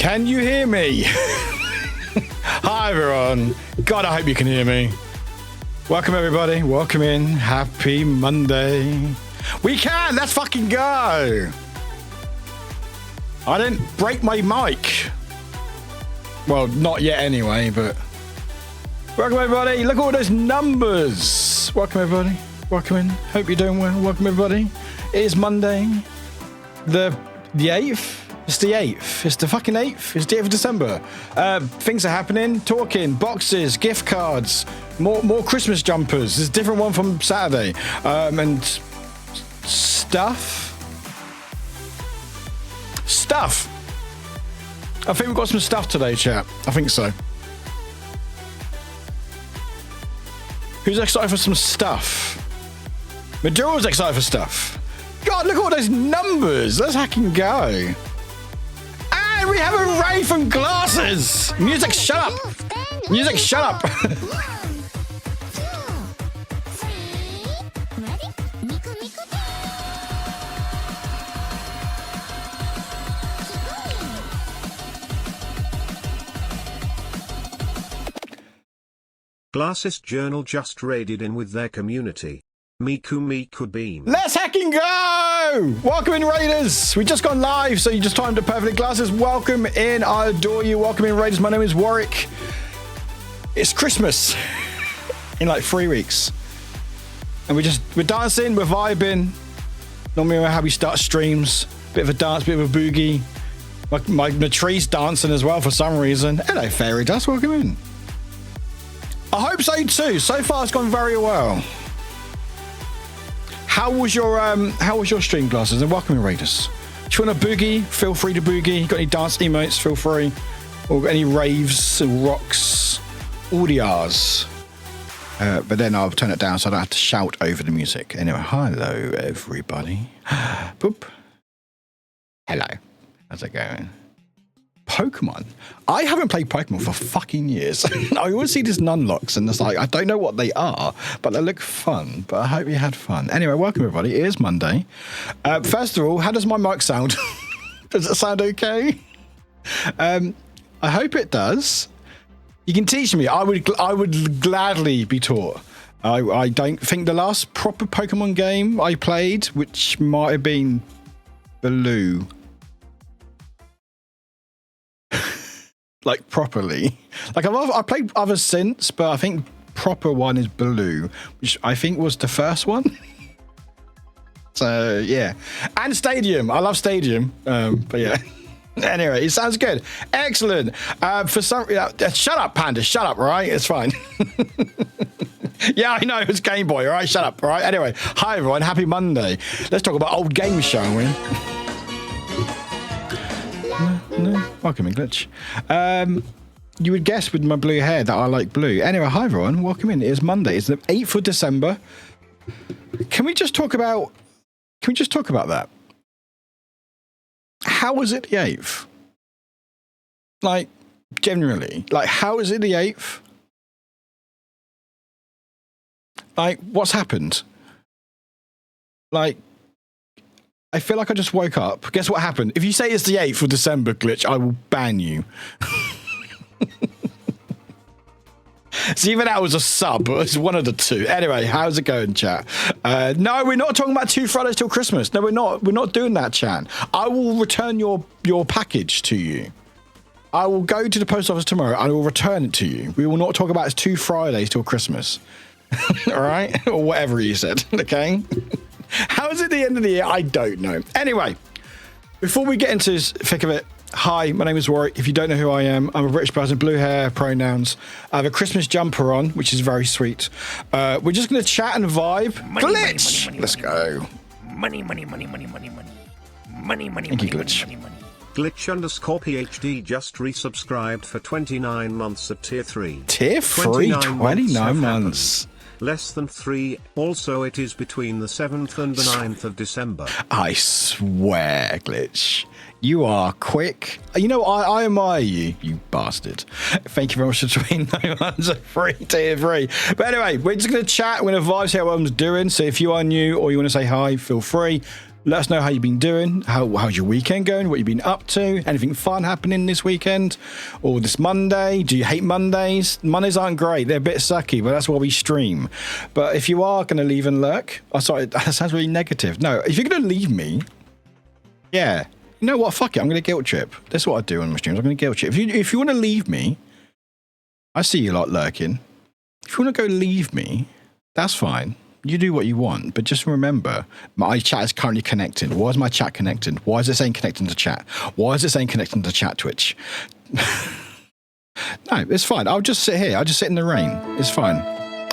Can you hear me? Hi, everyone. God, I hope you can hear me. Welcome, everybody. Welcome in. Happy Monday. We can. Let's fucking go. I didn't break my mic. Well, not yet anyway, but... Welcome, everybody. Look at all those numbers. Welcome, everybody. Welcome in. Hope you're doing well. Welcome, everybody. It is Monday. The 8th. It's the 8th. It's the fucking 8th. It's the 8th of December. Things are happening. Talking. Boxes. Gift cards. More Christmas jumpers. There's a different one from Saturday. And stuff. I think we've got some stuff today, chat. I think so. Who's excited for some stuff? Maduro's excited for stuff. God, look at all those numbers. Let's fucking go. And we have a Ray from Glasses. Music, shut up. Music, shut up. Glasses Journal just raided in with their community. Miku Beam. Let's hacking go! Welcome in, Raiders. We just gone live, so you just timed it perfectly. Glasses, welcome in. I adore you. Welcome in, Raiders. My name is Warwick. It's Christmas in like 3 weeks. And we're dancing, we're vibing. Normally how we start streams. Bit of a dance, bit of a boogie. My tree's dancing as well for some reason. Hello, Fairy Dust. Welcome in. I hope so too. So far, it's gone very well. How was your stream, Glasses? And welcome in, Raiders. If you want a boogie, feel free to boogie. Got any dance emotes, feel free. Or any raves, rocks, all the R's. But then I'll turn it down so I don't have to shout over the music. Anyway, hello, everybody. Boop. Hello. How's it going? Pokemon. I haven't played Pokemon for fucking years. I always see these nunlocks and it's like, I don't know what they are, but they look fun. But I hope you had fun. Anyway, welcome everybody. It is Monday. First of all, how does my mic sound? Does it sound okay? I hope it does. You can teach me. I would gladly be taught. I don't think the last proper Pokemon game I played, which might have been Blue. Like properly, like I played others since, but I think proper one is Blue, which I think was the first one. So yeah, and Stadium. I love Stadium, but yeah. Anyway, it sounds good. Excellent. For some, shut up, Panda. Shut up. Right, it's fine. Yeah, I know it's Game Boy. All right, shut up. All right. Anyway, hi everyone. Happy Monday. Let's talk about old games, shall we? No, welcome in, Glitch. You would guess with my blue hair that I like blue. Anyway, hi everyone, welcome in. It is Monday. It's the 8th of December. Can we just talk about that? How was it the 8th? Like, generally. Like, how is it the 8th? Like, what's happened? Like, I feel like I just woke up. Guess what happened? If you say it's the 8th of December, Glitch, I will ban you. So even that was a sub, but it's one of the two. Anyway, how's it going, chat? No, we're not talking about 2 Fridays till Christmas. No, we're not. We're not doing that, chat. I will return your package to you. I will go to the post office tomorrow and I will return it to you. We will not talk about 2 Fridays till Christmas. All right? Or whatever you said, okay? How is it the end of the year? I don't know. Anyway, before we get into the thick of it, hi, my name is Warwick. If you don't know who I am, I'm a British person, blue hair, pronouns. I have a Christmas jumper on, which is very sweet. We're just going to chat and vibe. Glitch! Let's go. Money. Thank you, Glitch. Glitch_PhD just resubscribed for 29 months at tier 3. Tier 3, 29 months. Less than 3. Also, it is between the 7th and the 9th of December. I swear, Glitch. You are quick. You know, I admire you, you bastard. Thank you very much for 29 months of free tier 3. But anyway, we're just going to chat. We're going to vibe, see how everyone's doing. So if you are new or you want to say hi, feel free. Let us know how you've been doing. How's your weekend going? What you've been up to? Anything fun happening this weekend or this Monday? Do you hate Mondays? Mondays aren't great. They're a bit sucky, but that's why we stream. But if you are going to leave and lurk, sorry, that sounds really negative. No, if you're going to leave me, yeah, you know what? Fuck it. I'm going to guilt trip. That's what I do on my streams. I'm going to guilt trip. If you want to leave me, I see you lot lurking. If you want to go leave me, that's fine. You do what you want, but just remember, my chat is currently connected. Why is my chat connected? Why is it saying connecting to chat? Why is it saying connecting to chat Twitch? No, it's fine. I'll just sit here. I'll just sit in the rain. It's fine.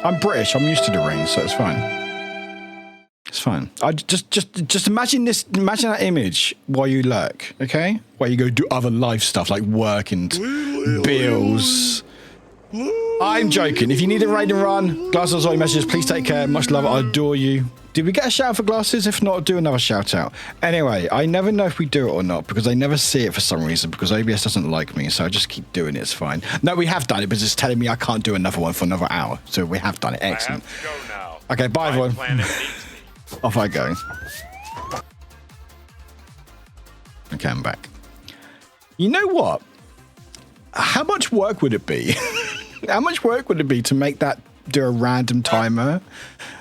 I'm British. I'm used to the rain, so it's fine. It's fine. I just imagine this. Imagine that image while you lurk, okay? While you go do other life stuff like work and bills. I'm joking. If you need a raid and run, Glasses all your messages, please take care. Much love. I adore you. Did we get a shout out for Glasses? If not, do another shout out. Anyway, I never know if we do it or not because I never see it for some reason because OBS doesn't like me, so I just keep doing it. It's fine. No, we have done it, but it's telling me I can't do another one for another hour. So we have done it. Excellent. I have to go now. Okay, bye everyone. Off I go. Okay, I'm back. You know what? How much work would it be? How much work would it be to make that do a random timer?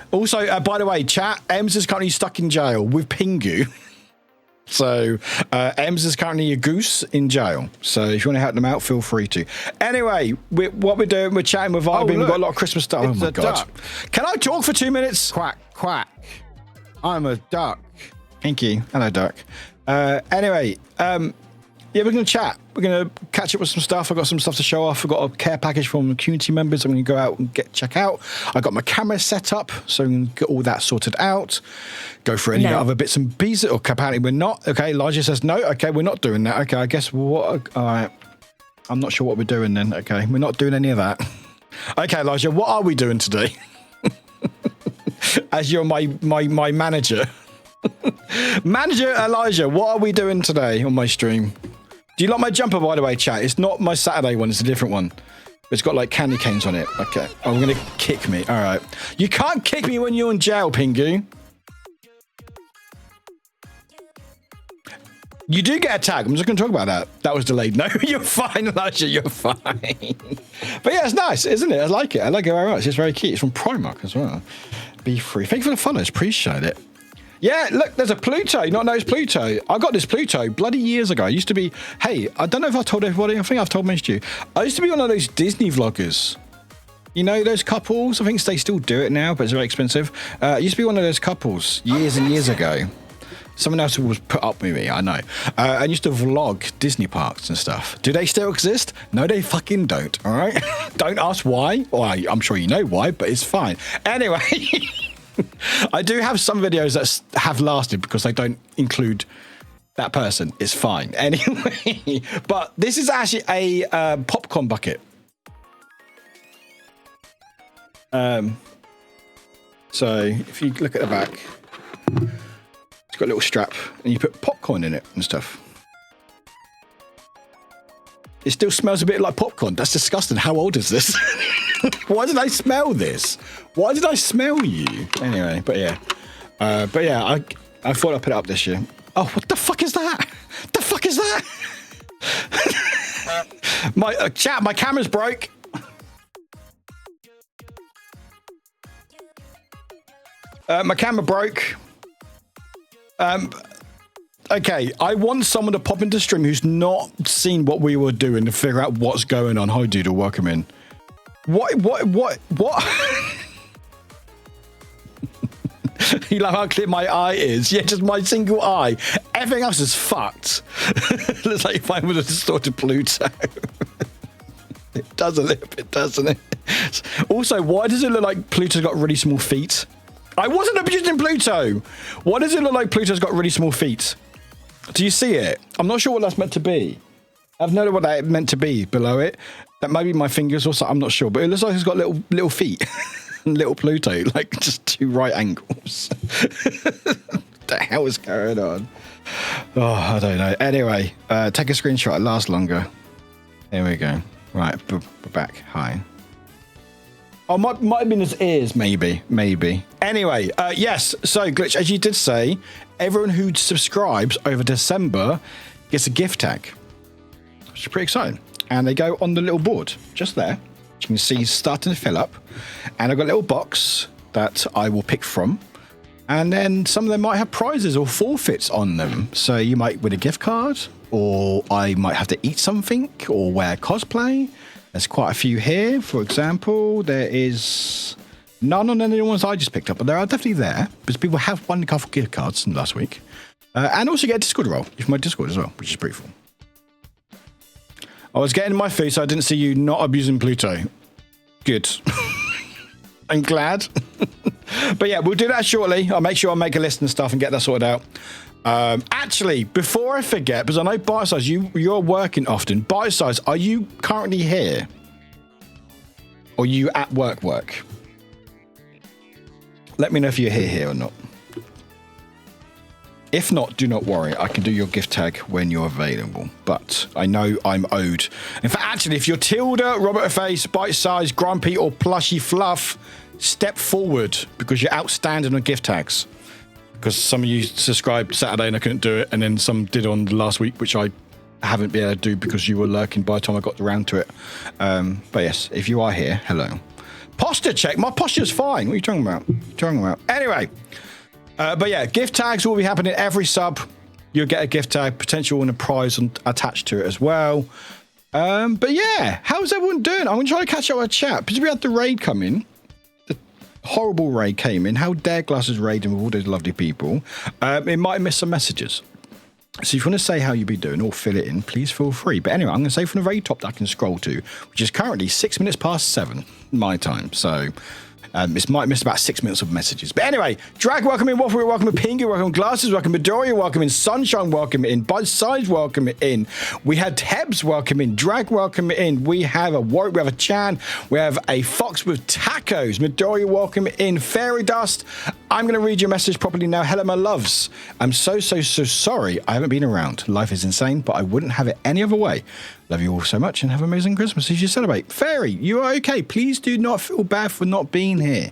Also, by the way, chat, Ems is currently stuck in jail with Pingu. So, Ems is currently a goose in jail. So, if you want to help them out, feel free to. Anyway, what we're doing, we're chatting, we're vibing, we've got a lot of Christmas stuff. Oh my God. Duck. Can I talk for 2 minutes? Quack, quack. I'm a duck. Thank you. Hello, duck. Anyway, yeah, we're going to chat. We're going to catch up with some stuff. I've got some stuff to show off. I've got a care package from the community members I'm going to go out and check out. I've got my camera set up, so I'm going to get all that sorted out. Go for any other bits and pieces. Okay, apparently we're not. Okay, Elijah says no. Okay, we're not doing that. Okay, I guess what... All right. I'm not sure what we're doing then. Okay, we're not doing any of that. Okay, Elijah, what are we doing today? As you're my manager. Manager Elijah, what are we doing today on my stream? Do you like my jumper, by the way, chat? It's not my Saturday one, it's a different one. It's got like candy canes on it. Okay. Oh, we're gonna kick me. All right. You can't kick me when you're in jail, Pingu. You do get a tag. I'm just gonna talk about that. That was delayed. No, you're fine, Elijah. You're fine. But yeah, it's nice, isn't it? I like it. I like it very much. It's very cute. It's from Primark as well. Be free. Thank you for the follows. Appreciate it. Yeah, look, there's a Pluto. You not know it's Pluto. I got this Pluto bloody years ago. I used to be, hey, I don't know if I told everybody. I think I've told most of you. I used to be one of those Disney vloggers. You know, those couples? I think they still do it now, but it's very expensive. I used to be one of those couples years and years ago. Someone else was put up with me, I know. I used to vlog Disney parks and stuff. Do they still exist? No, they fucking don't, all right? Don't ask why. Well, I'm sure you know why, but it's fine. Anyway... I do have some videos that have lasted because they don't include that person. It's fine. Anyway, but this is actually a popcorn bucket. So if you look at the back, it's got a little strap and you put popcorn in it and stuff. It still smells a bit like popcorn. That's disgusting. How old is this? Why did I smell this? Why did I smell you? Anyway, but yeah. I thought I'd put it up this year. Oh, what the fuck is that? The fuck is that? My chat, my camera's broke. My camera broke. Okay, I want someone to pop into stream who's not seen what we were doing to figure out what's going on. Hi, Doodle, welcome in. What? You like how clear my eye is? Yeah, just my single eye. Everything else is fucked. Looks like if I would have distorted Pluto. It does a little bit, doesn't it? Also, why does it look like Pluto's got really small feet? I wasn't abusing Pluto. Why does it look like Pluto's got really small feet? Do you see it? I'm not sure what that's meant to be. I've no idea what that meant to be below it. That might be my fingers or something. I'm not sure. But it looks like it's got little feet. Little Pluto. Like just two right angles. What the hell is going on? Oh, I don't know. Anyway, take a screenshot. It lasts longer. Here we go. Right, we're back. Hi. Oh, might have been his ears, maybe. Anyway, yes. So, Glitch, as you did say, everyone who subscribes over December gets a gift tag, which is pretty exciting. And they go on the little board just there. You can see starting to fill up. And I've got a little box that I will pick from. And then some of them might have prizes or forfeits on them. So you might win a gift card, or I might have to eat something or wear cosplay. There's quite a few here. For example, there is none on any of the ones I just picked up, but there are definitely there because people have won a couple of gift cards last week. And also get a Discord role from my Discord as well, which is pretty cool. I was getting my food, so I didn't see you not abusing Pluto. Good. I'm glad. But yeah, we'll do that shortly. I'll make sure I make a list and stuff and get that sorted out. Actually, before I forget, because I know Bite Size, you're working often. Bite Size, are you currently here? Or are you at work? Let me know if you're here or not. If not, do not worry. I can do your gift tag when you're available. But I know I'm owed. In fact, actually, if you're Tilda, Robert Face, Bite Size, Grumpy, or Plushy Fluff, step forward because you're outstanding on gift tags. Because some of you subscribed Saturday and I couldn't do it, and then some did on last week, which I haven't been able to do because you were lurking by the time I got around to it. But yes, if you are here, hello. Posture check. My posture's fine. What are you talking about? Anyway. But yeah, gift tags will be happening every sub. You'll get a gift tag, potential and a prize attached to it as well. But yeah, how's everyone doing? I'm going to try to catch up with chat because we had the raid come in. The horrible raid came in. How dare Glasses raiding with all those lovely people? It might have missed some messages. So if you want to say how you've been doing or fill it in, please feel free. But anyway, I'm going to say from the raid top that I can scroll to, which is currently 6 minutes past 7 my time. So... this might miss about 6 minutes of messages. But anyway, Drag, welcome in. Waffle, welcome in. Pinky, welcome in. Glasses, welcome in. Midoriya, welcome in. Sunshine, welcome in. Bite Size, welcome in. We had Tebs, welcome in. Drag, welcome in. We have a Warwick, we have a Chan. We have a Fox with tacos. Midoriya, welcome in. Fairy Dust, I'm going to read your message properly now. Hello, my loves. I'm so sorry I haven't been around. Life is insane, but I wouldn't have it any other way. Love you all so much and have an amazing Christmas as you celebrate. Fairy, you are okay. Please do not feel bad for not being here.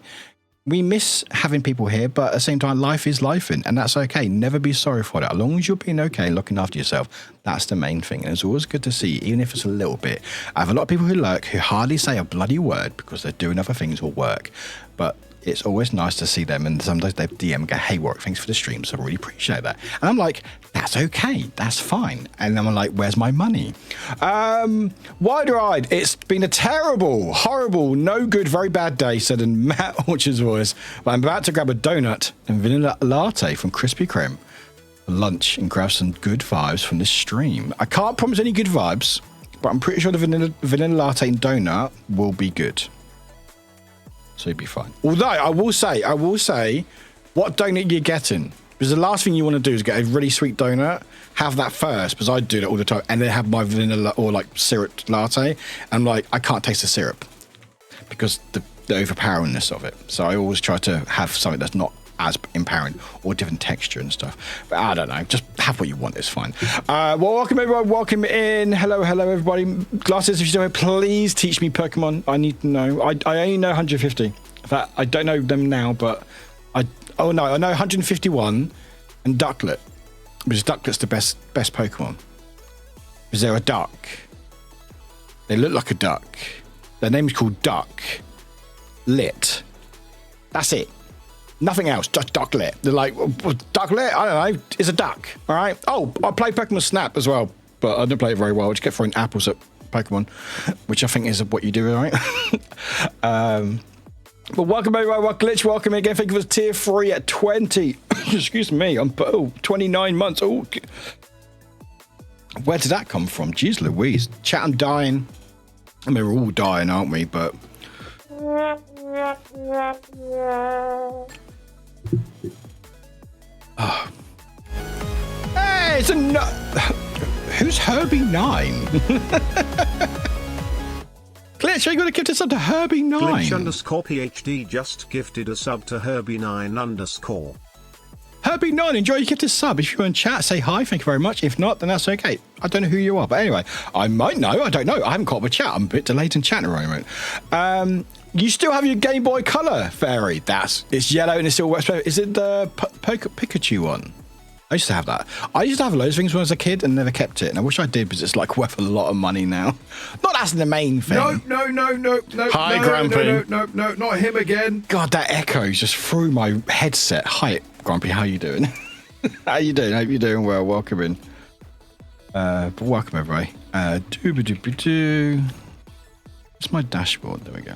We miss having people here, but at the same time, life is lifing, and that's okay. Never be sorry for that. As long as you're being okay and looking after yourself, that's the main thing. And it's always good to see, even if it's a little bit. I have a lot of people who lurk who hardly say a bloody word because they're doing other things or work. But it's always nice to see them, and sometimes they DM and go, hey, Warwick, thanks for the stream, so I really appreciate that. And I'm like, that's okay, that's fine. And then I'm like, where's my money? Wide-eyed, it's been a terrible, horrible, no good, very bad day, said in Matt Orchard's voice. But I'm about to grab a donut and vanilla latte from Krispy Kreme for lunch and grab some good vibes from this stream. I can't promise any good vibes, but I'm pretty sure the vanilla latte and donut will be good. So you'll be fine. Although I will say, what donut you're getting? Because the last thing you want to do is get a really sweet donut, have that first, because I do that all the time, and then have my vanilla or like syrup latte. And I'm like, I can't taste the syrup because the overpoweringness of it. So I always try to have something that's not as empowering or different texture and stuff. But I don't know, just have what you want, it's fine. Well, welcome everyone, welcome in. Hello everybody. Glasses, if you're still here, please teach me Pokemon. I need to know. I only know 150. In fact, I don't know them now, but I know 151 and Ducklet, because Ducklet's the best Pokemon. Is there a duck? They look like a duck. Their name's called Duck Lit. That's it. Nothing else, just Ducklet. They're like, Ducklet? I don't know. It's a duck, all right? Oh, I play Pokemon Snap as well, but I don't play it very well. I just get throwing apples at Pokemon, which I think is what you do, right? But welcome everyone, Glitch, welcome again. Thank you for tier 3 at 20. Excuse me, I'm 29 months. Oh, where did that come from? Jeez Louise. Chat, I'm dying. I mean, we're all dying, aren't we? But... Oh. Hey, it's a who's Herbie9? Glitch, are you going to give this up to Herbie9? Glitch _PhD just gifted a sub to Herbie9 _. Herbie9, enjoy your gift of sub. If you're in chat, say hi. Thank you very much. If not, then that's okay. I don't know who you are, but anyway, I might know. I don't know. I haven't caught up a chat. I'm a bit delayed in chat at the moment. You still have your Game Boy Color fairy. It's yellow and it's still wet. Is it the Pikachu one? I used to have that. I used to have loads of things when I was a kid and never kept it. And I wish I did because it's like worth a lot of money now. Not that's the main thing. No. Hi, Grumpy. No, not him again. God, that echoes just through my headset. Hi, Grumpy. How you doing? How you doing? Hope you're doing well. Welcome in. Welcome, everybody. Dooba-dooba-doo. It's my dashboard. There we go.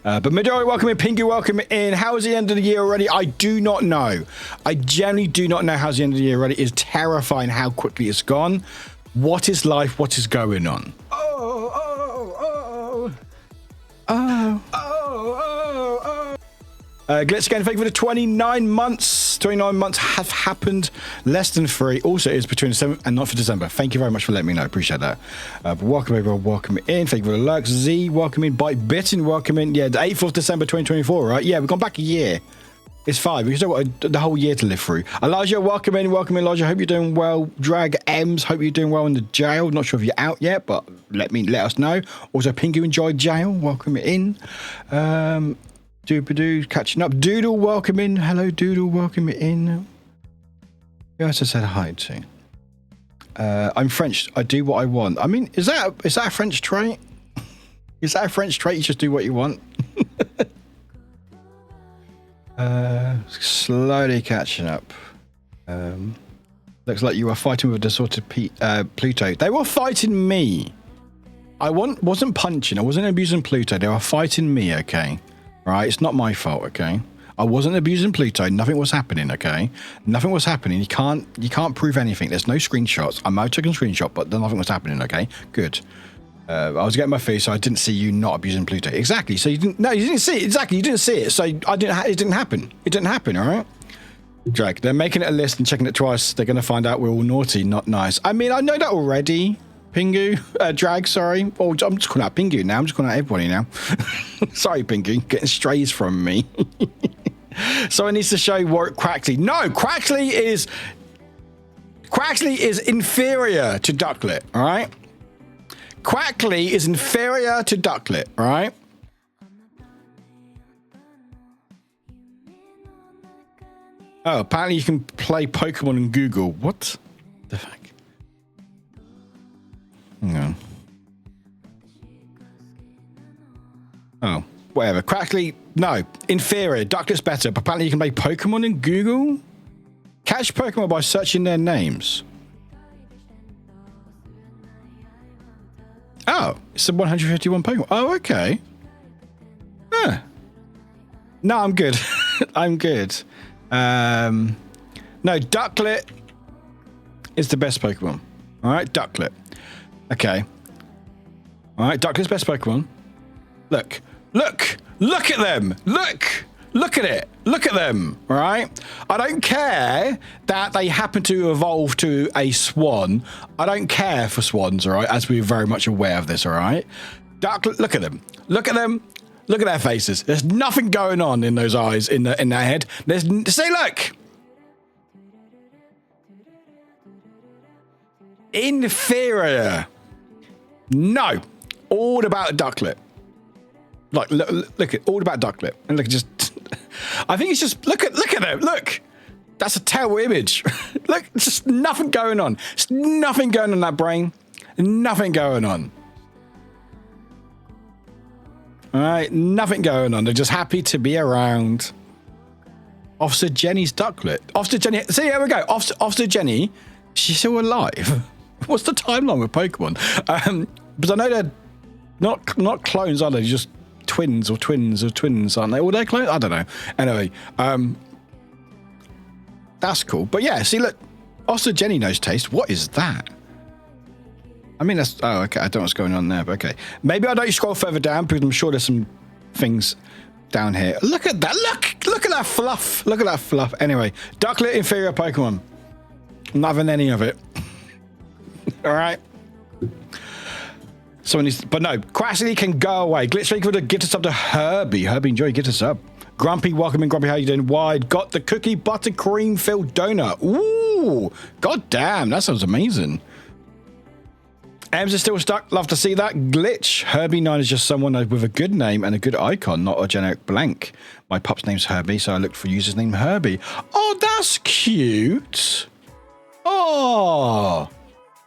But Midori, welcome in. Pingu, welcome in. How's the end of the year already? I do not know. I generally do not know how's the end of the year already. It's terrifying how quickly it's gone. What is life? What is going on? Glitz again, thank you for the 29 months. 29 months have happened. Less than 3. Also, it's between the 7th and 9th of December. Thank you very much for letting me know. Appreciate that. But welcome, everyone. Welcome in. Thank you for the lurks. Z, welcome in. Bite Bitten, welcome in. Yeah, the 8th of December 2024, right? Yeah, we've gone back a year. It's 5. We've still got the whole year to live through. Elijah, welcome in. Welcome in, Elijah. Hope you're doing well. Drag M's, hope you're doing well in the jail. Not sure if you're out yet, but let us know. Also, Pingu enjoyed jail. Welcome in. Doopadoo, catching up. Doodle, welcome in. Hello, Doodle, welcome in. Who else I said hi to? I'm French. I do what I want. I mean, is that a French trait? Is that a French trait? You just do what you want. Slowly catching up. Looks like you were fighting with a distorted Pluto. They were fighting me. I wasn't punching. I wasn't abusing Pluto. They were fighting me. Okay. Right, it's not my fault, okay? I wasn't abusing Pluto. Nothing was happening, okay? Nothing was happening. You can't prove anything. There's no screenshots. I might have taken a screenshot, but nothing was happening, okay? Good. I was getting my fee, so I didn't see you not abusing Pluto. Exactly. So you didn't see it. Exactly. You didn't see it. So it didn't happen. It didn't happen, all right? Drag. They're making it a list and checking it twice. They're going to find out we're all naughty, not nice. I mean, I know that already. Pingu, Drag, sorry. Oh, I'm just calling out Pingu now. I'm just calling out everybody now. Sorry, Pingu, getting strays from me. Someone needs to show Warwick Quaxley. No, Quaxley is inferior to Ducklet, all right? Quaxley is inferior to Ducklet, all right? Oh, apparently you can play Pokemon in Google. What the fuck? No. Oh, whatever. Quaxley, no. Inferior. Ducklet's better. But apparently you can play Pokemon in Google? Catch Pokemon by searching their names. Oh, it's a 151 Pokemon. Oh, okay. Huh. No, I'm good. I'm good. No, Ducklet is the best Pokemon. All right, Ducklet. Okay. All right, Ducklet's best Pokemon. Look at them. Look at it. Look at them. All right. I don't care that they happen to evolve to a swan. I don't care for swans. All right, as we're very much aware of this. All right. Ducklet. Look at them. Look at them. Look at their faces. There's nothing going on in those eyes, in their head. Say, look. Inferior. No. All about Ducklet. Like, look at all about Ducklet. And look, just, I think it's just, look at them. Look. That's a terrible image. Look, just nothing going on. There's nothing going on in that brain. Nothing going on. All right, nothing going on. They're just happy to be around. Officer Jenny's Ducklet. Officer Jenny. See, here we go. Officer Jenny. She's still alive. What's the timeline with Pokemon? Because I know they're not clones, are they? Just twins, aren't they? Or they're clones? I don't know. Anyway, that's cool. But yeah, see, look. Officer Jenny knows taste. What is that? I mean, that's... Oh, okay. I don't know what's going on there, but okay. Maybe I don't scroll further down because I'm sure there's some things down here. Look at that. Look at that fluff. Look at that fluff. Anyway, Ducklet, inferior Pokemon. I'm not having any of it. All right. Someone needs... But no, Quaxley can go away. Glitch for the gift a sub to Herbie. Herbie, enjoy your gift a sub. Grumpy, welcome in. Grumpy, how you doing? Wide. Got the cookie buttercream filled donut. Ooh, god damn, that sounds amazing. Ems is still stuck. Love to see that. Glitch. Herbie9 is just someone with a good name and a good icon, not a generic blank. My pup's name's Herbie, so I looked for users named Herbie. Oh, that's cute. Oh,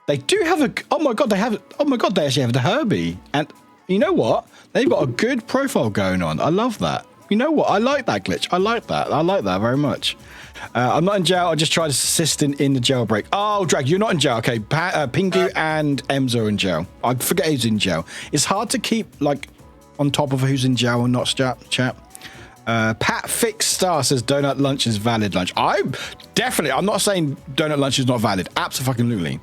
they do have a. Oh my god, they have. Oh my god, they actually have the Herbie. And you know what? They've got a good profile going on. I love that. You know what? I like that, Glitch. I like that. I like that very much. I'm not in jail. I just tried assisting in the jailbreak. Oh, Drag, you're not in jail. Okay, Pingu and Ems are in jail. I forget who's in jail. It's hard to keep, like, on top of who's in jail and not, chat. Pat Fix Star says donut lunch is valid lunch. I'm not saying donut lunch is not valid. Absolutely.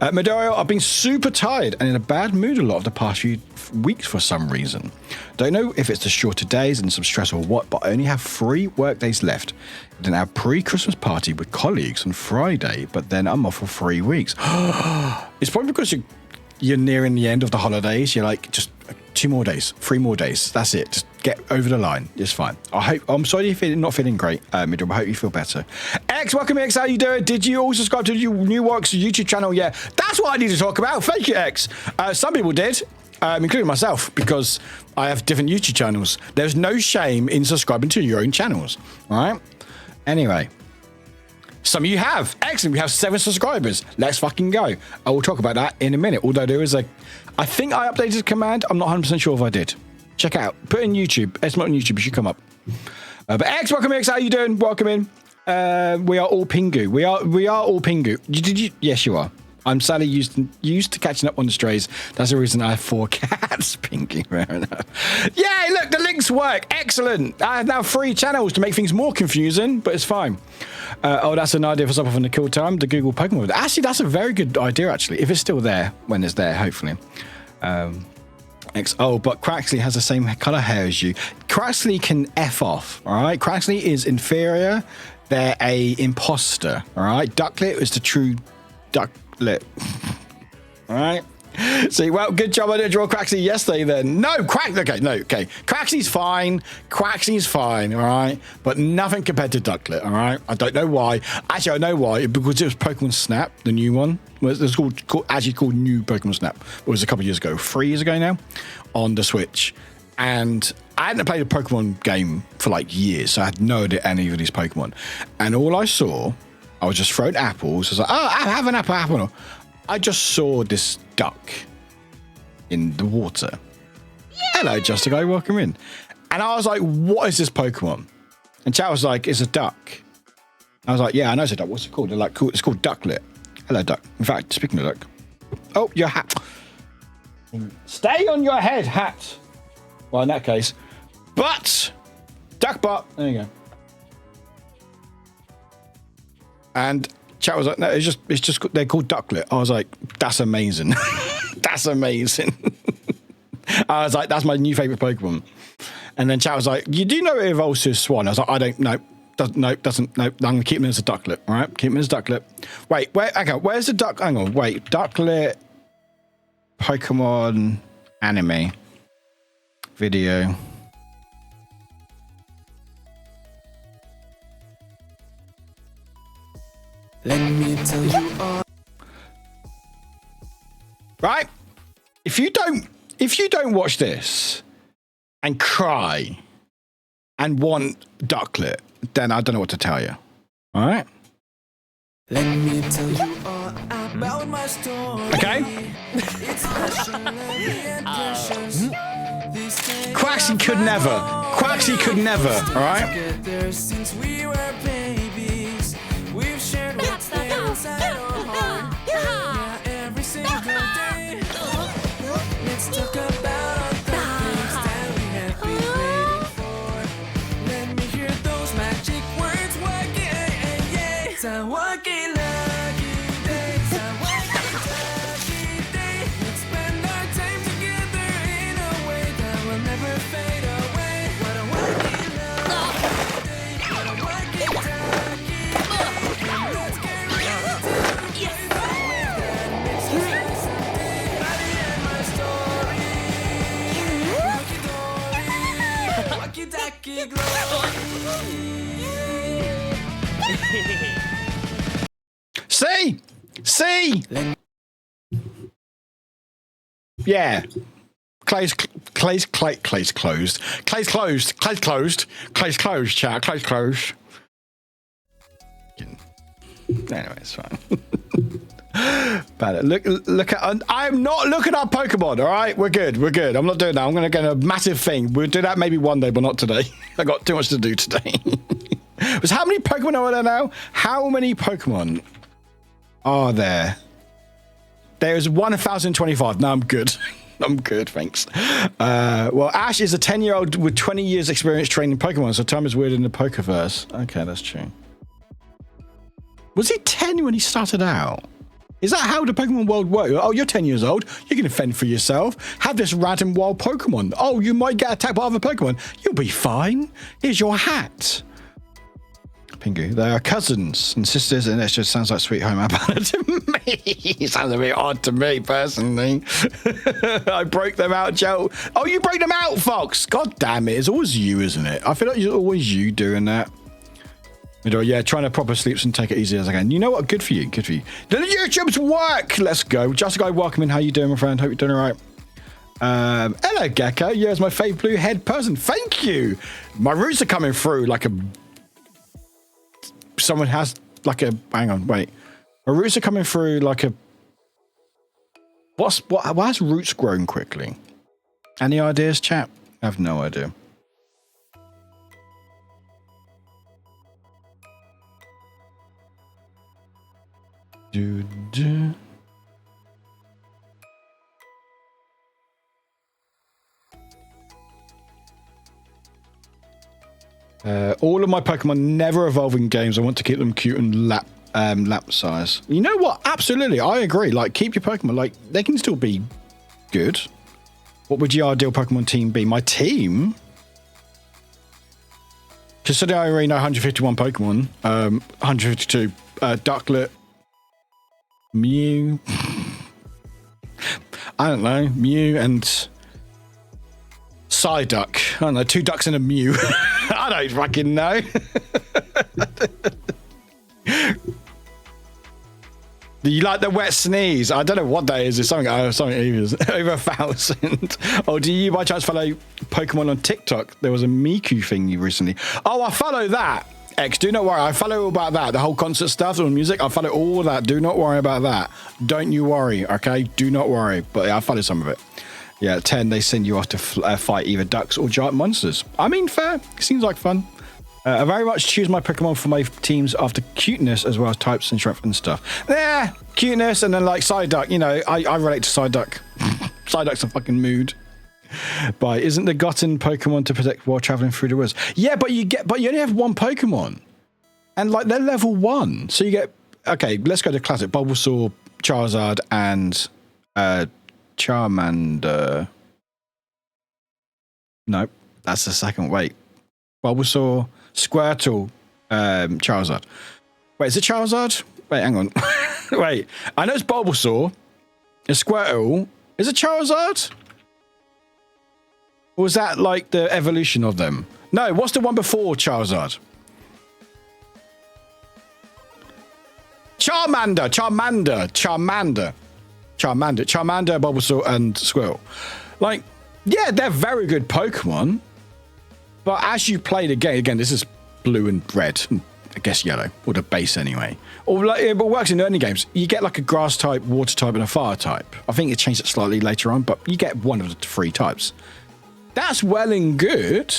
Midoriya, I've been super tired and in a bad mood a lot of the past few weeks for some reason. Don't know if it's the shorter days and some stress or what, but I only have 3 work days left. Then our pre-Christmas party with colleagues on Friday, but then I'm off for 3 weeks. It's probably because you're nearing the end of the holidays. You're like, just 2 more days, 3 more days. That's it. Just get over the line. It's fine. I'm sorry you're not feeling great, Midram. I hope you feel better. X, welcome, X. How you doing? Did you all subscribe to New Warwick's YouTube channel? Yeah, that's what I need to talk about. Thank you, X. Some people did, including myself, because I have different YouTube channels. There's no shame in subscribing to your own channels. All right. Anyway. Some of you have. Excellent. We have 7 subscribers. Let's fucking go. I will talk about that in a minute. Although there is I think I updated the command. I'm not 100% sure if I did. Check out. Put in YouTube. It's not on YouTube. It should come up. But X, welcome X. How you doing? Welcome in. We are all Pingu. We are all Pingu. Did you? Yes, you are. I'm sadly used to catching up on the strays. That's the reason I have 4 cats. Pinky, fair enough. Yeah, look, the links work. Excellent. I have now 3 channels to make things more confusing, but it's fine. Oh, that's an idea for something from the kill time. The Google Pokemon. Actually, that's a very good idea, actually. If it's still there, when it's there, hopefully. Oh, but Craxley has the same color hair as you. Craxley can F off, all right? Craxley is inferior. They're a imposter, all right? Ducklet is the true Ducklet. All right? See, well, good job I didn't draw Craxley yesterday then. No, okay. Craxley's fine. Craxley's fine, all right? But nothing compared to Ducklet, all right? I don't know why. Actually, I know why. Because it was Pokemon Snap, the new one. It's called New Pokemon Snap. It was a couple of years ago, 3 years ago now, on the Switch. And I hadn't played a Pokemon game for like years, so I had no idea any of these Pokemon. And all I saw, I was just throwing apples. I was like, oh, I have an apple. I just saw this duck in the water. Yeah. Hello, Just a Guy, welcome in. And I was like, what is this Pokemon? And chat was like, it's a duck. I was like, yeah, I know it's a duck. What's it called? They're like, cool. It's called Ducklet. Hello, duck. In fact, speaking of duck. Oh, your hat. Stay on your head, hat. Well, in that case. But, duck butt. There you go. And chat was like, no, it's just they're called Ducklet. I was like, that's amazing. That's amazing. I was like, that's my new favorite Pokemon. And then chat was like, you do know it evolves to a swan? I was like, I don't know. Doesn't. I'm gonna keep him as a Ducklet. All right, keep him as a Ducklet. Wait, where's the duck? Hang on, wait, Ducklet Pokemon anime video. Let me tell you all. Right? If you don't watch this and cry and want Ducklet, then I don't know what to tell you. All right? Let me tell you all about my story. Okay? Quaxley could never. All right? Since we were babies, we've shared what's inside our heart. Yeah, every single day. Let's talk about the things that we have been waiting for. Let me hear those magic words. Working, Working lucky days. Lucky day. Let's spend our time together in a way that will never fade away. What a working lucky day. What a working time. you glow. See? Yeah. Clay's closed. Clay's closed, chat. Clay's closed. Anyway, it's fine. But look at. I'm not looking at Pokemon. All right, we're good. I'm not doing that. I'm going to get a massive thing. We'll do that maybe one day, but not today. I got too much to do today. But how many Pokemon are there now? How many Pokemon are there? There's 1,025. No, I'm good. I'm good, thanks. Well, Ash is a 10-year-old with 20 years experience training Pokemon, so time is weird in the Pokeverse. Okay, that's true. Was he 10 when he started out? Is that how the Pokemon world works? Oh, you're 10 years old. You can fend for yourself. Have this random wild Pokemon. Oh, you might get attacked by other Pokemon. You'll be fine. Here's your hat. Pingu. They are cousins and sisters, and it just sounds like Sweet Home Alabama to me. It sounds a bit odd to me, personally. I broke them out, Joe. Oh, you break them out, Fox. God damn it. It's always you, isn't it? I feel like it's always you doing that. Yeah, trying to proper sleeps and take it easy as I can. You know what? Good for you. Good for you. The YouTube's work. Let's go. Just a guy, welcome in. How you doing, my friend? Hope you're doing all right. Hello, Gecko. You're my fave blue head person. Thank you. My roots are coming through like a... Someone has like a... Hang on, wait. My roots are coming through like a... Why has roots grown quickly? Any ideas, chat? I have no idea. All of my Pokemon never evolve in games. I want to keep them cute and lap size. You know what? Absolutely, I agree. Like, keep your Pokemon. Like, they can still be good. What would your ideal Pokemon team be? My team? Considering I already know 151 Pokemon, 152, Ducklet, Mew. I don't know, Mew and Psyduck. I don't know, 2 ducks and a Mew. I don't fucking know. Do you like the wet sneeze? I don't know what that is. It's something even over 1,000. Oh, do you by chance follow Pokemon on TikTok? There was a Miku thing recently. Oh, I follow that. X, do not worry. I follow all about that. The whole concert stuff, the music, I follow all of that. Do not worry about that. Don't you worry, okay? Do not worry. But yeah, I follow some of it. Yeah, 10, they send you off to fight either ducks or giant monsters. I mean, fair. Seems like fun. I very much choose my Pokemon for my teams after cuteness as well as types and strength and stuff. Yeah, cuteness and then like Psyduck. You know, I relate to Psyduck. Psyduck's a fucking mood. But isn't the gotten Pokemon to protect while traveling through the woods? Yeah, but you only have one Pokemon, and like they're level 1, so you get. Okay, let's go to classic Bulbasaur, Charizard, and Charmander. Nope, that's the second. Wait, Bulbasaur, Squirtle, Charizard. Wait, is it Charizard? Wait, hang on. Wait, I know it's Bulbasaur. It's Squirtle. Is it Charizard? Or was that like the evolution of them? No, what's the one before Charizard? Charmander, Bulbasaur, and Squirtle. Like, yeah, they're very good Pokemon. But as you play the game, again, this is blue and red, and I guess yellow, or the base anyway. Or like, it works in early games. You get like a grass type, water type, and a fire type. I think it changed it slightly later on, but you get one of the 3 types. That's well and good,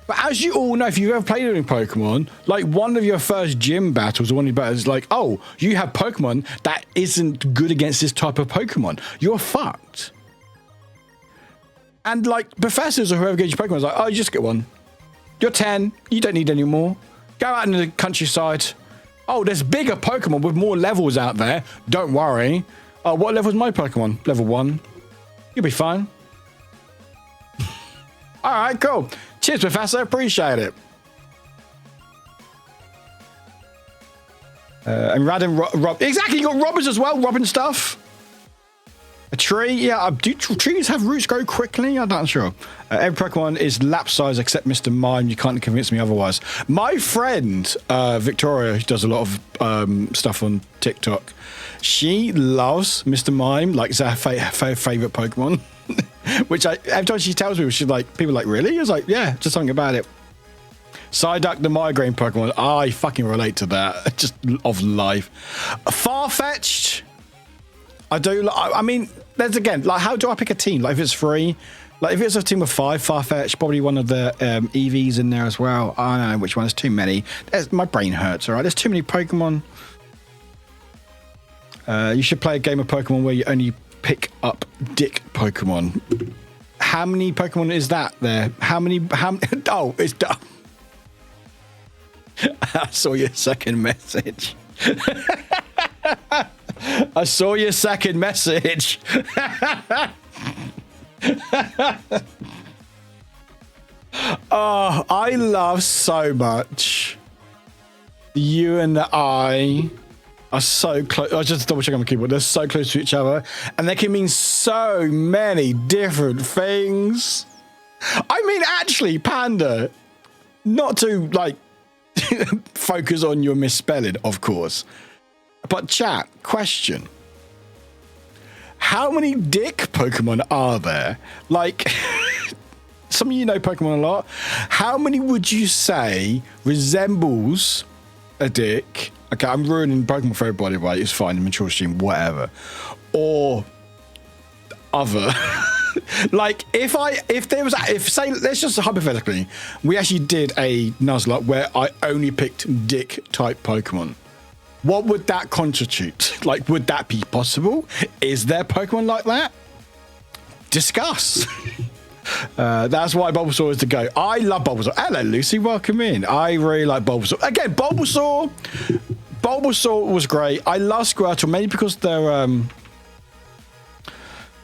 but as you all know, if you've ever played any Pokemon, like one of your first gym battles or one of your battles is like, oh, you have Pokemon that isn't good against this type of Pokemon. You're fucked. And like professors or whoever gets your Pokemon is like, oh, you just get one. You're 10. You don't need any more. Go out in the countryside. Oh, there's bigger Pokemon with more levels out there. Don't worry. Oh, what level is my Pokemon? Level 1. You'll be fine. All right, cool. Cheers, Professor. Appreciate it. And Radin, Rob. Exactly, you got Robbers as well. Robin stuff. A tree? Yeah, do trees have roots grow quickly? I'm not sure. Every Pokemon is lap size except Mr. Mime. You can't convince me otherwise. My friend, Victoria, who does a lot of stuff on TikTok, she loves Mr. Mime, like it's her favorite Pokemon. Which every time she tells me, she's like, people are like, really? I was like, yeah, just something about it. Psyduck, the migraine Pokemon. I fucking relate to that. Just of life. Farfetch'd. I mean, there's again, like, how do I pick a team? Like, if it's free, like, if it's a team of 5, Farfetch'd, probably one of the EVs in there as well. I don't know which one. There's too many. My brain hurts, all right? There's too many Pokemon. You should play a game of Pokemon where you only pick up dick Pokemon. How many Pokemon is that there? How many? Oh, it's done. I saw your second message. I saw your second message. Oh, I love so much. You and I are so close. I just double check on my keyboard. They're so close to each other, and they can mean so many different things. I mean, actually, Panda, not to like focus on your misspelling, of course. But chat, question. How many dick Pokemon are there? Like, some of you know Pokemon a lot. How many would you say resembles a dick? Okay, I'm ruining Pokemon for everybody, right? It's fine, mature stream, whatever. Or other. Like, say, let's just hypothetically, we actually did a Nuzlocke where I only picked dick type Pokemon. What would that constitute? Like, would that be possible? Is there Pokemon like that? Discuss. That's why Bulbasaur is the go. I love Bulbasaur. Hello, Lucy. Welcome in. I really like Bulbasaur. Again, Bulbasaur was great. I love Squirtle, mainly because they're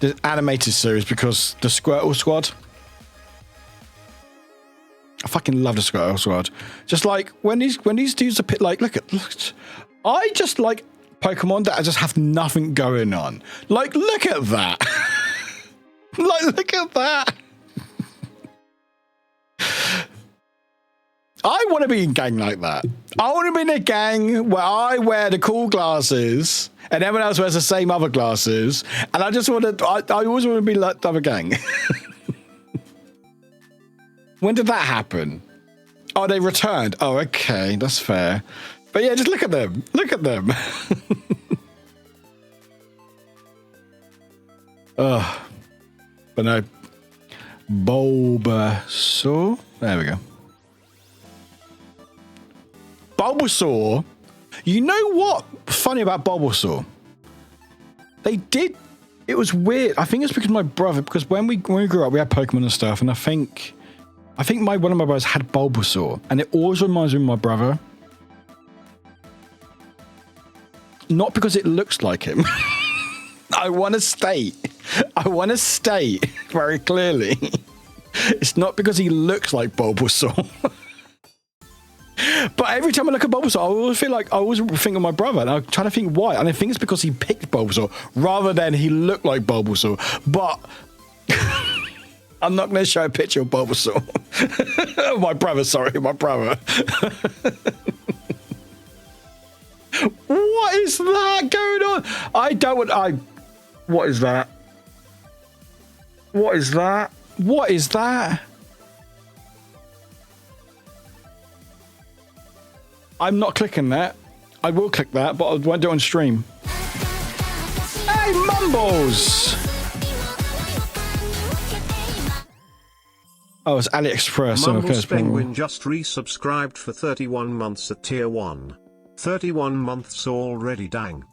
the animated series, because the Squirtle Squad. I fucking love the Squirtle Squad. Just like when these dudes are like, look. I just like Pokemon that just have nothing going on. Like, look at that. Like, look at that. I want to be in a gang like that. I want to be in a gang where I wear the cool glasses and everyone else wears the same other glasses. And I just want to, I always want to be like the other gang. When did that happen? Oh, they returned. Oh, okay. That's fair. But yeah, just look at them. Look at them. Oh, but no. Bulbasaur. There we go. Bulbasaur. You know what? Funny about Bulbasaur. They did. It was weird. I think it's because my brother. Because when we grew up, we had Pokemon and stuff, and I think one of my brothers had Bulbasaur, and it always reminds me of my brother. Not because it looks like him. I want to state very clearly. It's not because he looks like Bulbasaur. But every time I look at Bulbasaur, I always think of my brother, and I try to think why. And I think it's because he picked Bulbasaur rather than he looked like Bulbasaur. But I'm not going to show a picture of Bulbasaur. My brother. What is that going on? What is that? What is that? What is that? I'm not clicking that. I will click that, but I won't do it on stream. Hey, Mumbles! Oh, it's AliExpress. Mumbles Penguin just resubscribed for 31 months at tier 1. 31 months already, dang.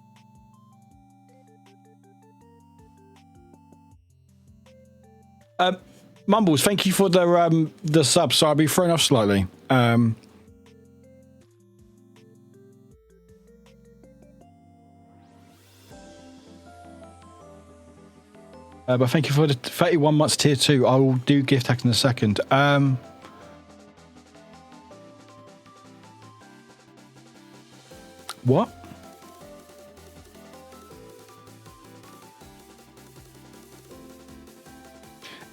Mumbles, thank you for the sub. So I'll be thrown off slightly. But thank you for the 31 months tier 2. I will do gift hacks in a second. What?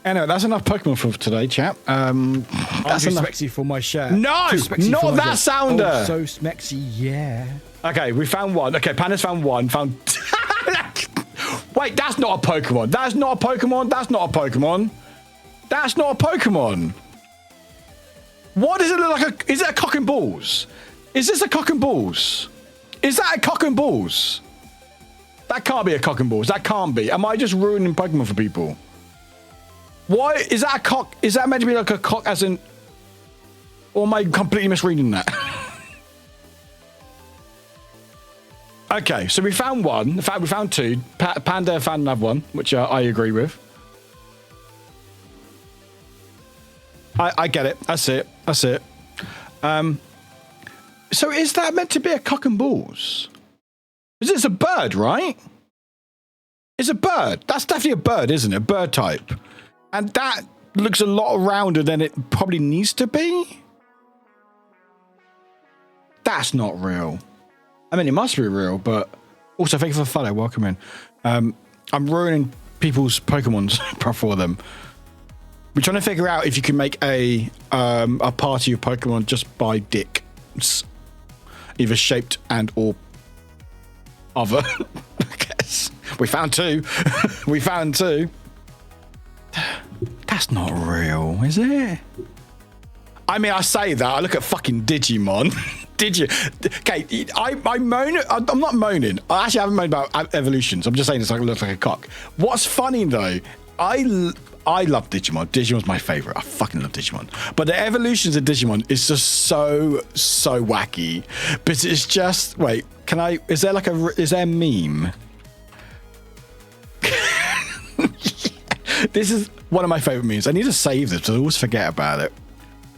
Anyway, that's enough Pokemon for today, chap. That's too enough. smexy for my shirt. No, Too smexy not for my that shirt. sounder. Oh, so smexy, yeah. Okay, we found one. Okay, Panda's found one. Found. Wait, that's not a Pokemon. That's not a Pokemon. That's not a Pokemon. That's not a Pokemon. What does it look like? Is it a cock and balls? Is this a cock and balls? Is that a cock and balls? That can't be a cock and balls. That can't be. Am I just ruining Pokemon for people? Why is that a cock? Is that meant to be like a cock as in? Or am I completely misreading that? Okay, so we found one. In fact, we found two. Panda found another one, which I agree with. I get it. I see it. I see it. So is that meant to be a cock and balls? It's a bird, right? It's a bird. That's definitely a bird, isn't it? A bird type. And that looks a lot rounder than it probably needs to be. That's not real. I mean, it must be real, but also thank you for the follow. Welcome in. I'm ruining people's Pokemons for them. We're trying to figure out if you can make a party of Pokemon just by dicks, either shaped and or other. I guess we found two. We found two. That's not real, is it? I mean, I say that. I look at fucking Digimon. Okay, I moan. I'm not moaning. I actually haven't moaned about evolutions. I'm just saying it looks like a cock. What's funny though, I love Digimon. Digimon's my favorite. I fucking love Digimon. But the evolutions of Digimon is just so wacky. But it's just wait. Can I? Is there a meme? This is one of my favorite memes. I need to save this because I always forget about it.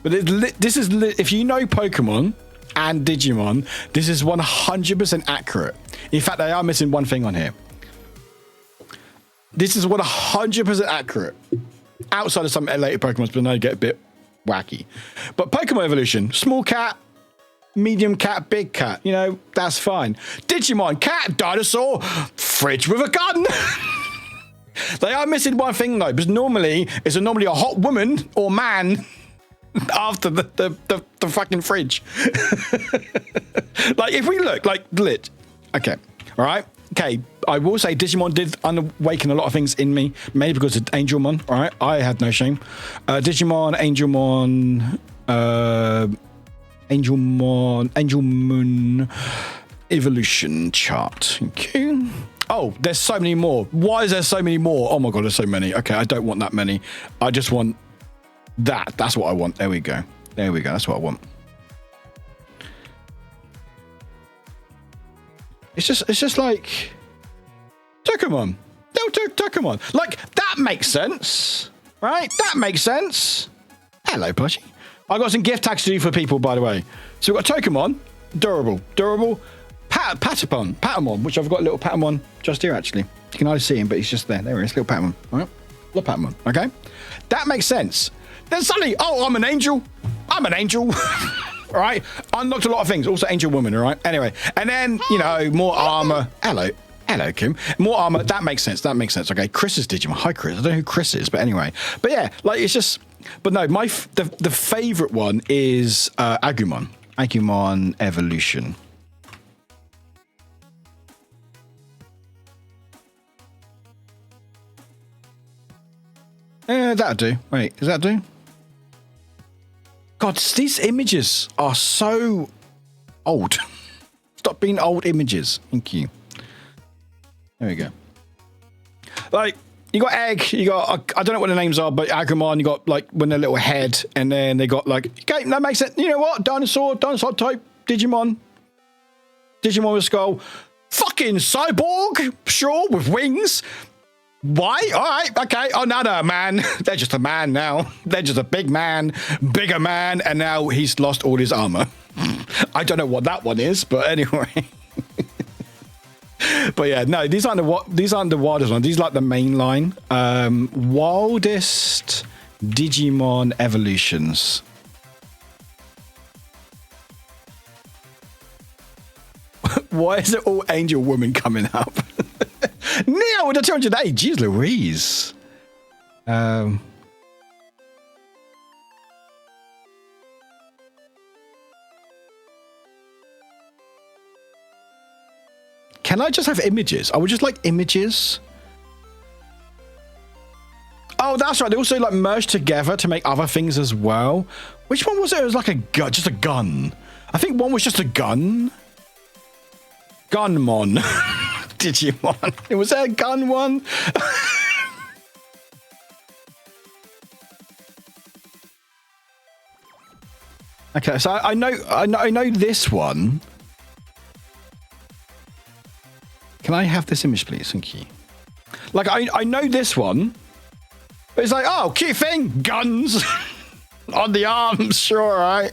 But this is if you know Pokemon and Digimon, this is 100% accurate. In fact, they are missing one thing on here. This is 100% accurate. Outside of some later Pokemon, but they get a bit wacky. But Pokemon evolution, small cat, medium cat, big cat, you know, that's fine. Digimon, cat, dinosaur, fridge with a gun. They are missing one thing though, because normally it's normally a hot woman or man after the fucking fridge. Like if we look like lit. Okay. All right. Okay. I will say Digimon did awaken a lot of things in me, mainly because of Angelmon. All right. I had no shame. Digimon, Angelmon evolution chart. Okay. Oh, there's so many more. Why is there so many more? Oh my god, there's so many. Okay, I don't want that many. I just want that. That's what I want. There we go. There we go. That's what I want. It's just like Pokemon. Pokemon. Like that makes sense, right? That makes sense. Hello, Pushy. I got some gift tags to do for people, by the way. So we've got Pokemon, durable. Patamon, which I've got a little Patamon just here, actually. You can hardly see him, but he's just there. There he is, little Patamon. All right? Little Patamon, okay? That makes sense. Then suddenly, oh, I'm an angel. I'm an angel. All right? Unlocked a lot of things. Also angel woman, all right? Anyway. And then, you know, more armor. Hello, Kim. More armor. That makes sense. Okay, Chris is Digimon. Hi, Chris. I don't know who Chris is, but anyway. But yeah, like, it's just... But no, the favorite one is Agumon. Agumon evolution. That'll do. Wait, does that do? God, these images are so old. Stop being old images. Thank you. There we go. Like, you got Egg, you got, I don't know what the names are, but Agumon, you got, like, when they're little head, and then they got, like, okay, that makes sense. You know what? Dinosaur type, Digimon with skull. Fucking cyborg, sure, with wings. Why? All right, okay. Oh, no, man. They're just a man now. They're just a big man, bigger man, and now he's lost all his armor. I don't know what that one is, but anyway. But yeah, no, these aren't the wildest ones. These are like the main line. Wildest Digimon evolutions. Why is it all angel woman coming up? Neo with the 208. Jeez Louise. Can I just have images? I would just like images. Oh, that's right. They also like merge together to make other things as well. Which one was it? It was like a gun, just a gun. I think one was just a gun. Gunmon. Digimon. Was there a gun one? Okay, so I know this one. Can I have this image, please? Thank you. Like I know this one. But it's like, oh, cute thing, guns on the arms, sure, right?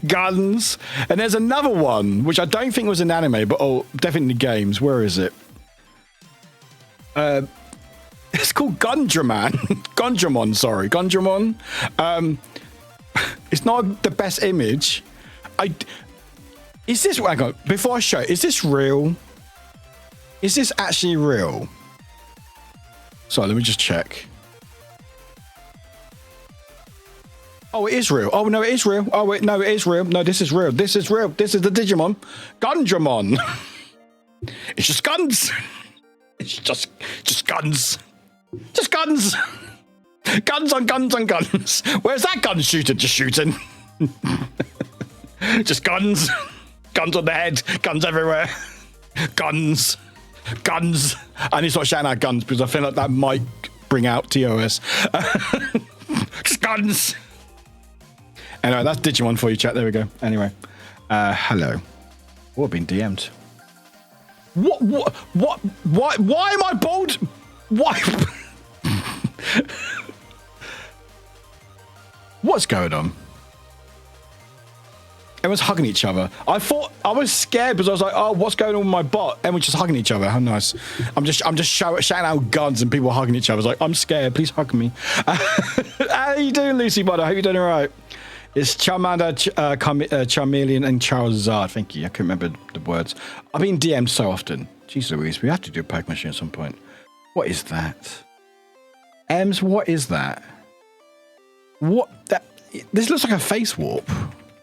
Guns. And there's another one, which I don't think was an anime, but oh, definitely games. Where is it? It's called Gundramon. Gundramon, sorry. Gundramon. It's not the best image. Is this, hang on, before I show it, is this real? Is this actually real? Sorry, let me just check. Oh, it is real. Oh, no, it is real. Oh, wait, no, it is real. No, this is real. This is real. This is the Digimon. Gundramon. It's just guns. It's just guns. Just guns. Guns on guns on guns. Where's that gun shooter? Just shooting. Just guns. Guns on the head. Guns everywhere. Guns. Guns. I need to start shouting out guns because I feel like that might bring out TOS. Just guns. Anyway, that's Digimon for you, chat. There we go. Anyway. Hello. Oh, I've been DM'd. What? Why am I bald? Why? What's going on? Everyone's hugging each other. I was scared because I was like, oh, what's going on with my bot? And we're just hugging each other. How nice. I'm just shouting out guns and people hugging each other. I was like, I'm scared. Please hug me. How you doing, Lucy Bud? I hope you're doing all right. It's Charmander, Charmeleon, and Charizard. Thank you. I couldn't remember the words. I've been DM'd so often. Jeez Louise, we have to do a Pokemon stream at some point. What is that? Ems, what is that? What? This looks like a face warp.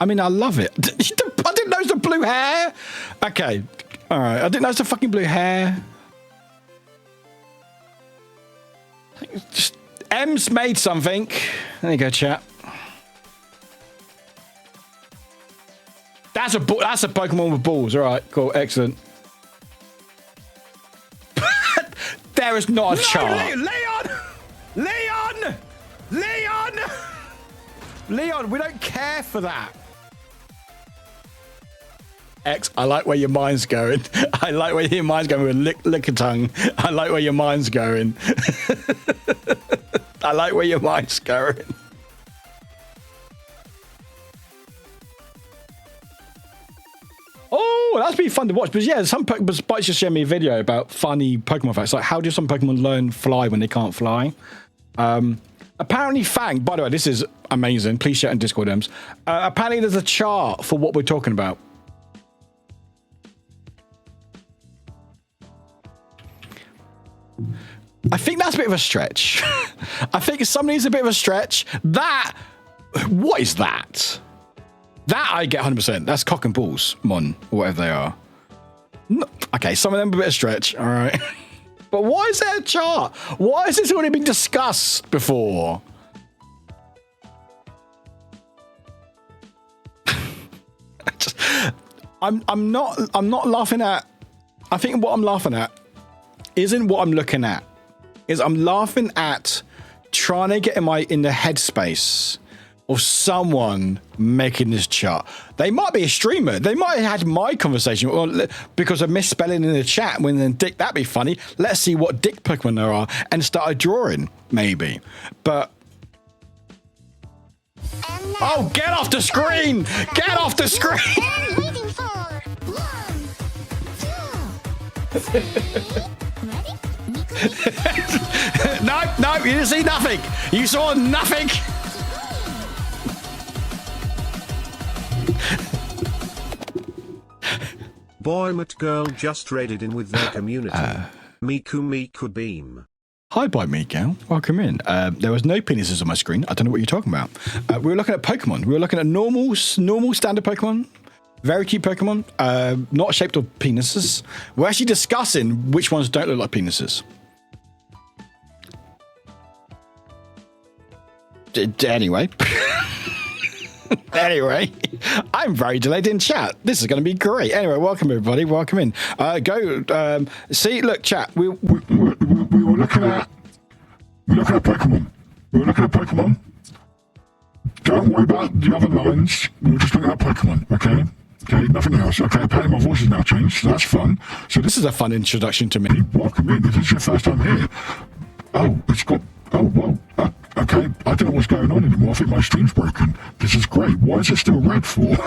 I mean, I love it. I didn't notice the blue hair. Okay. All right. I didn't notice the fucking blue hair. Just M's made something. There you go, chat. That's a Pokemon with balls. All right. Cool. Excellent. There is not a chart. Leon, we don't care for that. X, I like where your mind's going. I like where your mind's going with Lickitung. I like where your mind's going. I like where your mind's going. Oh, that's been fun to watch. But yeah, Spike's just showed me a video about funny Pokemon facts. Like, how do some Pokemon learn fly when they can't fly? Apparently Fang, by the way, this is amazing. Please share in Discord, Ems. Apparently there's a chart for what we're talking about. I think that's a bit of a stretch. I think some needs a bit of a stretch. What is that? That I get 100%. That's cock and balls, mon, or whatever they are. No, okay, some of them a bit of a stretch, all right. But why is there a chart? Why has this already been discussed before? I'm not laughing at. I think what I'm laughing at isn't what I'm looking at. I'm laughing at trying to get in the headspace of someone making this chart. They might be a streamer. They might have had my conversation because of misspelling in the chat. When then dick, that'd be funny. Let's see what dick Pokemon there are and start a drawing, maybe. But oh, get off the screen! Get off the screen! No, you didn't see nothing. You saw nothing. Boy Met Girl just raided in with their community. Miku Beam. Hi, Boy Meat Girl. Welcome in. There was no penises on my screen. I don't know what you're talking about. We were looking at Pokemon. We were looking at normal standard Pokemon. Very cute Pokemon. Not shaped of penises. We're actually discussing which ones don't look like penises. Anyway. Anyway, I'm very delayed in chat. This is going to be great. Anyway, welcome everybody. Welcome in. See, look, chat. We were looking at Pokemon. We were looking at Pokemon. Don't worry about the other lines. We were just looking at Pokemon. Okay. Okay, nothing else. Okay, apparently my voice has now changed, so that's fun. So this is a fun introduction to me. Welcome in. This is your first time here. Oh, it's got. Oh, well, okay. I don't know what's going on anymore. I think my stream's broken. This is great. Why is it still red for?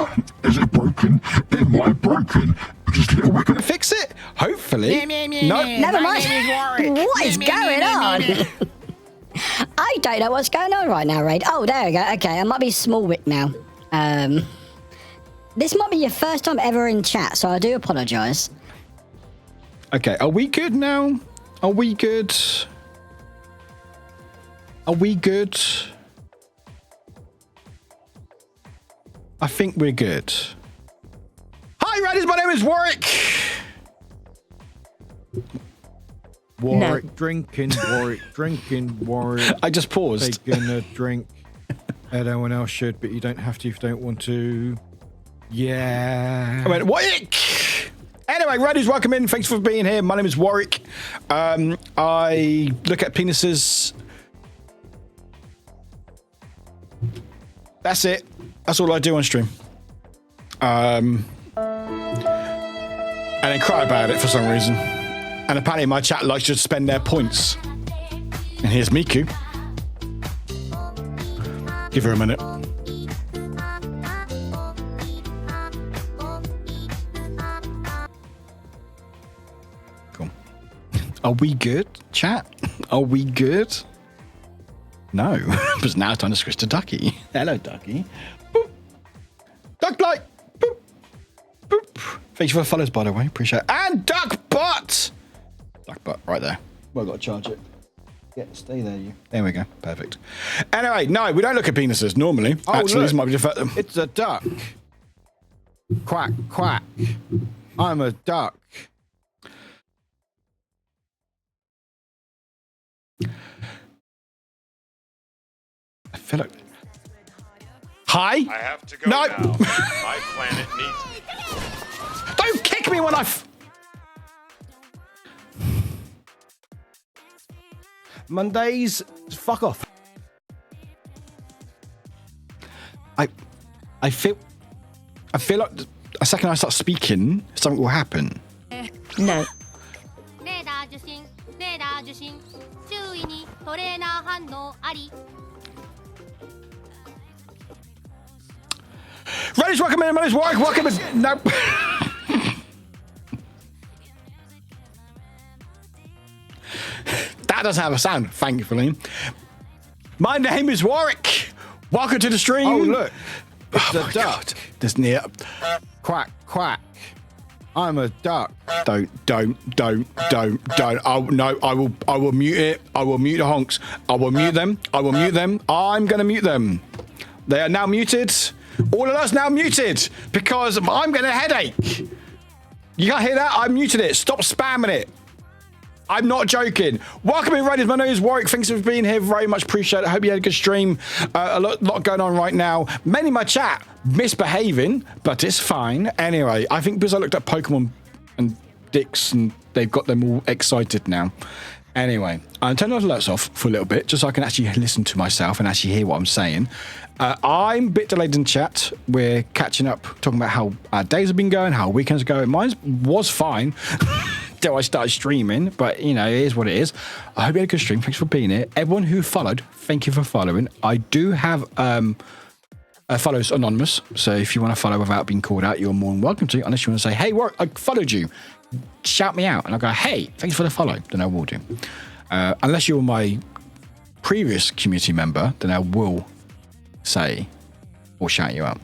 Is it broken? Am I broken? Just little we're gonna fix it? Hopefully. No. Never mind. What is going on? I don't know what's going on right now, Raid. Oh, there we go. Okay, I might be Smallwick now. This might be your first time ever in chat, so I do apologise. Okay, are we good now? Are we good? Are we good? I think we're good. Hi, Raiders. My name is Warwick. Warwick drinking, Warwick drinking, Warwick. I just paused. Taking a drink. Everyone else should, but you don't have to if you don't want to. Yeah. I went, Warwick! Anyway, Raiders, welcome in. Thanks for being here. My name is Warwick. I look at penises. That's it. That's all I do on stream. And then cry about it for some reason. And apparently my chat likes to spend their points. And here's Miku. Give her a minute. Cool. Are we good, chat? Are we good? No, because now it's time to switch to Ducky. Hello, Ducky. Boop. Duck light. Boop. Boop. Thanks for the follows, by the way. Appreciate it. And Duck Butt. Duck Butt, right there. Well, I've got to charge it. Yeah, stay there, you. There we go. Perfect. Anyway, no, we don't look at penises normally. Oh, actually, look. this might be different. It's a duck. Quack, quack. I'm a duck. I feel like. Hi. I have to go No. now. My planet needs me. Don't kick me when I. Mondays, fuck off. I feel like a second I start speaking, something will happen. No. レーダー受信レーダー受信周囲にトレーナー反応あり Raiders, welcome in. My name's Warwick. Welcome in. No. That doesn't have a sound, thankfully. My name is Warwick. Welcome to the stream. Oh, look. It's Oh a my duck. God. There's near. Quack, quack. I'm a duck. Don't. Oh no, I will mute it. I will mute the honks. I will mute them. I'm gonna mute them. They are now muted. All of us now muted because I'm getting a headache. You can't hear that? I muted it. Stop spamming it. I'm not joking. Welcome in, Raiders. My name is Warwick. Thanks for being here. Very much appreciate it. I hope you had a good stream. A lot going on right now. Many in my chat misbehaving, but it's fine. Anyway, I think because I looked at Pokemon and dicks and they've got them all excited now. Anyway, I'm turning the lights off for a little bit just so I can actually listen to myself and actually hear what I'm saying. I'm a bit delayed in chat. We're catching up, talking about how our days have been going, how weekends are going. Mine was fine till I started streaming, but you know, it is what it is. I hope you had a good stream. Thanks for being here. Everyone who followed, thank you for following. I do have follows anonymous, so if you want to follow without being called out, you're more than welcome to, unless you want to say, hey, Warwick, I followed you. Shout me out, and I'll go, hey, thanks for the follow. Then I will do. Unless you're my previous community member, then I will say or shout you out.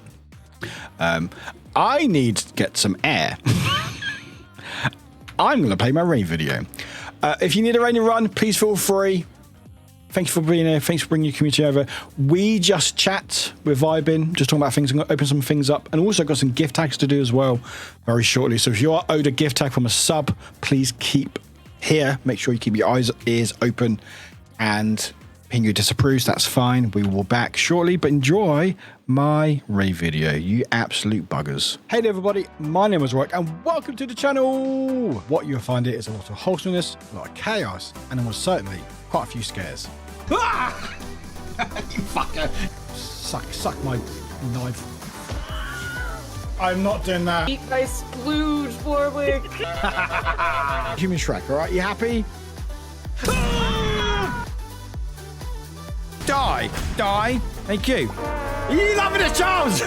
I need to get some air. I'm going to play my raid video. If you need a raid and run, please feel free. Thank you for being here. Thanks for bringing your community over. We just chat. We're vibing, just talking about things. I'm going to open some things up, and also got some gift tags to do as well very shortly. So if you are owed a gift tag from a sub, please keep here. Make sure you keep your ears open, and Pingu disapproves. That's fine. We will back shortly, but enjoy my rave video, you absolute buggers. Hey there, everybody. My name is Warwick, and welcome to the channel. What you'll find here is a lot of wholesomeness, a lot of chaos, and almost certainly quite a few scares. Ah! You fucker. Suck my knife. I'm not doing that. Eat my splooge, Warwick. Human Shrek, all right? You happy? Ah! Die. Thank you. You loving this, Charles?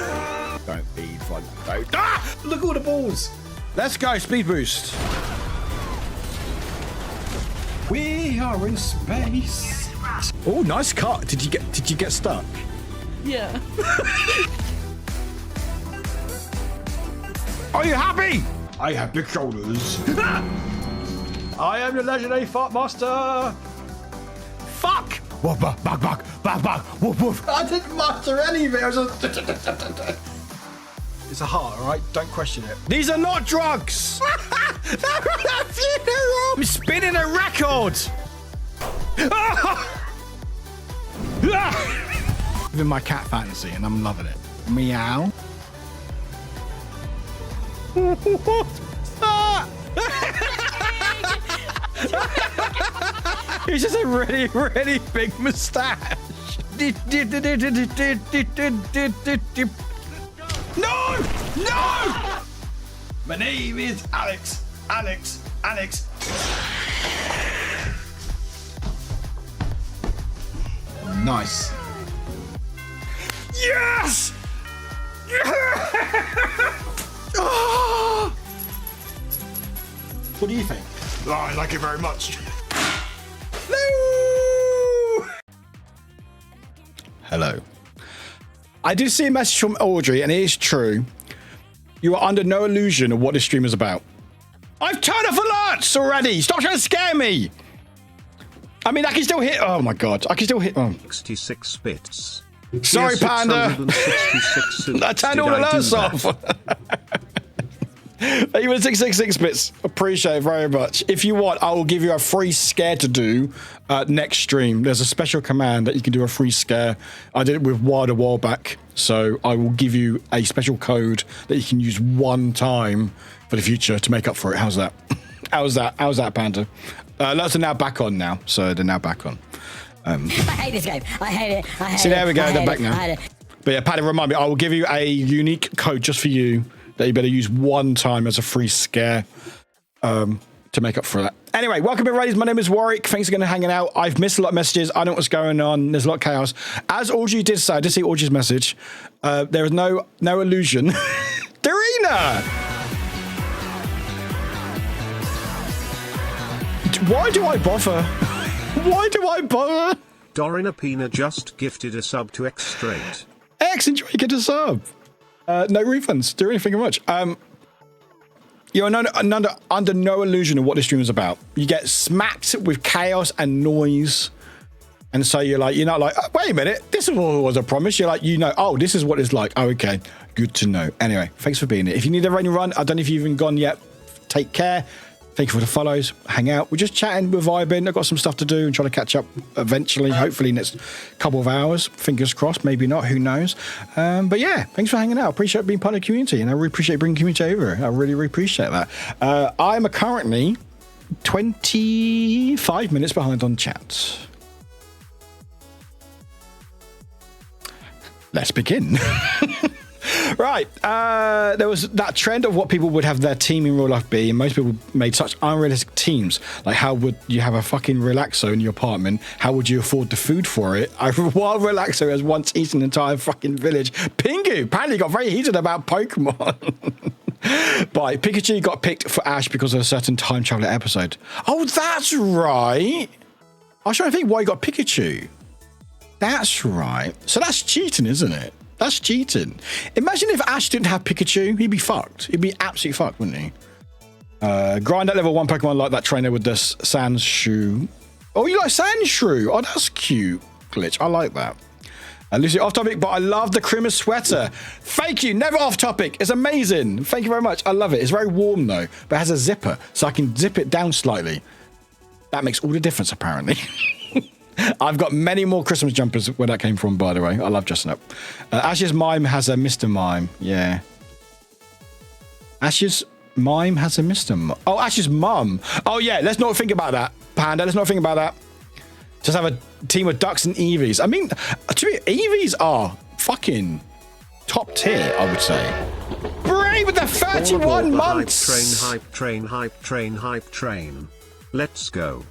Don't be fun. Don't. Ah! Look at all the balls. Let's go. Speed boost. We are in space. Oh, nice cut. Did you get stuck? Yeah. Are you happy? I have big shoulders. I am the legendary fart master. Fuck. Woof, bug, woof, woof. I didn't master any of it. I was just... It's a heart, all right? Don't question it. These are not drugs. I'm spinning a record. Living my cat fantasy, and I'm loving it. Meow. It's just a really, really big moustache. No! My name is Alex. Nice. Yes! Oh! What do you think? Oh, I like it very much. Hello. I did see a message from Audrey, and it is true. You are under no illusion of what this stream is about. I've turned off alerts already. Stop trying to scare me. I mean, I can still hit. Oh my god, I can still hit. Oh. 66 bits. Sorry, Panda. I turned all alerts off. Thank you for the 666 bits. Appreciate it very much. If you want, I will give you a free scare to do next stream. There's a special command that you can do a free scare. I did it with WOD a while back, so I will give you a special code that you can use one time for the future to make up for it. How's that? How's that, Panda? Alerts are now back on now, so they're now back on. I hate this game. I hate it. See, there we go. They're back now. But yeah, Panda, remind me. I will give you a unique code just for you that you better use one time as a free scare to make up for that. Anyway, welcome everybody. My name is Warwick. Thanks again for hanging out. I've missed a lot of messages. I don't know what's going on. There's a lot of chaos. As Audrey did say, I did see Audrey's message. There is no illusion. Darina! Why do I bother? Why do I bother? Dorina Pina just gifted a sub to X Straight. X, enjoy, get a sub. No refunds. Do anything much. You're under no illusion of what this stream is about. You get smacked with chaos and noise, and so you're not like, oh, wait a minute, this is what was a promise. You're like, oh, this is what it's like. Oh, okay, good to know. Anyway, thanks for being here. If you need a rainy run, I don't know if you've even gone yet. Take care. Thank you for the follows. Hang out. We're just chatting. We're vibing. I've got some stuff to do and trying to catch up eventually, hopefully next couple of hours. Fingers crossed. Maybe not. Who knows? But yeah, thanks for hanging out. Appreciate being part of the community, and I really appreciate bringing community over. I really, really appreciate that. I'm currently 25 minutes behind on chat. Let's begin. Right, there was that trend of what people would have their team in real life be, and most people made such unrealistic teams. Like, how would you have a fucking relaxo in your apartment? How would you afford the food for it? While relaxo has once eaten an entire fucking village. Pingu apparently got very heated about Pokemon. But Pikachu got picked for Ash because of a certain time traveler episode. Oh, that's right. I was trying to think why he got Pikachu. That's right. So that's cheating, isn't it? That's cheating. Imagine if Ash didn't have Pikachu, he'd be fucked. He'd be absolutely fucked, wouldn't he? Grind at level 1 Pokemon like that trainer with the Sans shoe. Oh, you like Sandshrew? Oh, that's cute, Glitch. I like that. Lucy, off topic, but I love the Christmas sweater. Thank you. Never off topic. It's amazing. Thank you very much. I love it. It's very warm though, but it has a zipper, so I can zip it down slightly. That makes all the difference, apparently. I've got many more Christmas jumpers where that came from, by the way. I love dressing up. Ash's Mime has a Mr. Mime. Yeah. Ash's Mime has a Mr. Mime. Oh, Ash's mum. Oh, yeah. Let's not think about that, Panda. Let's not think about that. Just have a team of ducks and Eevees. I mean, to me, Eevees are fucking top tier, I would say. Brave with the 31 months. Hype train, hype train, hype train, hype train. Let's go.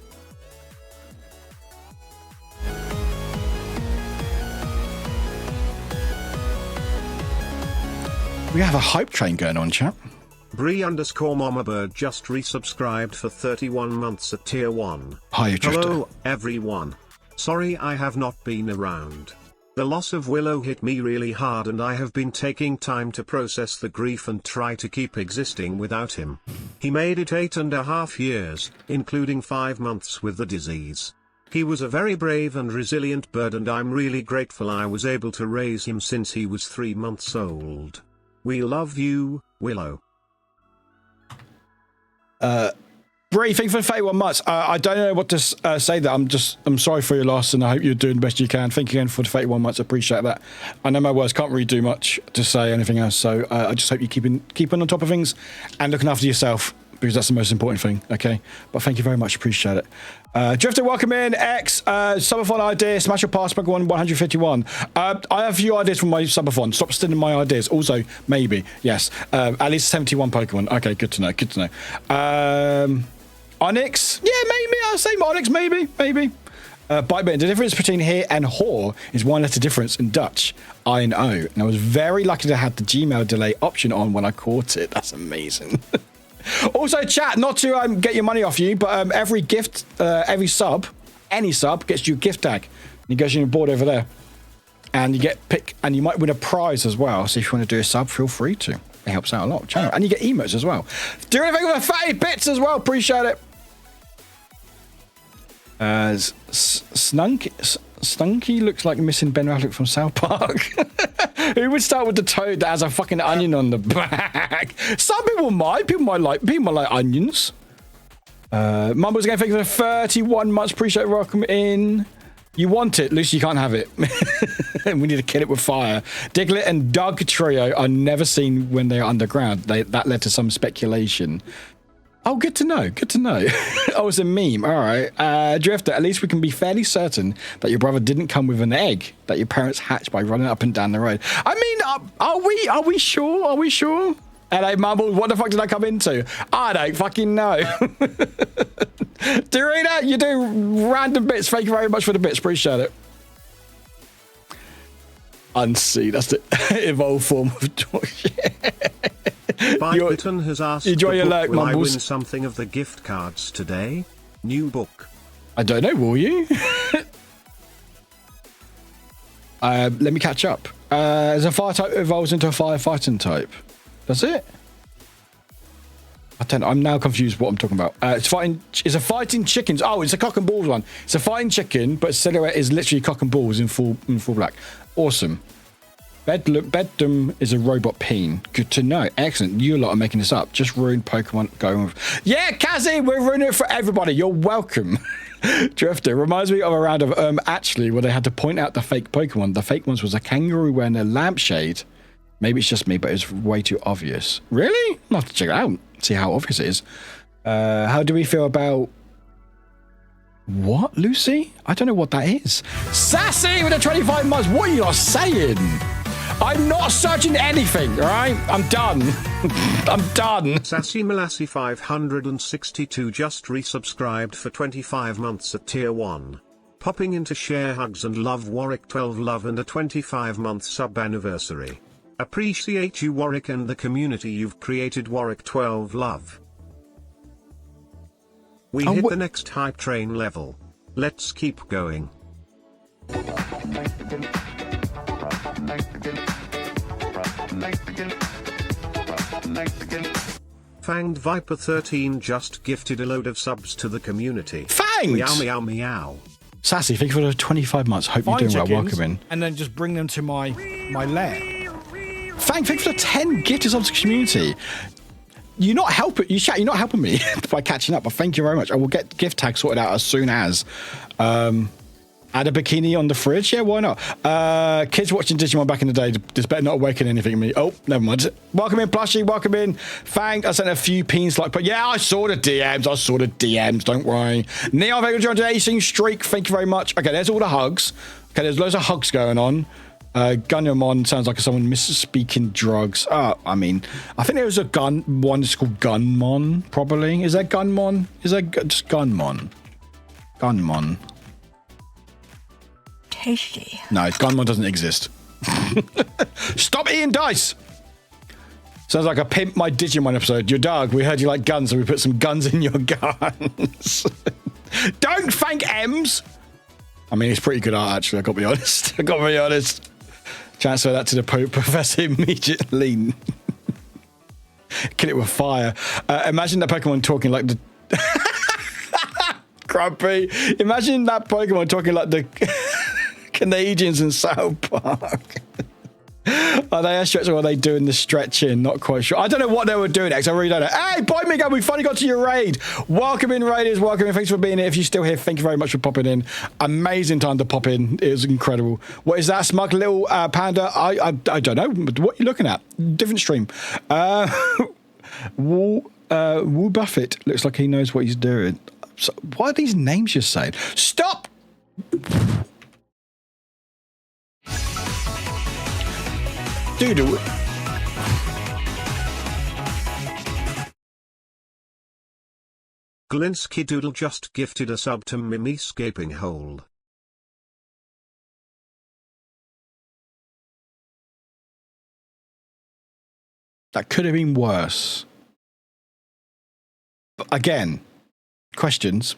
We have a hype train going on, chap. Bree_Mamabird just resubscribed for 31 months at tier 1. Hi, Drifter. Hello, everyone. Sorry I have not been around. The loss of Willow hit me really hard and I have been taking time to process the grief and try to keep existing without him. He made it 8.5 years, including 5 months with the disease. He was a very brave and resilient bird and I'm really grateful I was able to raise him since he was 3 months old. We love you, Willow. Bree, thank you for 31 months. I don't know what to say that. I'm sorry for your loss and I hope you're doing the best you can. Thank you again for the 31 months. I appreciate that. I know my words can't really do much to say anything else. So I just hope you keeping on top of things and looking after yourself because that's the most important thing. Okay. But thank you very much. Appreciate it. Drifter, welcome in. X, subathon idea, smash your pass, Pokemon 151. I have a few ideas from my subathon. Stop stealing my ideas. Also, maybe, yes. At least 71 Pokemon. Okay, good to know. Good to know. Onyx? Yeah, maybe. I'll say Onyx, maybe. Bite bit. The difference between here and whore is 1 letter difference in Dutch. I and O. And I was very lucky to have the Gmail delay option on when I caught it. That's amazing. Also, chat, not to get your money off you, but every gift, every sub, any sub, gets you a gift tag. It goes on your board over there. And you get pick, and you might win a prize as well. So if you want to do a sub, feel free to. It helps out a lot. Channel. And you get emotes as well. Do anything with the fatty bits as well. Appreciate it. Snunky looks like missing Ben Affleck from South Park. Who would start with the toad that has a fucking onion on the back? Some people might. People might like onions. Mumbles again, thank you for 31 months. Appreciate it. Welcome in. You want it, Lucy, you can't have it. We need to kill it with fire. Diglett and Doug trio are never seen when they're underground. That led to some speculation. Oh, good to know. Good to know. Oh, it's a meme. All right. Drifter, at least we can be fairly certain that your brother didn't come with an egg that your parents hatched by running up and down the road. I mean, are we sure? Are we sure? Hello, Mumble, what the fuck did I come into? I don't fucking know. Dorita, you do random bits. Thank you very much for the bits. Appreciate it. Unsee, that's the evolved form of George. Biden has asked, enjoy your luck, will I Mumbles. win something of the gift cards today? New book. I don't know, will you? Let me catch up. As a fire type evolves into a firefighting type. Does it? I don't know. I'm now confused what I'm talking about. It's a fighting chickens. Oh, it's a cock and balls one. It's a fighting chicken, but silhouette is literally cock and balls in full black. Awesome. Bedlam is a robot peen. Good to know. Excellent. You lot are making this up. Just ruined Pokemon going with. Yeah, Kazzy, we're ruining it for everybody. You're welcome. Drifter reminds me of a round of actually where they had to point out the fake Pokemon. The fake ones was a kangaroo wearing a lampshade. Maybe it's just me, but it's way too obvious. Really? I'll have to check it out. See how obvious it is. How do we feel about what, Lucy? I don't know what that is. Sassy with the 25 months. What are you not saying? I'm not searching anything, all right? I'm done. I'm done. Sassy Malassie 562 just resubscribed for 25 months at tier 1. Popping into share hugs and love Warwick 12 love and a 25-month sub anniversary. Appreciate you, Warwick, and the community you've created, Warwick 12 love. We hit the next hype train level. Let's keep going. Fanged Viper 13 just gifted a load of subs to the community. Fanged! Meow meow meow. Sassy, thank you for the 25 months. Hope you're Find doing well. chickens Welcome in. and then just bring them to my lair. Thank you for the 10 gifted subs to the community. You're not helping. You're not helping me by catching up. But thank you very much. I will get gift tag sorted out as soon as. Add a bikini on the fridge. Yeah, why not? Kids watching Digimon back in the day. This better not awaken anything in me. Oh, never mind. Welcome in, Plushie. Welcome in. Fang. I sent a few peens like, but yeah, I saw the DMs. Don't worry. Neon, thank you for joining today's streak. Thank you very much. Okay, there's all the hugs. Okay, there's loads of hugs going on. Gunyamon sounds like someone misspeaking drugs. I mean, I think there was a gun one that's called Gunmon, probably. Is that Gunmon? Is that just Gunmon? Gunmon. Tasty. No, Gunmon doesn't exist. Stop eating dice! Sounds like a Pimp My Digimon episode. Your dog, we heard you like guns, so we put some guns in your guns. Don't thank M's! I mean, it's pretty good art, actually, I've got to be honest. Transfer that to the Pope Professor immediately. Kill it with fire. Imagine that Pokemon talking like the... Grumpy. Imagine that Pokemon talking like the Canadians in South Park. Are they a stretch or are they doing the stretching? Not quite sure. I don't know what they were doing next. I really don't know. Hey, Boy Miguel, we finally got to your raid. Welcome in, raiders. Welcome in. Thanks for being here. If you're still here, thank you very much for popping in. Amazing time to pop in. It was incredible. What is that, smug little panda? I don't know. What are you looking at? Different stream. Woo Buffett looks like he knows what he's doing. So, what are these names you're saying? Stop! Doodle. Glinsky Doodle just gifted a sub to Mimescaping Hold. That could have been worse. But again, questions.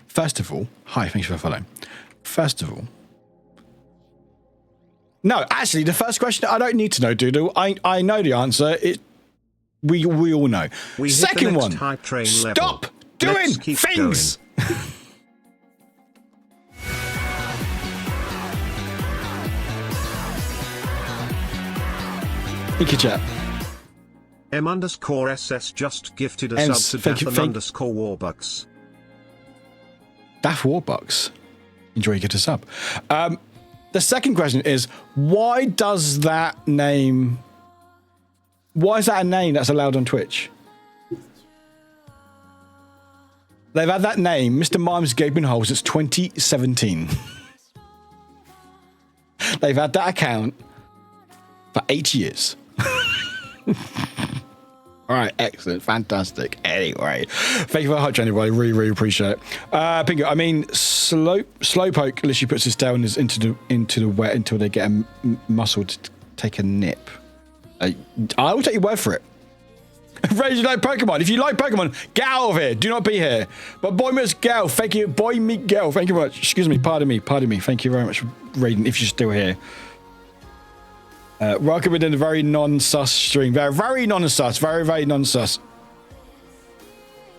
First of all, hi, thanks for following. First of all, no, actually, the first question I don't need to know, Doodle. I know the answer. We all know. Second one. Stop doing things. Thank you, chat. M_SS just gifted a sub to Dath_Warbucks. Dath Warbucks. Enjoy, you get a sub. The second question is, why is that a name that's allowed on Twitch? They've had that name, Mr. Mimes Gaping Hole, since 2017. They've had that account for 8 years. All right, excellent, fantastic. Anyway, thank you for the hot, everybody. Really, really appreciate it. Pingo, I mean, Slowpoke literally puts his tail into the wet until they get a muscle to take a nip. I will take your word for it. Rage, you like Pokemon? If you like Pokemon, get out of here. Do not be here. But Boy Miguel, thank you. Boy Miguel, thank you very much. Excuse me, pardon me. Thank you very much for raiding. If you're still here. Welcome within a very non-sus stream. Very non-sus. Very non-sus.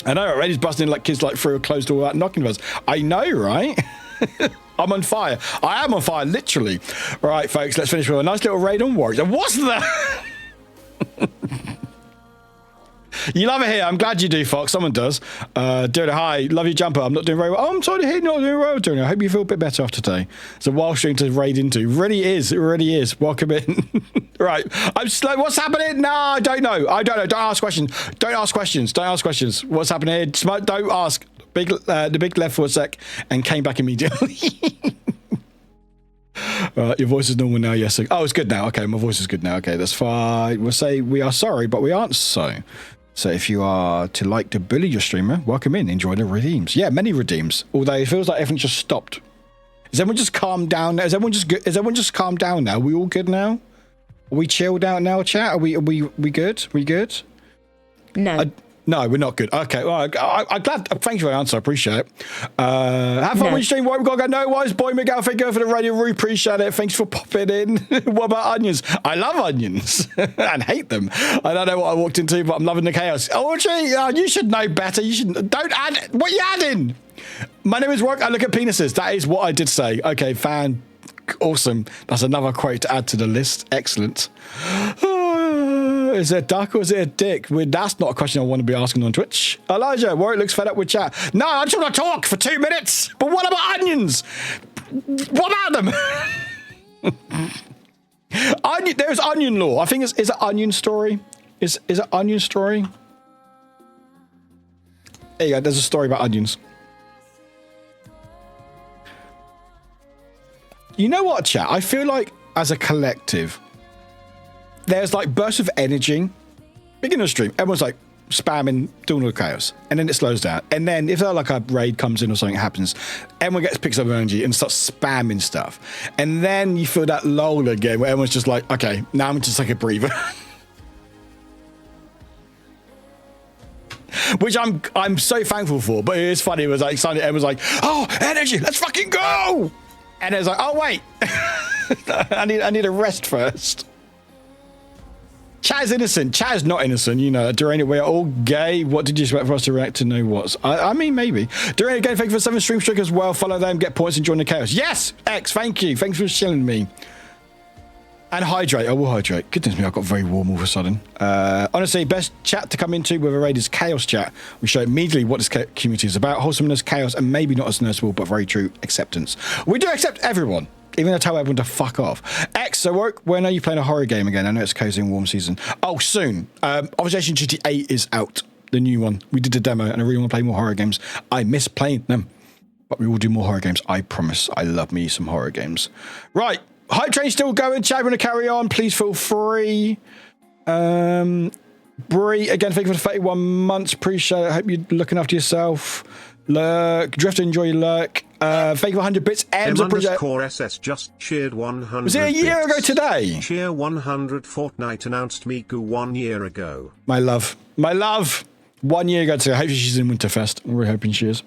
I know, right? He's busting like kids like through a closed door without knocking us. I know, right? I'm on fire. I am on fire, literally. All right, folks, let's finish with a nice little raid on Warwick. What's that? You love it here. I'm glad you do, Fox. Someone does. Doing it. Hi. Love you, Jumper. I'm not doing very well. Oh, I'm sorry to hear you're not doing well, doing it. I hope you feel a bit better after today. It's a wild stream to raid into. It really is. Welcome in. Right. I'm slow. What's happening? No, I don't know. Don't ask questions. Don't ask questions. What's happening here? Don't ask. The big left for a sec and came back immediately. Your voice is normal now. Yes. Oh, it's good now. Okay, my voice is good now. Okay, that's fine. We'll say we are sorry, but we aren't so. So if you are to like to bully your streamer, welcome in. Enjoy the redeems. Yeah, many redeems. Although it feels like everything just stopped. Is everyone just calmed down? Is everyone just calmed down now? Are we all good now? Are we chilled out now, chat? Are we good? We good? No. No, we're not good. Okay, well, I'm glad. Thank you for the answer. I appreciate it. Have fun with your stream. What we got to go? No wise boy, Miguel. Thank you for the radio. We appreciate it. Thanks for popping in. What about onions? I love onions and hate them. I don't know what I walked into, but I'm loving the chaos. Oh, gee, you should know better. You should don't add. What are you adding? My name is Warwick. I look at penises. That is what I did say. Okay, fan. Awesome. That's another quote to add to the list. Excellent. Is it a duck or is it a dick? Well, that's not a question I want to be asking on Twitch. Elijah, Warwick looks fed up with chat. No, I just want to talk for 2 minutes. But what about onions? What about them? There's onion law. I think is it onion story? Is it onion story? There you go. There's a story about onions. You know what, chat? I feel like as a collective, there's like bursts of energy. Beginning of the stream, everyone's like spamming, doing all the chaos, and then it slows down. And then if like a raid comes in or something happens, everyone picks up energy and starts spamming stuff. And then you feel that lull again, where everyone's just like, okay, now I'm just like a breather. Which I'm so thankful for. But it is funny. It was like suddenly everyone's like, oh, energy, let's fucking go. And it's like, oh wait, I need a rest first. Chat is innocent. Chat is not innocent. You know, Durania, we're all gay. What did you expect for us to react to know what's? I mean, maybe. Durania, again, thank you for 7 stream streak as well. Follow them, get points, and join the chaos. Yes, X, thank you. Thanks for shilling me. And hydrate. I will hydrate. Goodness me, I got very warm all of a sudden. Honestly, best chat to come into with a raid is chaos chat. We show immediately what this community is about. Wholesomeness, chaos, and maybe not as noticeable, but very true acceptance. We do accept everyone. Even though I tell everyone to fuck off. X, so work, when are you playing a horror game again? I know it's cozy and warm season. Oh, soon. Observation GT8 is out. The new one. We did a demo and I really want to play more horror games. I miss playing them. But we will do more horror games. I promise. I love me some horror games. Right. Hype train still going. Chad, want to carry on? Please feel free. Bree, again, thank you for the 31 months. Appreciate it. I hope you're looking after yourself. Lurk, Drifter, enjoy your lurk. Thank you for 100 bits. M_SS just cheered 100. Was it a year ago today? Cheer 100 Fortnite announced Miku 1 year ago. My love. 1 year ago today. Hopefully she's in Winterfest. I'm really hoping she is.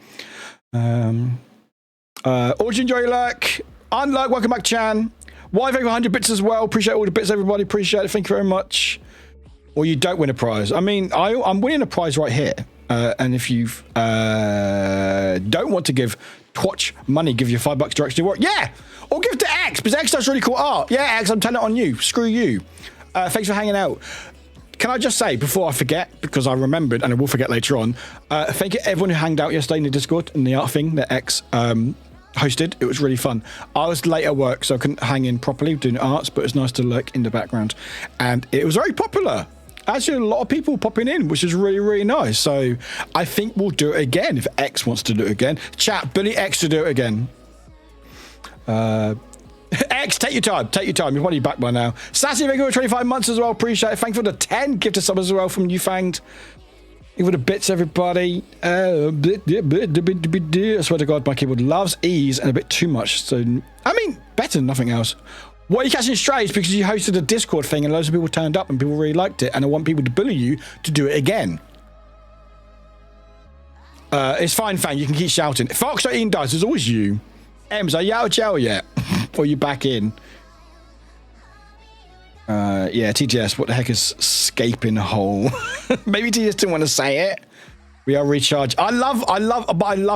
Always enjoy your lurk. Unlurk, welcome back, Chan. Why thank you for 100 bits as well. Appreciate all the bits, everybody. Appreciate it. Thank you very much. Or you don't win a prize. I mean, I'm winning a prize right here. And if you don't want to give Twitch money, give you $5 to actually work. Yeah! Or give to X, because X does really cool art. Yeah, X, I'm telling it on you. Screw you. Thanks for hanging out. Can I just say, before I forget, because I remembered, and I will forget later on, thank you everyone who hanged out yesterday in the Discord and the art thing that X hosted. It was really fun. I was late at work, so I couldn't hang in properly doing arts, but it's nice to lurk in the background. And it was very popular. Actually, a lot of people popping in, which is really, really nice. So I think we'll do it again if X wants to do it again. Chat, bully X to do it again. X, take your time. Take your time. You're probably back by now. Sassy, thank you for 25 months as well. Appreciate it. Thank you for the 10 gift of subs as well from Newfanged. Thank you for the bits, everybody. I swear to God, my keyboard loves ease and a bit too much. So, I mean, better than nothing else. What are you catching strays? Because you hosted a Discord thing and loads of people turned up and people really liked it, and I want people to bully you to do it again. It's fine, fan. You can keep shouting. Fox or Ian Dice, it's always you. Ems, are you out of jail yet? Or are you back in? Yeah, TTS, what the heck is scaping hole? Maybe TTS didn't want to say it. We are recharged. I love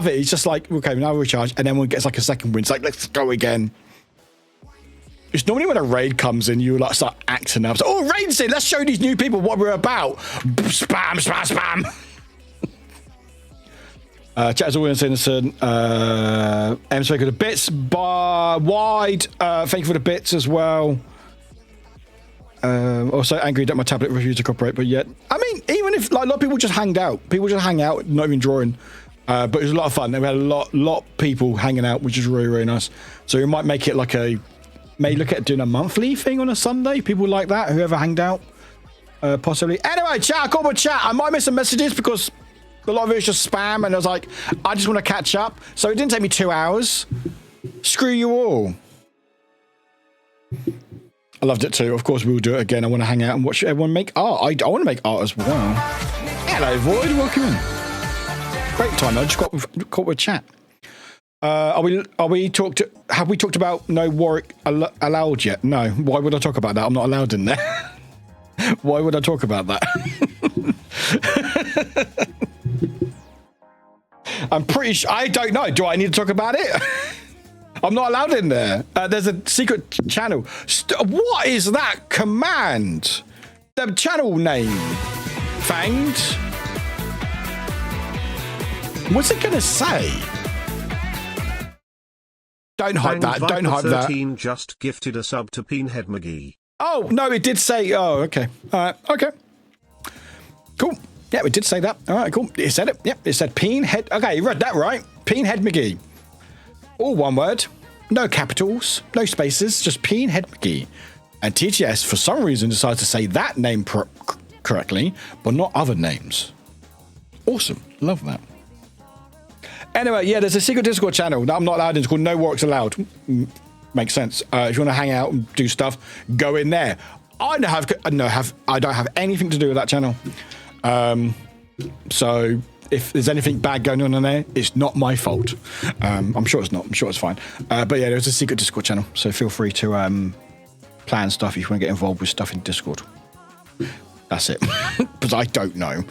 it. It's just like, okay, now we're recharged, and then one gets like a second win. It's like, let's go again. It's normally when a raid comes in, you like start acting up. So, oh, raid's in. Let's show these new people what we're about. Spam, spam, spam. Chat is always innocent. M's thank you for the bits. Wide. Thank you for the bits as well. Also angry that my tablet refused to cooperate, but yet, I mean, even if like a lot of people just hanged out, not even drawing. But it was a lot of fun. We had a lot of people hanging out, which is really, really nice. So we might make it like may look at doing a monthly thing on a Sunday. People like that, whoever hanged out, possibly. Anyway, chat, call my chat. I might miss some messages because a lot of it is just spam, and I was like, I just want to catch up. So it didn't take me 2 hours. Screw you all. I loved it too. Of course, we will do it again. I want to hang out and watch everyone make art. I want to make art as well. Hello, Void. Welcome in. Great time. I just got with chat. Have we talked about no Warwick allowed yet? No. Why would I talk about that? I'm not allowed in there. Why would I talk about that? I'm pretty sure. I don't know. Do I need to talk about it? I'm not allowed in there. There's a secret channel. What is that command? The channel name. Fanged. What's it going to say? Don't hype that. Don't hype that. 13 just gifted a sub to Pinhead McGee. Oh, no, it did say. Oh, okay. Okay. Cool. Yeah, it did say that. All right, cool. It said it. Yep, it said Pinhead. Okay, you read that right. Pinhead McGee. All one word. No capitals. No spaces. Just Pinhead McGee. And TTS, for some reason, decided to say that name correctly, but not other names. Awesome. Love that. Anyway, yeah, there's a secret Discord channel that I'm not allowed in. It's called No Warwick's Allowed. Makes sense. If you want to hang out and do stuff, go in there. I don't have anything to do with that channel. So if there's anything bad going on in there, it's not my fault. I'm sure it's not. I'm sure it's fine. But yeah, there's a secret Discord channel, so feel free to plan stuff if you want to get involved with stuff in Discord. That's it. Because I don't know.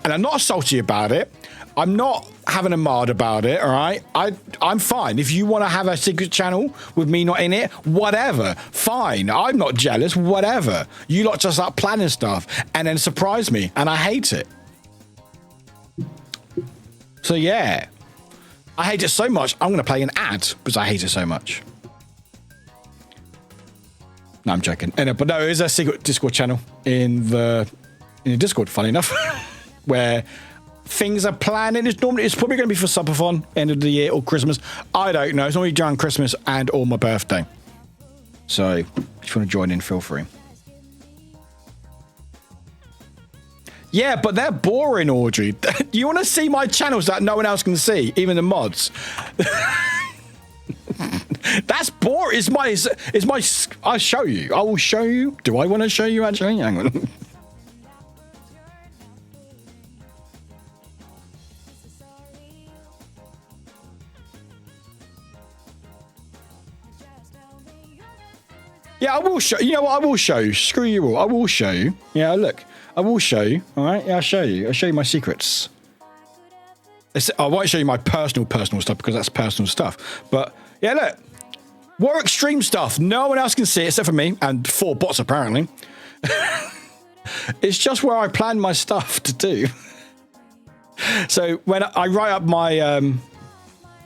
And I'm not salty about it. I'm not having a mad about it, all right? I'm fine. If you want to have a secret channel with me not in it, whatever. Fine. I'm not jealous, whatever. You lot just start planning stuff and then surprise me, and I hate it. So, yeah. I hate it so much, I'm going to play an ad because I hate it so much. No, I'm joking. But no, there is a secret Discord channel in the Discord, funny enough, where things are planning. It's probably going to be for Subathon, end of the year, or Christmas. I don't know. It's normally during Christmas and or my birthday. So, if you want to join in, feel free. Yeah, but they're boring, Audrey. You want to see my channels that no one else can see, even the mods? That's boring. It's my. I'll show you. I will show you. Do I want to show you actually? Hang on. Yeah, I will show. You know what? I will show you. Screw you all. I will show you. Yeah, look. I will show you. All right. Yeah, I'll show you. I'll show you my secrets. I won't show you my personal stuff because that's personal stuff. But yeah, look. Warwick stream stuff. No one else can see it except for me and 4 bots apparently. It's just where I plan my stuff to do. So when I write up my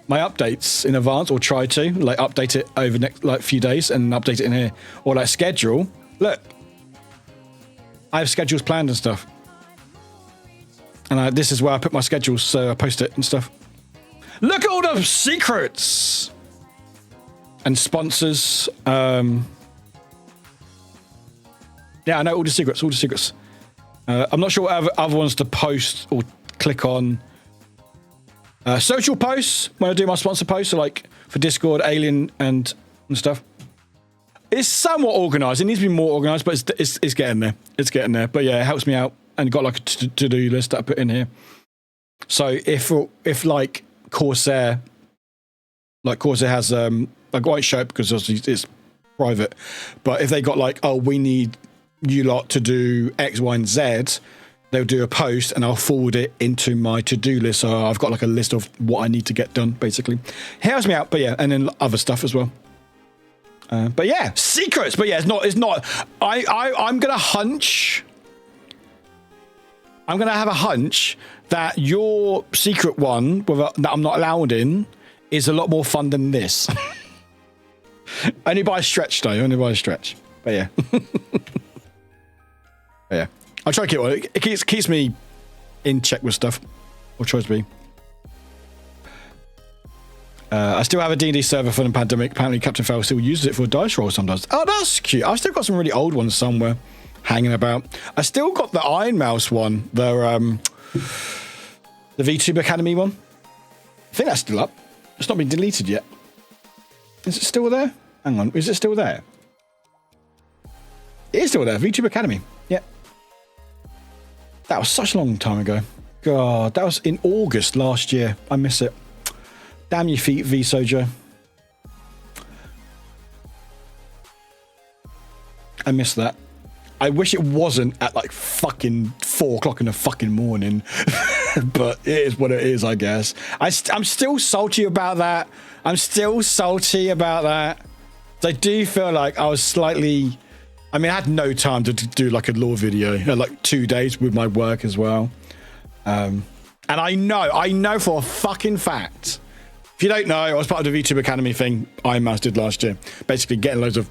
my updates in advance, or try to update it over next few days and update it in here, or schedule. Look, I have schedules planned and stuff, and this is where I put my schedules, so I post it and stuff. Look at all the secrets and sponsors. Yeah, I know all the secrets. All the secrets. I'm not sure what other ones to post or click on. Social posts, when I do my sponsor posts, so for Discord, Alien, and stuff. It's somewhat organised. It needs to be more organised, but it's getting there. It's getting there. But yeah, it helps me out. And got a to-do list that I put in here. So if Corsair, Corsair has, I won't show it because obviously it's private, but if they got we need you lot to do X, Y, and Z, they'll do a post and I'll forward it into my to-do list. So I've got a list of what I need to get done, basically. Helps me out, but yeah, and then other stuff as well. But yeah, secrets. But yeah, it's not. I'm gonna hunch. I'm gonna have a hunch that your secret one that I'm not allowed in is a lot more fun than this. Only by a stretch, though. Only by a stretch. But yeah. But yeah. I try to keep it keeps me in check with stuff, or tries to be. I still have a D&D server for the pandemic. Apparently, Captain Fowl still uses it for a dice roll sometimes. Oh, that's cute. I've still got some really old ones somewhere hanging about. I still got the Iron Mouse one, the VTube Academy one. I think that's still up. It's not been deleted yet. Is it still there? Hang on. Is it still there? It is still there. VTube Academy. Yeah. That was such a long time ago. God, that was in August last year. I miss it. Damn your feet, V Sojo. I miss that. I wish it wasn't at like fucking 4 o'clock in the fucking morning. But it is what it is, I guess. I'm still salty about that. I'm still salty about that. I do feel like I was slightly... I mean, I had no time to do like a lore video. I had like 2 days with my work as well. And I know for a fucking fact... If you don't know, I was part of the VTube Academy thing Iron Mouse did last year. Basically getting loads of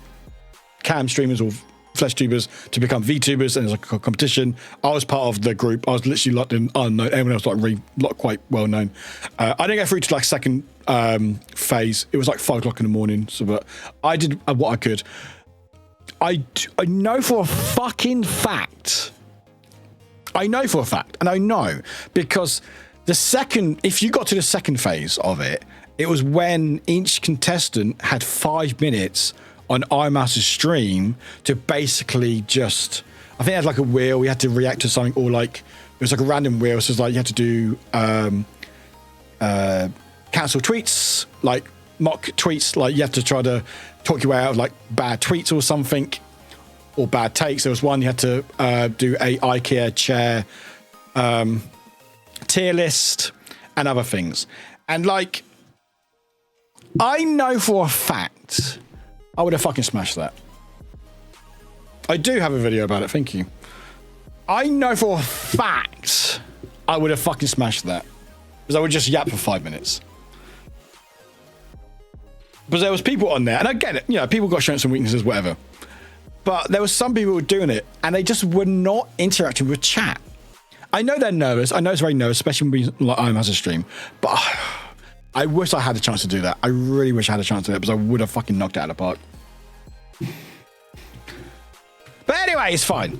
cam streamers or flesh tubers to become VTubers, and there's like a competition. I was part of the group. I was literally locked in unknown. Everyone else like quite well known. I didn't get through to like second phase. It was like 5 o'clock in the morning. So, but I did what I could. I know for a fucking fact. I know for a fact, and I know because if you got to the second phase of it, it was when each contestant had 5 minutes on iMouse's stream to basically just, I think it had like a wheel, we had to react to something, or like, it was like a random wheel, so it's like you had to do cancel tweets, like mock tweets, like you have to try to talk your way out of like bad tweets or something, or bad takes. There was one you had to do a IKEA chair tier list and other things. And like, I know for a fact I would have fucking smashed that. I do have a video about it, thank you. I know for a fact I would have fucking smashed that. Because I would just yap for 5 minutes. But there was people on there, and I get it, you know, people got strengths and weaknesses, whatever. But there was some people who were doing it, and they just were not interacting with chat. I know they're nervous. I know it's very nervous, especially when we like I'm as a stream. But I wish I had a chance to do that. I really wish I had a chance to do it, because I would have fucking knocked it out of the park. But anyway, it's fine.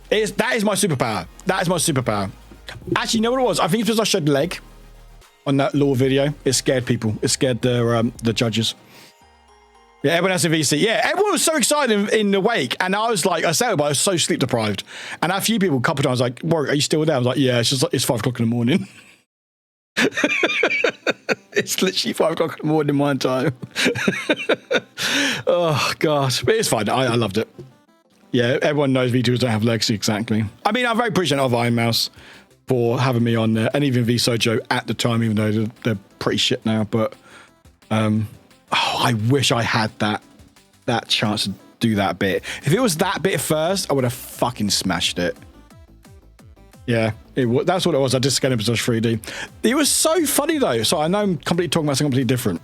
That is my superpower. That is my superpower. Actually, you know what it was? I think it's because I showed leg on that lore video. It scared people. It scared the judges. Yeah, everyone else in VC. Yeah, everyone was so excited in the wake, and I was like, I said, but I was so sleep deprived. And a few people, a couple of times, like, Warwick, are you still there? I was like, yeah, it's just like, it's 5 o'clock in the morning. It's literally 5 o'clock in the morning my time. Oh gosh, but it's fine. I loved it. Yeah, everyone knows VTubers don't have legs, exactly. I mean, I'm very appreciative of Iron Mouse for having me on there, and even V Sojo at the time, even though they're pretty shit now. But I wish I had that chance to do that bit. If it was that bit first, I would have fucking smashed it. Yeah, that's what it was. I just scanned it as 3D. It was so funny though. So I know I'm completely talking about something completely different.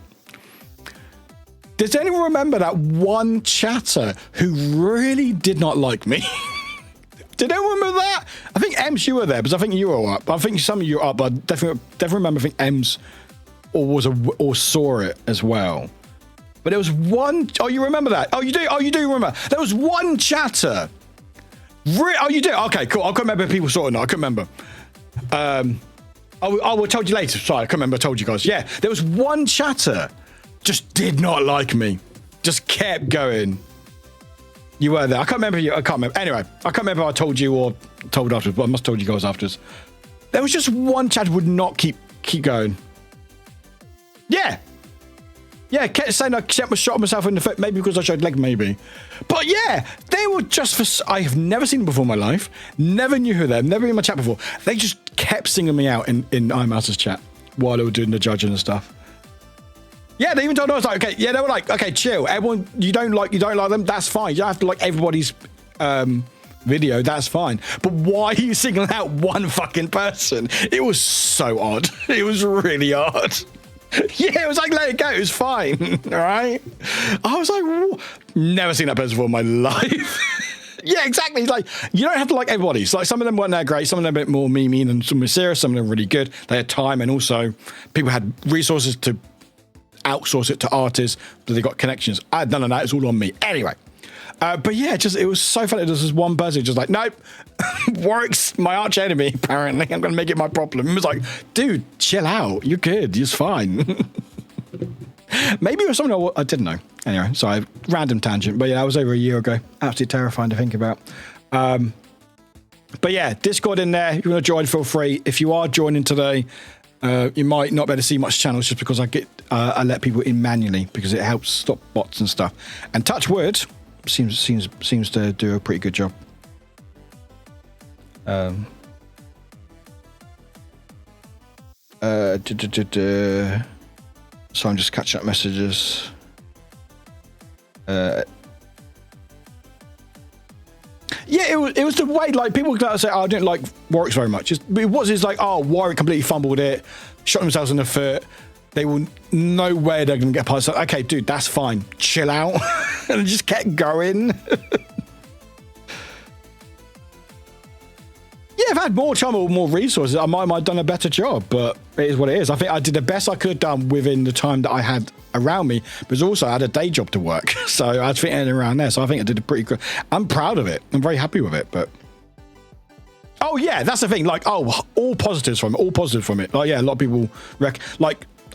Does anyone remember that one chatter who really did not like me? Did anyone remember that? I think Ems, you were there, because I think you were up. I think some of you were up, but I definitely remember. I think Ems or saw it as well. But there was one. Oh, you remember that? Oh, you do. Oh, you do remember. There was one chatter. Oh, you do. Okay, cool. I can't remember if people saw it or not. I can't remember. I told you later. Sorry, I can't remember. I told you guys. Yeah, there was one chatter. Just did not like me. Just kept going. You were there. I can't remember you. I can't remember. Anyway, I can't remember if I told you or told afterwards, but I must have told you guys afterwards. There was just one chat would not keep going. Yeah. Yeah, kept saying I shot myself in the foot, maybe because I showed leg, maybe. But yeah, they were just for... I have never seen them before in my life. Never knew who they were. Never been in my chat before. They just kept singing me out in iMouse's chat while they were doing the judging and stuff. Yeah, they even told me, I was like, okay, yeah, they were like, okay, chill. Everyone, you don't like them, that's fine. You don't have to like everybody's video, that's fine. But why are you singling out one fucking person? It was so odd. It was really odd. Yeah, it was like, let it go, it was fine. All right? I was like, whoa. Never seen that person before in my life. Yeah, exactly. It's like, you don't have to like everybody. It's like some of them weren't that great, some of them a bit more mean and some were serious, some of them were really good. They had time, and also people had resources to outsource it to artists, but they got connections. I had none of that. It's all on me. Anyway, but yeah, it was so funny. There's this one person just like, nope, Warwick's my arch enemy. Apparently, I'm going to make it my problem. It was like, dude, chill out. You're good. It's fine. Maybe it was something I didn't know. Anyway, sorry, random tangent. But yeah, that was over a year ago. Absolutely terrifying to think about. But yeah, Discord in there. If you want to join, feel free. If you are joining today, you might not be able to see much channels just because I let people in manually because it helps stop bots and stuff. And touch wood seems to do a pretty good job. So I'm just catching up messages. Yeah, it was the way, like, people say, oh, I didn't like Warwick very much. It's like, oh, Warwick completely fumbled it, shot themselves in the foot. They will no way they're going to get past that. Okay, dude, that's fine. Chill out. And just kept going. Yeah, if I had more time or more resources, I might have done a better job, but it is what it is. I think I did the best I could have done within the time that I had around me, but also I had a day job to work. So I was fitting around there. So I think I did a pretty good. I'm proud of it. I'm very happy with it, but. Oh yeah, that's the thing. Like, oh, all positives from it. Like, yeah, a lot of people like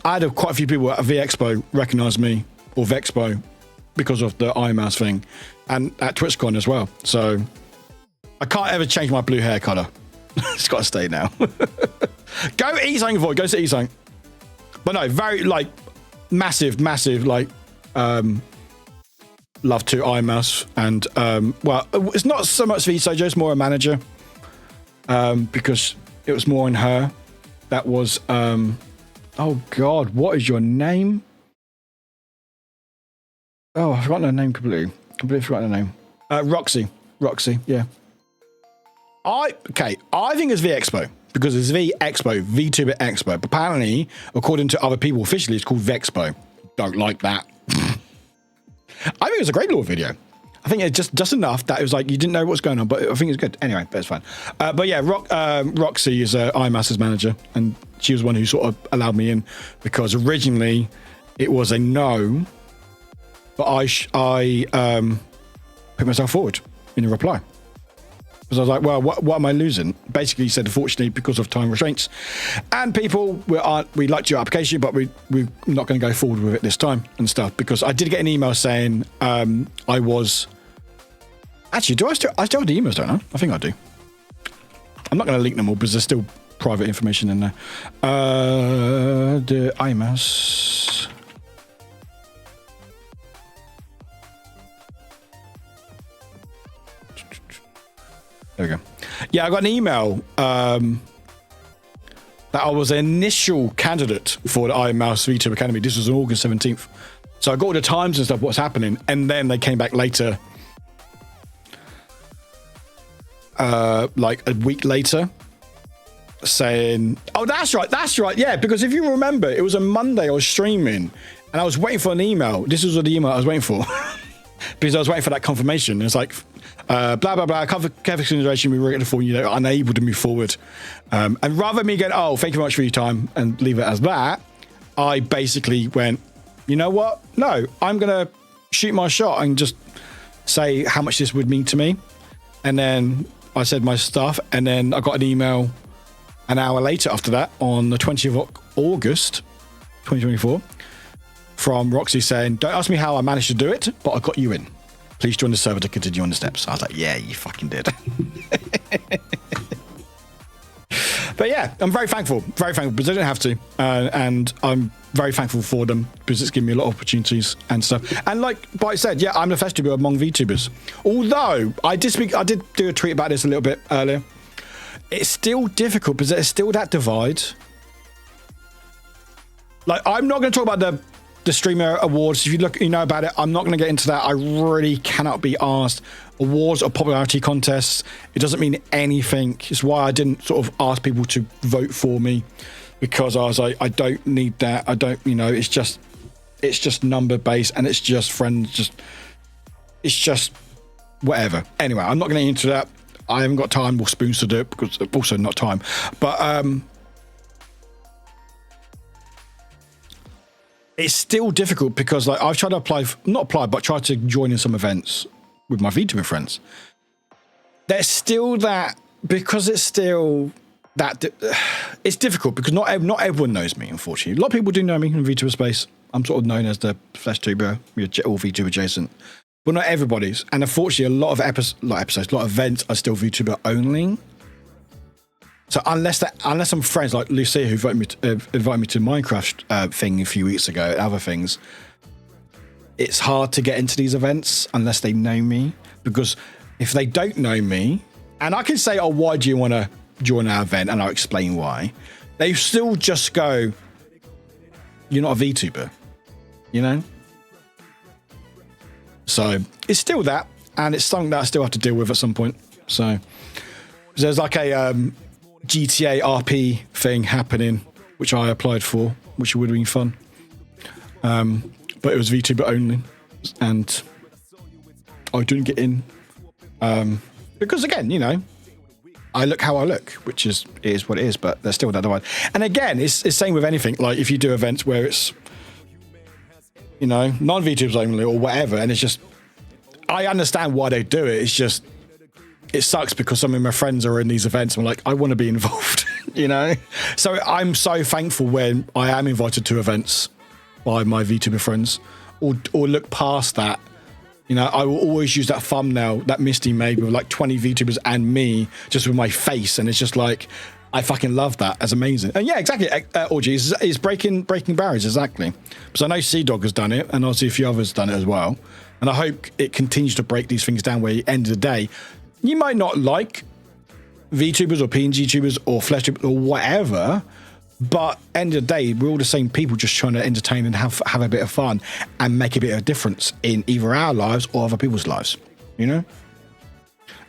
I had quite a few people at VExpo recognize me or Vexpo because of the iMouse thing, and at TwitchCon as well. So I can't ever change my blue hair color. It's got to stay now. Go eat something, Void. Go to eat something. But no, very like massive, like love to iMouse, and well, it's not so much VSojo, it's more a manager. Because it was more in her. That was oh god, what is your name? Oh, I've forgotten her name completely. Completely forgotten her name. Roxy, yeah. I think it's VExpo because it's VExpo, VTuber Expo. But apparently, according to other people officially, it's called Vexpo. Don't like that. I think it was a great little video. I think it's just enough that it was like you didn't know what was going on, but I think it's good. Anyway, that's fine. But yeah, Roxy is iMaster's manager, and she was one who sort of allowed me in because originally it was a no, but I put myself forward in a reply. Because I was like, well, what am I losing? Basically, he said, unfortunately, because of time restraints and people, we liked your application, but we're not going to go forward with it this time and stuff. Because I did get an email saying I was... Actually, I still have the emails, don't I? I think I do. I'm not going to link them all because there's still private information in there. The iMouse... There we go. Yeah, I got an email that I was an initial candidate for the iMouse VTube Academy. This was on August 17th. So I got all the times and stuff, what's happening. And then they came back later, like a week later, saying, oh, that's right. Yeah, because if you remember, it was a Monday I was streaming and I was waiting for an email. This was the email I was waiting for. Because I was waiting for that confirmation. It's like, blah, blah, blah, cover consideration, we were going to fall, unable to move forward. And rather than me going, oh, thank you very much for your time and leave it as that, I basically went, you know what? No, I'm going to shoot my shot and just say how much this would mean to me. And then I said my stuff. And then I got an email an hour later after that on the 20th of August, 2024. From Roxy saying, don't ask me how I managed to do it, but I got you in. Please join the server to continue on the steps. I was like, yeah, you fucking did. But yeah, I'm very thankful because I didn't have to. And I'm very thankful for them because it's given me a lot of opportunities and stuff. And like Byte said, yeah, I'm the festival among VTubers. Although I did do a tweet about this a little bit earlier. It's still difficult because there's still that divide. Like, I'm not going to talk about the streamer awards. If you know about it, I'm not going to get into that. I really cannot be asked. Awards or popularity contests, it doesn't mean anything. It's why I didn't sort of ask people to vote for me, because I was like, I don't need that. I don't, it's just number based and it's just friends. It's just whatever. Anyway, I'm not going to get into that. I haven't got time or spoons to do it because also not time. But it's still difficult because like I've tried to try to join in some events with my VTuber friends. There's still that, because it's still that it's difficult because not everyone knows me, unfortunately. A lot of people do know me in the VTuber space. I'm sort of known as the flesh tuber, or VTuber adjacent. but not everybody's. And unfortunately, a lot of events are still VTuber only. So unless I'm friends like Lucia, who invited me to Minecraft thing a few weeks ago, and other things, it's hard to get into these events unless they know me. Because if they don't know me, and I can say, "Oh, why do you want to join our event?" and I'll explain why, they still just go, "You're not a VTuber," you know. So it's still that, and it's something that I still have to deal with at some point. So there's like a GTA RP thing happening, which I applied for, which would have been fun. But it was VTuber only, and I didn't get in. Because again, you know, I look how I look, which is what it is, but there's still that divide. And again, it's the same with anything. Like if you do events where it's, you know, non-VTubers only or whatever, and it's just, I understand why they do it. It's just, it sucks because some of my friends are in these events. I'm like, I want to be involved, you know? So I'm so thankful when I am invited to events by my VTuber friends, or look past that. You know, I will always use that thumbnail that Misty made with like 20 VTubers and me, just with my face. And it's just like, I fucking love that. That's amazing. And yeah, exactly. Orgy is breaking barriers, exactly. Because I know Sea-Dog has done it, and obviously a few others have done it as well. And I hope it continues to break these things down where at the end of the day, you might not like VTubers or PNG tubers or Flesh tubers or whatever, but end of the day, we're all the same people just trying to entertain and have a bit of fun and make a bit of a difference in either our lives or other people's lives, you know?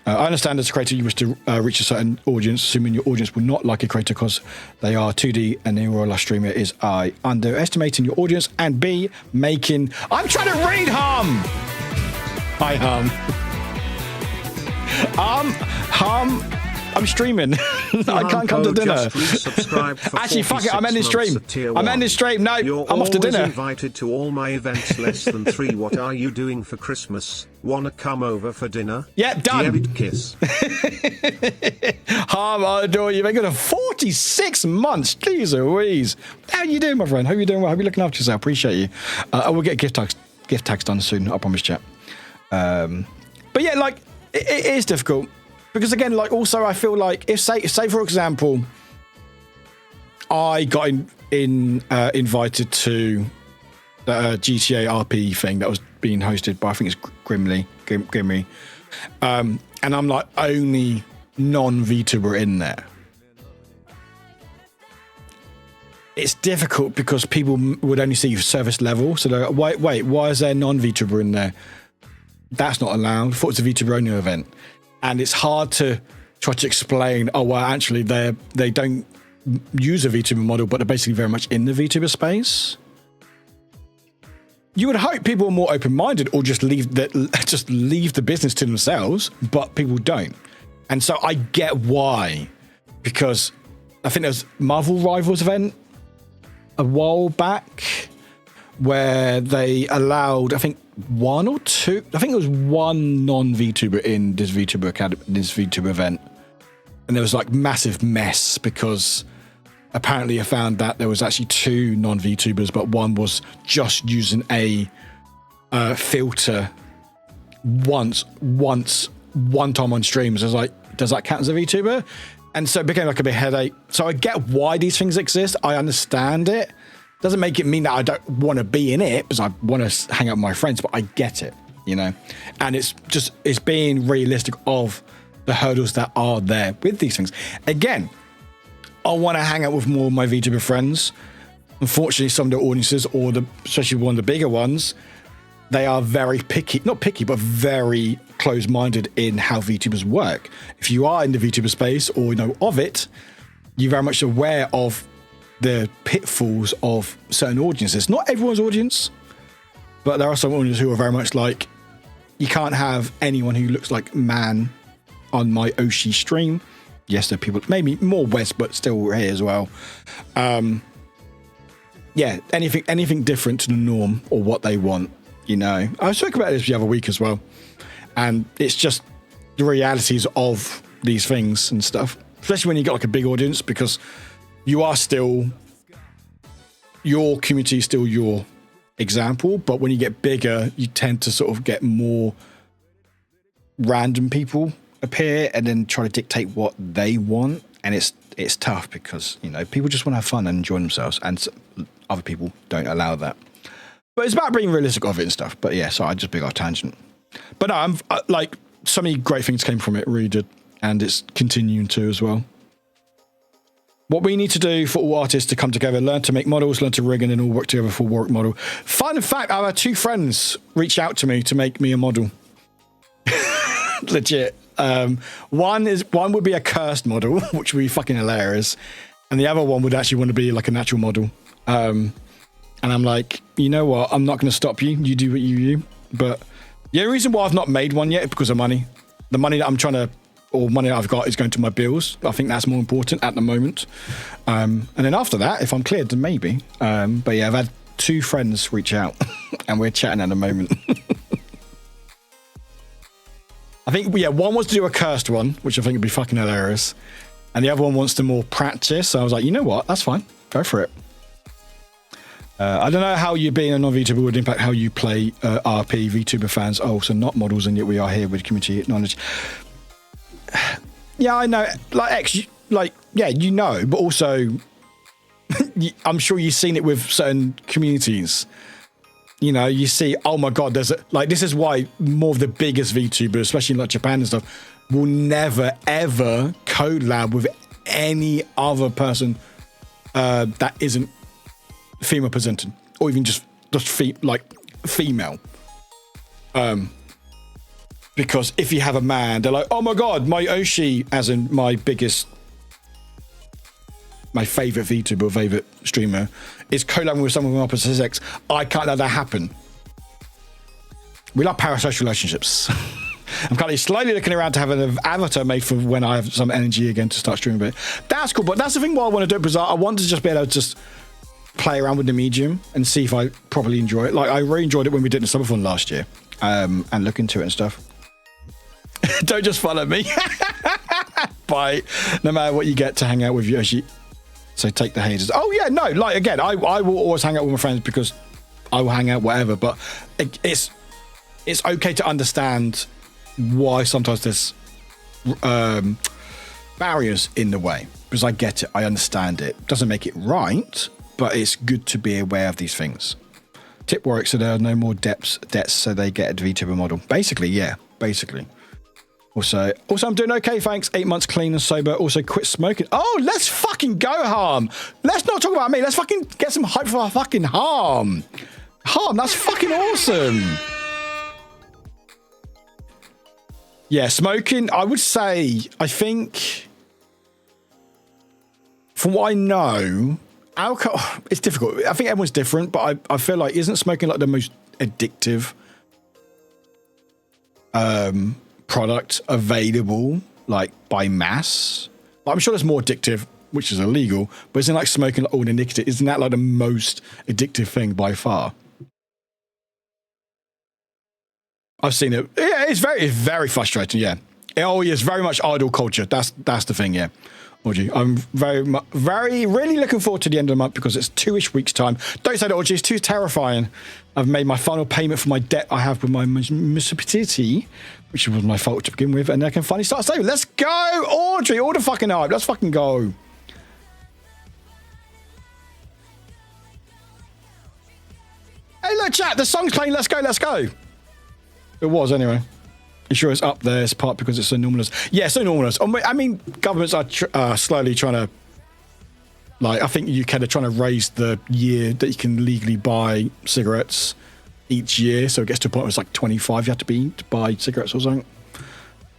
I understand as a creator you wish to reach a certain audience, assuming your audience will not like a creator because they are 2D and the real live streamer is I. Underestimating your audience and B, making... I'm trying to read hum! Hi hum. I'm streaming. I can't come to dinner. Actually, fuck it. I'm ending stream. I'm ending stream. No, I'm off to dinner. You're invited to all my events less than 3. What are you doing for Christmas? Wanna come over for dinner? Yeah, done. David kiss. I adore you. They're going to 46 months. Jeez Louise. How you doing, my friend? Hope you're doing well. Hope you're looking after yourself. Appreciate you. I will get gift tags done soon. I promise, chat. But yeah, like it is difficult. Because again, like also I feel like if say for example, I got invited to the GTA RP thing that was being hosted by I think it's Grimly, and I'm like only non-VTuber in there. It's difficult because people would only see service level, so they're like, wait, why is there non-VTuber in there? That's not allowed. I thought it's a VTuber only event. And it's hard to try to explain, oh, well, actually, they don't use a VTuber model, but they're basically very much in the VTuber space. You would hope people are more open-minded or just leave the business to themselves, but people don't. And so I get why. Because I think there was Marvel Rivals event a while back where they allowed, I think, one or two, I think it was one non-VTuber in this VTuber academy, this VTuber event, and there was like massive mess because apparently I found that there was actually 2 non-VTubers, but one was just using a filter one time on streams. I was like, does that count as a VTuber? And so it became like a big headache. So I get why these things exist. I understand it. Doesn't make it mean that I don't want to be in it because I want to hang out with my friends, but I get it, you know? And it's being realistic of the hurdles that are there with these things. Again, I want to hang out with more of my VTuber friends. Unfortunately, some of the audiences, or especially one of the bigger ones, they are very picky, not picky, but very closed-minded in how VTubers work. If you are in the VTuber space or know of it, you're very much aware of the pitfalls of certain audiences. Not everyone's audience, but there are some audiences who are very much like, you can't have anyone who looks like man on my Oshi stream. Yes, there are people, maybe more West, but still here as well. Yeah, anything different to the norm or what they want, you know. I spoke about this the other week as well, and it's just the realities of these things and stuff, especially when you got like a big audience, because you are still, your community is still your example. But when you get bigger, you tend to sort of get more random people appear and then try to dictate what they want. And it's tough because, you know, people just want to have fun and enjoy themselves, and other people don't allow that. But it's about being realistic of it and stuff. But yeah, sorry, I just big off tangent. But no, I'm like, so many great things came from it, really did. And it's continuing to as well. What we need to do for all artists to come together, learn to make models, learn to rig, and then all work together for Warwick model. Fun fact, I've had 2 friends reach out to me to make me a model. Legit. One would be a cursed model, which would be fucking hilarious. And the other one would actually want to be like a natural model. And I'm like, you know what? I'm not going to stop you. You do what you do. But the only reason why I've not made one yet is because of money. The money that I'm trying to, or money that I've got, is going to my bills. I think that's more important at the moment. And then after that, if I'm cleared, then maybe. But yeah, I've had 2 friends reach out and we're chatting at the moment. I think, yeah, one wants to do a cursed one, which I think would be fucking hilarious. And the other one wants to more practice. So I was like, you know what? That's fine. Go for it. I don't know how you being a non-VTuber would impact how you play RP. VTuber fans are also not models, and yet we are here with community knowledge. Yeah, I know. Like, yeah, you know, but also I'm sure you've seen it with certain communities. You know, you see, oh my God, this is why more of the biggest VTubers, especially in like Japan and stuff, will never, ever collab with any other person that isn't female presented, or even just female. Because if you have a man, they're like, oh my God, my Oshi, as in my favorite VTuber or favorite streamer, is collabing with someone from opposite sex. I can't let that happen. We love parasocial relationships. I'm currently slightly looking around to have an avatar made for when I have some energy again to start streaming a bit. That's cool, but that's the thing why I want to do it, because I want to just be able to just play around with the medium and see if I properly enjoy it. Like, I really enjoyed it when we did the Summer Fun last year, and look into it and stuff. Don't just follow me. Bye. No matter what you get to hang out with Yoshi. So take the haters. Oh yeah, no, like again, I will always hang out with my friends because I will hang out whatever, but it's okay to understand why sometimes there's barriers in the way, because I get it, I understand it. Doesn't make it right, but it's good to be aware of these things. Tip Warwick, so there are no more debts, so they get a VTuber model. Basically, yeah, basically. Also, I'm doing okay, thanks. 8 months clean and sober. Also, quit smoking. Oh, let's fucking go, Harm. Let's not talk about me. Let's fucking get some hype for our fucking Harm. Harm, that's fucking awesome. Yeah, smoking, I would say, I think, from what I know, alcohol, it's difficult. I think everyone's different, but I feel like, isn't smoking like the most addictive product available, like, by mass? Like, I'm sure there's more addictive, which is illegal, but isn't like smoking like all the nicotine, isn't that like the most addictive thing by far? I've seen it. Yeah, it's very frustrating, yeah. Oh, yeah, it's very much idol culture. That's the thing, yeah. Audrey, I'm really looking forward to the end of the month because it's 2-ish weeks' time. Don't say that, Audrey, it's too terrifying. I've made my final payment for my debt I have with my municipality, which was my fault to begin with, and I can finally start saving. Let's go, Audrey, all the fucking hype. Let's fucking go. Hey, look, chat, the song's playing. Let's go, let's go. It was, anyway. You sure it's up there? It's part because it's so normalist. Yeah, so normalist. I mean, governments are slowly trying to, like, I think UK are trying to raise the year that you can legally buy cigarettes each year. So it gets to a point where it's like 25 you have to be to buy cigarettes or something.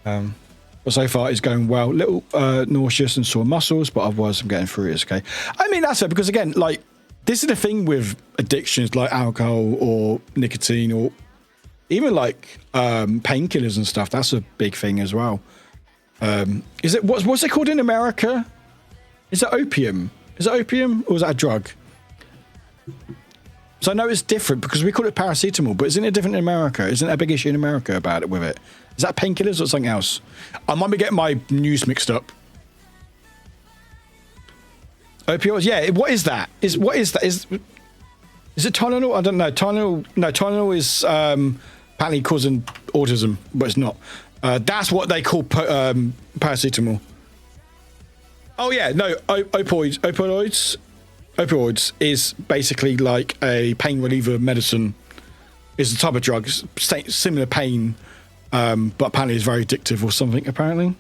But so far it's going well. Little nauseous and sore muscles, but otherwise I'm getting through it. It's okay. I mean, that's it, because again, like, this is the thing with addictions like alcohol or nicotine or even like painkillers and stuff. That's a big thing as well. Is it what's it called in America? Is it opium? Is it opium or is that a drug? So I know it's different because we call it paracetamol, but isn't it different in America? Isn't there a big issue in America about it with it? Is that painkillers or something else? I might be getting my news mixed up. Opioids, yeah. What is that? Is Is it Tylenol? I don't know. Tylenol is apparently causing autism, but it's not. That's what they call paracetamol. Oh yeah, no, opioids is basically like a pain reliever medicine. Is the type of drug, similar pain, but apparently it's very addictive or something. Apparently,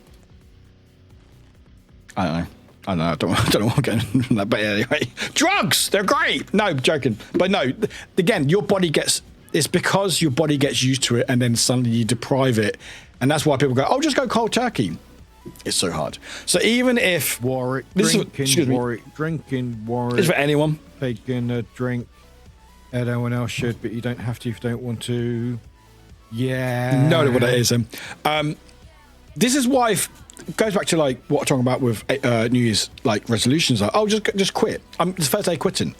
I don't know. I don't know what I'm getting from that. But anyway, drugs, they're great. No, joking. But no, again, your body gets. It's because your body gets used to it, and then suddenly you deprive it, and that's why people go, "Oh, just go cold turkey." It's so hard. So even if Warwick, drinking, Warwick, it's for anyone. Taking a drink. Everyone else should, but you don't have to if you don't want to. Yeah. No, what it is. This is why it goes back to like what I'm talking about with New Year's like resolutions. Like, oh, just quit. It's the first day quitting.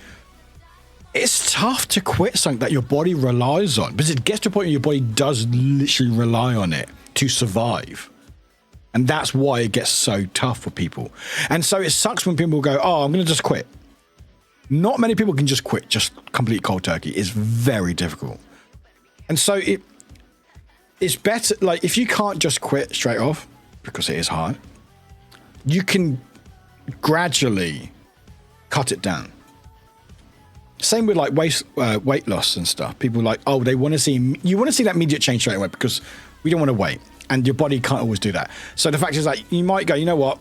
It's tough to quit something that your body relies on, because it gets to a point where your body does literally rely on it to survive. And that's why it gets so tough for people. And so it sucks when people go, oh, I'm going to just quit. Not many people can just quit, just complete cold turkey. It's very difficult. And so it's better, like if you can't just quit straight off, because it is hard, you can gradually cut it down. Same with like weight loss and stuff. People like, oh, you want to see that immediate change straight away because we don't want to wait. And your body can't always do that. So the fact is like, you might go, you know what?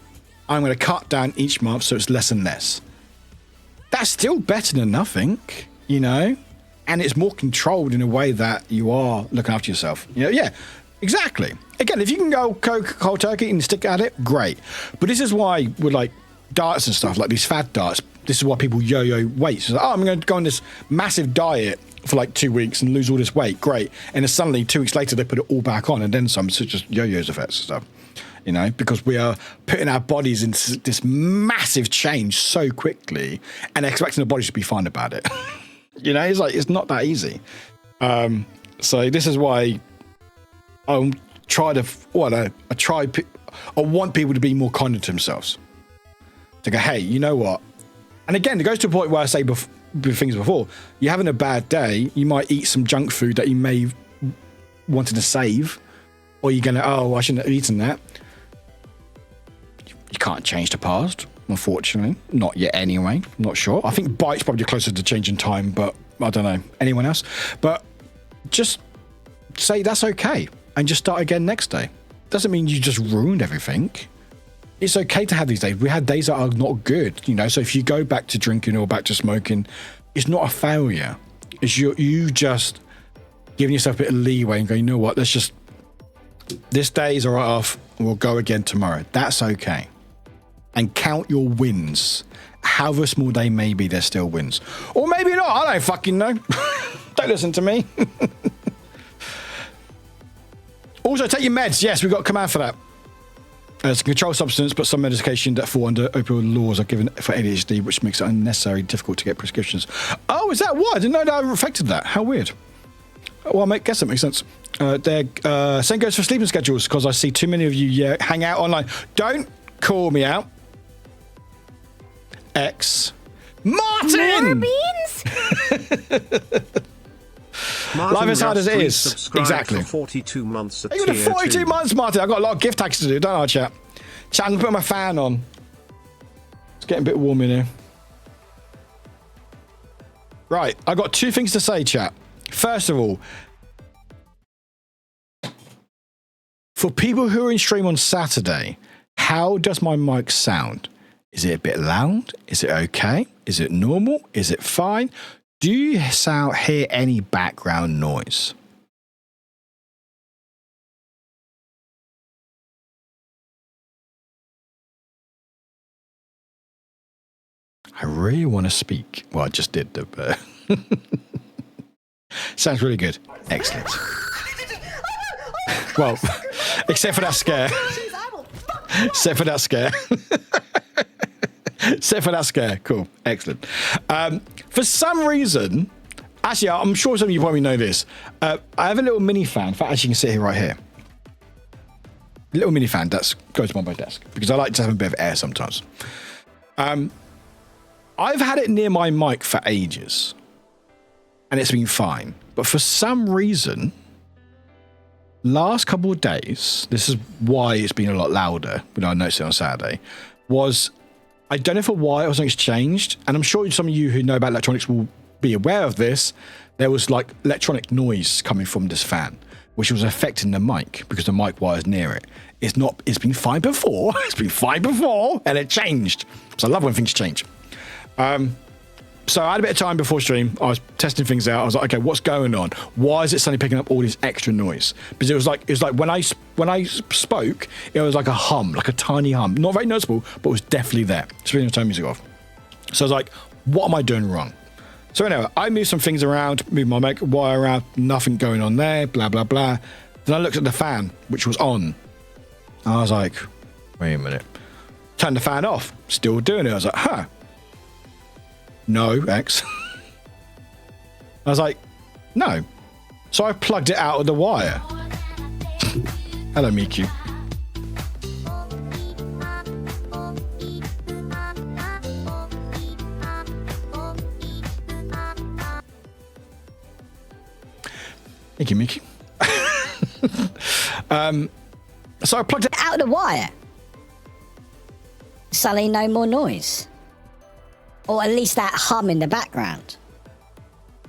I'm going to cut down each month so it's less and less. That's still better than nothing, you know? And it's more controlled in a way that you are looking after yourself. You know, yeah, exactly. Again, if you can go cold turkey and stick at it, great. But this is why with like diets and stuff, like these fad diets, this is why people yo-yo weight. So like, oh, I'm going to go on this massive diet for like 2 weeks and lose all this weight. Great. And then suddenly 2 weeks later, they put it all back on and then some. So just yo-yos effects and stuff, you know, because we are putting our bodies into this massive change so quickly and expecting the body to be fine about it. You know, it's like, it's not that easy. So this is why I want people to be more kind to themselves. To go, hey, you know what? And again, it goes to a point where I say things before, you're having a bad day, you might eat some junk food that you may wanted to save, or you're going to, oh, I shouldn't have eaten that. You can't change the past, unfortunately. Not yet anyway. I'm not sure. I think bite's probably closer to changing time, but I don't know. Anyone else? But just say that's okay and just start again next day. Doesn't mean you just ruined everything. It's okay to have these days. We had days that are not good, you know. So if you go back to drinking or back to smoking, it's not a failure. It's you just giving yourself a bit of leeway and going, you know what, this day is a write-off and we'll go again tomorrow. That's okay. And count your wins. However small they may be, they're still wins. Or maybe not, I don't fucking know. Don't listen to me. Also, take your meds. Yes, we've got a command for that. It's a controlled substance, but some medication that fall under opioid laws are given for ADHD, which makes it unnecessarily difficult to get prescriptions. Oh, is that what? I didn't know that affected that. How weird. Well, I guess that makes sense. Same goes for sleeping schedules, because I see too many of you hang out online. Don't call me out. X. Martin! More beans? Life is hard as it is. Exactly. For 42 months at you got 42 months, Martin. I've got a lot of gift tags to do, don't I, chat? Chat, I'm going to put my fan on. It's getting a bit warm in here. Right, I've got 2 things to say, chat. First of all, for people who are in stream on Saturday, how does my mic sound? Is it a bit loud? Is it okay? Is it normal? Is it fine? Do you hear any background noise? I really want to speak. Well, I just did, but sounds really good. Excellent. Well, except for that scare. Except for that scare. Except for that scare. Cool. Excellent. For some reason, actually, I'm sure some of you probably know this. I have a little mini fan. In fact, as you can see here, right here. A little mini fan that goes on my desk because I like to have a bit of air sometimes. I've had it near my mic for ages. and it's been fine. But for some reason, last couple of days, this is why it's been a lot louder, but I noticed it on Saturday, was I don't know for why something's changed, and I'm sure some of you who know about electronics will be aware of this. There was like electronic noise coming from this fan, which was affecting the mic because the mic wire's near it. It's been fine before. It's been fine before, and it changed. So I love when things change. So I had a bit of time before stream. I was testing things out. I was like, okay, what's going on? Why is it suddenly picking up all this extra noise? Because it was like when I spoke, it was like a hum, like a tiny hum, not very noticeable, but it was definitely there. Especially when I turned music off. So I was like, what am I doing wrong? So anyway, I moved some things around, moved my mic wire around, nothing going on there, blah blah blah. Then I looked at the fan, which was on. I was like, wait a minute. Turned the fan off, still doing it. I was like, huh. No, X. I was like, no. So I plugged it out of the wire. Hello, Miku. Thank you, Miku. So I plugged it Out of the wire. Suddenly no more noise. Or at least that hum in the background.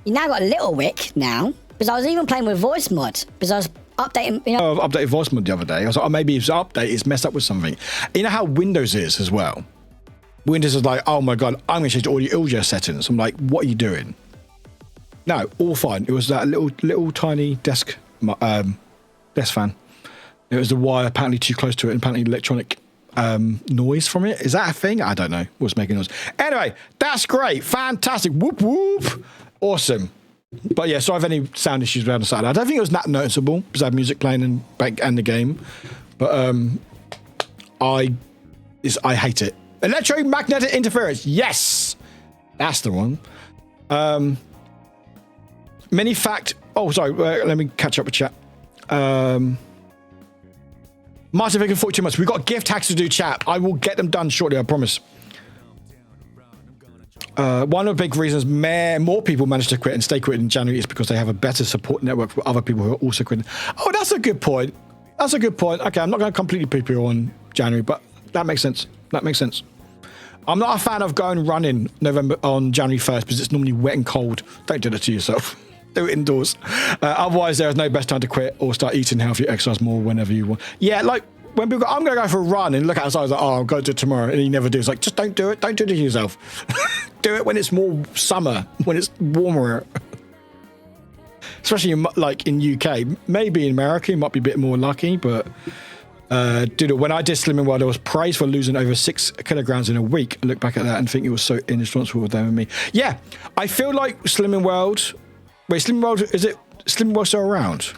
You now got a little wick now. Because I was even playing with voice mod. Because I was updating, you know. I've updated voice mod the other day. I was like, oh, maybe it's update, it's messed up with something. You know how Windows is as well? Windows is like, oh my God, I'm going to change the audio settings. I'm like, what are you doing? No, all fine. It was that little tiny desk fan. It was the wire apparently too close to it, and apparently electronic noise from it. Is that a thing? I don't know what's making noise. Anyway, that's great. Fantastic. Whoop, whoop. Awesome. But yeah, so I have any sound issues around the side. I don't think it was that noticeable because I had music playing and the game. But I hate it. Electromagnetic interference. Yes. That's the one. Mini fact. Oh, sorry. Let me catch up with chat. Martin Vick, 42 months. We've got gift hacks to do, chat. I will get them done shortly, I promise. One of the big reasons more people manage to quit and stay quit in January is because they have a better support network for other people who are also quitting. Oh, that's a good point. That's a good point. Okay, I'm not going to completely poo-poo on January, but that makes sense. That makes sense. I'm not a fan of going running on January 1st because it's normally wet and cold. Don't do that to yourself. Do it indoors. Otherwise, there is no best time to quit or start eating healthy, exercise more whenever you want. Yeah, like when people go, I'm going to go for a run and look outside, I was like, oh, I'll go do it tomorrow. And you never do. It's like, just don't do it. Don't do it to yourself. Do it when it's more summer, when it's warmer. Especially like in UK. Maybe in America, you might be a bit more lucky, but dude, when I did Slimming World, I was praised for losing over 6 kilograms in a week. I look back at that and think it was so irresponsible with them and me. Yeah, I feel like Slimming World. Wait, Slimming World, is it Slimming World still around?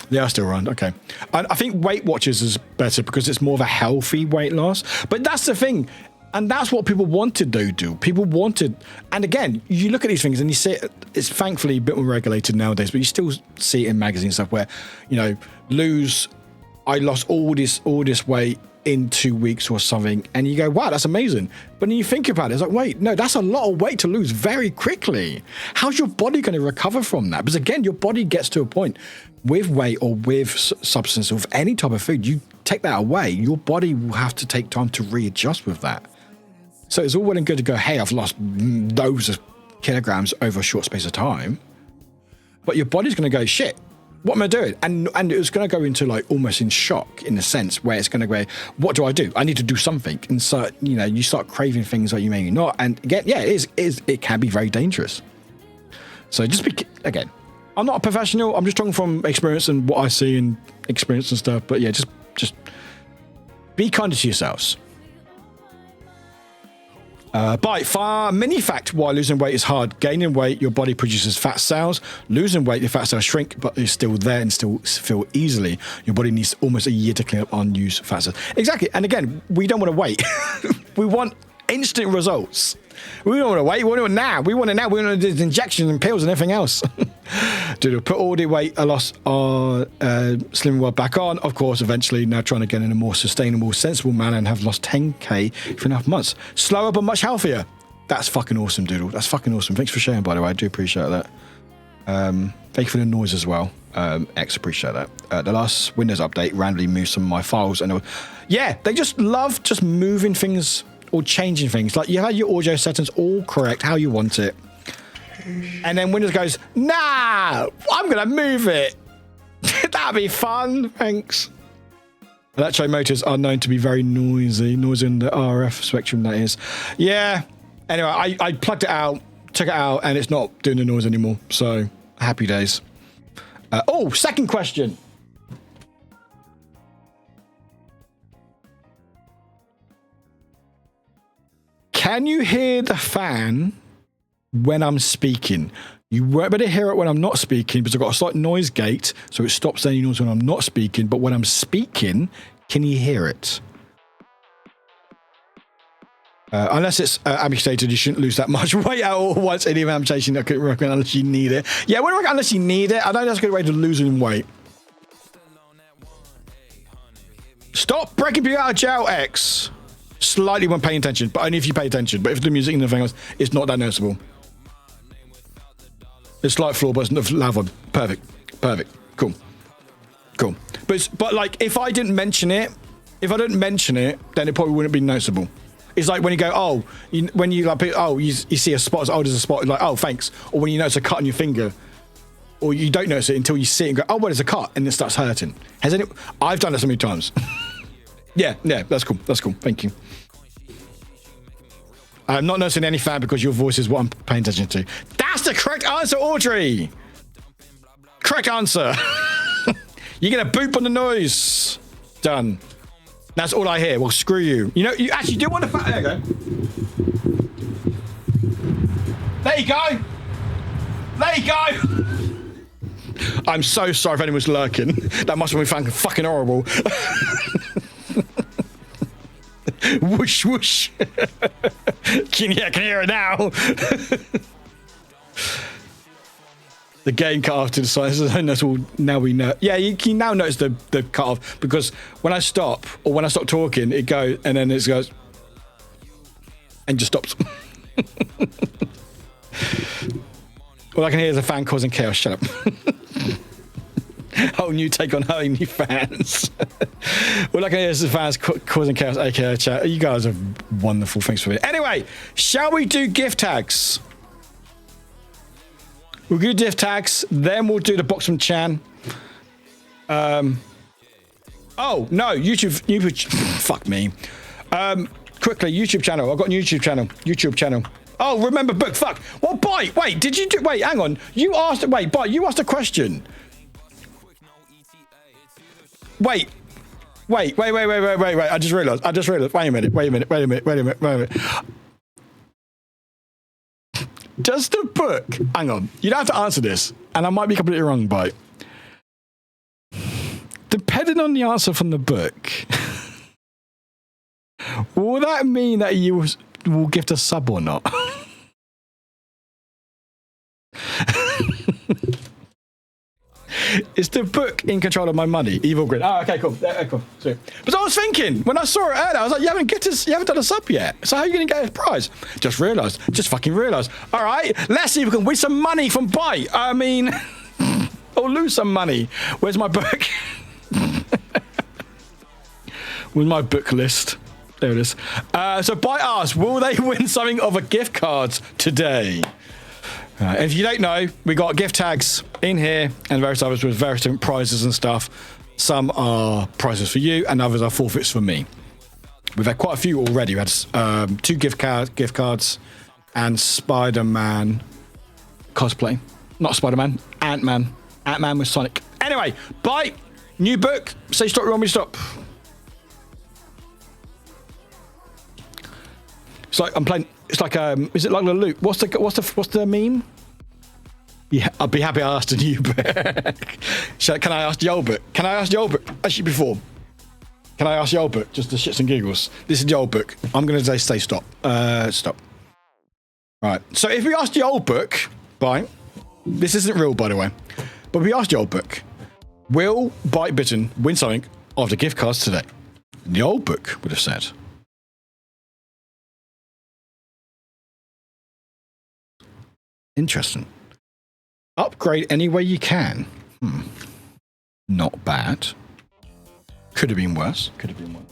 They are still around, okay. I think Weight Watchers is better because it's more of a healthy weight loss. But that's the thing. And that's what people wanted to do. People wanted, and again, you look at these things and you see it's thankfully a bit more regulated nowadays, but you still see it in magazines stuff where, you know, I lost all this weight in 2 weeks or something, and you go, wow, that's amazing. But then you think about it, it's like, wait, no, that's a lot of weight to lose very quickly. How's your body going to recover from that? Because again, your body gets to a point with weight or with substance or with any type of food, you take that away, your body will have to take time to readjust with that. So it's all well and good to go, hey, I've lost loads of kilograms over a short space of time, but your body's going to go, shit, what am I doing? And it was going to go into like almost in shock in a sense where it's going to go, what do? I need to do something. And so, you know, you start craving things that you maybe not. And again, yeah, it can be very dangerous. So just again, I'm not a professional. I'm just talking from experience and what I see and experience and stuff. But yeah, just be kinder to yourselves. By far, mini fact why losing weight is hard. Gaining weight, your body produces fat cells. Losing weight, your fat cells shrink, but they're still there and still fill easily. Your body needs almost a year to clean up unused fat cells. Exactly. And again, we don't want to wait. We want instant results. We don't want to wait. We want it now. We want it now. We want to do injections and pills and everything else. Dude, put all the weight loss on Slimming World back on. Of course, eventually now trying to get in a more sustainable, sensible manner and have lost 10k for enough months. Slower but much healthier. That's fucking awesome, Doodle. That's fucking awesome. Thanks for sharing, by the way. I do appreciate that. Thank you for the noise as well. X, appreciate that. The last Windows update randomly moved some of my files, and yeah, they just love just moving things or changing things. Like you had your audio settings all correct, how you want it, and then Windows goes, nah, I'm gonna move it. That'd be fun. Thanks. Electro motors are known to be very noisy in the RF spectrum, that is. Yeah. Anyway, I plugged it out, took it out, and it's not doing the noise anymore. So, happy days. Second question. Can you hear the fan when I'm speaking? You won't be able to hear it when I'm not speaking because I've got a slight noise gate, so it stops any noise when I'm not speaking. But when I'm speaking, can you hear it? Unless it's amputated, you shouldn't lose that much weight at all once any amputation. I couldn't recommend unless you need it. Yeah, unless you need it. I don't think that's a good way to losing weight. Stop breaking people out of jail, X. Slightly when paying attention, but only if you pay attention. But if the music and everything else, it's not that noticeable. It's slight flaw, but it's loud one. Perfect. Cool. But like, if I didn't mention it, then it probably wouldn't be noticeable. It's like when you go, when you like, you see a spot, there's a spot, like, oh, thanks. Or when you notice a cut on your finger, or you don't notice it until you see it and go, oh, well, there's a cut, and it starts hurting. I've done it so many times. yeah, that's cool. Thank you. I'm not noticing any fan because your voice is what I'm paying attention to. That's the correct answer, Audrey. Correct answer. You're gonna boop on the noise. Done. That's all I hear. Well, screw you. You know, you actually do want to. There you go. There you go. I'm so sorry if anyone's lurking. That must have been fucking horrible. Whoosh, whoosh. Can you hear it now? The game cut off to the side. That's all. Now we know. Yeah, you can now notice the cut off because when I stop or when I stop talking, it goes and then it goes and just stops. All I can hear is a fan causing chaos. Shut up. Whole new take on OnlyFans. All I can hear is the fans causing chaos. Okay, chat. You guys are wonderful. Thanks for it. Anyway, shall we do gift tags? We'll do gift tags, then we'll do the box from Chan. Oh no, YouTube. Fuck me. Quickly, YouTube channel. I've got a YouTube channel. Oh, remember book. Fuck. Well, Bite. Wait, did you do? Wait, hang on. You asked. Wait, Bite. You asked a question. Wait. I just realized. Wait a minute. Does the book... Hang on. You don't have to answer this. And I might be completely wrong, but... Depending on the answer from the book... will that mean that you will gift a sub or not? Is the book in control of my money? Evil Grin. Oh, okay, cool. Cool. Sweet. But I was thinking, when I saw it earlier, I was like, you haven't done a sub yet. So how are you going to get a prize? Just fucking realised. All right, let's see if we can win some money from Bite. I mean, or lose some money. Where's my book? Where's my book list? There it is. So Bite asks, will they win something of a gift card today? If you don't know, we got gift tags in here and various others with various different prizes and stuff. Some are prizes for you and others are forfeits for me. We've had quite a few already. We had 2 gift cards and Spider-Man cosplay. Not Spider-Man, Ant-Man. Ant-Man with Sonic. Anyway, Bite, new book. Say stop, you want me to stop? It's like I'm playing. It's like is it like the loop? What's the meme? Yeah, I'd be happy I asked a new book. Can I ask the old book? Actually, before. Can I ask the old book? Just the shits and giggles. This is the old book. I'm gonna say stop. Stop. Right. So if we ask the old book, right? This isn't real, by the way. But if we ask the old book, will Bite Bitten win something of the gift cards today? The old book would have said. Interesting. Upgrade any way you can. Not bad. Could have been worse. Could have been worse.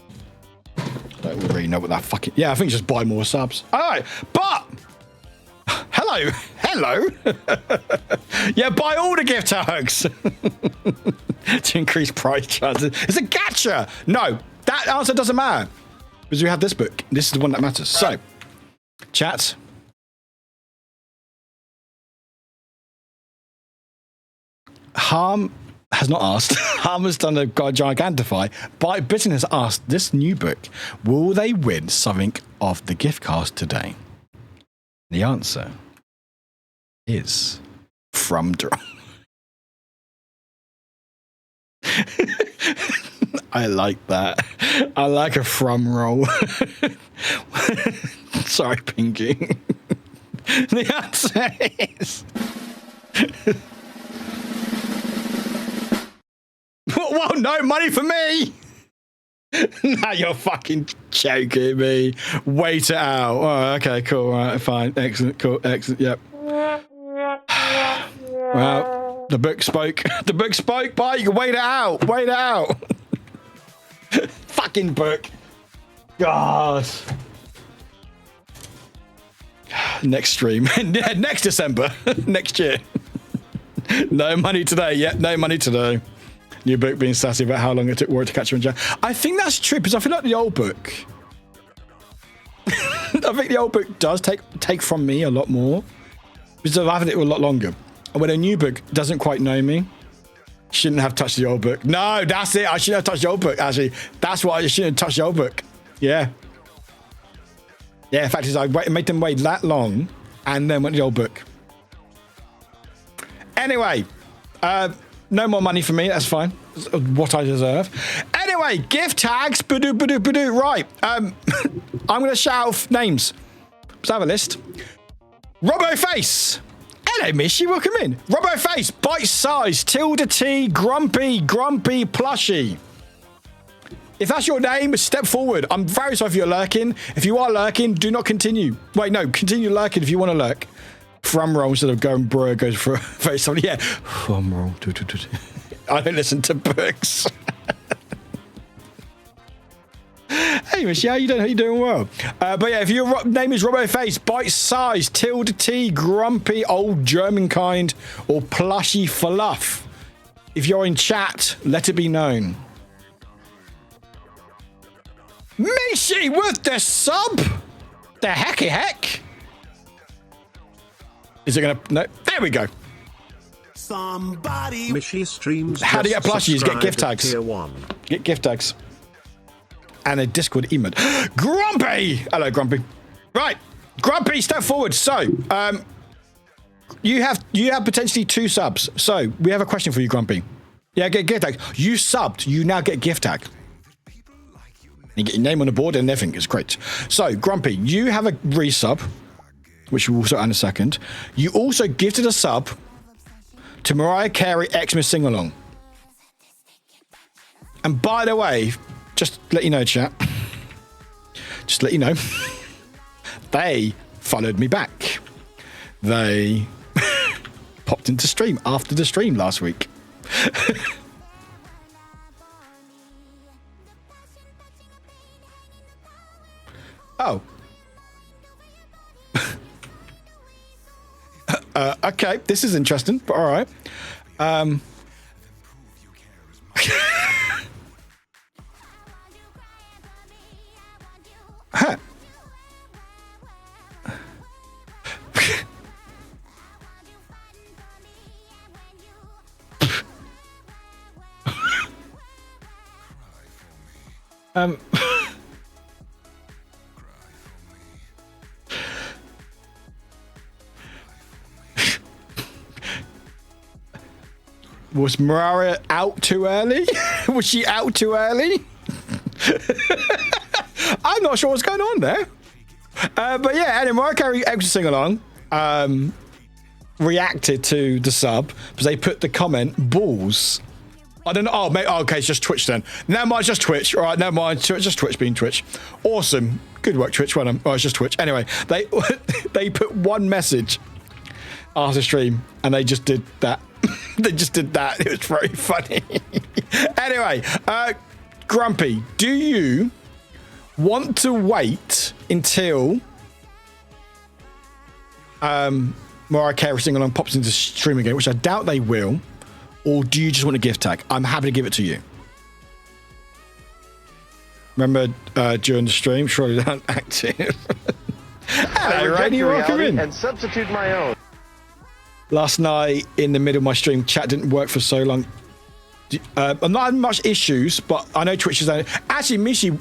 Don't really know what that fucking... Yeah, I think just buy more subs. All right, but... Hello. Yeah, buy all the gift tags. To increase price chances. It's a gacha. No, that answer doesn't matter. Because we have this book. This is the one that matters. So, chat. Harm has not asked. Harm has done a gigantify. But Britain has asked this new book, will they win something off the gift card today? The answer is from drum. I like that. I like a from roll. Sorry, Pinky. The answer is... Well, no money for me. Now you're fucking joking me. Wait it out. Oh, okay, cool. All right, fine. Excellent. Cool. Excellent. Yep. Well, the book spoke. The book spoke. Bye. You can wait it out. Wait it out. Fucking book. God. Next stream. Next December. Next year. No money today. Yep. No money today. New book being sassy about how long it took Warwick to catch him in jail. I think that's true because I feel like the old book. I think the old book does take from me a lot more because I've had it a lot longer. And when a new book doesn't quite know me, shouldn't have touched the old book. No, that's it. I shouldn't have touched the old book. Actually, that's why I shouldn't have touched the old book. Yeah. Yeah. In fact, is I made them wait that long and then went to the old book. Anyway. No more money for me. That's fine. That's what I deserve. Anyway, gift tags. Badoo. Right. I'm going to shout out names. Let's have a list. Roboface. Hello, Mishy. Welcome in. Roboface. Bite size. Tilda T. Grumpy. Plushie. If that's your name, step forward. I'm very sorry if you're lurking. If you are lurking, do not continue. Wait, no. Continue lurking if you want to lurk. From roll instead of going bro goes for very somebody. Yeah, from roll. I don't listen to books. Hey, Michelle, how you doing? How you doing? Well, but yeah, if your name is Roboface, Bite Size, Tilda T, Grumpy, Old German Kind, or Plushy Fluff, if you're in chat, let it be known. Mishi with the sub. The hecky heck. Is it gonna? No. There we go. Somebody. Mishy streams. How do you get plushies? Get gift tags. Tier 1. Get gift tags. And a Discord emote. Grumpy. Hello, Grumpy. Right, Grumpy, step forward. So, you have potentially 2 subs. So we have a question for you, Grumpy. Yeah, get gift tag. You subbed. You now get gift tag. You get your name on the board and everything. It's great. So, Grumpy, you have a resub, which we'll sort out in a second. You also gifted a sub to Mariah Carey Xmas Sing-Along. And by the way, just to let you know, chat, just to let you know, they followed me back. They popped into stream after the stream last week. Oh. Okay, this is interesting, but all right. Huh. Was Mariah out too early? Was she out too early? I'm not sure what's going on there. But yeah, and Mariah Carey Xmas Sing-Along reacted to the sub because they put the comment balls. I don't know. Oh, mate. Oh, okay, it's just Twitch then. Never mind, just Twitch. All right, never mind. Just Twitch being Twitch. Awesome. Good work, Twitch. Well done. Oh, it's just Twitch. Anyway, they put one message after stream, and they just did that. They just did that. It was very funny. Anyway, Grumpy, do you want to wait until Mariah Carey singing along pops into stream again, which I doubt they will, or do you just want a gift tag? I'm happy to give it to you. Remember during the stream, surely not active. Hello, Rainy, welcome in. And substitute my own. Last night in the middle of my stream, chat didn't work for so long. I'm not having much issues, but I know Twitch is actually. Mishi,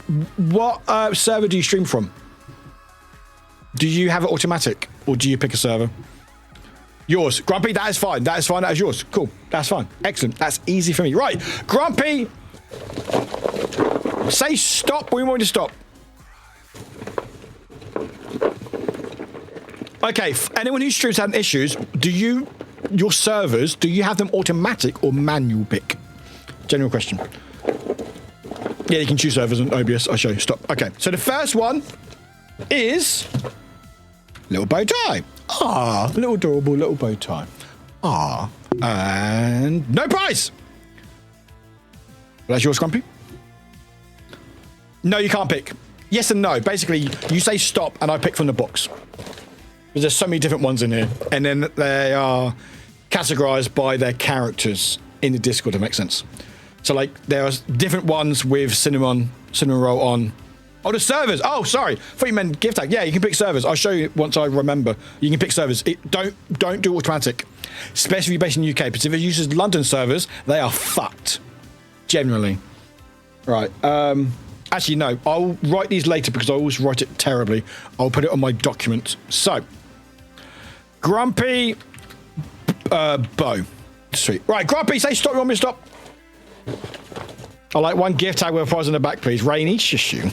what server do you stream from? Do you have it automatic, or do you pick a server? Yours, Grumpy. That is fine. That is fine. That is yours. Cool. That's fine. Excellent. That's easy for me. Right, Grumpy. Say stop when you want to stop. Okay, anyone who streams having issues, your servers, do you have them automatic or manual pick? General question. Yeah, you can choose servers on OBS. I'll show you. Stop. Okay, so the first one is little bow tie. Ah, little adorable little bow tie. Ah, and no prize. That's yours, Grumpy? No, you can't pick. Yes and no. Basically, you say stop and I pick from the box. Because there's so many different ones in here. And then they are categorized by their characters in the Discord, to make sense. So, like, there are different ones with cinnamon roll on. Oh, the servers. Oh, sorry. I thought you meant gift tag. Yeah, you can pick servers. I'll show you once I remember. You can pick servers. Don't do automatic. Especially if you're based in the UK. Because if it uses London servers, they are fucked. Generally. Right. Actually, no. I'll write these later because I always write it terribly. I'll put it on my document. So, Grumpy bow. Sweet. Right, Grumpy, say stop. You want me to stop? I like one gift tag with a prize on the back, please. Rainy, shush you.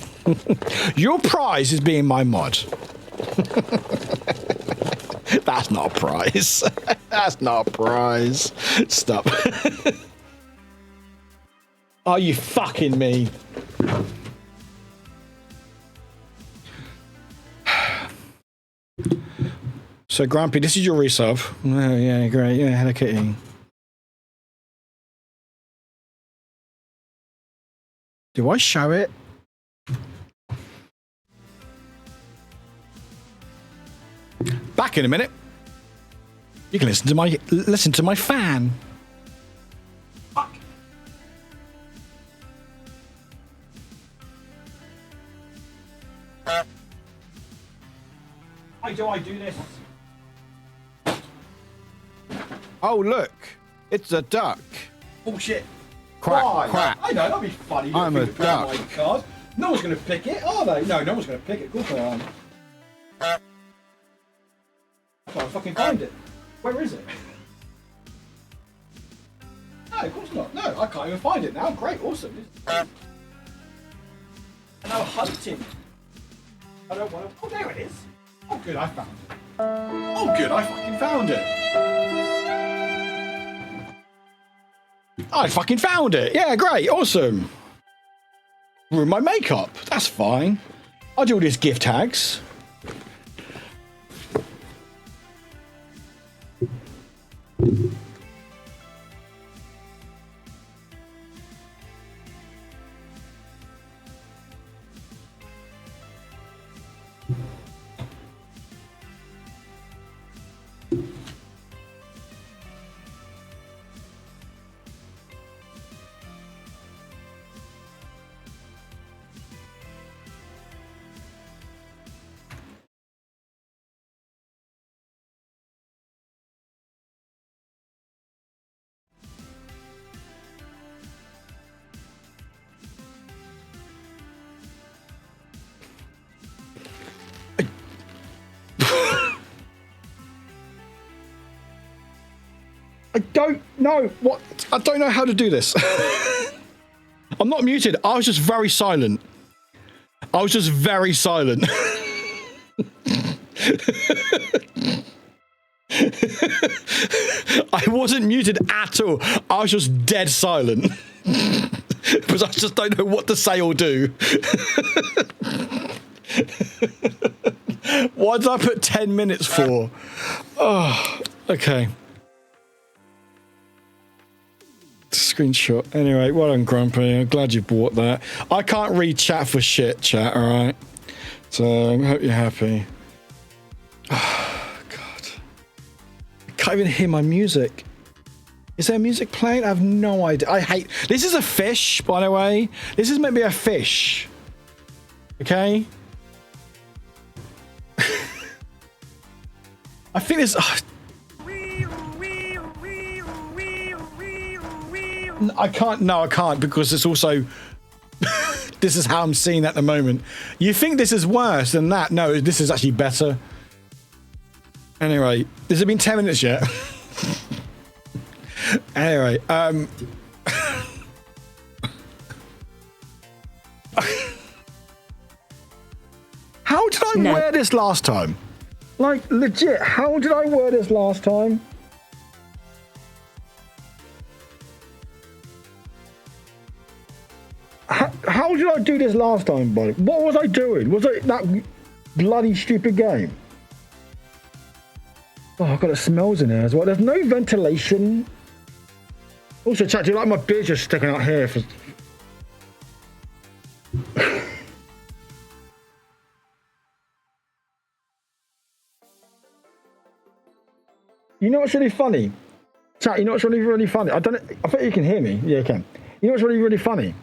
Your prize is being my mod. That's not a prize. That's not a prize. Stop. Are you fucking me? So, Grumpy, this is your resub. Oh, yeah, great. Yeah, Hello Kitty. Do I show it? Back in a minute. You can listen to my fan. Fuck. Why do I do this? Oh, look. It's a duck. Bullshit. Quack, Why? quack. I know, that'd be funny. I'm a duck. My card. No one's going to pick it, are they? No, no one's going to pick it. Of course they aren't. I can't fucking find it. Where is it? No, of course not. No, I can't even find it now. Great, awesome. And I'm hunting. I don't want to. Oh, there it is. Oh, good, I found it. Oh, good, I fucking found it. I fucking found it. Yeah, great, awesome. Ruin my makeup. That's fine. I'll do all these gift tags. I don't know what. I don't know how to do this. I'm not muted. I was just very silent. I was just very silent. I wasn't muted at all. I was just dead silent. Because I just don't know what to say or do. Why did I put 10 minutes for? Oh. Okay. Screenshot. Anyway, well done, Grumpy. I'm glad you bought that. I can't read chat for shit, chat, alright? So, I hope you're happy. Oh, God. I can't even hear my music. Is there music playing? I have no idea. I hate... This is a fish, by the way. This is maybe a fish. Okay? I think this... I can't. No, I can't because it's also... This is how I'm seeing at the moment. You think this is worse than that? No, this is actually better. Anyway, has it been 10 minutes yet? Anyway, how did I wear this last time? Like, legit, how did I wear this last time? How did I do this last time, buddy? What was I doing? Was it that bloody stupid game? Oh, I've got the smells in there as well. There's no ventilation. Also, chat, do you like my beard just sticking out here? For... You know what's really funny? Chat, you know what's really funny? I think you can hear me. Yeah, you can. You know what's really funny?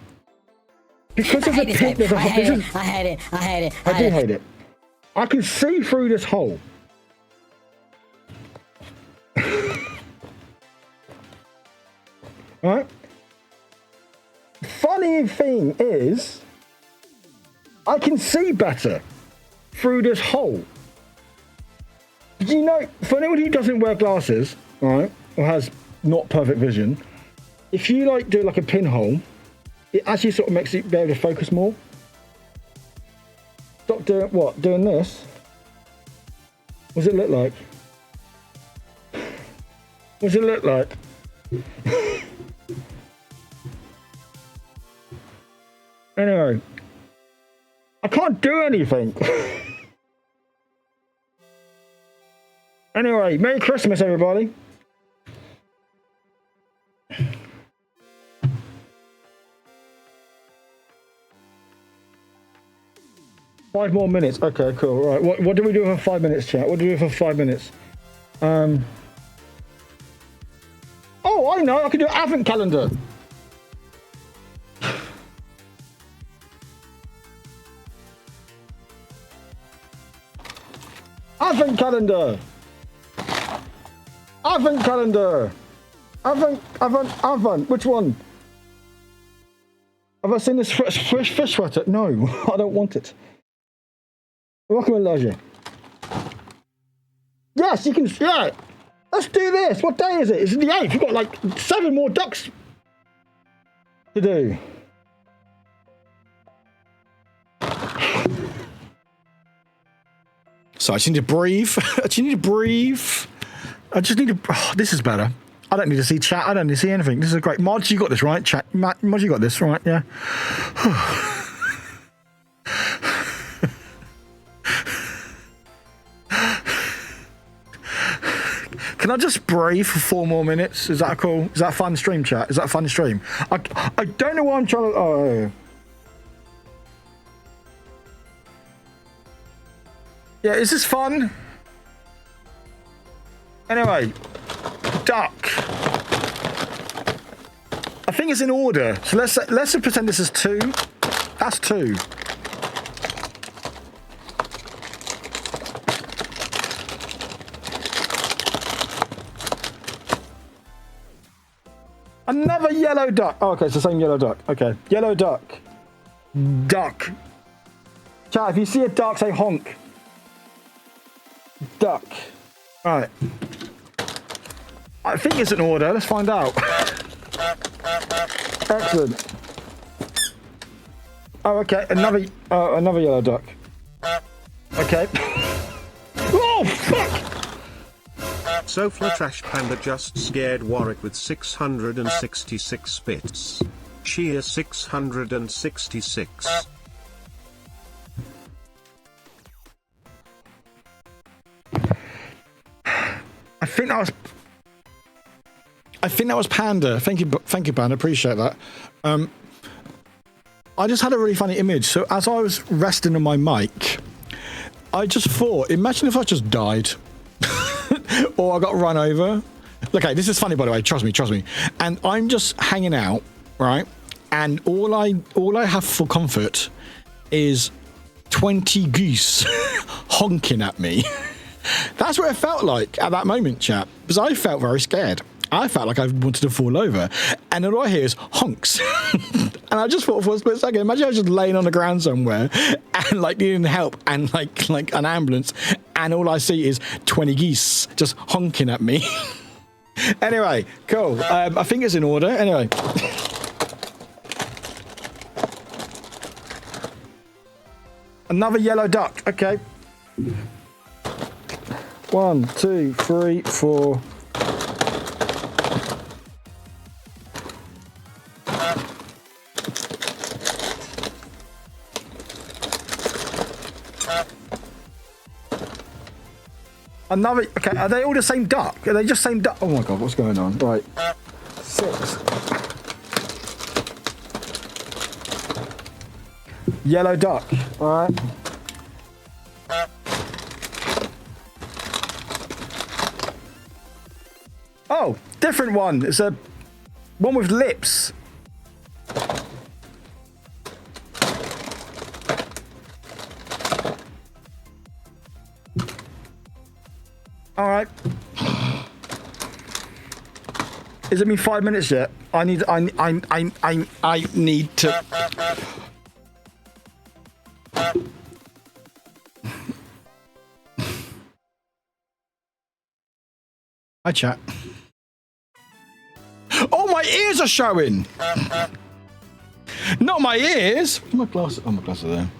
Because there's a pit, there's a... I hate it. I do hate it. I can see through this hole. Alright? Funny thing is, I can see better through this hole. You know, for anyone who doesn't wear glasses, right, or has not perfect vision, if you like do like a pinhole, it actually sort of makes you be able to focus more. Stop doing what? Doing this? What does it look like? What does it look like? Anyway, I can't do anything. Anyway, Merry Christmas, everybody. Five more minutes. Okay, cool. Right. What do we do for 5 minutes, chat? What do we do for 5 minutes? Oh, I know. I can do an advent calendar. Advent calendar. Advent calendar. Advent. Which one? Have I seen this fish sweater? No, I don't want it. Welcome, Elijah. Yes, you can. Yeah, let's do this. What day is it? It's the 8th. We've got like 7 more ducks to do. So I just need to breathe. I just need to. Oh, this is better. I don't need to see chat. I don't need to see anything. This is great. Mods, you got this, right? Chat. Mods, you got this, right? Yeah. Can I just breathe for 4 more minutes? Is that cool? Is that a fun stream, chat? Is that a fun stream? I don't know why I'm trying to... Oh, yeah, is this fun? Anyway, duck. I think it's in order. So let's pretend this is 2. That's 2. Another yellow duck. Oh, okay, it's the same yellow duck. Okay, yellow duck. Duck. Chat, if you see a duck, say honk. Duck. Right. I think it's in order. Let's find out. Excellent. Oh, okay. Another yellow duck. Okay. Oh, fuck! Sofla Trash Panda just scared Warwick with 666 bits. Sheer 666. I think that was think that was Panda. Thank you, Panda. Appreciate that. I just had a really funny image. So as I was resting on my mic, I just thought, imagine if I just died or I got run over. Okay, this is funny, by the way. Trust me. And I'm just hanging out, right? And all I have for comfort is 20 geese honking at me. That's what it felt like at that moment, chap. Because I felt very scared. I felt like I wanted to fall over. And all I hear is honks. And I just thought for a split second, imagine I was just laying on the ground somewhere and like needing help and like an ambulance. And all I see is 20 geese just honking at me. Anyway, cool. I think it's in order. Anyway. Another yellow duck. Okay. 1, 2, 3, 4. Another. Okay, are they all the same duck? Are they just same duck? Oh my god, what's going on? Right. 6. Yellow duck. All right. Oh, different one. It's a one with lips. All right. Is it been 5 minutes yet? I need to. Hi, chat. Oh, my ears are showing. Not my ears. Where's my glasses? Oh, my glasses are there.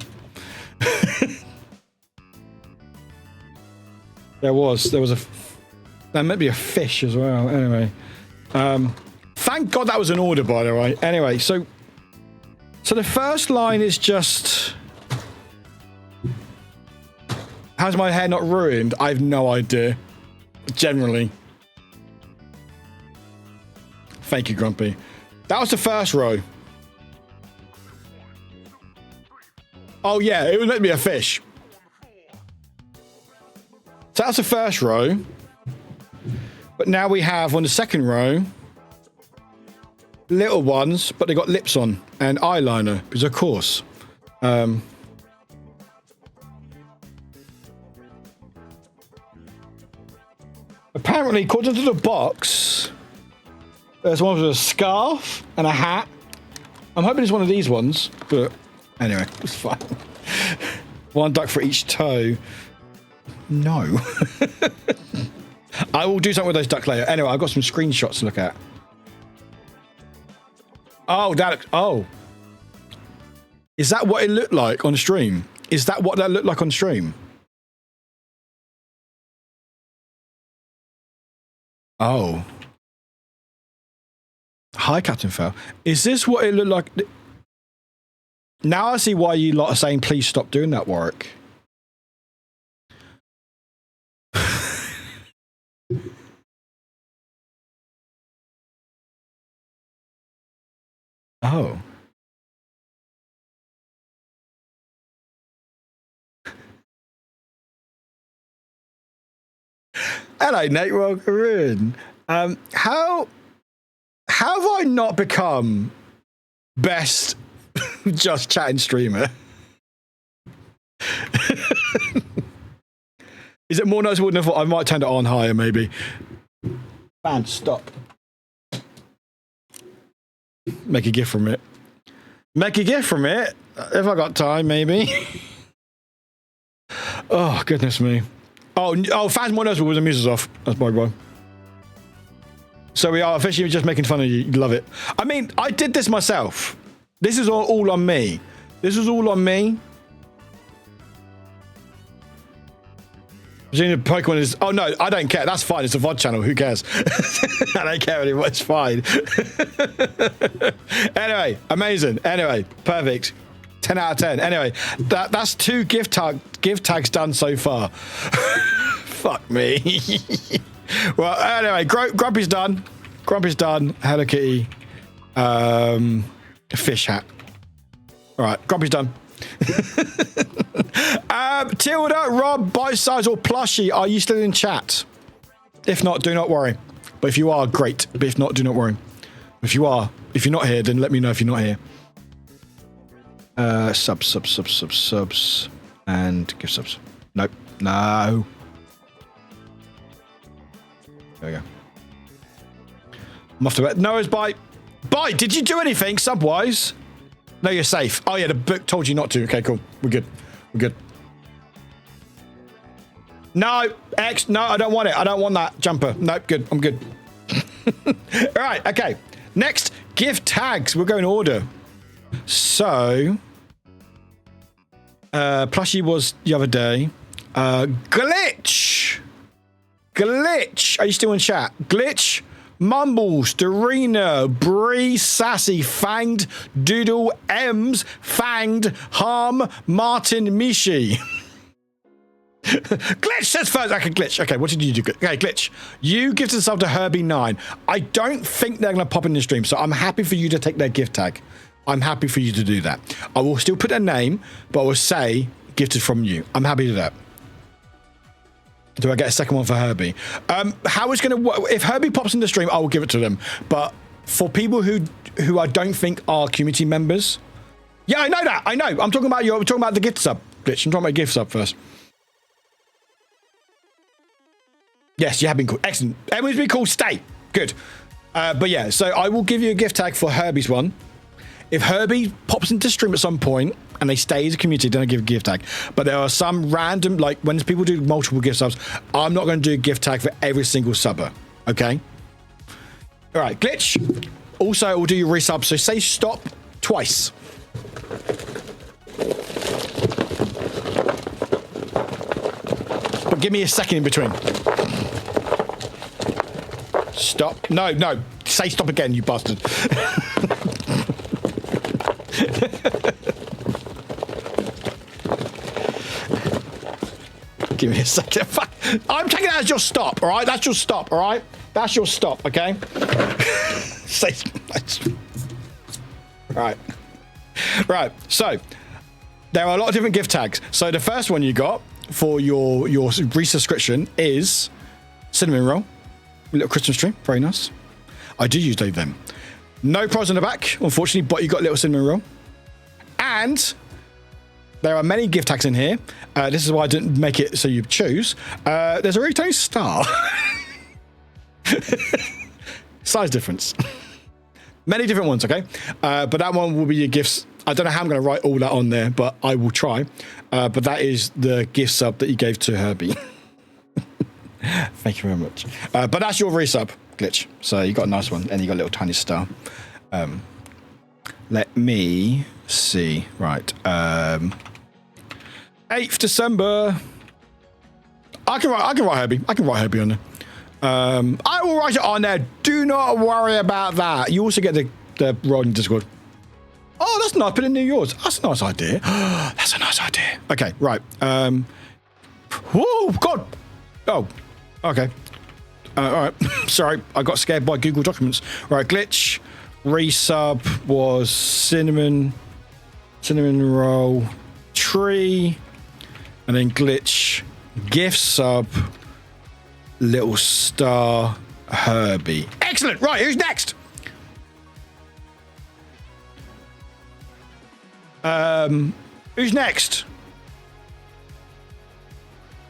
There was there might be a fish as well. Anyway, thank God that was an order, by the way. Anyway, so the first line is just, how's my hair not ruined? I have no idea. Generally. Thank you, Grumpy. That was the first row. Oh yeah, it was meant to be a fish. So that's the first row. But now we have on the second row little ones, but they got lips on and eyeliner, because of course. Apparently, according to the box, there's one with a scarf and a hat. I'm hoping it's one of these ones, but anyway, it's fine. One duck for each toe. No. I will do something with those ducks later. Anyway, I've got some screenshots to look at. Oh, that. Oh. Is that what it looked like on stream? Is that what that looked like on stream? Oh. Hi, Captain Fell. Is this what it looked like? Now I see why you lot are saying, please stop doing that, Warwick. Oh. Hello, Nate. Welcome in. How have I not become best just chatting streamer? Is it more noticeable than I thought? I might turn it on higher, maybe. Man, stop. Make a gift from it. Make a gift from it? If I got time, maybe. Oh, goodness me. Oh, fans more noticeable with the music off. That's my bro. So we are officially just making fun of you. You love it. I mean, I did this myself. This is all on me. This is all on me. The Pokemon is... Oh, no, I don't care. That's fine. It's a VOD channel. Who cares? I don't care anymore. It's fine. Anyway, amazing. Anyway, perfect. 10 out of 10. Anyway, that's 2 gift tags done so far. Fuck me. Well, anyway, Grumpy's done. Grumpy's done. Hello Kitty. Fish hat. All right, Grumpy's done. Tilda, Rob, bite size or plushie, are you still in chat? If not, do not worry. But if you are, great. But if not, do not worry. If you are, if you're not here, then let me know if you're not here. Subs. And give subs. Nope. No. There we go. I'm off to bed. Noah's bite. Bite, did you do anything sub-wise? No, you're safe. Oh, yeah, the book told you not to. Okay, cool. We're good. We're good. No, X. No, I don't want it. I don't want that jumper. Nope, good. I'm good. All right, okay. Next, gift tags. We'll go in order. So, plushie was the other day. Glitch. Are you still in chat? Glitch. Mumbles, Dorina, Bree, Sassy, Fanged, Doodle, Ems, Fanged, Harm, Martin, Mishi. Glitch says first. Okay, Glitch. Okay, what did you do? Okay, Glitch. You gifted a sub to Herbie9. I don't think they're going to pop in the stream, so I'm happy for you to take their gift tag. I'm happy for you to do that. I will still put their name, but I will say gifted from you. I'm happy to do that. Do I get a second one for Herbie? How it's going to work? If Herbie pops in the stream, I will give it to them. But for people who I don't think are community members, yeah, I know that. I know. I'm talking about you. I'm talking about the gift sub, Glitch. I'm talking about gift sub first. Yes, you have been called. Excellent. Everyone's been called. Stay. Good. But yeah, so I will give you a gift tag for Herbie's one. If Herbie pops into stream at some point and they stay as a community, then I give a gift tag. But there are some random, like when people do multiple gift subs, I'm not going to do a gift tag for every single subber. Okay? All right, Glitch. Also, we'll do your resub. So say stop twice. But give me a second in between. Stop. No. Say stop again, you bastard. Give me a second. Fuck. I'm taking that as your stop, all right? That's your stop, all right? That's your stop, okay? Say. Right. Right. So there are a lot of different gift tags. So the first one you got for your resubscription is cinnamon roll, a little Christmas tree, very nice. I do use them. No prize on the back, unfortunately, but you got a little cinnamon roll. And there are many gift tags in here. This is why I didn't make it so you choose. There's a really tiny star. Size difference. Many different ones, okay? But that one will be your gifts. I don't know how I'm going to write all that on there, but I will try. But that is the gift sub that you gave to Herbie. Thank you very much. But that's your resub, Glitch. So you got a nice one, and you got a little tiny star. Let me see. Right. 8th December. I can write Herbie. I can write Herbie on there. I will write it on there. Do not worry about that. You also get the rod in Discord. Oh, that's nice. Put it near yours. That's a nice idea. That's a nice idea. Okay, right. Whoa, God. Oh, okay. All right. Sorry, I got scared by Google Documents. Right, Glitch. Resub was cinnamon roll, tree, and then Glitch. Gift sub. Little star Herbie. Excellent. Right, who's next? Who's next?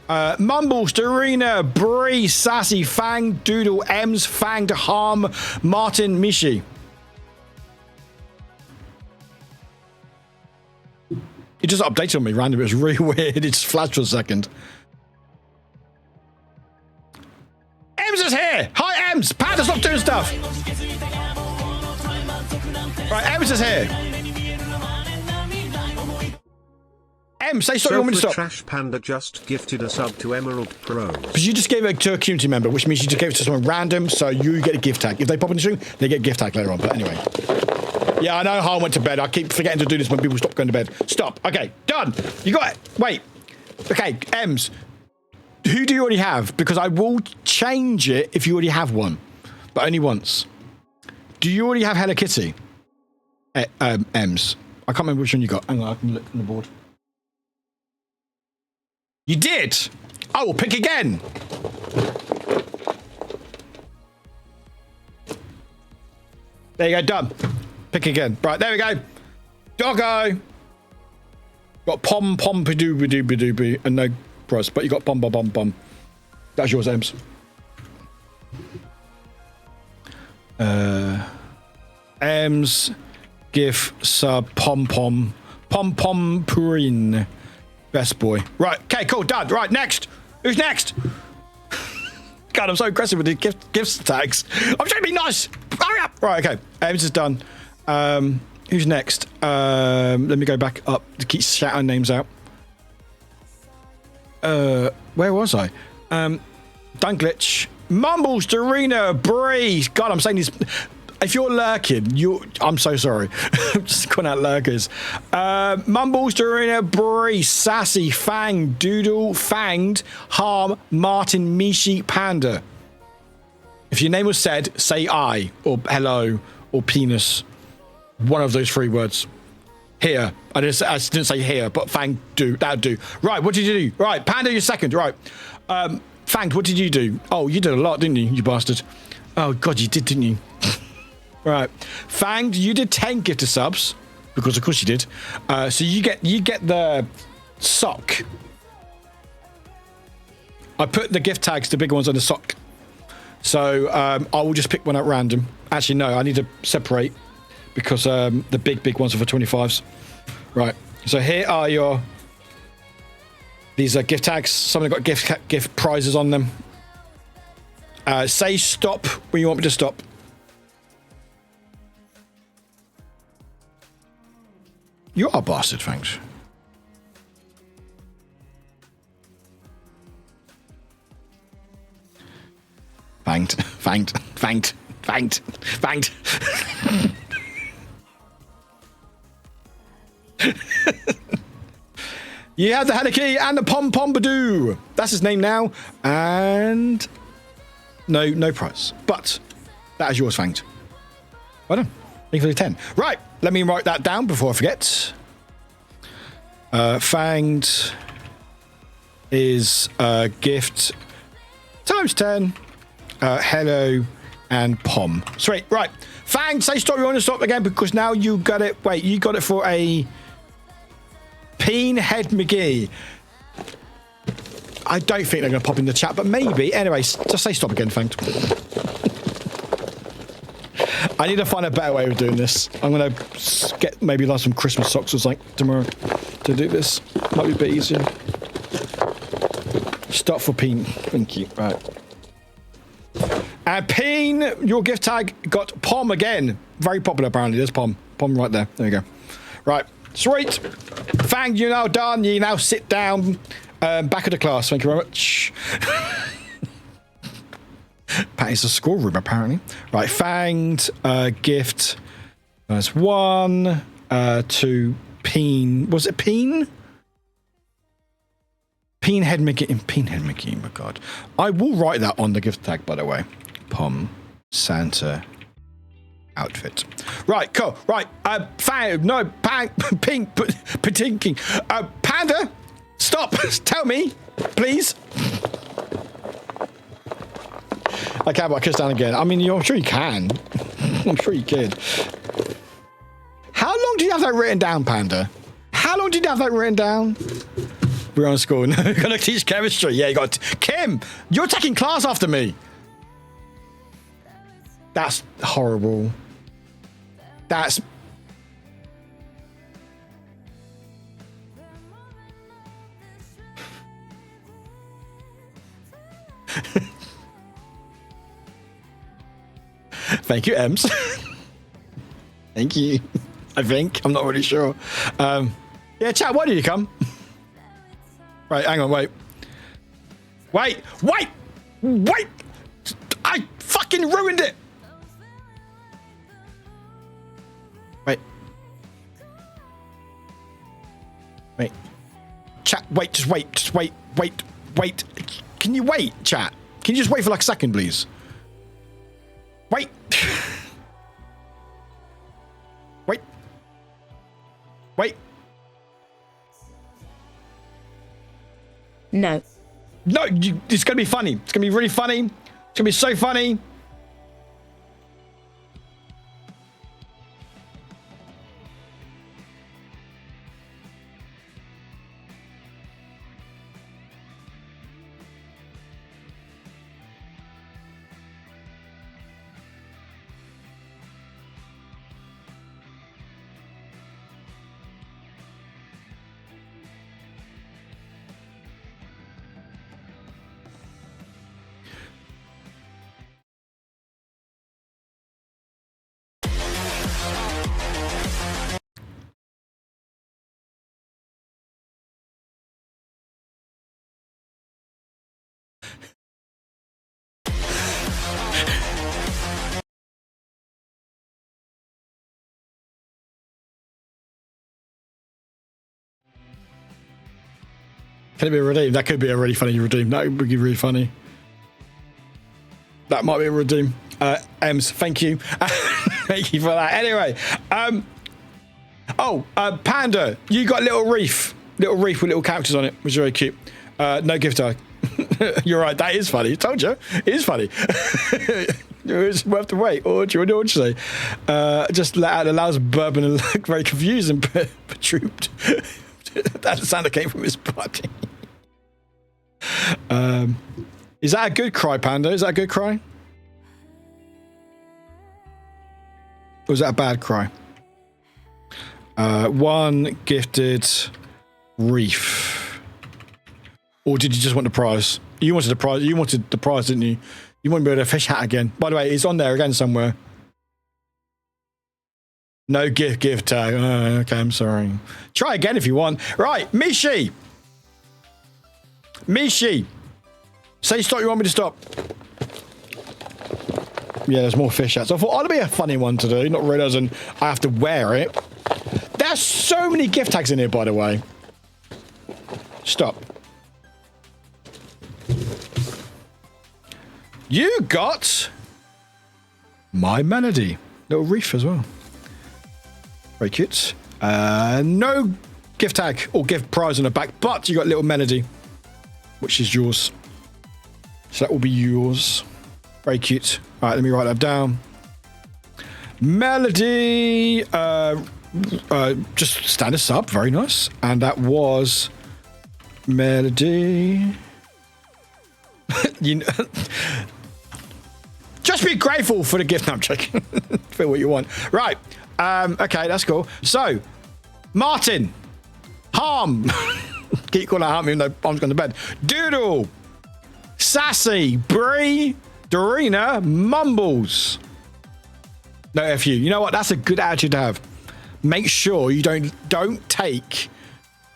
Mumbles, Dorina, Bree, Sassy, Fang, Doodle, Ems, Fanged, Harm, Martin, Mishi. It just updated on me randomly. It was really weird. It just flashed for a second. Ems is here! Hi, Ems! Panda, stop doing stuff! Right, Ems is here. Ems, say stop, you want me to stop. Trash Panda just gifted a sub to Emerald Pros. Because you just gave it to a community member, which means you just gave it to someone random, so you get a gift tag. If they pop in the stream, they get a gift tag later on, but anyway. Yeah, I know how I went to bed. I keep forgetting to do this when people stop going to bed. Stop. Okay, done. You got it. Wait. Okay, Ems. Who do you already have? Because I will change it if you already have one. but only once. Do you already have Hello Kitty? Ems. I can't remember which one you got. Hang on, I can look on the board. You did! I will pick again! There you go, done. Pick again. Right, there we go. Doggo! Got pom pom padooby dooby dooby and no price, but you got pom pom pom pom. That's yours, Ems. Ems, GIF, sub, pom pom, pom pom purine. Best boy. Right, okay, cool, done. Right, next. Who's next? God, I'm so aggressive with the gift tags. I'm trying to be nice. Hurry up. Right, okay. Ems is done. Who's next? Let me go back up to keep shouting names out. Where was I? Dunglitch, Mumbles, Dorina, Bree. God, I'm saying these. If you're lurking, I'm so sorry. I'm just calling out lurkers. Mumbles, Dorina, Bree, Sassy, Fang, Doodle, Fanged, Harm, Martin, Mishi, Panda. If your name was said, say I, or hello, or penis. One of those three words. Here. I didn't say here, but Fang, do. That'll do. Right, what did you do? Right, Panda, you're second. Right. Fanged, what did you do? Oh, you did a lot, didn't you, you bastard? Oh, God, you did, didn't you? Right. Fanged, you did 10 gifted subs, because of course you did. So you get the sock. I put the gift tags, the bigger ones on the sock. So I will just pick one at random. Actually, no, I need to separate because the big ones are for 25s. Right. So here are these are gift tags. Some have got gift prizes on them. Say stop when you want me to stop. You are a bastard, thanks. Fanged. You have the Hanaki and the Pom Pombadoo. That's his name now. And no price. But that is yours, Fanged. Well done. Thank you for the 10. Right, let me write that down before I forget. Fanged is gift times 10. Hello and Pom. Sweet. Right. Fanged, say stop. You want to stop again because now you got it. Wait, you got it for a Peen Head McGee. I don't think they're going to pop in the chat, but maybe. Anyway, just say stop again, Fanged. I need to find a better way of doing this. I'm going to get maybe like some Christmas socks or something tomorrow to do this. Might be a bit easier. Stop for Peen. Thank you. Right. And Peen, your gift tag got Pom again. Very popular, apparently. There's Pom. Pom right there. There you go. Right. Sweet. Fang, you're now done. You now sit down. Back of the class. Thank you very much. Patty's a schoolroom, apparently. Right. Fanged. Gift. There's 1. 2. Peen. Was it Peen? Peen Head Mickey. Peen Head Mickey. Oh my God. I will write that on the gift tag, by the way. Pom Santa outfit. Right, cool. Right, Fang, no, Pink, Patinking. Panda, stop. Tell me, please. I can't, but I kiss down again. I mean, I'm sure you can. I'm sure you can. How long do you have that written down, Panda? How long did you have that written down? We're on school. No, you're gonna teach chemistry. Yeah, you got Kim. You're taking class after me. That's horrible. That's... Thank you, Ems. Thank you. I think. I'm not really sure. Yeah, chat, why did you come? Right, hang on, wait. Wait! I fucking ruined it! Wait. Chat, wait, just wait. Can you wait, chat? Can you just wait for like a second, please? Wait. Wait. Wait. No. No, it's going to be funny. It's going to be really funny. It's going to be so funny. Can it be a redeem? That could be a really funny redeem. That would be really funny. That might be a redeem. Ems, thank you. Thank you for that. Anyway, Panda, you got little reef with little characters on it, which is very cute. No gift tag. You're right, that is funny. Told you, it is funny. It's worth the wait. Or do you know what you say? Just let out a loud bourbon and look very confused and perturbed. That's the sound that came from his body. Is that a good cry, Panda? Is that a good cry? Or is that a bad cry? One gifted reef. Or did you just want the prize? You wanted the prize. You wanted the prize, didn't you? You want to be able to fish hat again. By the way, it's on there again somewhere. No gift tag. Oh, okay, I'm sorry. Try again if you want. Right, Mishi. Say stop, you want me to stop? Yeah, there's more fish hats. I thought, that'd be a funny one to do, not realizing I have to wear it. There's so many gift tags in here, by the way. Stop. You got My Melody. Little reef as well. Very cute. No gift tag or gift prize on the back, but you got Little Melody, which is yours. So that will be yours. Very cute. All right, let me write that down. Melody, just stand us up. Very nice. And that was Melody. You know, just be grateful for the gift. No, I'm checking. Feel what you want. Right. Okay, that's cool. So, Martin, Harm. Keep calling out Harm even though Harm's gone to bed. Doodle, Sassy, Bree, Dorina, Mumbles. No F you. You know what? That's a good attitude to have. Make sure you don't take.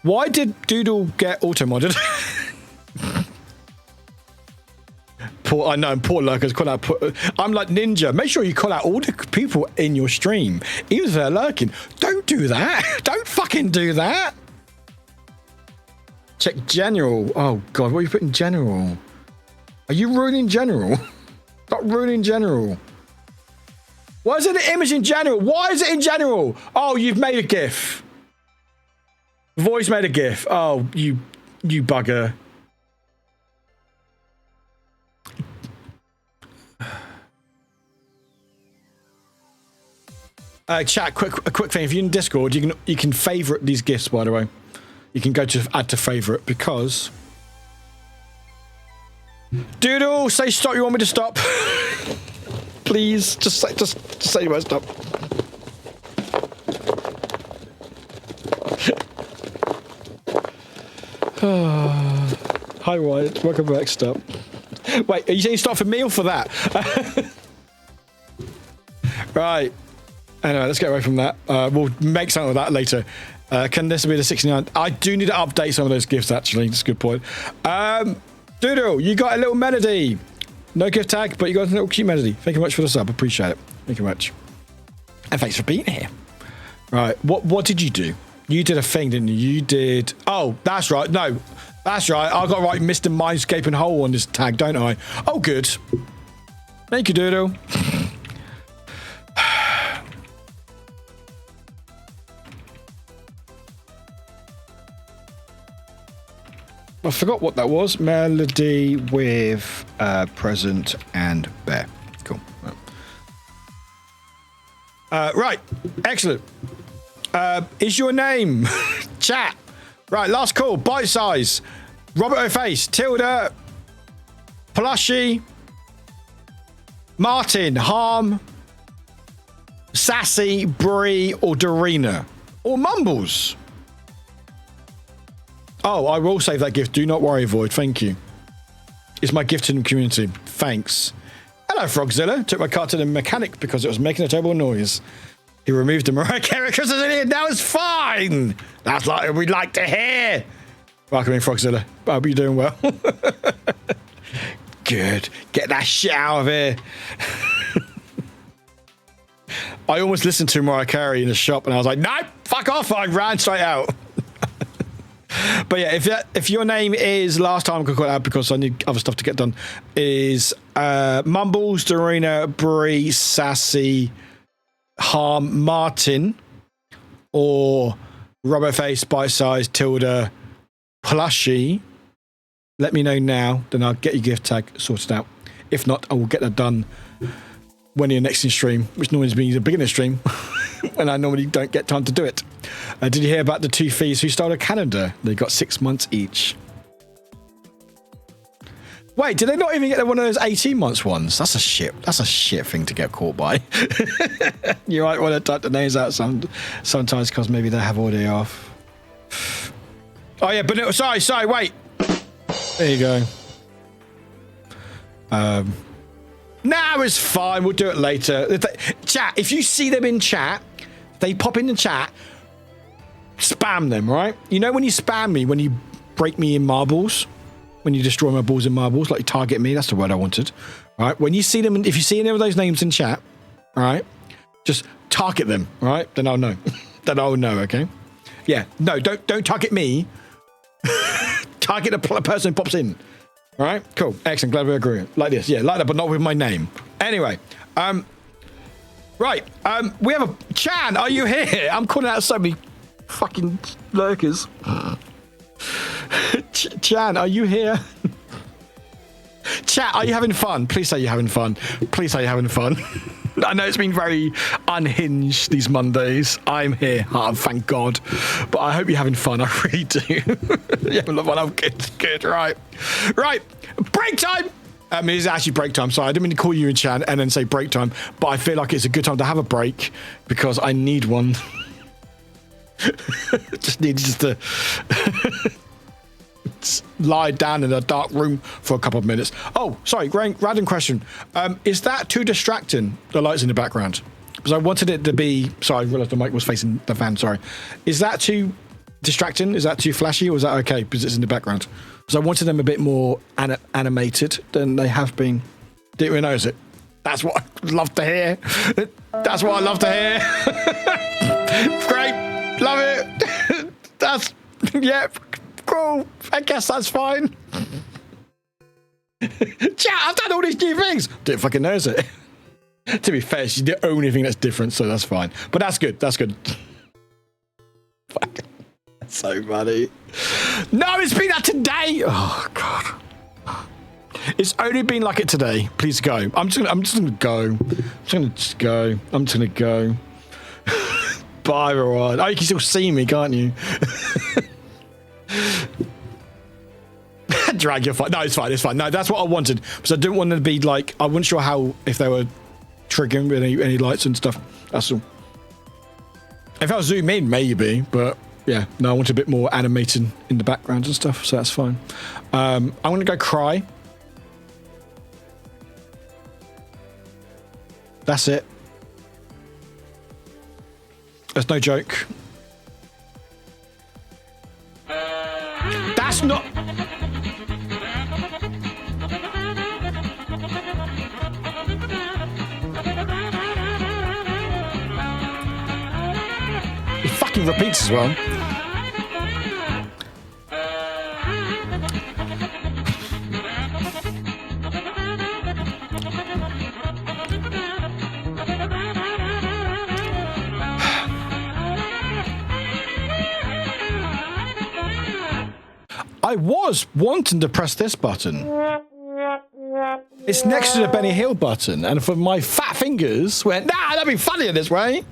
Why did Doodle get auto-modded? I know, poor lurkers call out. I'm like Ninja. Make sure you call out all the people in your stream, even if they're lurking. Don't do that. Don't fucking do that. Check general. Oh god, what are you putting general? Are you ruining general? Stop ruining general. Why is it an image in general? Why is it in general? Oh, you've made a GIF. Voice made a GIF. Oh, you bugger. Chat, a quick thing. If you're in Discord, you can favorite these GIFs, by the way. You can go to add to favorite because Doodle, say stop. You want me to stop? Please, just say you won't stop. Hi Wyatt, welcome back. Stop. Wait, are you saying stop for me or for that? Right. Anyway, let's get away from that. We'll make something of that later. Can this be the 69? I do need to update some of those gifts, actually. That's a good point. Doodle, you got a little melody. No gift tag, but you got a little cute melody. Thank you much for the sub. Appreciate it. Thank you much. And thanks for being here. Right. What did you do? You did a thing, didn't you? You did... Oh, that's right. No, that's right. I got right Mr. Mindscape and Hole on this tag, don't I? Oh, good. Thank you, Doodle. I forgot what that was. Melody with present and bear. Cool. Right. Excellent. Is your name chat? Right. Last call. Bite size. Robert O'Face. Tilda. Plushy. Martin. Harm. Sassy. Bree. Or Dorina. Or Mumbles. Oh, I will save that gift. Do not worry, Void. Thank you. It's my gift to the community. Thanks. Hello, Frogzilla. Took my car to the mechanic because it was making a terrible noise. He removed the Mariah Carey Christmas in it. Now it's fine. That's like we'd like to hear. Welcome in, Frogzilla. I hope you're doing well. Good. Get that shit out of here. I almost listened to Mariah Carey in the shop and I was like, no, fuck off. I ran straight out. But yeah, if your name is, last time I could call it out because I need other stuff to get done, is Mumbles, Dorina, Bree, Sassy, Harm, Martin, or Rubberface, Bite Size, Tilda, Plushy, let me know now, then I'll get your gift tag sorted out. If not, I will get that done when you're next in stream, which normally means a beginner stream, when I normally don't get time to do it. Did you hear about the two fees who started Canada? They got 6 months each. Wait, did they not even get one of those 18 months ones? That's a shit thing to get caught by. You might want to type the names out sometimes because maybe they have audio off. Oh yeah, but sorry, wait. There you go. Now it's fine. We'll do it later. Chat. If you see them in chat, they pop in the chat. Spam them, right? You know when you spam me, when you break me in marbles, when you destroy my balls in marbles, like you target me. That's the word I wanted. Right? When you see them, if you see any of those names in chat, right, just target them. Right? Then I'll know. Then I'll know. Okay. Yeah. No, don't target me. Target the person who pops in. All right, cool, excellent. Glad we agree. Like this, yeah, like that, but not with my name. Anyway, right, we have a Chan. Are you here? I'm calling out so many fucking lurkers. Chan, are you here? Chat, are you having fun? Please say you're having fun. Please say you're having fun. I know it's been very unhinged these Mondays. I'm here, thank God. But I hope you're having fun. I really do. You're having fun. I'm good. Right. Break time. It's actually break time. Sorry, I didn't mean to call you in chat and then say break time. But I feel like it's a good time to have a break because I need one. just to lie down in a dark room for a couple of minutes. Oh, sorry, random question. Is that too distracting, the lights in the background? Because I wanted it to be... Sorry, I realised the mic was facing the fan, sorry. Is that too distracting? Is that too flashy? Or is that okay because it's in the background? Because I wanted them a bit more animated than they have been. Didn't even notice it. That's what I love to hear. That's what I love to hear. Great. Love it. That's... Yeah. Cool. I guess that's fine. Chat, I've done all these new things. Didn't fucking notice it. To be fair, she's the only thing that's different, so that's fine. But that's good. That's good. Fuck. That's so funny. No, it's been that today. Oh God. It's only been like it today. Please go. I'm just gonna go. I'm just gonna go. Bye, everyone. Oh, you can still see me, can't you? Drag your fight. No, it's fine. No, that's what I wanted because I didn't want to be like, I wasn't sure how, if they were triggering with any lights and stuff. That's all. If I zoom in, maybe, but yeah, no, I want a bit more animated in the background and stuff, so that's fine. I'm gonna go cry. That's it. That's no joke. That's not... It fucking repeats as well. I was wanting to press this button. It's next to the Benny Hill button, and for my fat fingers went, nah, that'd be funnier this way.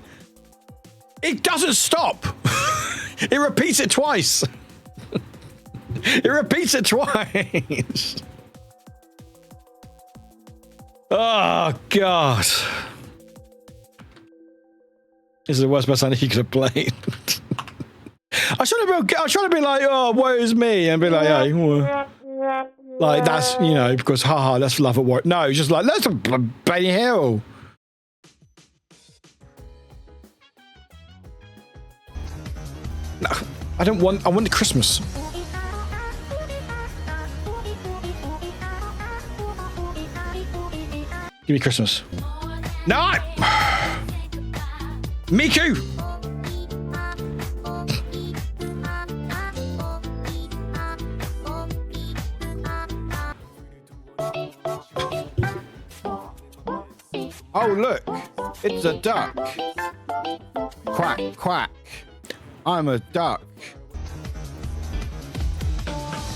It doesn't stop. It repeats it twice. It repeats it twice. Oh, God. This is the worst person you could have played. I was trying to be like, oh, woe is me, and be like, hey, like that's, you know, because haha, let's love at Warwick. No, it's just like, let's Benny Hill. No, I want the Christmas. Give me Christmas. No! Miku! Oh, look. It's a duck. Quack, quack. I'm a duck.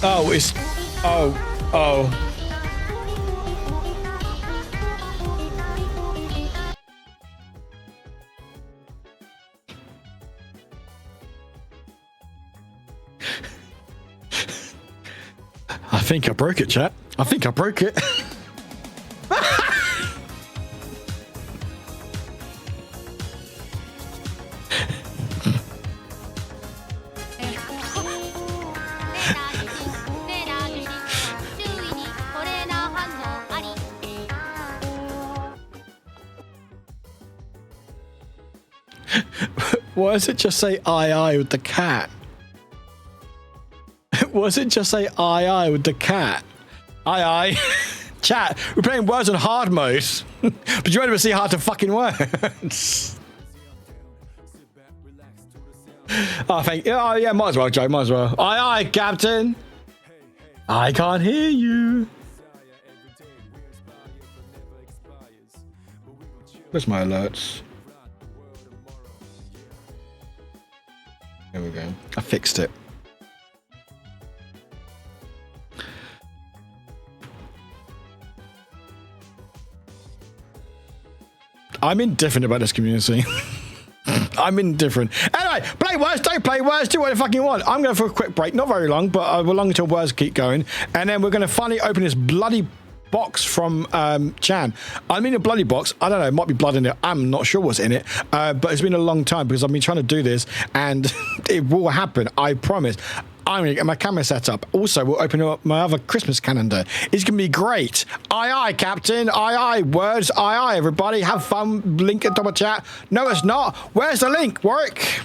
Oh, it's... Oh, oh. I think I broke it, chat. I think I broke it. Why does it just say I with the cat? Why does it just say I with the cat? I. Chat, we're playing words on hard mode. But you won't ever see hard to fucking words. Oh, thank you. Oh, yeah, might as well, Joe, might as well. Aye, Captain. I can't hear you. Where's my alerts? There we go. I fixed it. I'm indifferent about this community. I'm indifferent. Anyway, play words, don't play words, do what you fucking want. I'm going for a quick break, not very long, but we're long until words keep going. And then we're going to finally open this bloody box from Chan. I mean a bloody box. I don't know, it might be blood in it. I'm not sure what's in it. But it's been a long time because I've been trying to do this and it will happen, I promise. I'm going to get my camera set up. Also, we'll open up my other Christmas calendar. It's going to be great. Aye, Captain. Aye, words. Aye, everybody. Have fun. Link at double chat. No, it's not. Where's the link, Warwick?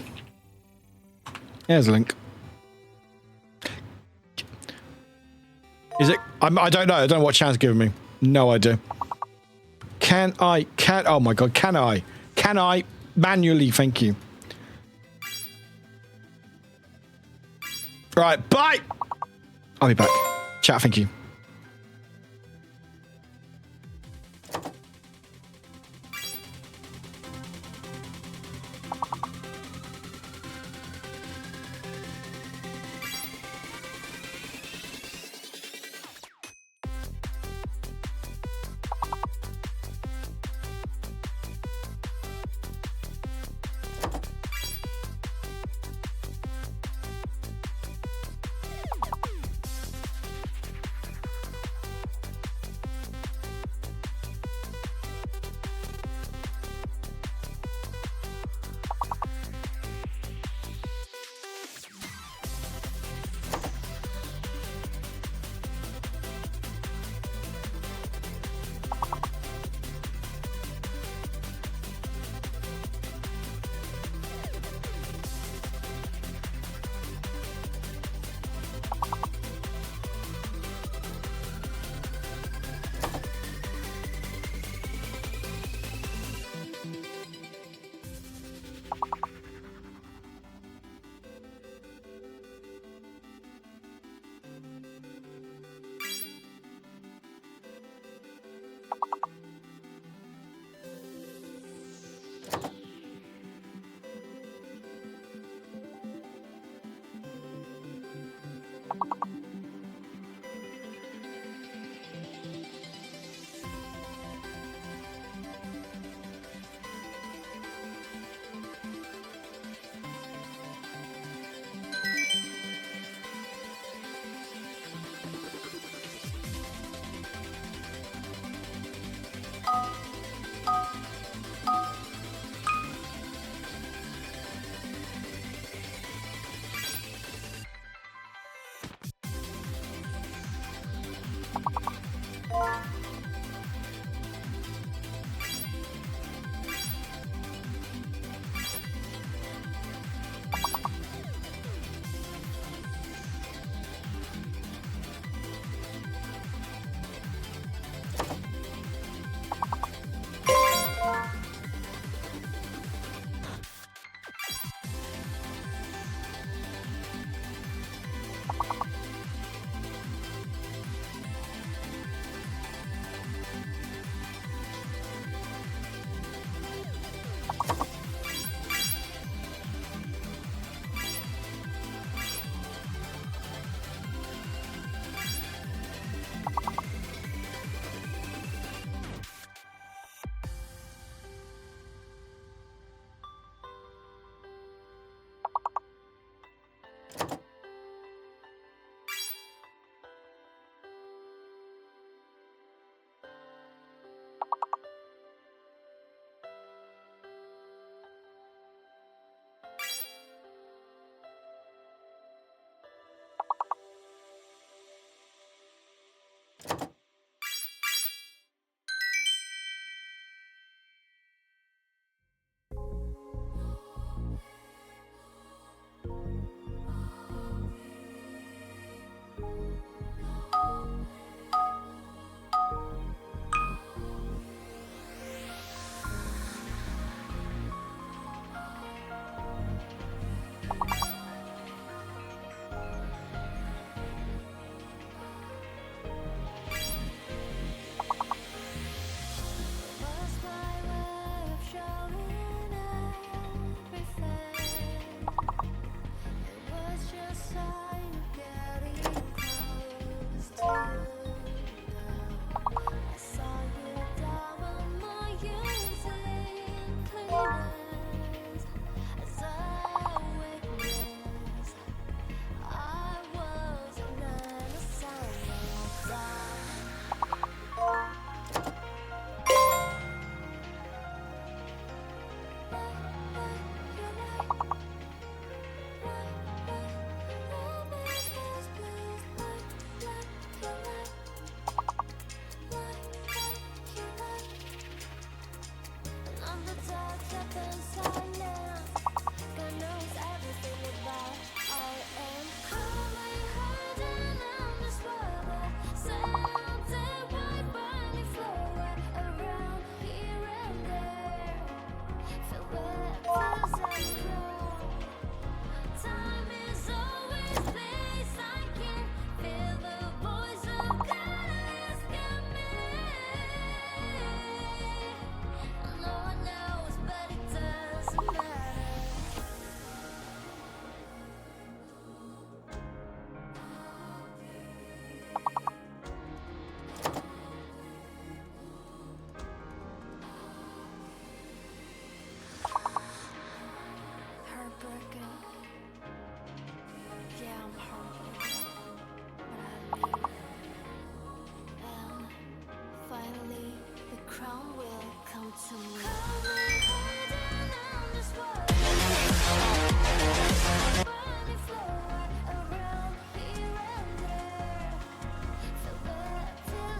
Here's the link. Is it? I don't know. I don't know what Chan's giving me. No idea. Oh my God. Can I manually? Thank you. Right, bye. I'll be back. Chat, thank you.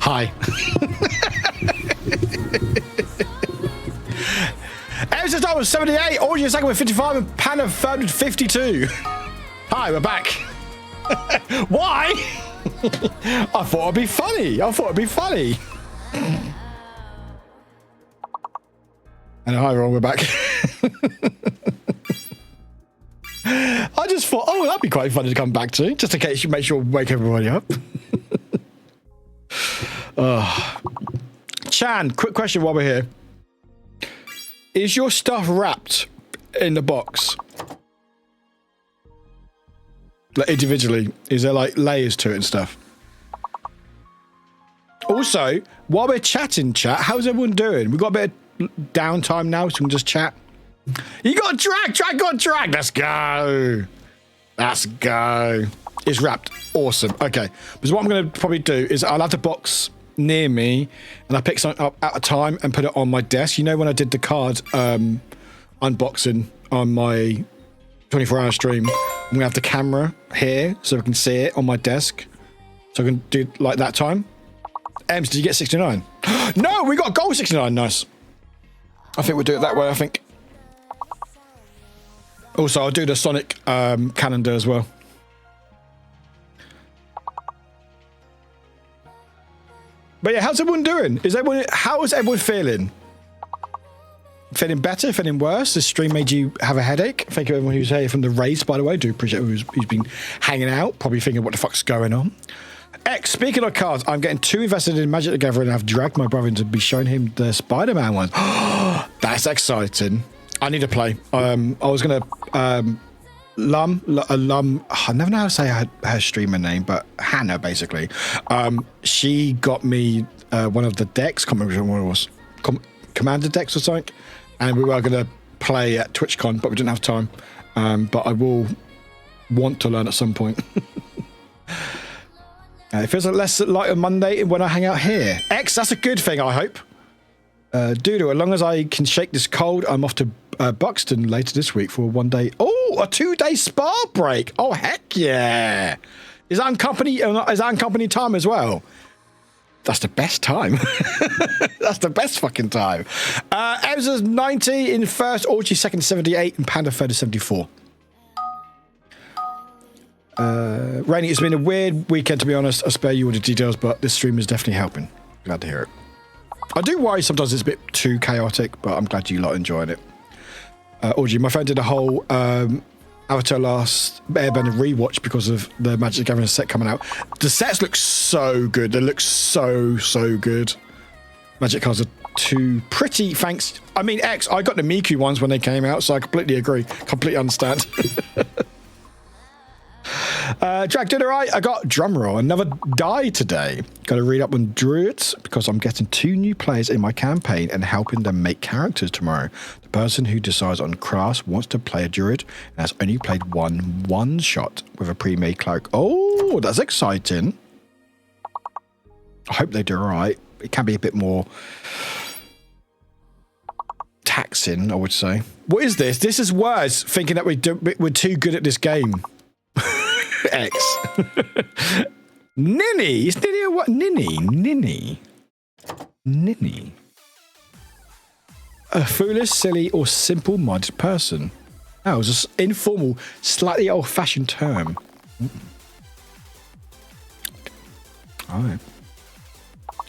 Hi. Episode start with 78, audio second with 55, and Panda third with 52. Hi, we're back. Why? I thought it'd be funny. And hi, everyone, we're back. I just thought, oh, that'd be quite funny to come back to, just in case you make sure we wake everybody up. Chan, quick question while we're here. Is your stuff wrapped in the box? Like individually? Is there like layers to it and stuff? Also, while we're chatting, chat, how's everyone doing? We've got a bit of downtime now, so we can just chat. You got a drag, got a drag. Let's go. It's wrapped. Awesome. Okay. Because what I'm going to probably do is I'll have the box near me and I pick something up at a time and put it on my desk. You know, when I did the card unboxing on my 24-hour stream, I'm going to have the camera here so I can see it on my desk. So I can do like that time. Ems, did you get 69? No, we got gold 69. Nice. I think we'll do it that way, I think. Also, I'll do the Sonic calendar as well. But yeah, how's everyone doing? How is everyone feeling? Feeling better? Feeling worse? This stream made you have a headache? Thank you everyone who's here from the race, by the way. I do appreciate who's been hanging out, probably thinking what the fuck's going on. X, speaking of cards, I'm getting too invested in Magic the Gathering and I've dragged my brother into be showing him the Spider-Man ones. That's exciting. I need to play. I was going to... I never know how to say her streamer name, but Hannah, basically. She got me one of the decks, can't remember what it was, Commander decks or something, and we were going to play at TwitchCon, but we didn't have time. But I will want to learn at some point. It feels like less light on Monday when I hang out here. X, that's a good thing, I hope. Doodle, as long as I can shake this cold, I'm off to Buxton later this week for a 1 day. Oh, a 2 day spa break. Oh, heck yeah. Is that on company time as well? That's the best time. That's the best fucking time. Emsa's 90 in first, Orgy second 78, and Panda third 74. Rainy, it's been a weird weekend, to be honest. I'll spare you all the details, but this stream is definitely helping. Glad to hear it. I do worry sometimes it's a bit too chaotic, but I'm glad you lot enjoying it. Orgy, my friend did a whole Avatar Last Airbender rewatch because of the Magic the Gathering set coming out. The sets look so good. They look so good. Magic cards are too pretty, thanks. I mean, X, I got the Miku ones when they came out, so I completely agree. Completely understand. Jack did alright. I got drumroll and never died today. Got to read up on druids because I'm getting 2 new players in my campaign and helping them make characters tomorrow. The person who decides on crafts wants to play a druid and has only played one shot with a pre-made cleric. Oh, that's exciting. I hope they do alright. It can be a bit more taxing, I would say. What is this? This is worse, thinking that we're too good at this game. X. Ninny. Is Ninny a what? Ninny. A foolish, silly, or simple-minded person. Oh, it was an informal, slightly old-fashioned term. All right.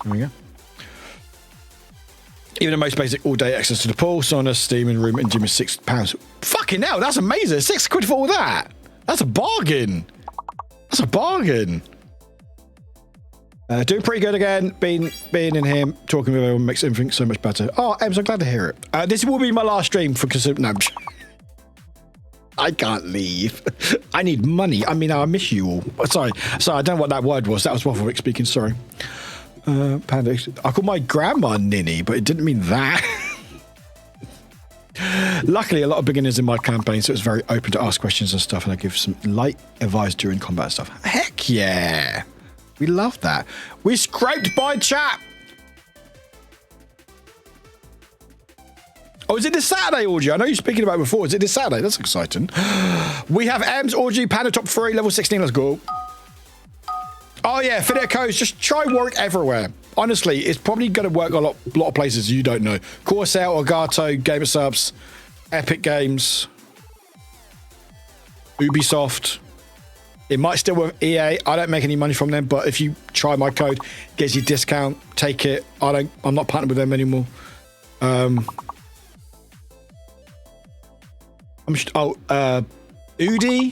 There we go. Even the most basic all-day access to the pool, sauna, steam, and room and gym is £6. Fucking hell, that's amazing. £6 for all that. That's a bargain. Doing pretty good again. Being in here, talking with everyone makes everything so much better. Oh, Ems, I'm glad to hear it. This will be my last stream for no. I can't leave. I need money. I mean, I miss you all. Sorry, I don't know what that word was. That was Warwick speaking. Sorry. Panda. I called my grandma Ninny, but it didn't mean that. Luckily, a lot of beginners in my campaign, so it's very open to ask questions and stuff, and I give some light advice during combat and stuff. Heck yeah. We love that. We scraped by chat. Oh, is it this Saturday, Orgy? I know you're speaking about it before. Is it this Saturday? That's exciting. We have M's, Orgy, Panda top 3, level 16. Let's go. Oh, yeah. Affiliate codes. Just try Warwick everywhere. Honestly, it's probably going to work a lot of places you don't know. Corsair, Elgato, Gamer Subs, Epic Games, Ubisoft. It might still work with EA. I don't make any money from them, but if you try my code, it gives you a discount. Take it. I'm not partnered with them anymore. Udi,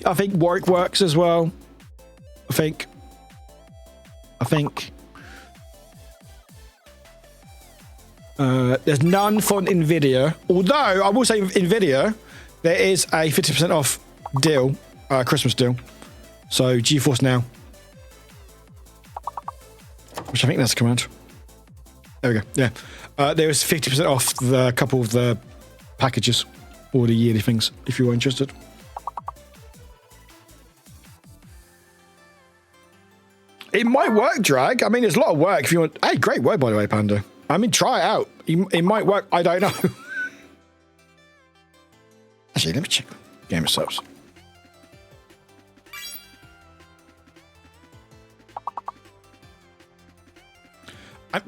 I think Warwick works as well. I think. There's none for Nvidia. Although I will say with Nvidia, there is a 50% off deal, Christmas deal. So GeForce Now, which I think that's the command. There we go. Yeah, there is 50% off the couple of the packages or the yearly things if you are interested. It might work, Drag. I mean, it's a lot of work if you want. Hey, great word, by the way, Panda. I mean, try it out. It might work. I don't know. Actually, let me check. Gamer Subs.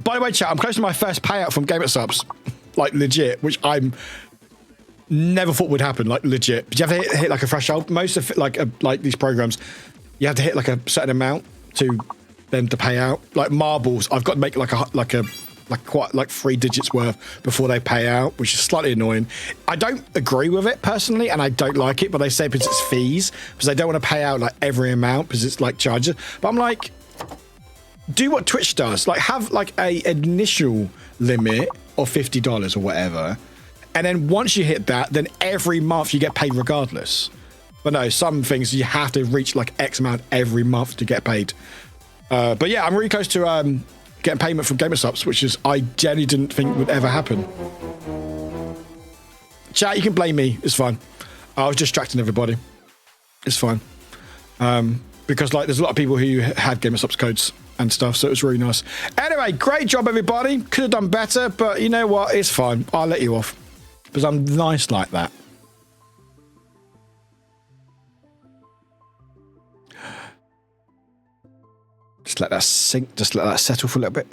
By the way, chat, I'm close to my first payout from Gamer Subs. Like, legit, which I'm never thought would happen. Like, legit. But you have to hit like a threshold. Most of like these programs, you have to hit like a certain amount to them to pay out. Like marbles, I've got to make quite 3 digits worth before they pay out, which is slightly annoying. I don't agree with it personally, and I don't like it, but they say because it's fees, because they don't want to pay out like every amount because it's like charges. But I'm like, do what Twitch does, like have like a initial limit of $50 or whatever, and then once you hit that, then every month you get paid regardless. But no, some things you have to reach like X amount every month to get paid. But yeah, I'm really close to getting payment from Gamer Subs, which is I genuinely didn't think would ever happen. Chat, you can blame me. It's fine. I was distracting everybody. It's fine. Because like there's a lot of people who had Gamer Subs codes and stuff, so it was really nice. Anyway, great job, everybody. Could have done better, but you know what? It's fine. I'll let you off because I'm nice like that. Just let that sink. Just let that settle for a little bit.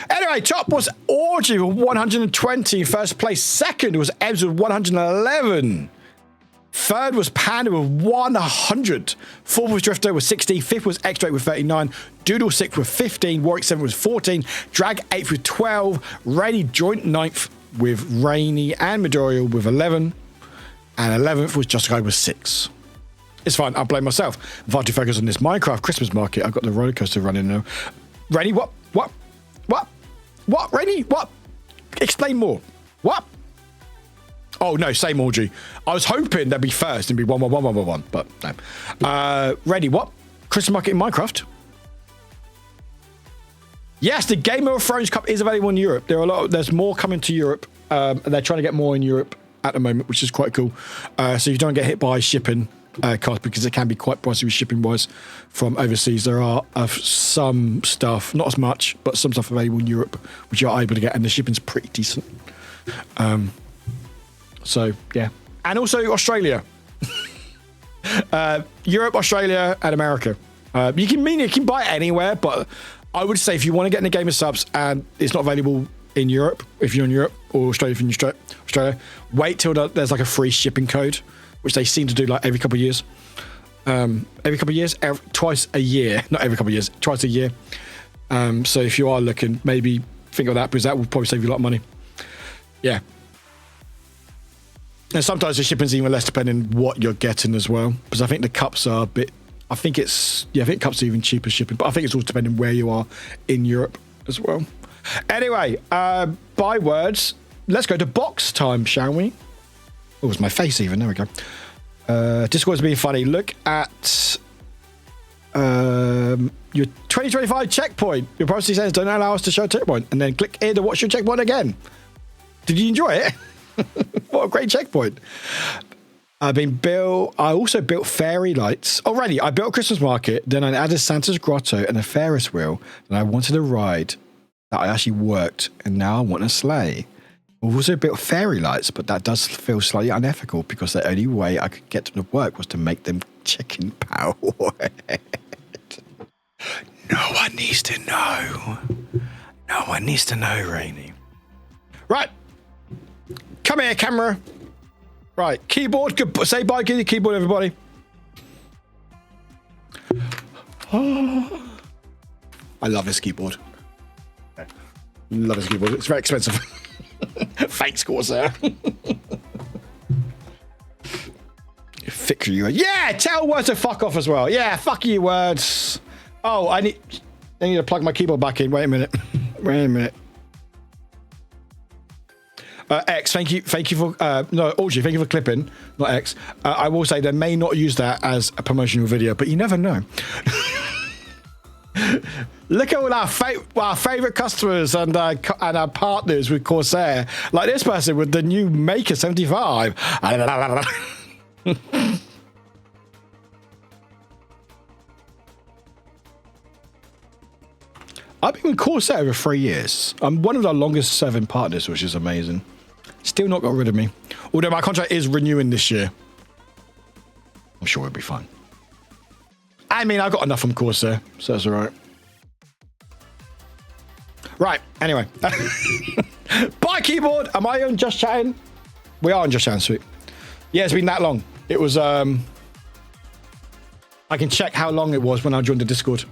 Anyway, top was Orgy with 120. First place. Second was Ebs with 111. Third was Panda with 100. Fourth was Drifter with 60. Fifth was X-Drake with 39. Doodle 6th with 15. Warwick 7th with 14. Drag 8th with 12. Rainy joint 9th with Rainy and Midoriya with 11. And 11th was Just Guy with 6. It's fine. I'll blame myself. Far too focused on this Minecraft Christmas market. I've got the roller coaster running now. Rainy, what? Rainy, what? Explain more. What? Oh, no, same Orgy. I was hoping they'd be first and be 1, but no. Rainy, what? Christmas market in Minecraft? Yes, the Game of Thrones Cup is available in Europe. There's more coming to Europe. They're trying to get more in Europe at the moment, which is quite cool. So you don't get hit by shipping cost, because it can be quite pricey with shipping wise from overseas. There are some stuff, not as much, but some stuff available in Europe which you're able to get, and the shipping's pretty decent. So yeah, and also Australia. Europe, Australia, and America. You can buy it anywhere, but I would say if you want to get in the Game of Subs and it's not available in Europe, if you're in Europe, or Australia if you're in Australia, wait till there's like a free shipping code, which they seem to do like every couple of years. Twice a year. Not every couple of years, twice a year. So if you are looking, maybe think of that, because that will probably save you a lot of money. Yeah. And sometimes the shipping's even less depending on what you're getting as well. Because I think the cups are a bit, I think cups are even cheaper shipping, but I think it's all depending where you are in Europe as well. Anyway, by words, let's go to box time, shall we? Oh, it's my face even. There we go. Discord's being funny. Look at your 2025 checkpoint. Your policy says don't allow us to show checkpoint, and then click here to watch your checkpoint again. Did you enjoy it? What a great checkpoint. I also built fairy lights. Already, I built a Christmas market, then I added Santa's grotto and a Ferris wheel, and I wanted a ride that I actually worked, and now I want a sleigh. I've also built fairy lights, but that does feel slightly unethical because the only way I could get them to work was to make them chicken powered. No one needs to know. No one needs to know, Rainy. Right. Come here, camera. Right, keyboard. Say bye to the keyboard, everybody. Oh. I love this keyboard. Love this keyboard. It's very expensive. Thanks, Corsair. Fix you. Yeah, tell words to fuck off as well. Yeah, fuck you words. Oh, I need to plug my keyboard back in. Wait a minute. Wait a minute. X, thank you for Audrey, thank you for clipping, not X. I will say they may not use that as a promotional video, but you never know. Look at all our favorite customers and our partners with Corsair, like this person with the new Maker 75. I've been with Corsair over 3 years. I'm one of the longest serving partners, which is amazing. Still not got rid of me. Although my contract is renewing this year. I'm sure it'll be fine. I mean, I got enough from Corsair, so that's all right. Right, anyway. Bye, keyboard. Am I on Just Chatting? We are on Just Chatting, sweet. Yeah, it's been that long. It was, I can check how long it was when I joined the Discord.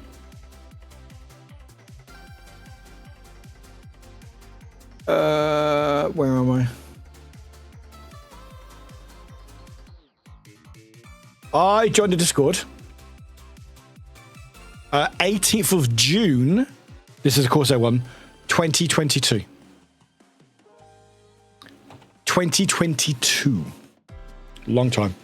Where am I? I joined the Discord 18th of June. This is, of course, 2022. 2022. Long time.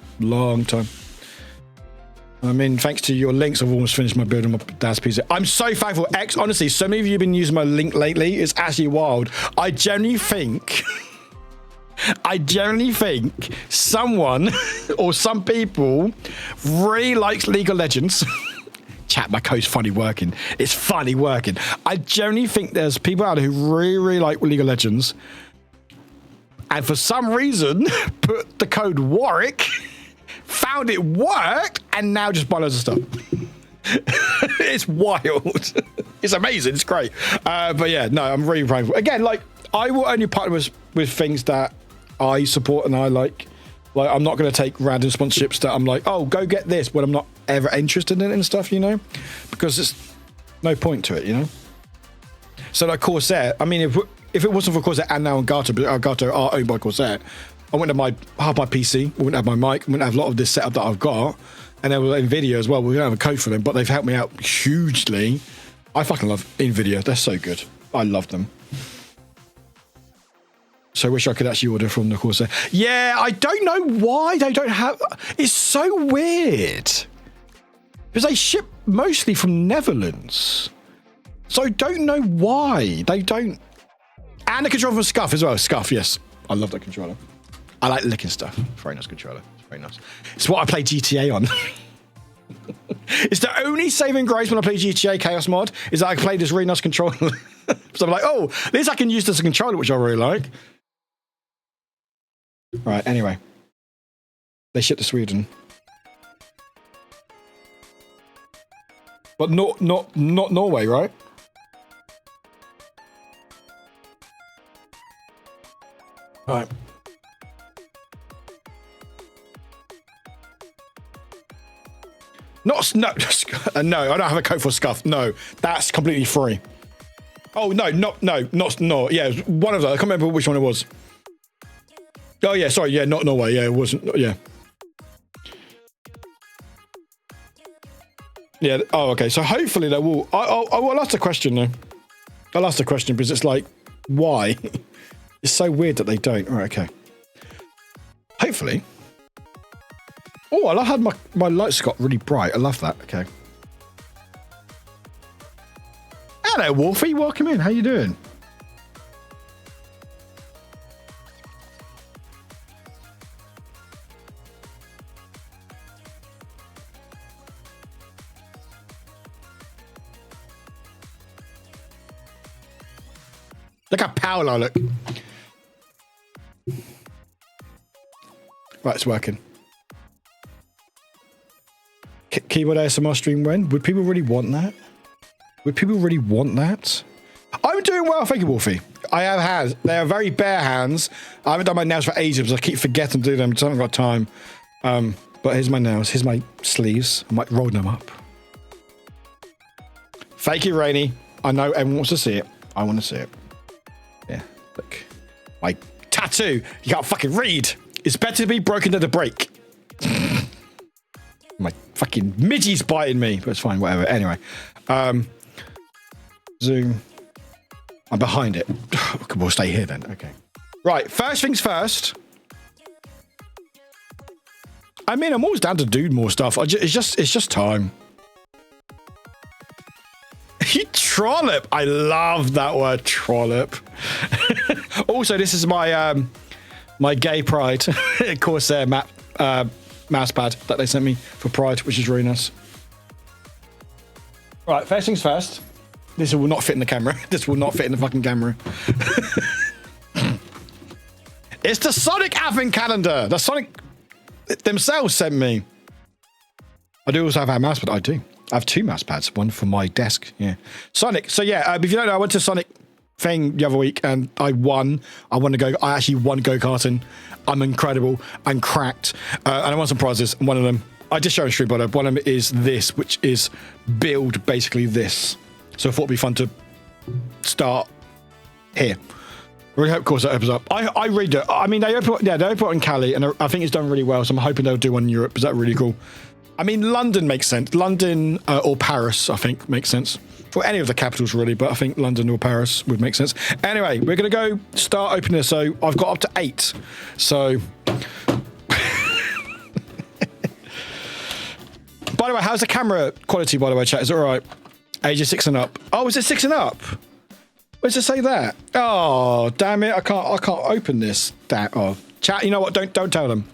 I mean, thanks to your links, I've almost finished my build on my dad's PC. I'm so thankful. X, honestly, so many of you have been using my link lately. It's actually wild. I generally think someone or some people really likes League of Legends. Chat, my code's funny working. It's funny working. I generally think there's people out there who really, really like League of Legends. And for some reason, put the code Warwick, found it worked, and now just buy loads of stuff. It's wild. It's amazing. It's great. But yeah, no, I'm really proud. Again, like, I will only partner with things that I support and I like. Like, I'm not going to take random sponsorships that I'm like, oh, go get this, when I'm not ever interested in it and stuff, you know? Because there's no point to it, you know? So, like, Corsair, I mean, if it wasn't for Corsair and now Elgato, but Elgato are owned by Corsair, I wouldn't have my PC, I wouldn't have my mic, I wouldn't have a lot of this setup that I've got. And then with NVIDIA as well, we don't have a code for them, but they've helped me out hugely. I fucking love NVIDIA. They're so good. I love them. So I wish I could actually order from the Corsair. Yeah, I don't know why they don't have... It's so weird. Because they ship mostly from Netherlands. So I don't know why they don't... And the controller from Scuff as well. Scuff, yes. I love that controller. I like licking stuff. Very nice controller. It's very nice. It's what I play GTA on. It's the only saving grace when I play GTA Chaos Mod is that I can play this really nice controller. So I'm like, oh, at least I can use this as a controller, which I really like. Right, anyway. They ship to Sweden. But not Norway, right? Right. No, I don't have a code for Scuff. No, that's completely free. Oh, no. Yeah, one of those. I can't remember which one it was. Oh, yeah, sorry. Yeah, not Norway. Yeah, it wasn't. Yeah. Yeah. Oh, okay. So hopefully they will. I'll ask the question, though. I'll ask the question because it's like, why? It's so weird that they don't. All right, okay. Hopefully. Oh, I had my lights got really bright. I love that. Okay. Hello, Wolfie. Welcome in. How you doing? Look how powerful I look. Right, it's working. Keyboard ASMR stream when? Would people really want that? Would people really want that? I'm doing well, thank you, Wolfie. I have hands. They are very bare hands. I haven't done my nails for ages because I keep forgetting to do them. I haven't got time. But here's my nails. Here's my sleeves. I might roll them up. Thank you, Rainy. I know everyone wants to see it. I want to see it. Yeah, look. My tattoo. You can't fucking read. It's better to be broken than to break. My fucking midgie's biting me, but it's fine, whatever. Anyway. Zoom. I'm behind it. We'll stay here then. Okay. Right. First things first. I mean, I'm always down to do more stuff. It's just time. You trollop. I love that word, trollop. Also, this is my my gay pride Corsair mouse pad that they sent me for Pride, which is really nice. Right. First things first. This will not fit in the camera. This will not fit in the fucking camera. It's the Sonic Advent Calendar. The Sonic themselves sent me. I do also have a mouse pad. I do. I have 2 mouse pads. One for my desk. Yeah. Sonic. So yeah, if you don't know, I went to Sonic thing the other week and I won. I actually won go-karting. I'm incredible. I'm cracked. And I won some prizes. And one of them, I just showed a stream, but one of them is this, which is build basically this. So I thought it'd be fun to start here. Really hope, of course, that opens up. I read it. I mean, they open it in Cali, and I think it's done really well. So I'm hoping they'll do one in Europe. Is that really cool? I mean, London makes sense. London or Paris, I think, makes sense. For any of the capitals, really, but I think London or Paris would make sense. Anyway, we're going to go start opening this. So I've got up to 8. So... By the way, how's the camera quality, by the way, chat? Is it all right? Ages 6 and up. Oh, is it 6 and up? Where does it say that? Oh, damn it! I can't open this. Oh, chat. You know what? Don't tell them.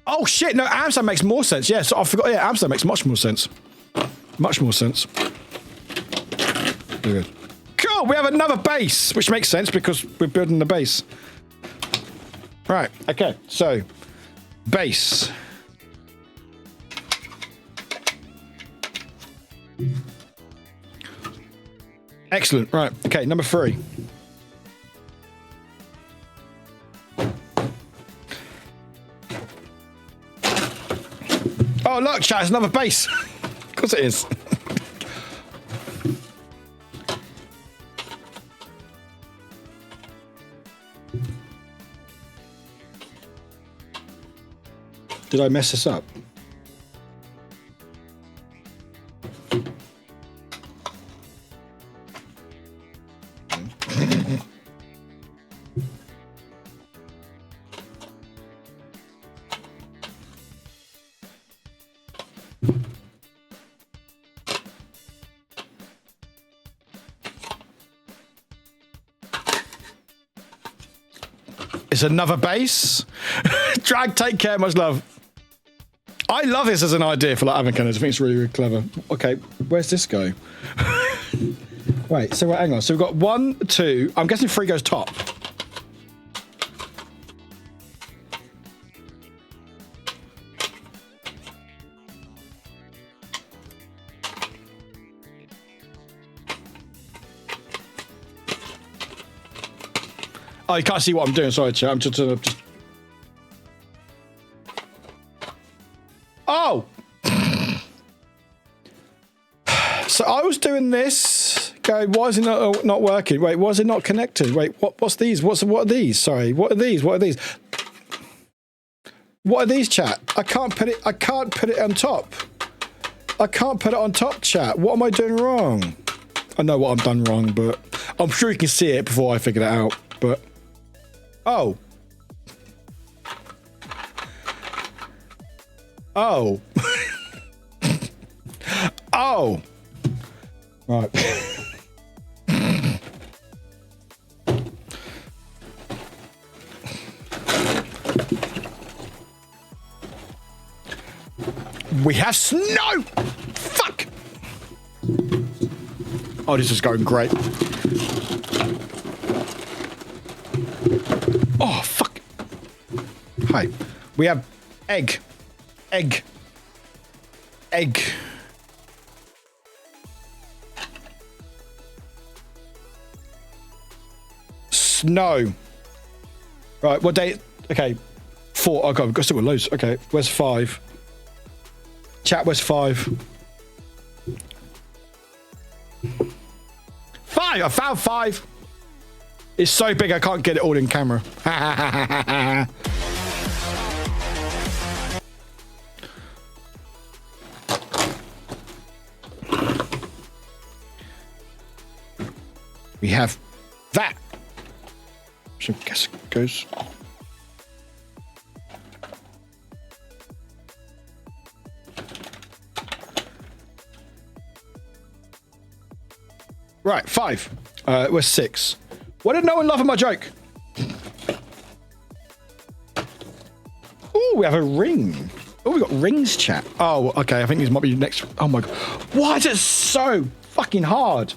Oh shit! No, Amsterdam makes more sense. Yes, I forgot. Yeah, Amsterdam makes much more sense. Much more sense. Good. Cool. We have another base, which makes sense because we're building the base. Right. Okay. So, base. Excellent. Right. Okay. Number 3. Oh, look, chat. It's another base. Of course it is. Did I mess this up? It's another base. Drag, take care, much love. I love this as an idea for like Advent calendars. I think it's really, really clever. Okay, where's this go? Wait, so hang on. So we've got 1, 2. I'm guessing 3 goes top. Oh, you can't see what I'm doing. Sorry, chat. I'm just... Oh! So I was doing this. Go, why is it not working? Wait, why is it not connected? Wait, what's these? What are these? Sorry, what are these? What are these? What are these, chat? I can't put it on top. I can't put it on top, chat. What am I doing wrong? I know what I've done wrong, but I'm sure you can see it before I figure it out, but... Oh. Oh. Oh. Right. We have snow! Fuck! Oh, this is going great. Hi. We have egg. Egg. Egg. Snow. Right, what day? Okay. 4. Oh, God, we've got still got loads. Okay, where's 5? Chat, where's 5? 5! I found 5! It's so big I can't get it all in camera. We have that. So I guess it goes. Right, 5. We're 6. Why did no one laugh at my joke? Oh, we have a ring. Oh, we got rings, chat. Oh, okay. I think these might be next. Oh my god. Why is it so fucking hard?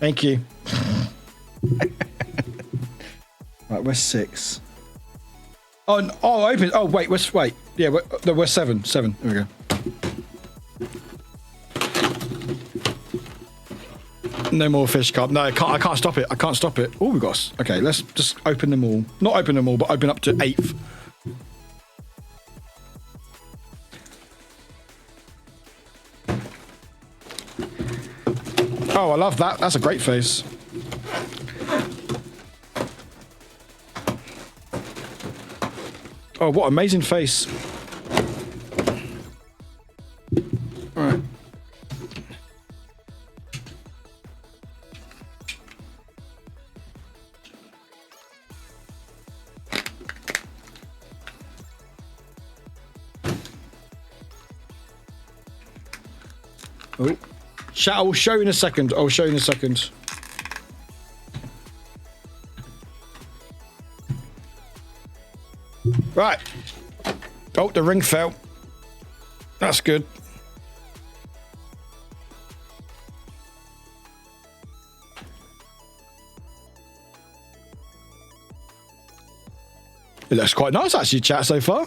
Thank you. Right, we're 6. Oh, open. Oh, wait. Wait. Yeah, we're 7. 7. There we go. No more fish carp. No, I can't stop it. I can't stop it. Oh, we got. Okay, let's just open them all. Not open them all, but open up to 8th. Oh, I love that. That's a great face. Oh, what amazing face. All right. Oh. Chat, I will show you in a second. I'll show you in a second. Right. Oh, the ring fell. That's good. It looks quite nice, actually, chat, so far.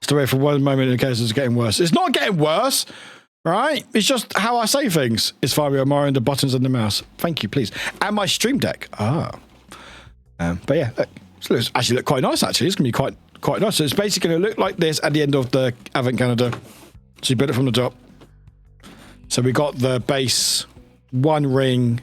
Just wait for one moment in case it's getting worse. It's not getting worse. Right? It's just how I say things. It's fine. We are more the buttons and the mouse. Thank you, please. And my stream deck. But yeah, it looks actually look quite nice. Actually, it's gonna be quite nice. So it's basically gonna look like this at the end of the Advent calendar. So you put it from the top. So we got the base, 1 ring.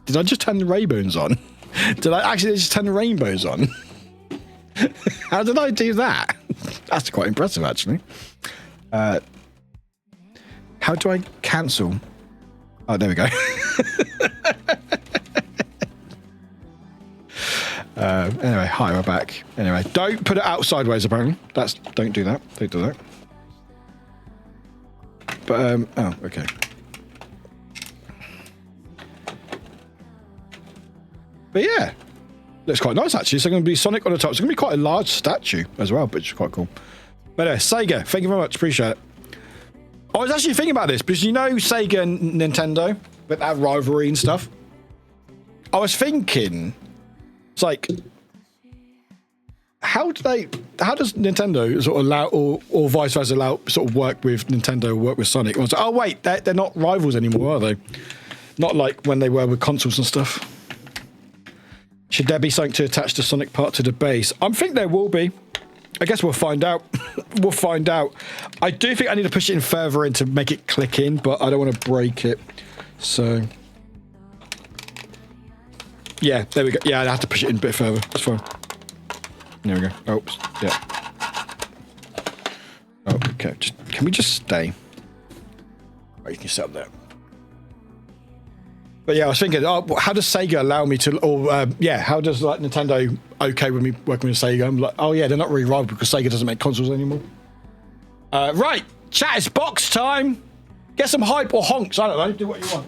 Did I just turn the rainbows on? Did I actually just turn the rainbows on? How did I do that? That's quite impressive, actually. How do I cancel? Oh, there we go. Anyway, hi, we're back. Anyway, don't put it out sideways, apparently. Don't do that. Don't do that. But, oh, okay. But yeah, looks quite nice actually. So going to be Sonic on the top. It's going to be quite a large statue as well, which is quite cool. But Sega, thank you very much. Appreciate it. I was actually thinking about this because you know Sega and Nintendo, with that rivalry and stuff. I was thinking, it's like, how does Nintendo sort of allow, or vice versa, allow sort of work with Nintendo, work with Sonic? I was like, oh wait, they're not rivals anymore, are they? Not like when they were with consoles and stuff. Should there be something to attach the Sonic part to the base? I think there will be. I guess we'll find out. We'll find out. I do think I need to push it in further in to make it click in, but I don't want to break it. So, yeah, there we go. Yeah, I have to push it in a bit further. That's fine. There we go. Oops. Yeah. Oh, okay. Can we just stay? Right, you can set up there. But yeah, I was thinking, how does Sega allow me to, or how does like Nintendo okay with me working with Sega? I'm like, oh yeah, they're not really rival because Sega doesn't make consoles anymore. Right, chat, it's box time. Get some hype or honks. I don't know. Do what you want.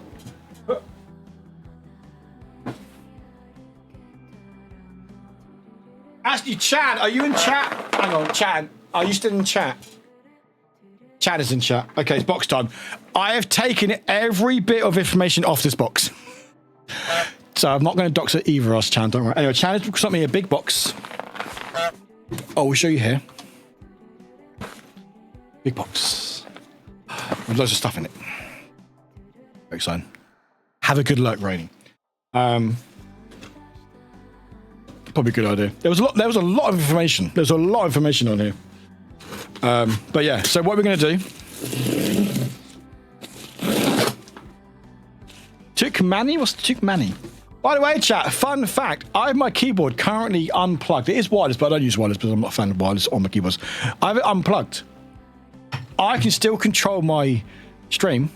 Actually, Chan, are you in chat? Hang on, Chan. Are you still in chat? Chan is in chat. Okay, it's box time. I have taken every bit of information off this box. So I'm not going to dox it either of us, Chan. Don't worry. Anyway, Chan has got me a big box. Oh, we'll show you here. Big box. With loads of stuff in it. Very exciting. Have a good look, Rainy. Probably a good idea. There was a lot of information. There's a lot of information on here. But yeah, so what we're going to do. Tukmani? What's Tukmani? By the way, chat, fun fact, I have my keyboard currently unplugged. It is wireless, but I don't use wireless because I'm not a fan of wireless on my keyboards. I have it unplugged. I can still control my stream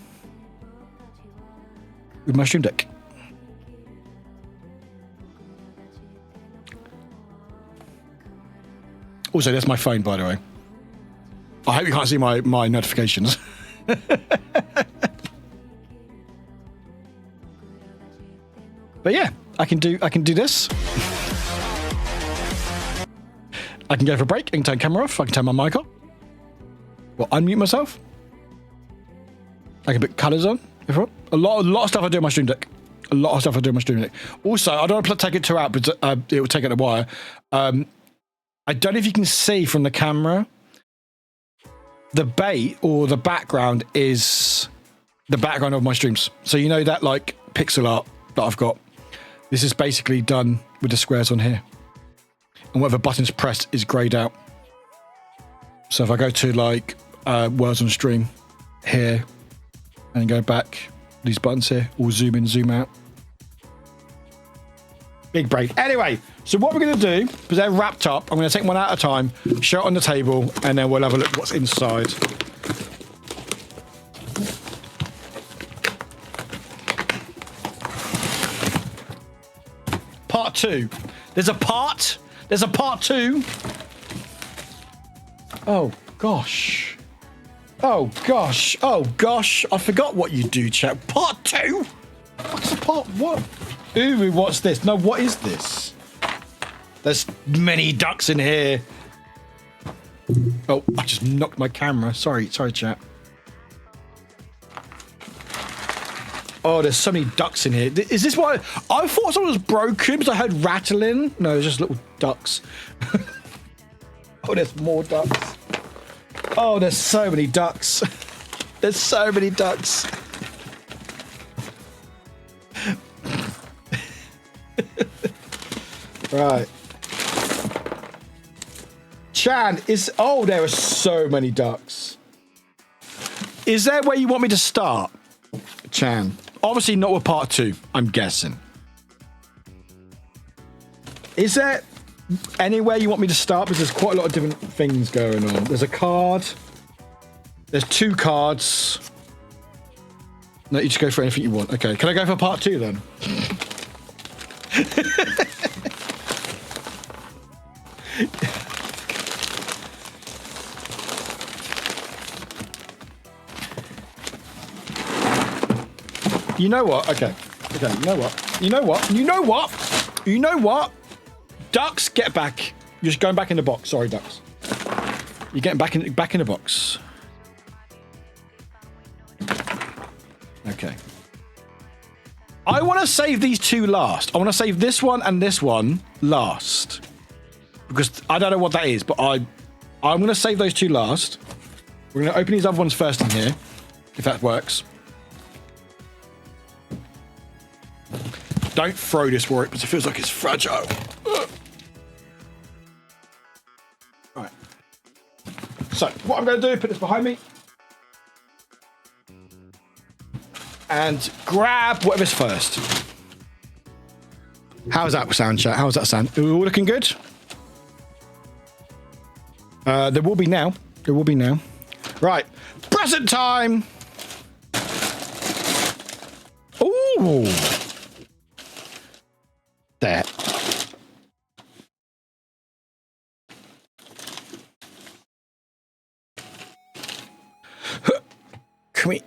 with my Stream Deck. Also, that's my phone, by the way. I hope you can't see my notifications. But yeah, I can do this. I can go for a break. I can turn camera off. I can turn my mic off. Well, unmute myself. I can put colours on. If I want. A lot of stuff I do on my Stream Deck. A lot of stuff I do on my Stream Deck. Also, I don't want to take it too out, but it will take out the wire. I don't know if you can see from the camera. The bait or the background is the background of my streams. So you know that like pixel art that I've got. This is basically done with the squares on here. And whatever buttons pressed is grayed out. So if I go to like words on stream here and go back, these buttons here all zoom in, zoom out. Big break. Anyway, so what we're going to do, because they're wrapped up, I'm going to take one at a time, show it on the table, and then we'll have a look what's inside. Part 2. There's a part 2. Oh, gosh. Oh, gosh. Oh, gosh. I forgot what you do, chat. Part 2? What's the part? What? Ooh, what's this? No, what is this? There's many ducks in here. Oh, I just knocked my camera. Sorry, chat. Oh, there's so many ducks in here. Is this why? I thought someone was broken because I heard rattling. No, it's just little ducks. Oh, there's more ducks. Oh, there's so many ducks. There's so many ducks. Right. Chan, oh, there are so many ducks. Is there where you want me to start, Chan? Obviously not with part 2, I'm guessing. Is there anywhere you want me to start? Because there's quite a lot of different things going on. There's a card. There's 2 cards. No, you just go for anything you want. Okay, can I go for part 2 then? You know what? Okay, you know what? You know what? You know what? You know what? Ducks, get back. You're just going back in the box. Sorry, ducks. You're getting back in the box. Okay. I want to save these 2 last. I want to save this one and this one last. Because I don't know what that is, but I'm going to save those 2 last. We're going to open these other ones first in here, if that works. Don't throw this, Warwick, because it feels like it's fragile. Right. So, what I'm going to do, put this behind me. And grab whatever's first. How's that sound, chat? How's that sound? Are we all looking good? There will be now. There will be now. Right. Present time! Ooh! There. Can we...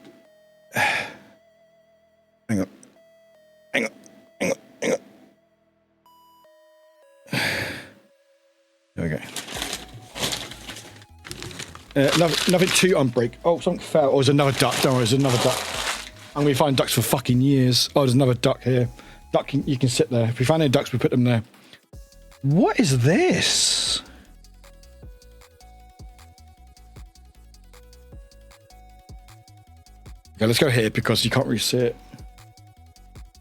Nothing too unbreak. Oh, something fell. Oh, there's another duck. Don't worry, there's another duck. I'm going to find ducks for fucking years. Oh, there's another duck here. Duck, you can sit there. If we find any ducks, we put them there. What is this? Okay, let's go here because you can't really see it.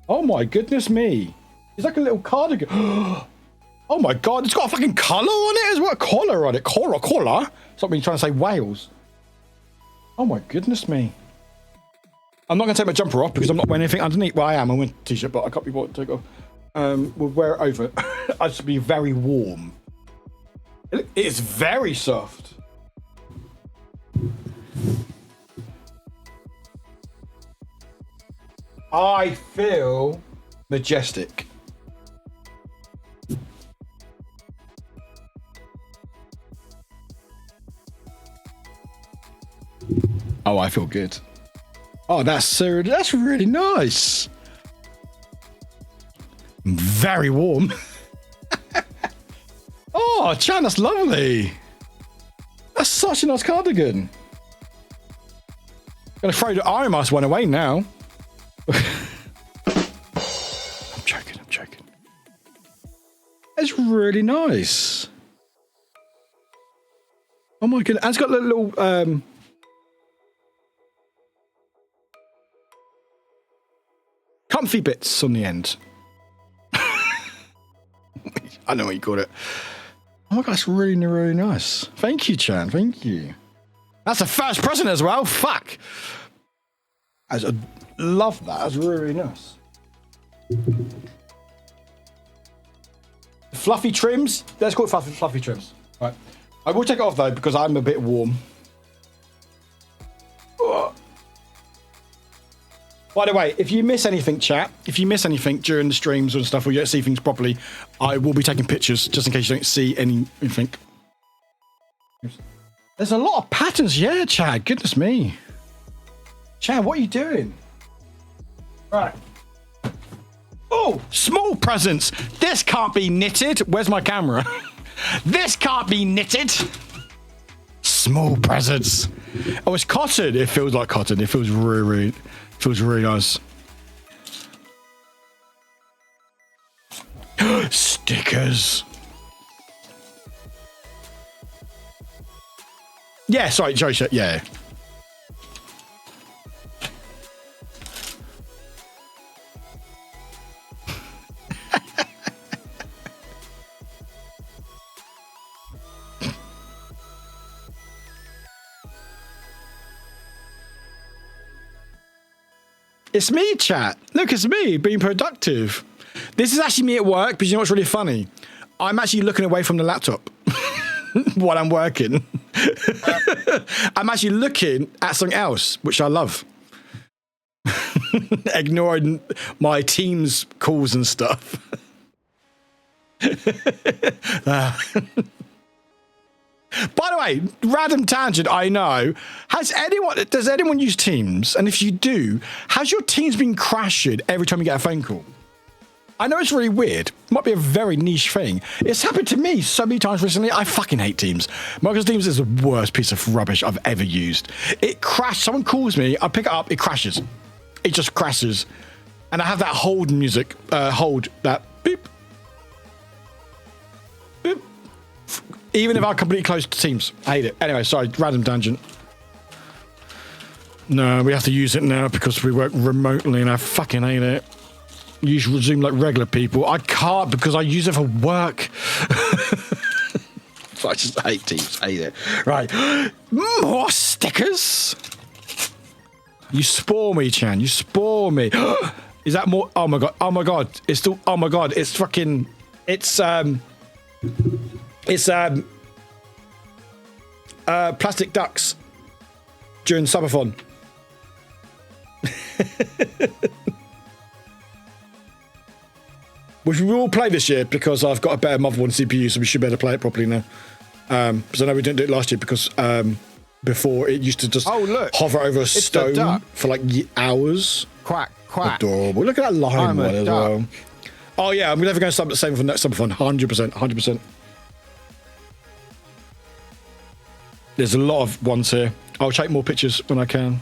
Oh my goodness me. It's like a little cardigan. Oh my god, it's got a fucking colour on it as well. Collar on it. Collar. It's like me trying to say Wales. Oh my goodness me. I'm not going to take my jumper off because I'm not wearing anything underneath. Well, I am. I'm wearing a t-shirt, but I can't be bothered to take it off. We'll wear it over. I should be very warm. It's very soft. I feel majestic. Oh, I feel good. Oh, that's really nice. Very warm. Oh, Chan, that's lovely. That's such a nice cardigan. Gonna throw the Iron Mask one away now. I'm joking. It's really nice. Oh my goodness. And it's got little comfy bits on the end. I know what you called it. Oh my god, that's really, really nice. Thank you, Chan. Thank you. That's the first present as well. Fuck. I love that. That's really nice. Fluffy trims. Let's call it fluffy trims. Right. I will take it off though because I'm a bit warm. By the way, if you miss anything, chat, if you miss anything during the streams and stuff, or you don't see things properly, I will be taking pictures just in case you don't see anything. There's a lot of patterns, yeah, Chad. Goodness me. Chad, what are you doing? Right. Oh, small presents. This can't be knitted. Where's my camera? This can't be knitted. Small presents. Oh, it's cotton. It feels like cotton. It feels really nice. Stickers. Yeah, sorry, Joey. Yeah. It's me, chat. Look, it's me being productive. This is actually me at work, but you know what's really funny? I'm actually looking away from the laptop while I'm working. I'm actually looking at something else, which I love. Ignoring my team's calls and stuff. By the way, random tangent, I know. Does anyone use Teams? And if you do, has your Teams been crashing every time you get a phone call? I know it's really weird. It might be a very niche thing. It's happened to me so many times recently. I fucking hate Teams. Microsoft Teams is the worst piece of rubbish I've ever used. It crashed. Someone calls me, I pick it up, it crashes. It just crashes. And I have that hold music, that beep. Beep. Even if I'm completely close to Teams. I hate it. Anyway, sorry, random tangent. No, we have to use it now because we work remotely and I fucking hate it. Use Zoom like regular people. I can't because I use it for work. So I just hate Teams. Hate it. Right. More stickers. You spore me, Chan. You spore me. Is that more? Oh my god. Oh my god. It's still. Oh my god. It's fucking. It's plastic ducks during subathon. Which we will play this year because I've got a better motherboard and CPU, so we should be able to play it properly now. Because I know we didn't do it last year because before it used to just hover over a stone for like hours. Quack, quack. Adorable. Look at that lion one as well. Oh yeah, I'm never going to start the same for next subathon. 100%. There's a lot of ones here. I'll take more pictures when I can.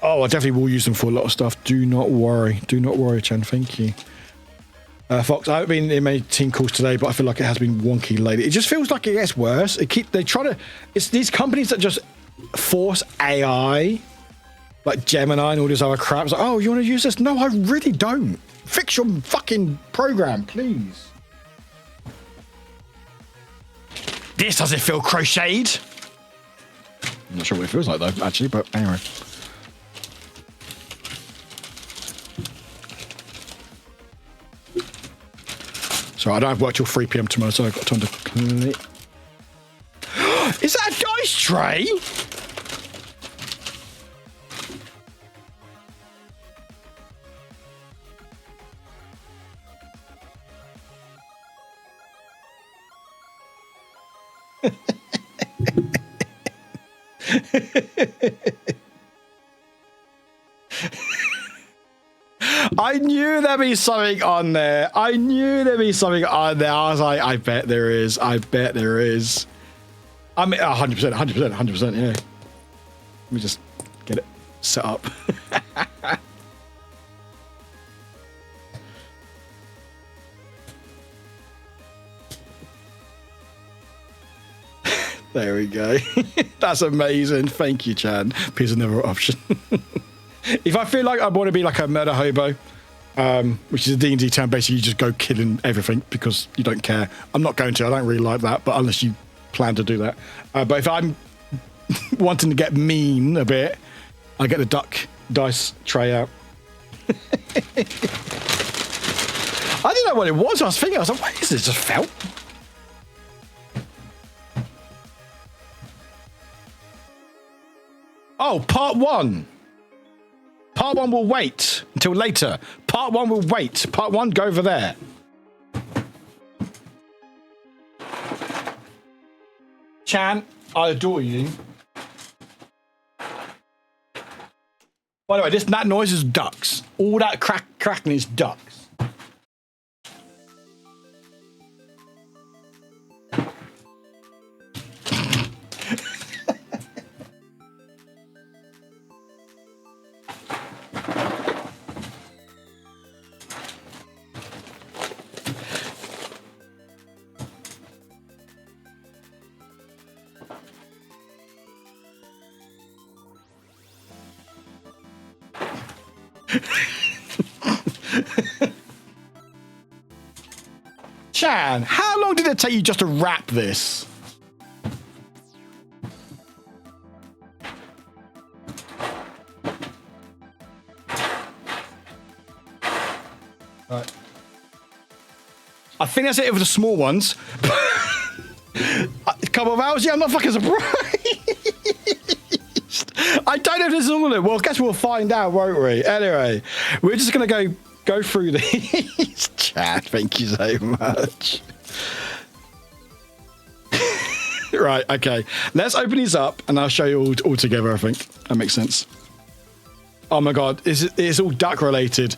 Oh, I definitely will use them for a lot of stuff. Do not worry. Do not worry, Chan. Thank you. Fox, I haven't been in many team calls today, but I feel like it has been wonky lately. It just feels like it gets worse. They try to... It's these companies that just force AI, like Gemini and all this other crap. It's like, oh, you want to use this? No, I really don't. Fix your fucking program, please. This doesn't feel crocheted. I'm not sure what it feels like, though, actually, but anyway. So I don't have work till 3 PM tomorrow, so I've got time to clean it. Is that a dice tray? I knew there'd be something on there. I knew there'd be something on there. I was like, I bet there is. I bet there is. I mean, 100%, 100%, 100%, yeah. Let me just get it set up. There we go. That's amazing. Thank you, Chan. Peace is never an option. If I feel like I want to be like a murder hobo, which is a D&D term, basically you just go killing everything because you don't care. I'm not going to. I don't really like that, but unless you plan to do that. But if I'm wanting to get mean a bit, I get the duck dice tray out. I didn't know what it was. I was thinking, I was like, what is this? Just felt. Oh, part one. Part one will wait until later. Part one will wait. Part one, go over there. Chan, I adore you. By the way, that noise is ducks. All that cracking is ducks. Chan, how long did it take you just to wrap this? Right. I think that's it for the small ones. A couple of hours? Yeah, I'm not fucking surprised. I don't know if this is all of it. Well, I guess we'll find out, won't we? Anyway, we're just going to go through these. Chat, thank you so much. Right, okay. Let's open these up and I'll show you all together, I think. That makes sense. Oh my God, it's all duck related.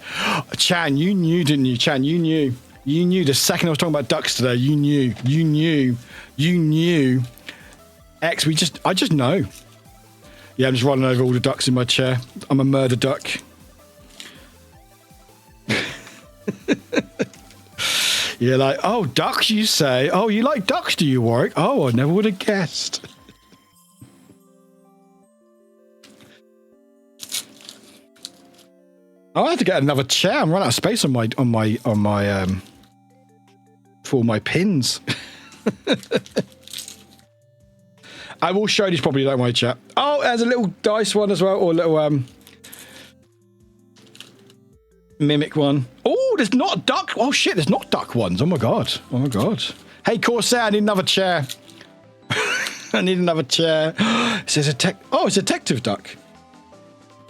Chan, you knew, didn't you? Chan, you knew. You knew the second I was talking about ducks today. You knew. You knew. You knew. X, I just know. Yeah, I'm just running over all the ducks in my chair. I'm a murder duck. You're like, oh, ducks, you say? Oh, you like ducks, do you, Warwick? Oh, I never would have guessed. I have to get another chair. I'm running out of space on my for all my pins. I will show these probably, don't worry, chat. Oh, there's a little dice one as well, or a little mimic one. Oh, there's not duck. Oh shit, there's not duck ones. Oh my god. Oh my god. Hey Corsair, I need another chair. I need another chair. It says oh, it's a detective duck.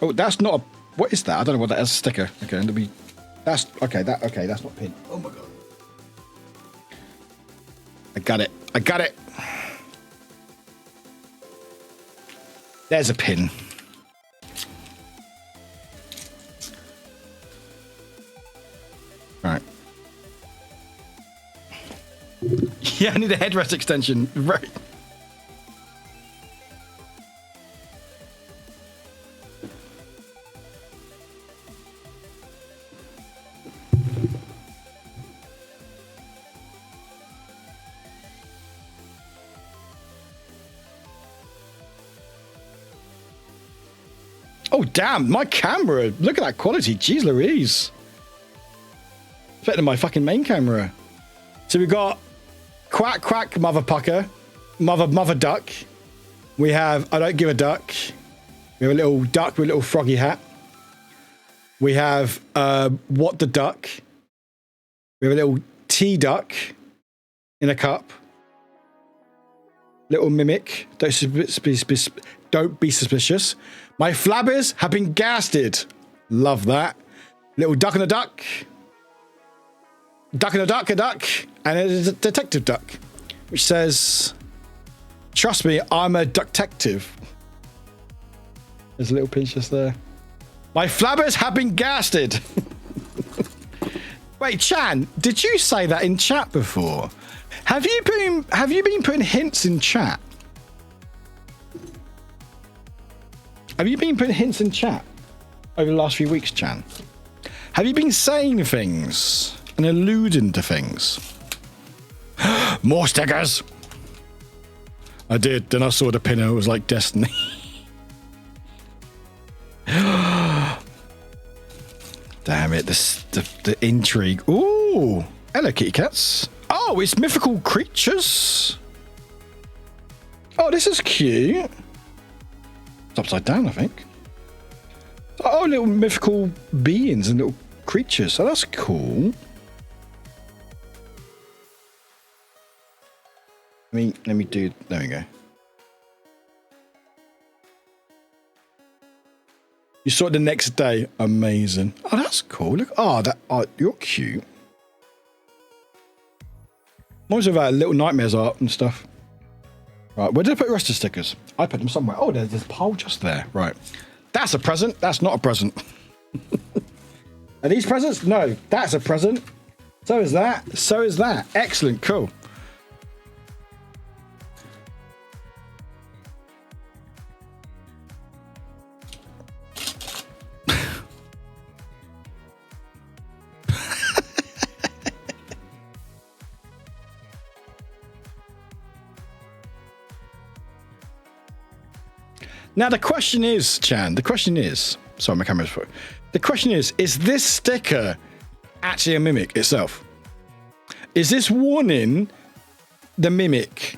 Oh, that's not a. What is that? I don't know what that is. A sticker. Okay, let me. That's okay. That's not pin. Oh my god. I got it. I got it. There's a pin. Right. Yeah, I need a headrest extension. Right. Oh, damn, my camera. Look at that quality. Jeez Louise. Better than my fucking main camera. So we got quack, quack, mother pucker, mother duck. We have I don't give a duck. We have a little duck with a little froggy hat. We have what the duck. We have a little tea duck in a cup. Little mimic. Don't be suspicious. My flabbers have been gasted. Love that. Little duck and a duck. Duck and a duck, and a detective duck, which says, "Trust me, I'm a duck-tective." There's a little pinch just there. My flabbers have been gasted. Wait, Chan, did you say that in chat before? Have you been putting hints in chat? Have you been putting hints in chat over the last few weeks, Chan? Have you been saying things and alluding to things? More stickers. I did. Then I saw the pinner. It was like destiny. Damn it! The intrigue. Ooh, hello, kitty cats. Oh, it's mythical creatures. Oh, this is cute. It's upside down, I think. Oh, little mythical beings and little creatures. So that's cool. Let me do. There we go. You saw it the next day. Amazing. Oh, that's cool. Look. Oh, you're cute. Most of our little nightmares art and stuff. Right, where did I put the rest of the stickers? I put them somewhere. Oh, there's a pile just there. Right. That's a present. That's not a present. Are these presents? No, that's a present. So is that. So is that. Excellent. Cool. Now, the question is, Chan, sorry, my camera's full. The question is this sticker actually a mimic itself? Is this warning the mimic?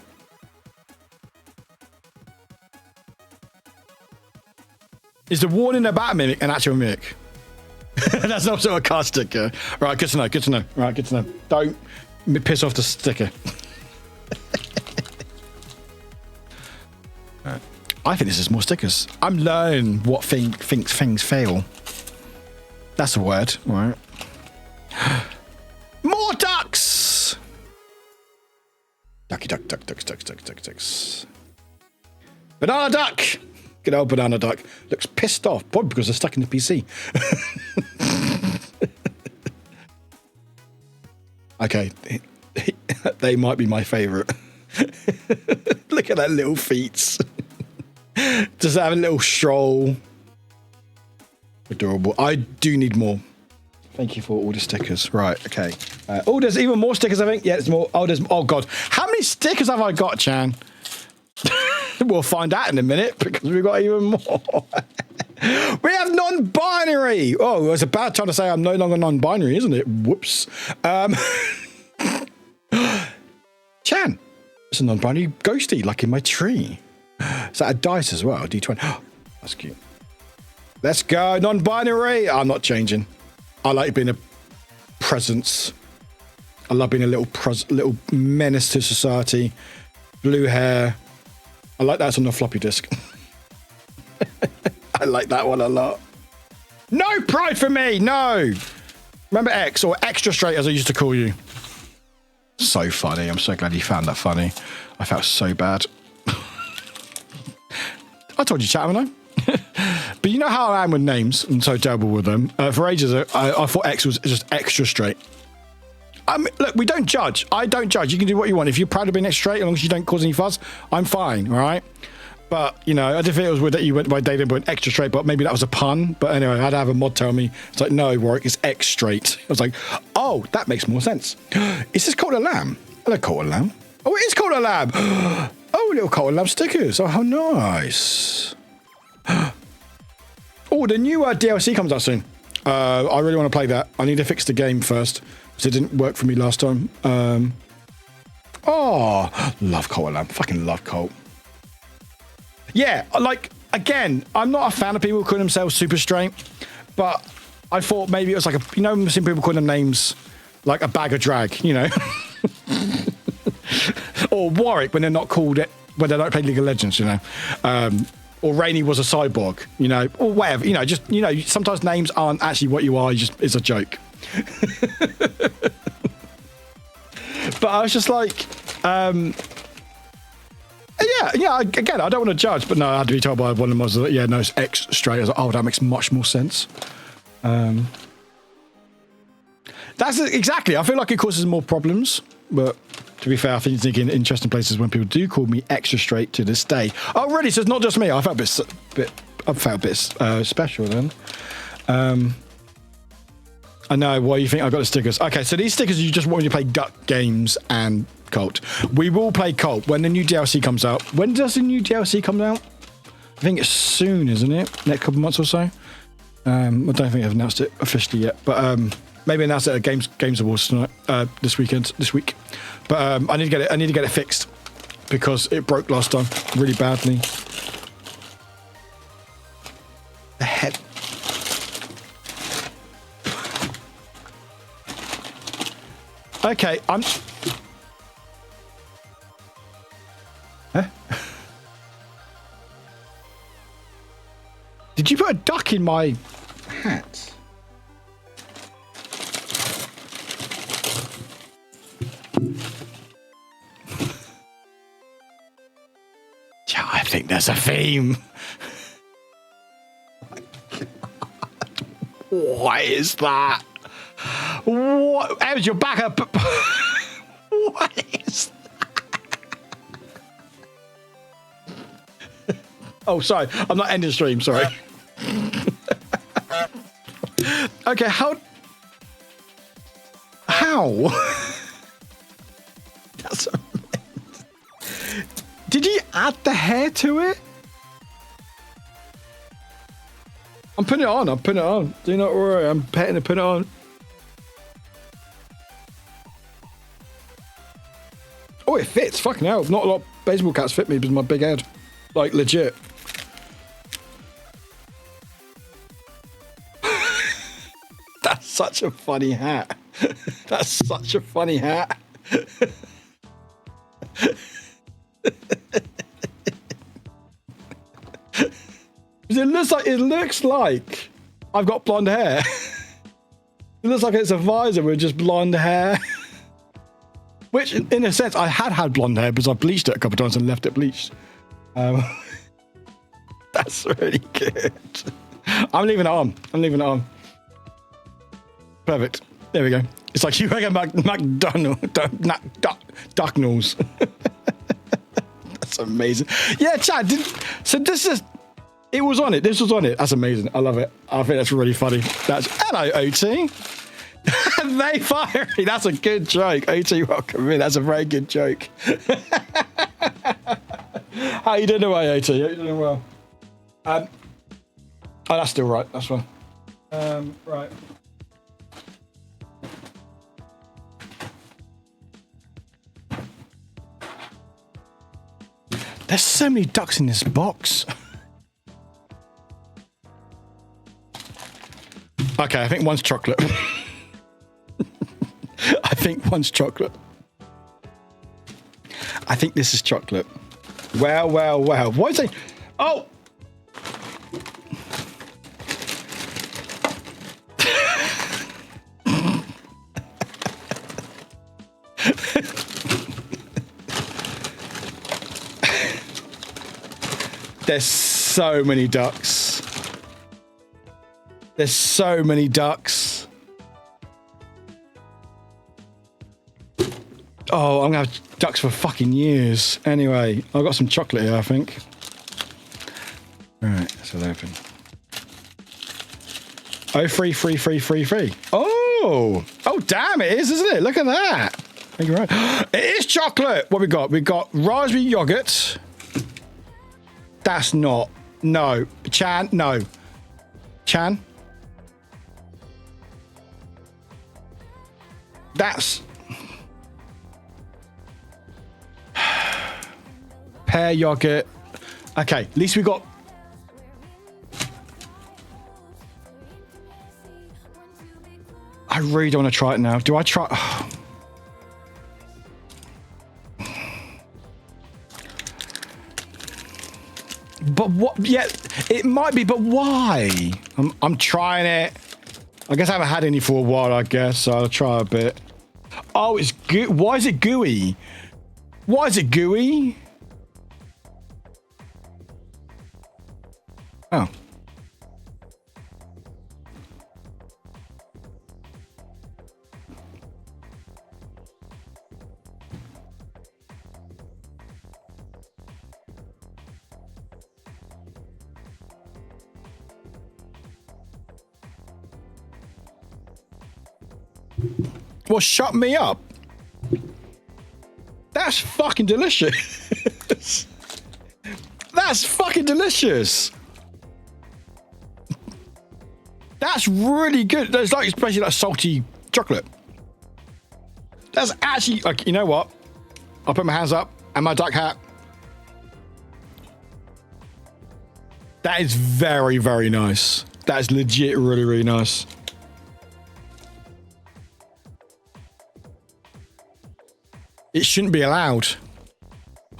Is the warning about a mimic an actual mimic? That's also a card sticker. Right, good to know, good to know. Right, good to know. Don't piss off the sticker. Right. I think this is more stickers. I'm learning what things fail. That's a word, all right? More ducks! Ducky duck, ducks. Banana duck! Good old banana duck. Looks pissed off, probably because they're stuck in the PC. Okay, they might be my favourite. Look at that little feet. Just have a little stroll. Adorable. I do need more. Thank you for all the stickers. Right, okay. Oh, there's even more stickers, I think. Yeah, there's more. Oh, God. How many stickers have I got, Chan? We'll find out in a minute because we've got even more. We have non-binary. Oh, it's about time to say I'm no longer non-binary, isn't it? Whoops. Chan. It's a non-binary ghosty, like in my tree. Is that a dice as well? D20. Oh, that's cute. Let's go. Non-binary. I'm not changing. I like being a presence. I love being a little menace to society. Blue hair. I like that on the floppy disk. I like that one a lot. No pride for me. No. Remember X, or extra straight as I used to call you. So funny. I'm so glad you found that funny. I felt so bad. I told you, chat, haven't I? But you know how I am with names. I'm so terrible with them. For ages, I thought X was just extra straight. Look, we don't judge. I don't judge. You can do what you want. If you're proud of being extra straight, as long as you don't cause any fuss, I'm fine, all right? But, you know, I did think it was weird that you went by dating but extra straight, but maybe that was a pun. But anyway, I had to have a mod tell me. It's like, no, Warwick, it's X straight. I was like, oh, that makes more sense. Is this called a lamb? Hello, called a lamb. Oh, it is called a lamb. Oh, little called a lamb stickers. Oh, how nice. Oh, the new DLC comes out soon. I really want to play that. I need to fix the game first, because it didn't work for me last time. Oh, love Colt Lamb. Fucking love Colt. Yeah, like, again, I'm not a fan of people calling themselves super straight, but I thought maybe it was like a, you know, I've seen people call them names like a bag of drag, you know? Or Warwick when they're not called it, when they don't play League of Legends, you know? Or Rainey was a cyborg, you know, or whatever, you know, just, you know, sometimes names aren't actually what you are, you just, it's a joke. But I was just like, yeah, again, I don't want to judge, but no, I had to be told by one of them, I was like, yeah, no, it's X straight. I was like, oh, that makes much more sense. That's exactly, I feel like it causes more problems, but to be fair, I think it's in interesting places when people do call me extra straight to this day. Oh, really? So it's not just me. I felt a bit special then. I know why you think I got the stickers. Okay, so these stickers you just want when you play Duck games and Colt. We will play Colt when the new DLC comes out. When does the new DLC come out? I think it's soon, isn't it? Next couple of months or so. I don't think I've announced it officially yet, but maybe announce it at Games Awards tonight, this week. But I need to get it fixed because it broke last time really badly. The head. Okay, I'm. Huh? Did you put a duck in my hat? Yeah, I think there's a theme. What is that? What? Evans, you're back up. What is that? Oh, sorry. I'm not ending stream. Sorry. Okay, how? That's amazing. Did you add the hair to it? I'm putting it on. Do not worry. I'm putting it on. Oh, it fits. Fucking hell. Not a lot of baseball caps fit me because of my big head. Like, legit. That's such a funny hat. That's such a funny hat. It looks like I've got blonde hair. It looks like it's a visor with just blonde hair. Which, in a sense, I had blonde hair because I bleached it a couple of times and left it bleached. That's really good. I'm leaving it on. Perfect. There we go. It's like you make a McDonald's. That's amazing. Yeah, Chad. So this is. It was on it. This was on it. That's amazing. I love it. I think that's really funny. Hello, OT. They fiery. That's a good joke. OT, welcome in. That's a very good joke. How you doing away, OT? How you doing well? Oh, that's still right. That's fine. Right. There's so many ducks in this box. Okay, I think one's chocolate. I think this is chocolate. Wow. Why is it? Oh! There's so many ducks. Oh, I'm gonna have ducks for fucking years. Anyway, I've got some chocolate here, I think. Alright, so they're open. Oh, free. Oh! Oh, damn, it is, isn't it? Look at that. Thank you very much. It is chocolate! What we got? We got raspberry yogurt. That's not. No. Chan, no. Chan? That's... pear yogurt. Okay, at least we got... I really don't want to try it now. Do I try... But what? Yeah, it might be, but why? I'm trying it. I guess I haven't had any for a while, I guess, so I'll try a bit. Oh, it's goo. Why is it gooey? Why is it gooey? Oh. Well, shut me up. That's fucking delicious. That's fucking delicious. That's really good. That's like, especially like salty chocolate. That's actually, like, you know what? I'll put my hands up and my duck hat. That is very, very nice. That is legit really, really nice. It shouldn't be allowed.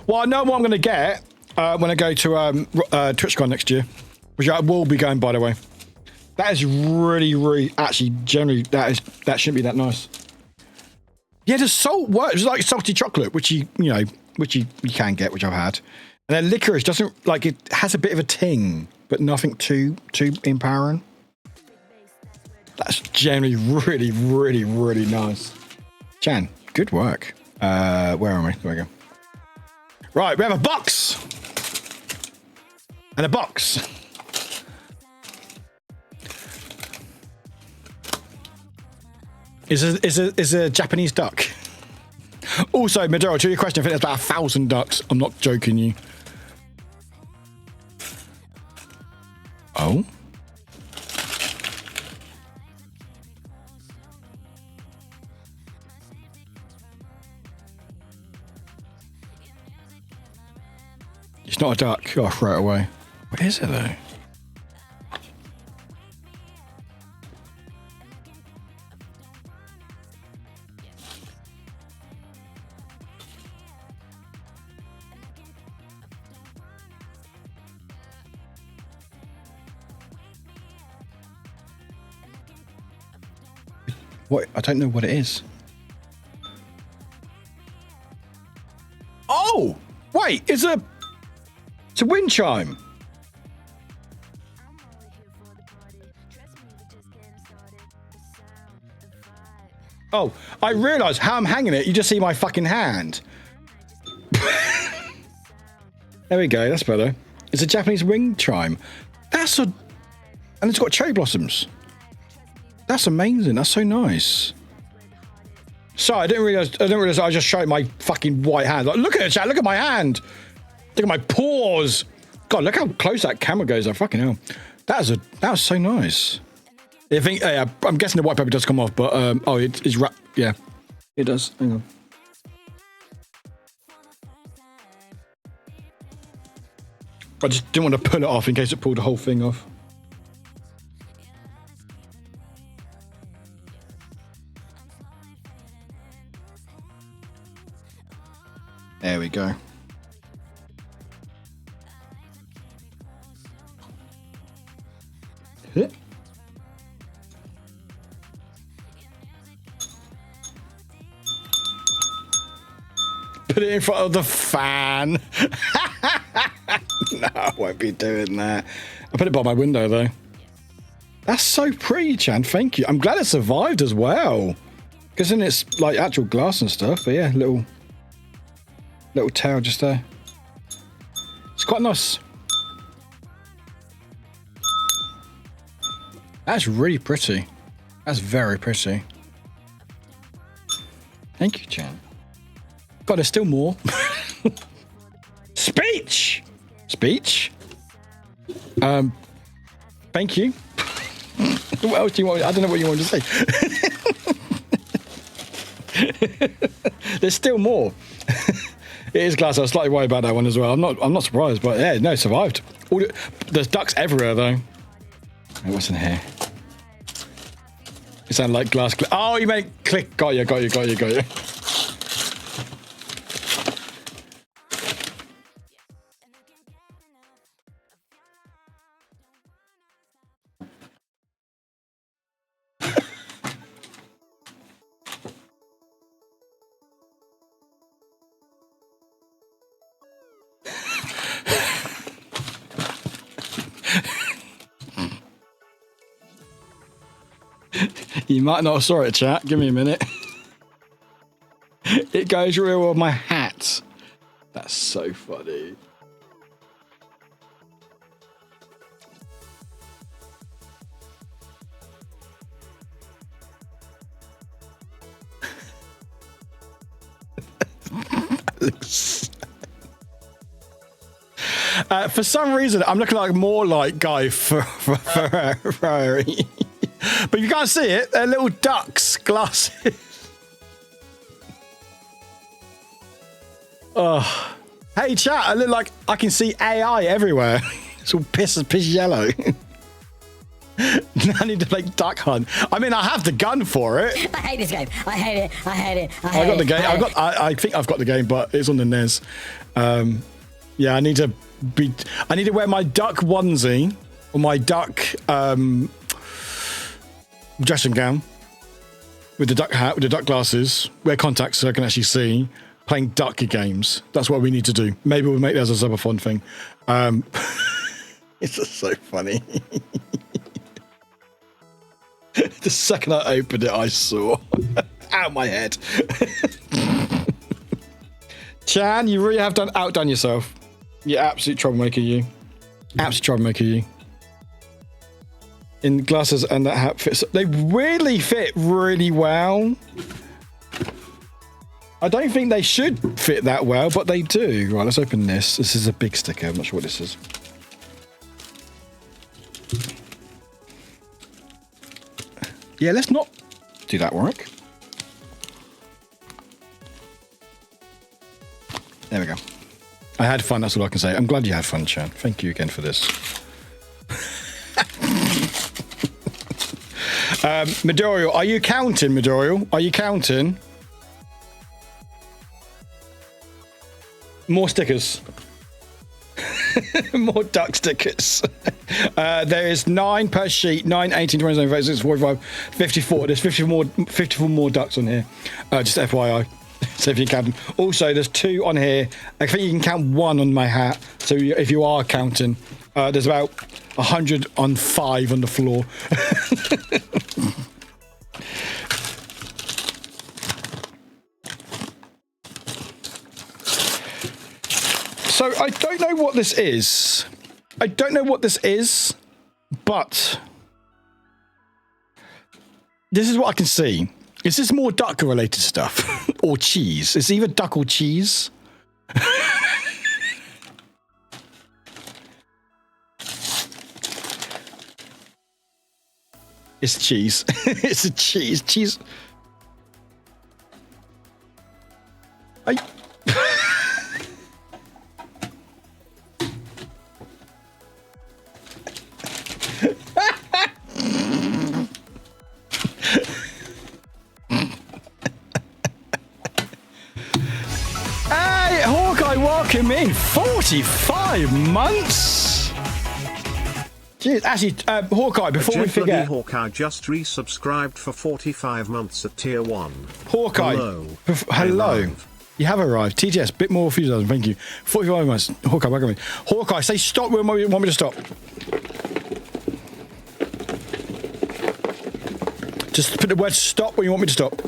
Well, I know what I'm going to get when I go to TwitchCon next year, which I will be going, by the way. That is really, really, actually, generally, that shouldn't be that nice. Yeah, the salt works. It's like salty chocolate, which you can get, which I've had. And then licorice doesn't, like, it has a bit of a ting, but nothing too empowering. That's generally really, really, really nice. Chan, good work. Where am I? There we go. Right, we have a box. And a box. Is a Japanese duck. Also, Maduro, to your question, I think there's about 1,000 ducks. I'm not joking you. Oh? It's not a duck. Oh, throw it away. What is it, though? What? I don't know what it is. Oh! Wait, it's a wind chime. Oh, I realise how I'm hanging it. You just see my fucking hand. There we go. That's better. It's a Japanese wind chime. And it's got cherry blossoms. That's amazing. That's so nice. Sorry, I didn't realize I just showed my fucking white hand. Like, look at it, chat. Look at my hand. Look at my paws. God, look how close that camera goes. Fucking hell. That was so nice. I think, I'm guessing the white paper does come off, but, oh, it's wrapped. Yeah, it does. Hang on. I just didn't want to pull it off in case it pulled the whole thing off. There we go. Put it in front of the fan. No, I won't be doing that. I put it by my window, though. That's so pretty, Chan. Thank you. I'm glad it survived as well. Because then it's like actual glass and stuff. But yeah, little tail just there. It's quite nice. That's really pretty. That's very pretty. Thank you, Chan. God, there's still more. Speech! Speech? Thank you. What else do you want? I don't know what you want to say. There's still more. It is glass. I was slightly worried about that one as well. I'm not surprised, but yeah, no, it survived. There's ducks everywhere though. Hey, what's in here? It sounded like glass. Oh, you meant click. Got you. You might not have saw it, chat. Give me a minute. It goes real well with my hat. That's so funny. For some reason, I'm looking like more like Guy Ferrari. But you can't see it. They're little ducks, glasses. Oh. Hey, chat, I look like I can see AI everywhere. It's all piss yellow. I need to play Duck Hunt. I mean, I have the gun for it. I hate this game. I hate it. I got the game. I think I've got the game, but it's on the NES. Yeah, I need to wear my duck onesie or my duck dressing gown with the duck hat, with the duck glasses, wear contacts so I can actually see, playing duck games. That's what we need to do. Maybe we'll make that as a subathon thing. It's just so funny. The second I opened it, I saw out my head. Chan, you really have outdone yourself. You absolute troublemaker, you. Absolute troublemaker, you. In glasses and that hat fits. They really fit really well. I don't think they should fit that well, but they do. Right, let's open this. This is a big sticker. I'm not sure what this is. Yeah, let's not do that, Warwick. There we go. I had fun, that's all I can say. I'm glad you had fun, Chan. Thank you again for this. Midoriel, are you counting, Midoriel? Are you counting? More stickers. More duck stickers. There is 9 per sheet. 9, 18, 27, 36, 45, 54. There's 54 more ducks on here. Just FYI. So if you count them. Also, there's 2 on here. I think you can count 1 on my hat. So if you are counting, there's about 105 on the floor. So I don't know what this is. But this is what I can see. Is this more duck related stuff or cheese? It's either duck or cheese. It's cheese. It's a cheese. Cheese. Hey, Hawkeye, welcome in. 45 months. Jeez, actually, Hawkeye, before we forget. Hawkeye just resubscribed for 45 months at tier 1. Hawkeye, hello. You have arrived. TGS, bit more enthusiasm, thank you. 45 months. Hawkeye, welcome in. Hawkeye, say stop when you want me to stop. Just put the word stop when you want me to stop.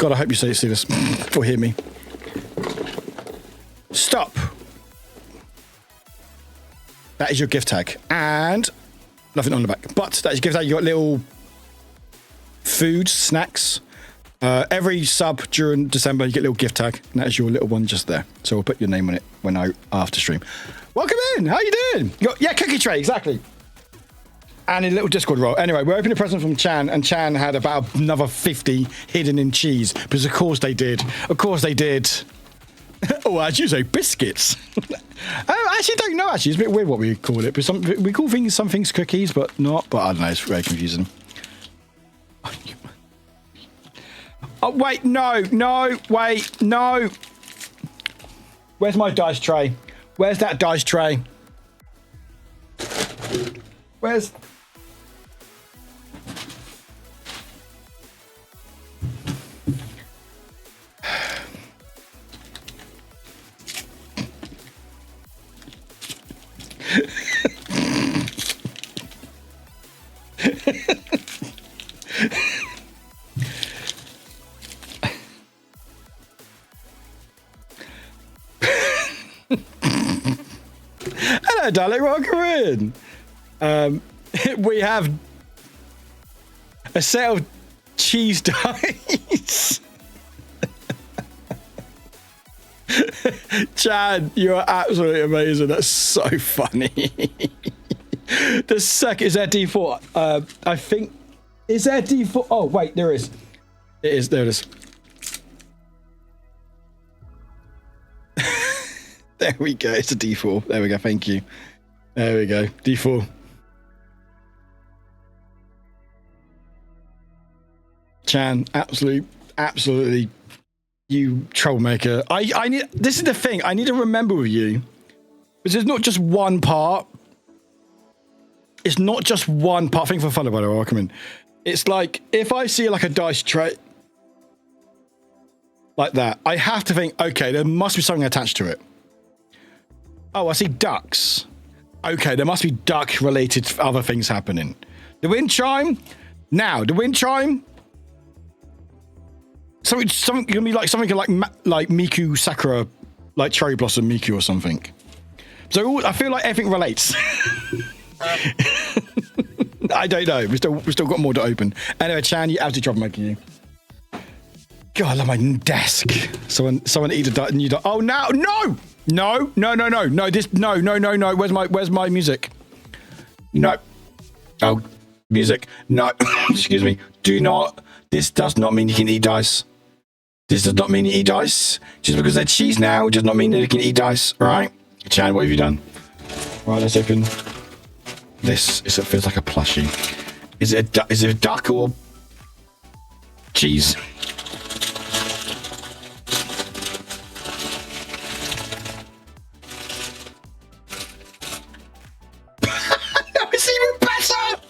God, I hope you see this or hear me. Stop. That is your gift tag. And nothing on the back. But that is your gift tag. You got little food, snacks. Every sub during December, you get a little gift tag. And that is your little one just there. So we'll put your name on it when after stream. Welcome in. How you doing? Yeah, cookie tray, exactly. And a little Discord roll. Anyway, we're opening a present from Chan, and Chan had about another 50 hidden in cheese. Because of course they did. Of course they did. Oh, as you say, biscuits. I actually don't know, actually. It's a bit weird what we call it. But we call some things cookies, but not. But I don't know, it's very confusing. Oh, wait, no. Wait, no. Where's my dice tray? Where's that dice tray? Where's... Hello, darling. Welcome in. We have a set of cheese dice. Chad, you are absolutely amazing. That's so funny. The second, is there D4? I think, is there D4? Oh, wait, there is. It is, there it is. There we go, it's a D4. There we go, thank you. There we go, D4. Chan, absolutely, you troublemaker. I need, this is the thing, I need to remember with you, because there's not just one part. It's not just one part. Think for fun about it, I'll come in. It's like, if I see like a dice tray, like that, I have to think, okay, there must be something attached to it. Oh, I see ducks. Okay, there must be duck-related other things happening. The wind chime? Now, the wind chime? Something gonna be like something like Miku Sakura, like Cherry Blossom Miku or something. So I feel like everything relates. I don't know. We've still got more to open. Anyway, Chan, you absolutely troublemaker, you. God, I love my desk. Someone eat a new duck. Oh no! No! No! Where's my music? No. Oh, music. No. Excuse me. Do not. This does not mean you can eat dice. This does not mean you eat dice. Just because they're cheese now does not mean that you can eat dice. All right? Chan, what have you done? Right, let's open this. It feels like a plushie. Is it a duck or cheese? It's even better!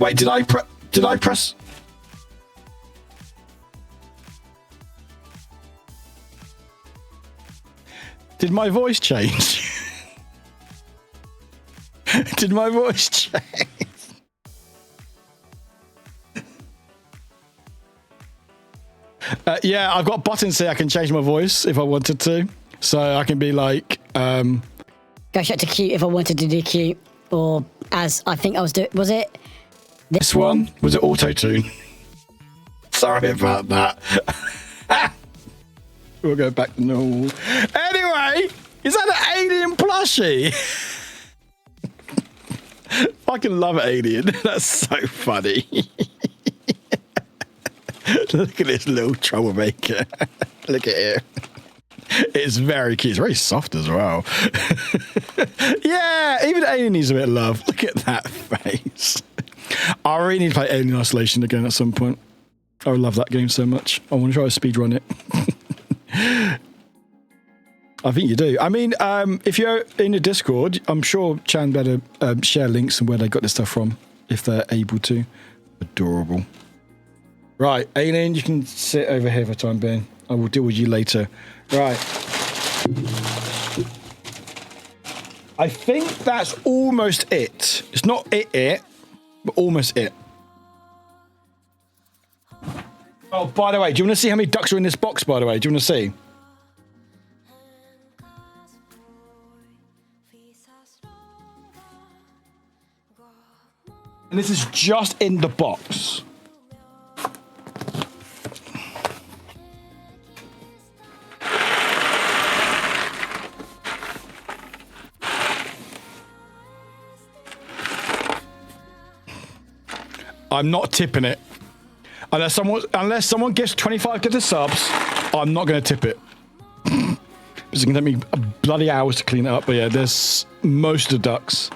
Wait, did I press? Did my voice change? Did my voice change? Yeah, I've got buttons here. I can change my voice if I wanted to. So I can be like... Go straight to cute if I wanted to do cute. Or as I think I was doing... Was it? This one? Was it auto-tune? Sorry about that. We'll go back to normal. Anyway, is that an alien plushie? Fucking love Alien. That's so funny. Look at this little troublemaker. Look at it. It's very cute. It's very soft as well. Yeah, even Alien needs a bit of love. Look at that face. I really need to play Alien Isolation again at some point. I love that game so much. I want to try to speedrun it. I think you do. I mean, if you're in the Discord, I'm sure Chan better share links and where they got this stuff from, if they're able to. Adorable. Right, Alien, you can sit over here for the time being. I will deal with you later. Right. I think that's almost it. It's not it, but almost it. Oh, by the way, do you want to see how many ducks are in this box, by the way? Do you want to see? And this is just in the box. I'm not tipping it. Unless someone gives 25 to the subs, I'm not going to tip it. It's going to take me a bloody hours to clean it up. But yeah, there's most of the ducks.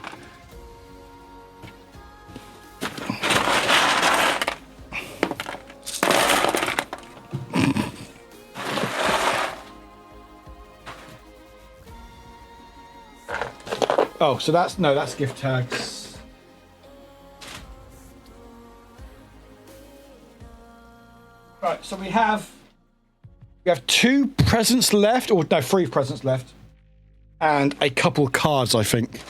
Oh, so that's gift tags. Right, so we have 2 presents left, or no, 3 presents left, and a couple cards, I think.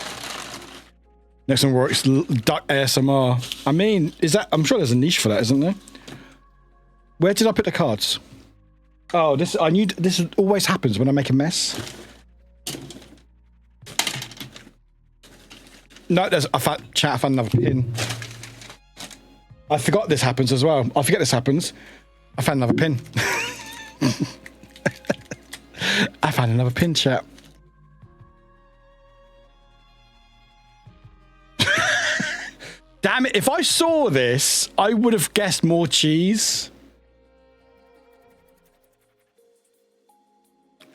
Next one works, Duck ASMR. I mean, I'm sure there's a niche for that, isn't there? Where did I put the cards? Oh, I knew this always happens when I make a mess. No, I found another pin. I forgot this happens as well. I forget this happens. I found another pin. I found another pin, chat. Damn it, if I saw this, I would have guessed more cheese.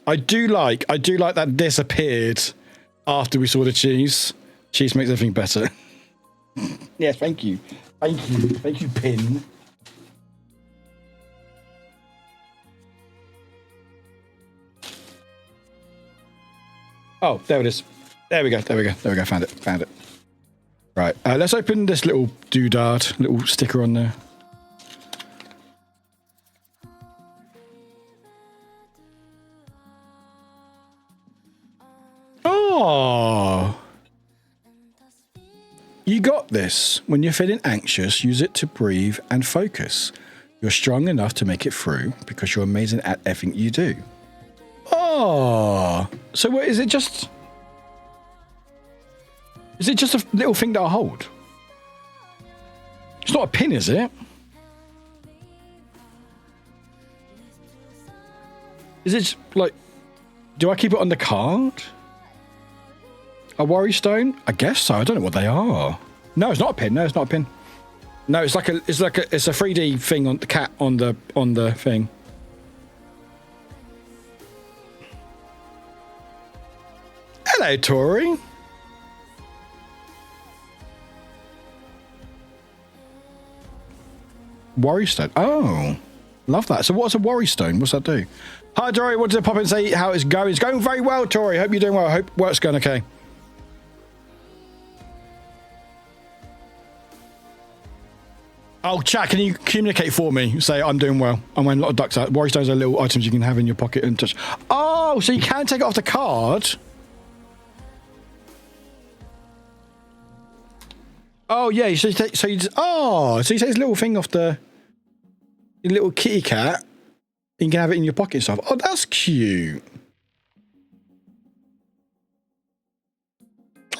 I do like that this appeared after we saw the cheese. Cheese makes everything better. Yeah, thank you. Thank you, pin. Oh, there it is. There we go. Found it. Right, let's open this little doodad, little sticker on there. Oh, you got this. When you're feeling anxious, use it to breathe and focus. You're strong enough to make it through because you're amazing at everything you do. Oh, so what is it? Just a little thing that I hold? It's not a pin, is it? Is it like? Do I keep it on the card? A worry stone? I guess so. I don't know what they are. No, it's not a pin. No, it's not a pin. No, it's a 3D thing on the cat on the thing. Hello, Tori. Worry stone. Oh, love that. So what's a worry stone? What's that do? Hi, Tori. Wanted to pop in and say how it's going. It's going very well, Tori. Hope you're doing well. Hope work's going okay. Oh, chat, can you communicate for me? Say, I'm doing well. I'm wearing a lot of ducks out. Worry stones are little items you can have in your pocket and touch. Oh, so you can take it off the card? Oh, yeah. So you take this little thing off your little kitty cat. You can have it in your pocket and stuff. Oh, that's cute.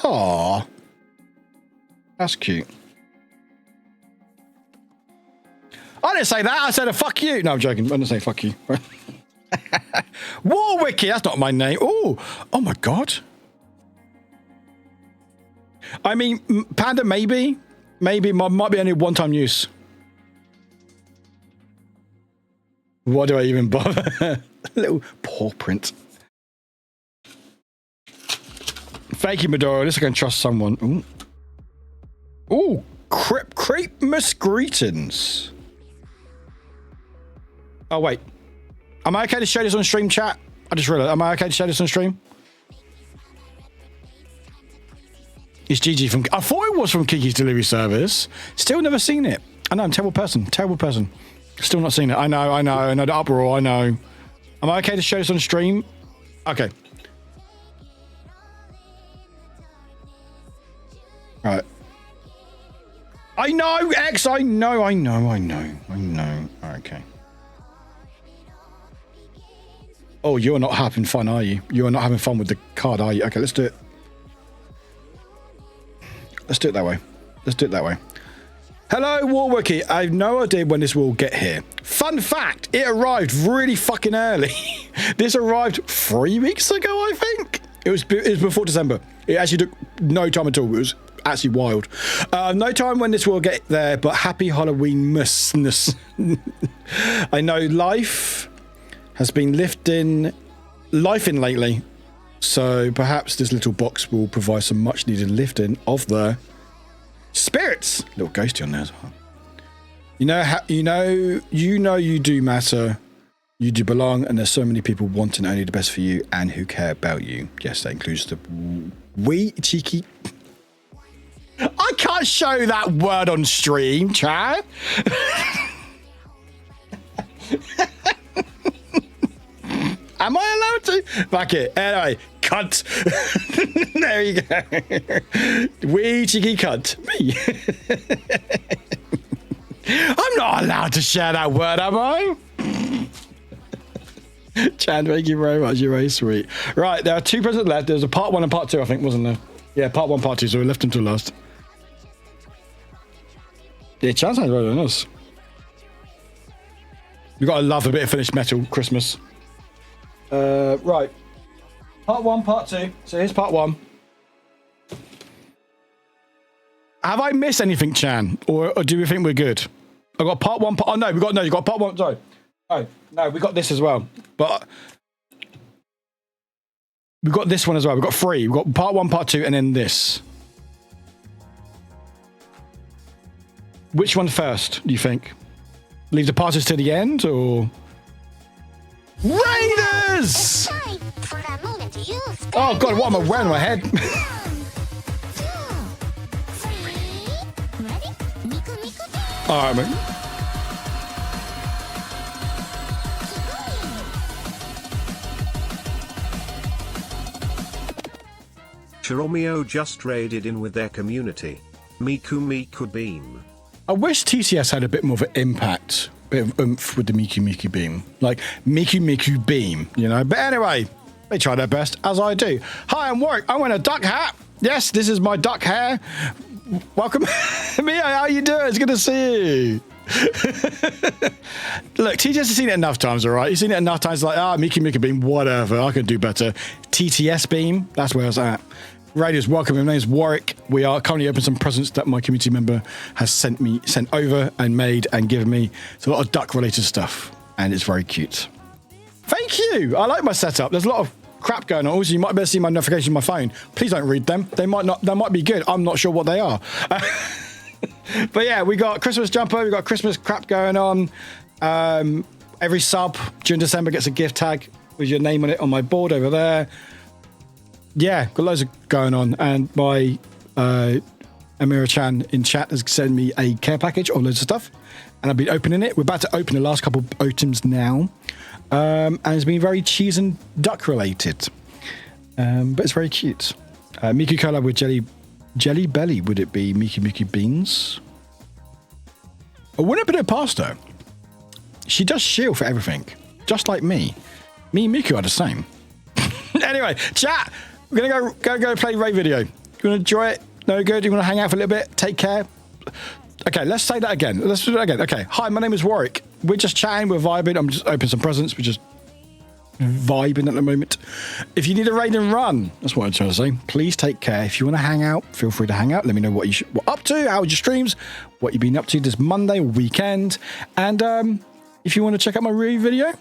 Oh, that's cute. I didn't say that. I said a fuck you. No, I'm joking. I didn't say fuck you. Warwick, that's not my name. Oh my God. I mean, Panda, maybe might be only one-time use. Why do I even bother? Little paw print. Thank you, Medora. At least I can trust someone. Ooh, Creepmas greetings. Oh, wait. Am I okay to show this on stream, chat? I just realized. Am I okay to show this on stream? It's Gigi from... I thought it was from Kiki's delivery service. Still never seen it. I know, I'm a terrible person. Terrible person. Still not seen it. I know. The uproar, I know. Am I okay to show this on stream? Okay. Right. I know, X, I know. Okay. Oh, you're not having fun, are you? You are not having fun with the card, are you? Okay, let's do it. Let's do it that way. Hello, Warwick. I have no idea when this will get here. Fun fact, it arrived really fucking early. This arrived 3 weeks ago, I think. It was before December. It actually took no time at all. It was actually wild. No time when this will get there, but happy Halloween-ness. I know life has been lifting lately, so perhaps this little box will provide some much-needed lifting of the spirits. Little ghosty on there as well. You do matter. You do belong, and there's so many people wanting only the best for you and who care about you. Yes, that includes the wee cheeky. I can't show that word on stream, Chad. Am I allowed to? Back it. Anyway, cunt. There you go. Wee cheeky cunt. Me. I'm not allowed to share that word, am I? Chad, thank you very much. You're very sweet. Right, there are 2 presents left. There's a part 1 and part 2, I think, wasn't there? Yeah, part 1, part 2, so we left them till last. Yeah, Chad sounds very nice. You've got to love a bit of finished metal Christmas. Right. Part 1, part 2. So here's part 1. Have I missed anything, Chan? Or do we think we're good? I got part 1, oh no, you got part 1, sorry. Oh, no, we got this as well. But we got this one as well. We've got 3. We've got part 1, part 2, and then this. Which one first, do you think? Leave the parties to the end, or... Raiders! Oh god, what am I wearing on my head? Alright, mate. Chiromio just raided in with their community. Miku Beam. I wish TCS had a bit more of an impact, bit of oomph with the Miku Beam. Like, Miku Beam, you know? But anyway, they try their best, as I do. Hi, I'm Warwick. I'm wearing a duck hat. Yes, this is my duck hair. Welcome. Mia, how you doing? It's good to see you. Look, TTS has seen it enough times, all right? You've seen it enough times, like, Miku Beam, whatever. I can do better. TTS Beam, that's where I was at. Raiders, welcome. My name's Warwick. We are currently opening some presents that my community member has sent over and made and given me. It's a lot of duck-related stuff, and it's very cute. Thank you. I like my setup. There's a lot of crap going on. Also, you might be able to see my notifications on my phone. Please don't read them. They might be good. I'm not sure what they are. But yeah, we got Christmas jumper. We got Christmas crap going on. Every sub during December gets a gift tag with your name on it on my board over there. Yeah, got loads of going on. And my Amira-chan in chat has sent me a care package of loads of stuff. And I've been opening it. We're about to open the last couple of items now. And it's been very cheese and duck related. But it's very cute. Miku collab with Jelly Belly. Would it be Miku Beans? I wouldn't put it past her. She does shield for everything. Just like me. Me and Miku are the same. Anyway, chat. We're going to go play Ray video. You want to enjoy it? No good? You want to hang out for a little bit? Take care? Okay, let's say that again. Let's do that again. Okay. Hi, my name is Warwick. We're just chatting. We're vibing. I'm just opening some presents. We're just vibing at the moment. If you need a raid and run, that's what I'm trying to say. Please take care. If you want to hang out, feel free to hang out. Let me know what you're up to, how are your streams, what you've been up to this Monday weekend. And if you want to check out my review video,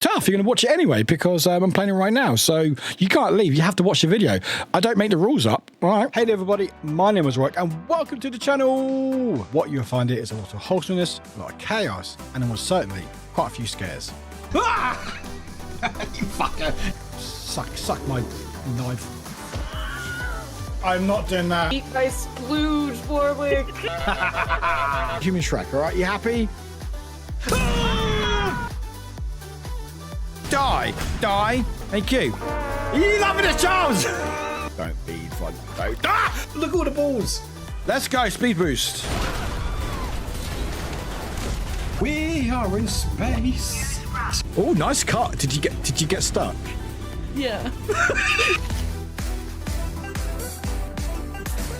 tough. You're going to watch it anyway because I'm playing it right now. So you can't leave. You have to watch the video. I don't make the rules up. All right. Hey there, everybody. My name is Warwick and welcome to the channel. What you'll find here is a lot of wholesomeness, a lot of chaos, and almost certainly quite a few scares. Ah! You fucker. Suck my knife. I'm not doing that. Eat my splooge, Warwick. Human Shrek, all right? You happy? Ah! Die. Thank you. You loving this, Charles? Don't be fun. Ah! Look at all the balls. Let's go, speed boost. We are in space. Oh, nice cut. Did you get stuck? Yeah.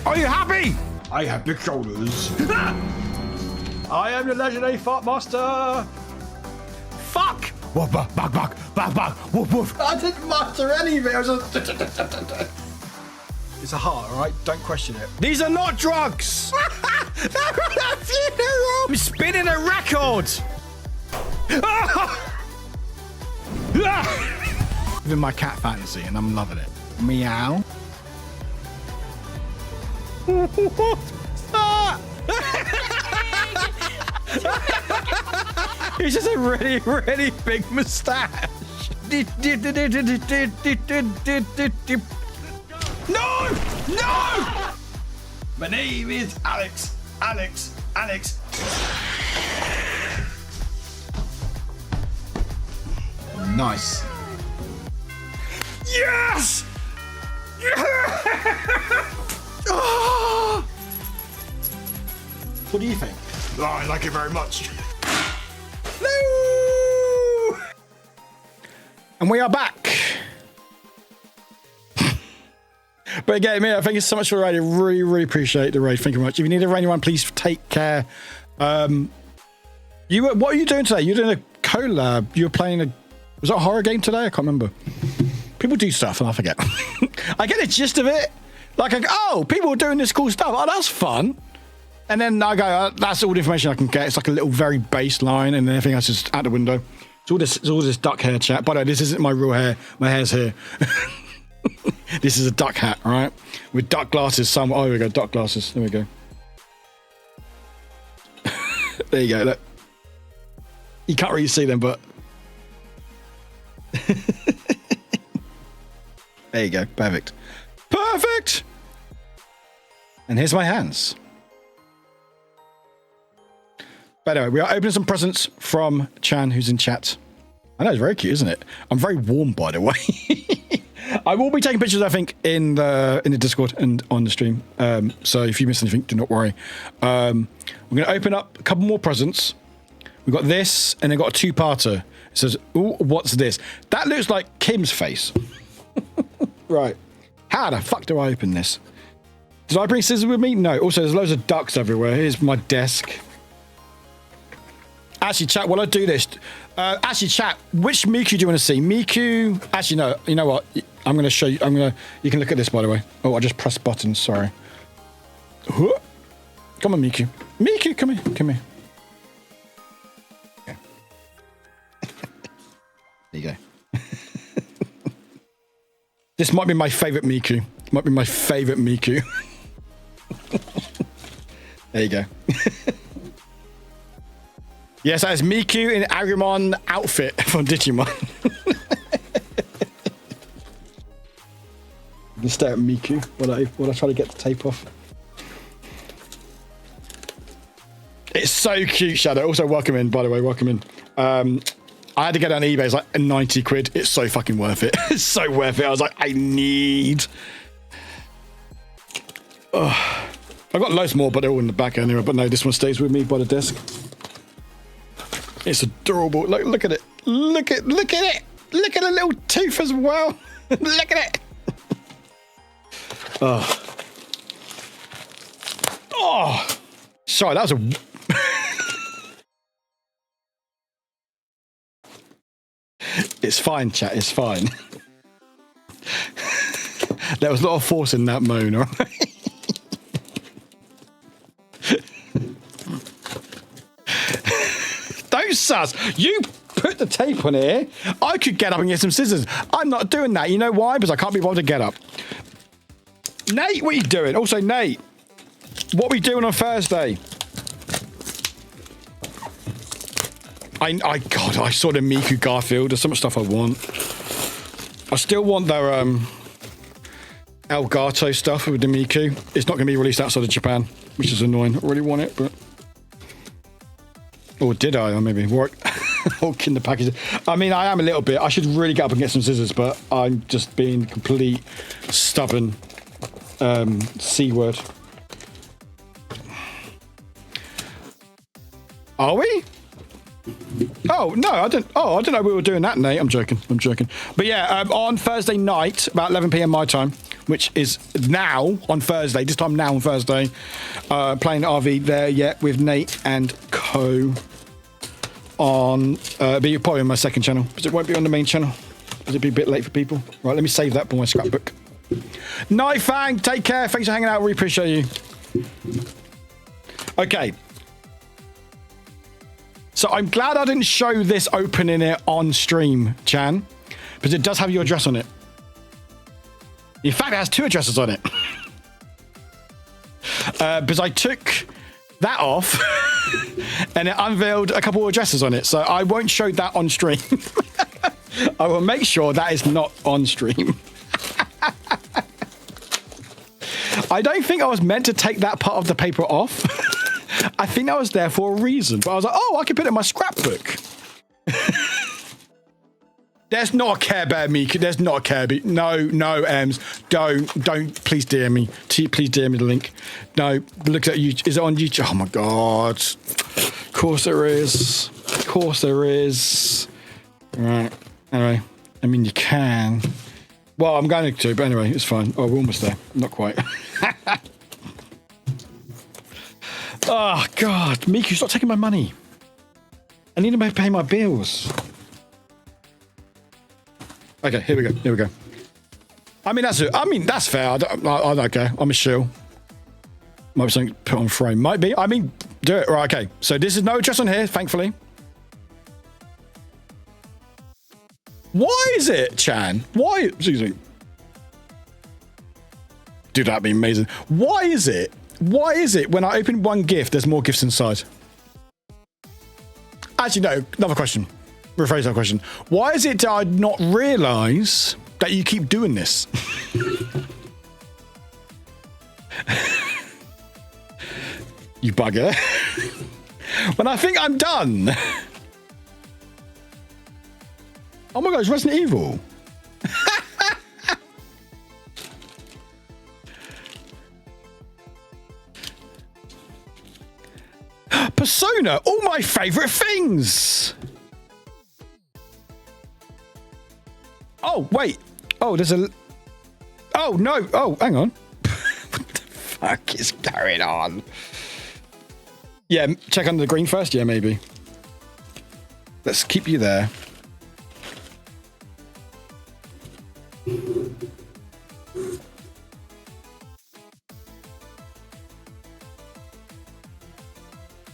Are you happy? I have big shoulders. I am the legendary fart master. Fuck! Woof, bug, bug, bug, bug, woof, woof. I didn't master anything. I was just... It's a heart, all right? Don't question it. These are not drugs. I'm spinning a record. Living my cat fantasy, and I'm loving it. Meow. He's just a really, really big moustache. No! No! My name is Alex. Alex. Nice. Yes! Oh! What do you think? Oh, I like it very much. No! And we are back. But again, man, thank you so much for the raid. I really, really appreciate the raid. Thank you very much. If you need a raid, anyone, please take care. What are you doing today? You're doing a collab. You were playing was that a horror game today? I can't remember. People do stuff and I forget. I get the gist of it. Like, oh, people are doing this cool stuff. Oh, that's fun. And then I go, that's all the information I can get. It's like a little very baseline, and everything else is out the window. It's all this duck hair chat. By the way, this isn't my real hair. My hair's here. This is a duck hat, all right? With duck glasses. Oh, here we go, duck glasses. There we go. There you go, look. You can't really see them, but... There you go, perfect. Perfect! And here's my hands. But anyway, we are opening some presents from Chan, who's in chat. I know, it's very cute, isn't it? I'm very warm, by the way. I will be taking pictures, I think, in the Discord and on the stream. So if you miss anything, do not worry. We're going to open up a couple more presents. We've got this, and then got a two-parter. It says, ooh, what's this? That looks like Kim's face. Right. How the fuck do I open this? Did I bring scissors with me? No. Also, there's loads of ducks everywhere. Here's my desk. Actually, chat, while I do this, chat, which Miku do you want to see? Miku, actually, no, you know what? I'm going to show you, you can look at this, by the way. Oh, I just pressed buttons, sorry. Come on, Miku. Miku, come here. Okay. There you go. This might be my favorite Miku. There you go. Yes, that is Miku in Agumon outfit from Digimon. You can stare at Miku while I try to get the tape off. It's so cute, Shadow. Also, welcome in, by the way, welcome in. I had to get it on eBay. It's like 90 quid. It's so fucking worth it. It's so worth it. I was like, I need... I've got loads more, but they're all in the back anyway. But no, this one stays with me by the desk. It's adorable. Look at it. Look at it. Look at the little tooth as well. Look at it. Oh. Sorry, that was a... It's fine, chat. It's fine. There was a lot of force in that moan, all right? Don't sus. You put the tape on here. I could get up and get some scissors. I'm not doing that. You know why? Because I can't be bothered to get up. Nate, what are you doing? Also, Nate, what are we doing on Thursday? God, I saw the Miku Garfield. There's so much stuff I want. I still want their Elgato stuff with the Miku. It's not going to be released outside of Japan, which is annoying. I really want it, but... Or did I? Or maybe Warwick. Or Kinder packages. I mean, I am a little bit. I should really get up and get some scissors, but I'm just being complete stubborn C word. Are we? Oh no, I don't know we were doing that, Nate. I'm joking. But yeah, on Thursday night, about 11 p.m. my time, which is now on Thursday. This time now on Thursday, playing RV there yet with Nate and co. On, but probably on my second channel, because it won't be on the main channel. Because it'd be a bit late for people. Right, let me save that for my scrapbook. Night Fang, take care. Thanks for hanging out. We appreciate you. Okay. So I'm glad I didn't show this opening it on stream, Chan, because it does have your address on it. In fact, it has 2 addresses on it. Because I took that off and it unveiled a couple of addresses on it. So I won't show that on stream. I will make sure that is not on stream. I don't think I was meant to take that part of the paper off. I think that was there for a reason. But I was like, oh, I can put it in my scrapbook. There's not a Care Bear, Mika. There's not a Care Bear. No, Ems. Don't. Please DM me. Please DM me the link. No, look at you. Is it on YouTube? Oh my God. Of course there is. Right. Anyway, I mean, you can. Well, I'm going to, but anyway, it's fine. Oh, we're almost there. Not quite. Oh, God. Miku, stop taking my money. I need to pay my bills. Okay, here we go. I mean, that's fair. I don't care. I'm a shill. Might be something to put on frame. Might be. I mean, do it. Right, okay. So this is no address on here, thankfully. Why is it, Chan? Why? Excuse me. Dude, that'd be amazing. Why is it when I open one gift, there's more gifts inside? Actually, no. Another question. Rephrase that question. Why is it that I not realise that you keep doing this? You bugger. When I think I'm done. Oh my God, it's Resident Evil. Persona, all my favourite things. Oh, wait. Oh, there's a... Oh, no. Oh, hang on. What the fuck is going on? Yeah, check under the green first. Yeah, maybe. Let's keep you there.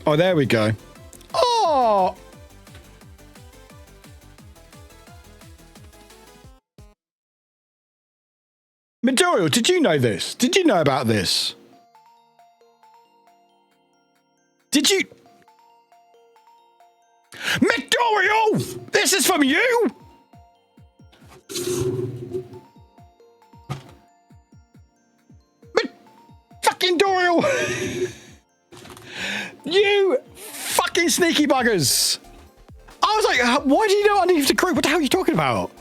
Oh, there we go. Oh! Midoriya, did you know this? Did you know about this? Did you... Midoriya! This is from you! Fucking Dorial! You fucking sneaky buggers! I was like, why do you know I need to group? What the hell are you talking about?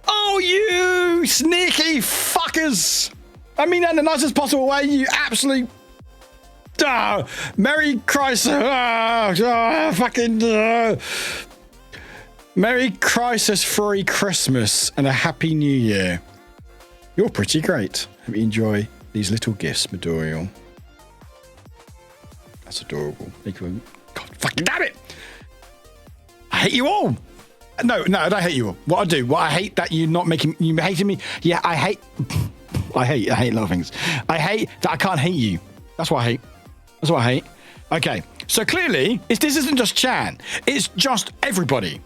Oh, you sneaky fuckers! I mean that in the nicest possible way, you absolute... Merry Christmas! Merry Crisis-free Christmas and a Happy New Year. You're pretty great. Hope you enjoy these little gifts, Midoriya. That's adorable. Thank you. God fucking damn it! I hate you all. No, I don't hate you all. What I hate that you not making you hating me. Yeah, I hate a lot of things. I hate that I can't hate you. That's what I hate. That's what I hate. Okay, so clearly this isn't just Chan. It's just everybody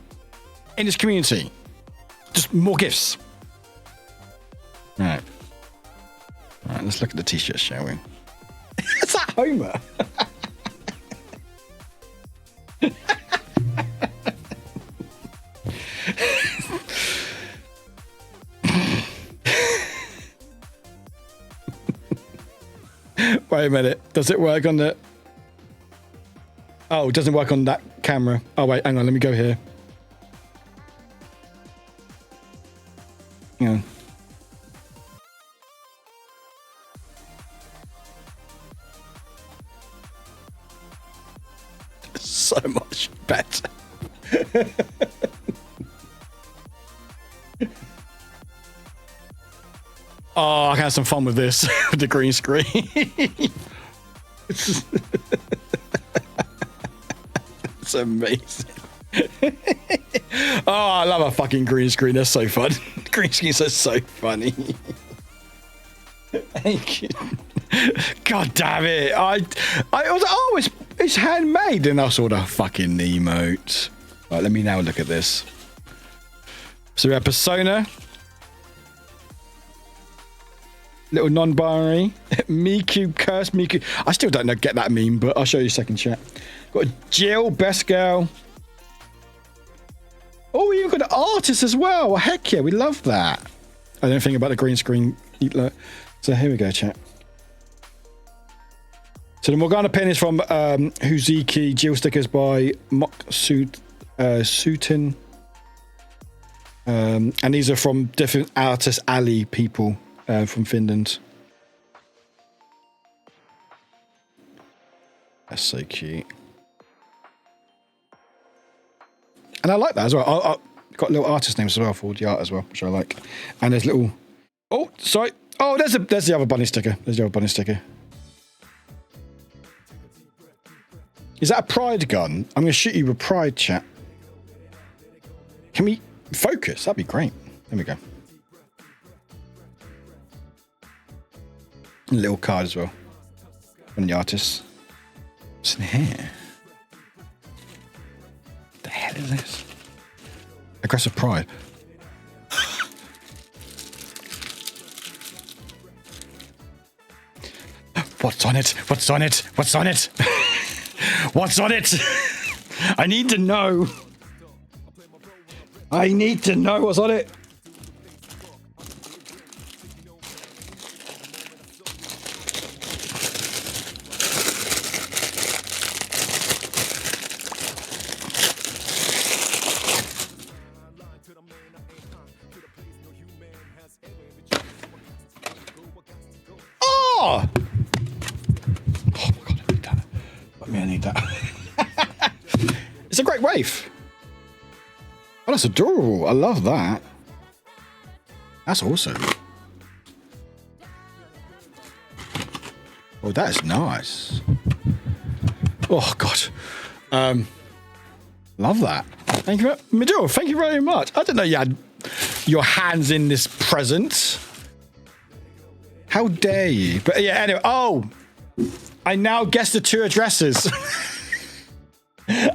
in this community. Just more gifts. All right, let's look at the t-shirts, shall we? Is that Homer? Wait a minute. Does it work on the... Oh, it doesn't work on that camera. Oh, wait. Hang on. Let me go here. Hang on. so much better. Oh, I can have some fun with this, with the green screen. It's amazing. Oh, I love a fucking green screen. That's so fun. Green screens are so funny. Thank you. God damn it. I was, oh, it's handmade. And I saw the fucking emote. Right, let me now look at this. So we have Persona. Little non-binary. Miku, curse Miku. I still don't know, get that meme, but I'll show you a second chat. Got Jill, best girl. Oh, we even got an artist as well. Heck yeah, we love that. I don't think about the green screen. So here we go, chat. So the Morgana pen is from Huziki. Jill stickers by Mok Sutin. And these are from different Artist Alley people from Finland. That's so cute. And I like that as well. I got little artist names as well for the art as well, which I like. And there's little... Oh, sorry. Oh, there's the other bunny sticker. There's the other bunny sticker. Is that a pride gun? I'm going to shoot you with pride, chat. Can we focus? That'd be great. There we go. A little card as well. From the artists. What's in here? What the hell is this? Aggressive pride. What's on it? What's on it? What's on it? What's on it? I need to know. I need to know what's on it. Oh! Oh my god, I need that. I need that. It's a great waif. Oh, that's adorable. I love that. That's awesome. Oh, that is nice. Oh god. Love that. Thank you, Maduro. Thank you very much. I didn't know you had your hands in this present. How dare you? But yeah, anyway. Oh, I now guess the two addresses.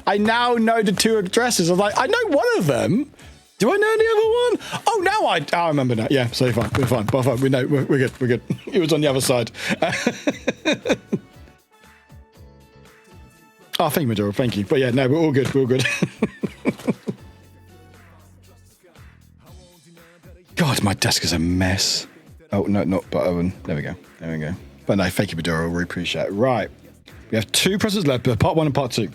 I now know the two addresses. I'm like, I know one of them. Do I know the other one? Oh, now I remember now. Yeah, so fine. We're fine. We're fine. We know. We're good. We're good. It was on the other side. Oh, thank you, Maduro. Thank you. But yeah, no, we're all good. We're all good. God, my desk is a mess. Oh, no, not but Owen. There we go. There we go. But no, thank you, Maduro. We appreciate it. Right. We have two presents left, part 1 and part 2.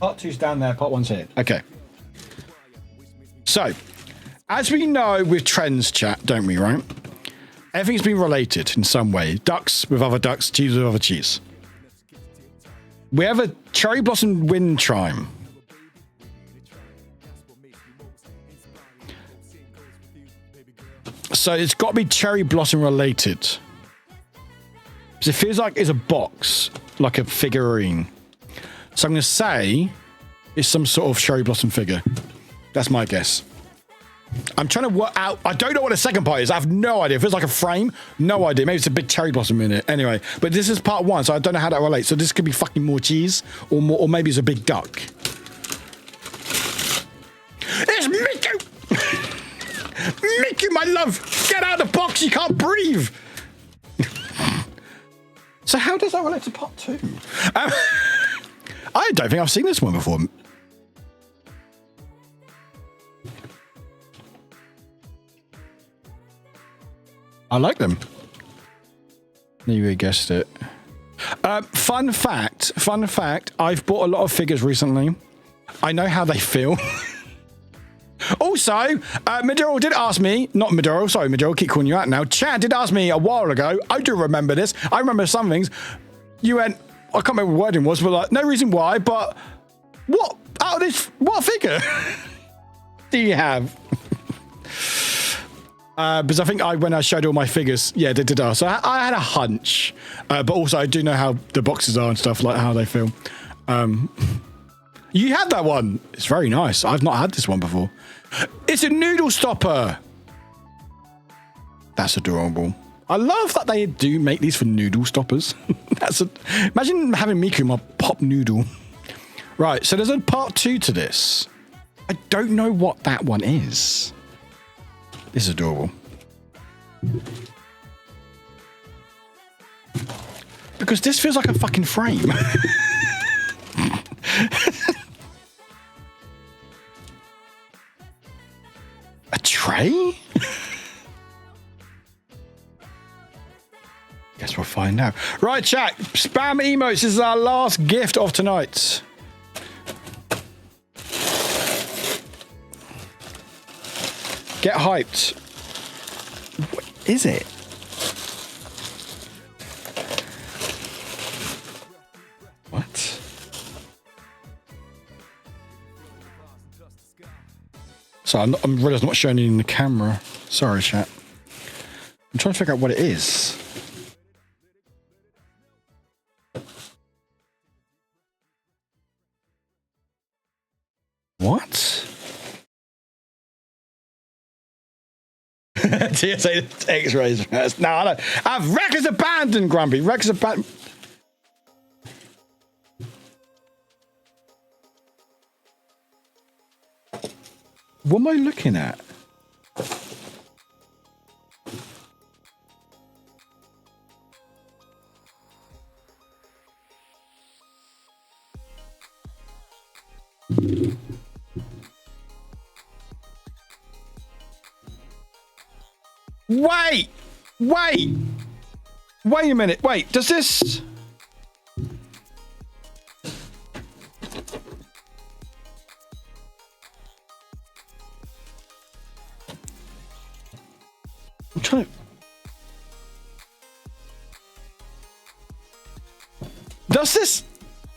Part 2's down there, part 1's here. Okay. So, as we know with trends, chat, don't we, right? Everything's been related in some way. Ducks with other ducks, cheese with other cheese. We have a cherry blossom wind chime. So it's got to be cherry blossom related. So it feels like it's a box, like a figurine. So I'm going to say it's some sort of cherry blossom figure. That's my guess. I'm trying to work out. I don't know what the second part is. I have no idea. It feels like a frame. No idea. Maybe it's a big cherry blossom in it. Anyway, but this is part 1, so I don't know how that relates. So this could be fucking more cheese, or more, or maybe it's a big duck. It's Miku! Miku, my love! Get out of the box! You can't breathe! So how does that relate to part 2? I don't think I've seen this one before. I like them. You guessed it. Fun fact, I've bought a lot of figures recently. I know how they feel. Also, Maduro did ask me, not Maduro, sorry, Maduro, keep calling you out now. Chad did ask me a while ago, I do remember this, I remember some things. You went, I can't remember what wording was, but like, no reason why, but what out of this, what figure do you have? Because I think when I showed all my figures, yeah, they did. So I had a hunch, but also I do know how the boxes are and stuff, like how they feel. You have that one. It's very nice. I've not had this one before. It's a noodle stopper. That's adorable. I love that they do make these for noodle stoppers. Imagine having Miku in my pop noodle. Right, so there's a part 2 to this. I don't know what that one is. This is adorable. Because this feels like a fucking frame. A tray? Guess we'll find out. Right, chat. Spam emotes. This is our last gift of tonight. Get hyped. What is it? What? So I'm realised I'm not showing it in the camera. Sorry, chat. I'm trying to figure out what it is. What? TSA X-rays first. No, I don't. Rex is abandoned, Grumpy. Rex is abandoned. What am I looking at? Wait! Wait a minute. Wait, does this... I'm trying to... Does this...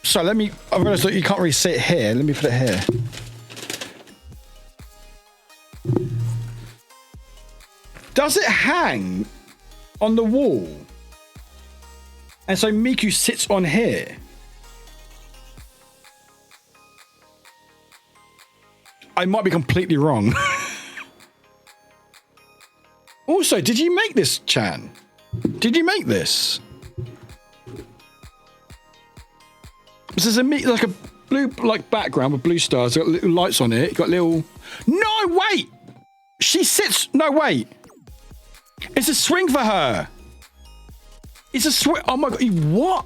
So let me... I realize that you can't really see it here. Let me put it here. Does it hang on the wall? And so Miku sits on here. I might be completely wrong. Also, did you make this, Chan? Did you make this? This is like a blue background with blue stars. It's got little lights on it. It's got little... No, wait! She sits... No, wait. It's a swing for her. It's a swing. Oh my god! What?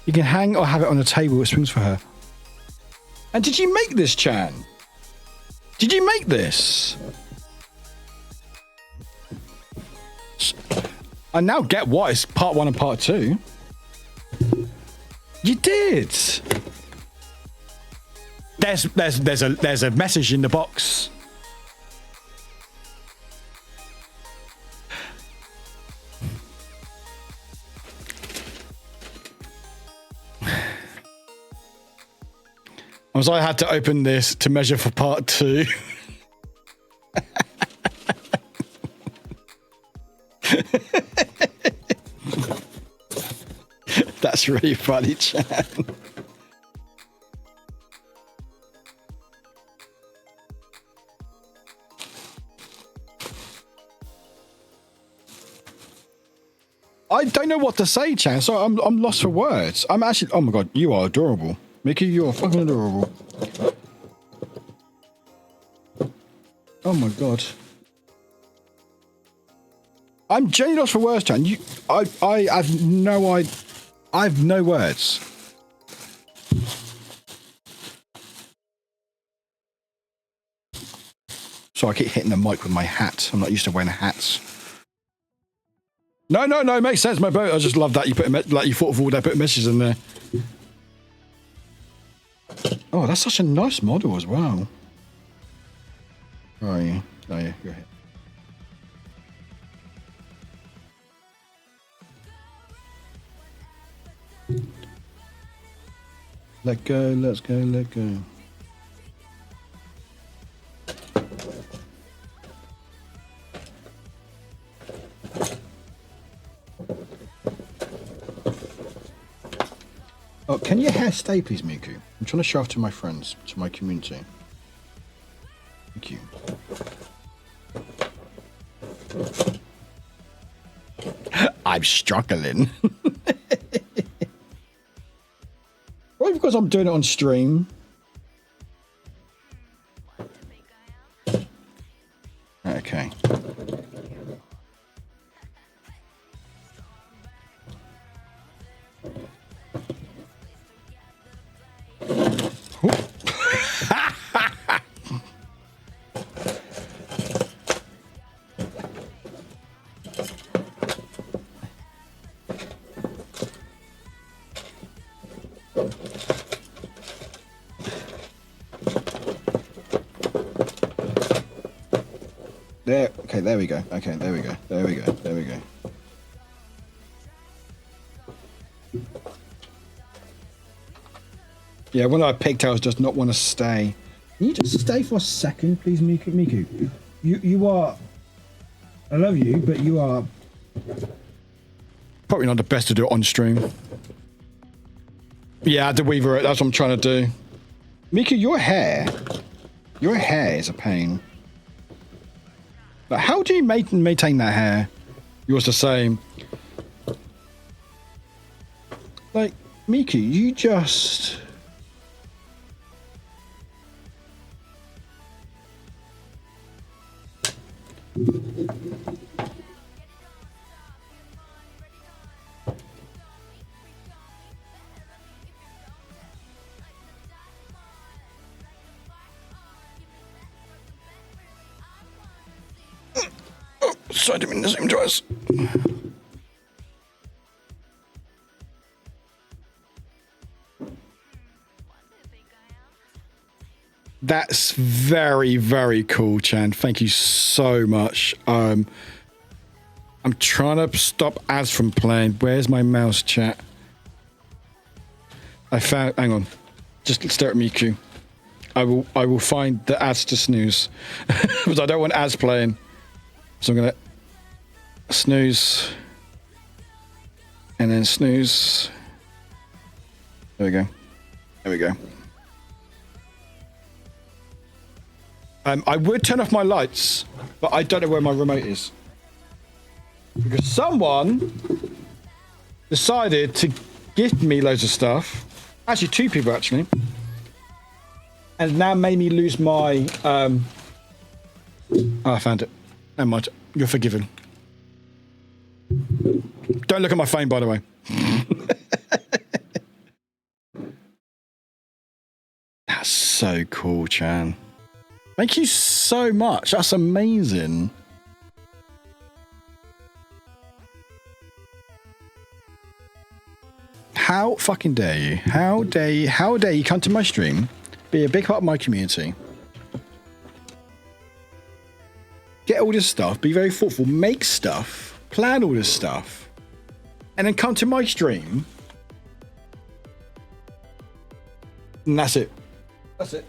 You can hang or have it on a table. It swings for her. And did you make this, Chan? Did you make this? I now get what is part 1 and part 2. You did. There's a message in the box. So I had to open this to measure for part 2. That's really funny, Chan. I don't know what to say, Chan. So I'm lost for words. I'm actually... Oh my god, you are adorable. Mickey, you're fucking adorable. Oh my god. I'm genuinely lost for words, Chan. I have no idea. I have no words. So I keep hitting the mic with my hat. I'm not used to wearing hats. No, it makes sense, my boat. I just love that you put like you thought of all that, put messages in there. Oh, that's such a nice model as well. Where are you? Oh yeah, you're here. Let go, let's go, let go. Oh, can your hair stay, please, Miku? I'm trying to show off to my friends, to my community. Thank you. I'm struggling. Well, because I'm doing it on stream. Okay. There, okay, there we go. Okay, there we go. There we go. There we go. Yeah, one of our pigtails does not want to stay. Can you just stay for a second, please, Miku? Miku, you are... I love you, but you are... Probably not the best to do it on stream. Yeah, I had to weaver it. That's what I'm trying to do. Miku, your hair is a pain. But how do you maintain that hair? Yours the same. Like, Miku, you just... Sorry, I didn't mean to zoom twice. That's very, very cool, Chan. Thank you so much. I'm trying to stop ads from playing. Where's my mouse, chat? I found... Hang on. Just stare at Miku. I will find the ads to snooze. Because I don't want ads playing. So I'm going to snooze. And then snooze. There we go. There we go. I would turn off my lights, but I don't know where my remote is. Because someone decided to gift me loads of stuff. Actually, two people, actually. And now made me lose my... Oh, I found it. Never mind. You're forgiven. Don't look at my phone, by the way. That's so cool, Chan. Thank you so much. That's amazing. How fucking dare you? How dare you come to my stream, be a big part of my community, get all this stuff, be very thoughtful, make stuff, plan all this stuff, and then come to my stream, and that's it. That's it.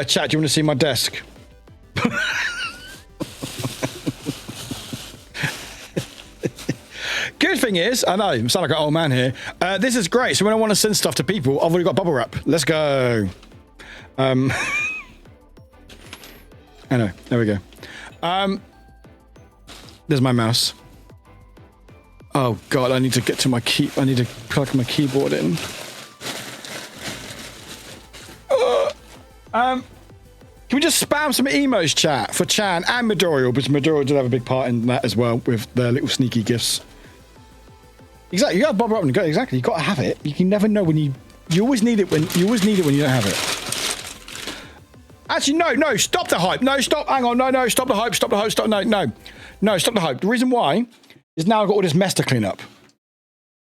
Chat, do you want to see my desk? Good thing is, I know, I sound like an old man here. This is great. So when I want to send stuff to people, I've already got bubble wrap. Let's go. I know. There we go. There's my mouse. Oh God, I need to get to my key. I need to plug my keyboard in. Can we just spam some emos, chat, for Chan and Midoriya, because Midoriya did have a big part in that as well with their little sneaky gifts. Exactly, you got to bob up and go. Exactly, you got to have it. You can never know when you always need it when you don't have it. Actually, no, stop the hype. No, stop. Hang on. No, stop the hype. Stop the hype. Stop. No, stop the hype. The reason why is now I've got all this mess to clean up.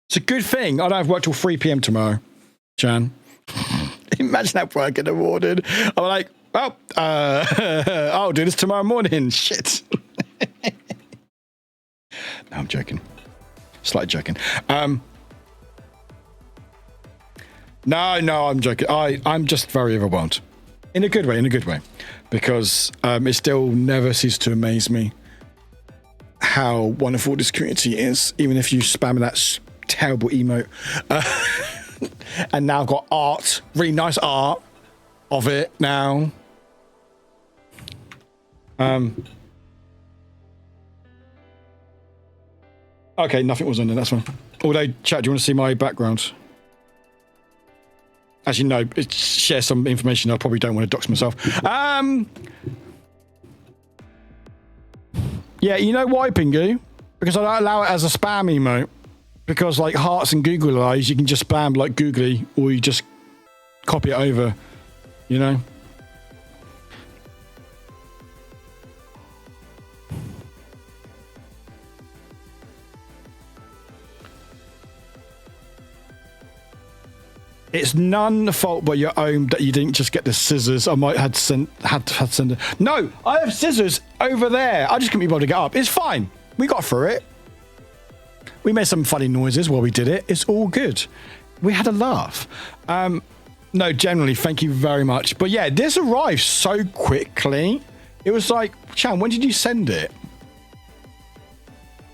It's a good thing I don't have work till 3 p.m. tomorrow, Chan. Imagine that work getting awarded. I'm like, well, I'll do this tomorrow morning. Shit. No, I'm joking. Slightly joking. No, I'm joking. I'm just very overwhelmed. In a good way. Because it still never ceases to amaze me how wonderful this community is, even if you spam that terrible emote. And now I've got art, really nice art of it now. Okay, nothing was on there, that's fine. Although, chat, do you want to see my background? Actually, no, share some information. I probably don't want to dox myself. Yeah, you know why, Pingu? Because I don't allow it as a spam emote. Because, like, hearts and Google eyes, you can just spam, like, googly, or you just copy it over, you know? It's none fault but your own that you didn't just get the scissors. I might had to send it. No, I have scissors over there. I just couldn't be able to get up. It's fine. We got through it. We made some funny noises while we did it. It's all good. We had a laugh. No, generally, thank you very much. But yeah, this arrived so quickly. It was like, Chan, when did you send it?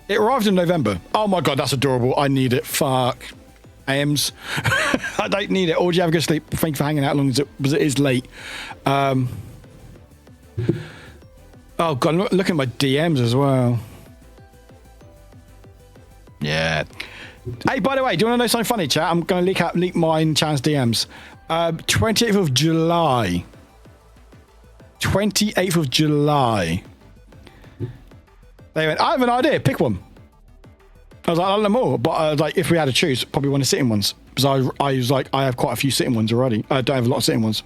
It arrived in November. Oh my God, that's adorable. I need it. Fuck. AMs. I don't need it. Or do you have a good sleep? Thank you for hanging out long as it is late. Oh God, look at my DMs as well. Yeah. Hey, by the way, do you want to know something funny, chat? I'm going to leak mine, Chan's DMs. 28th of July. 28th of July. They went, I have an idea. Pick one. I was like, I don't know more, but like, if we had to choose, probably one of the sitting ones. Because I was like, I have quite a few sitting ones already. I don't have a lot of sitting ones.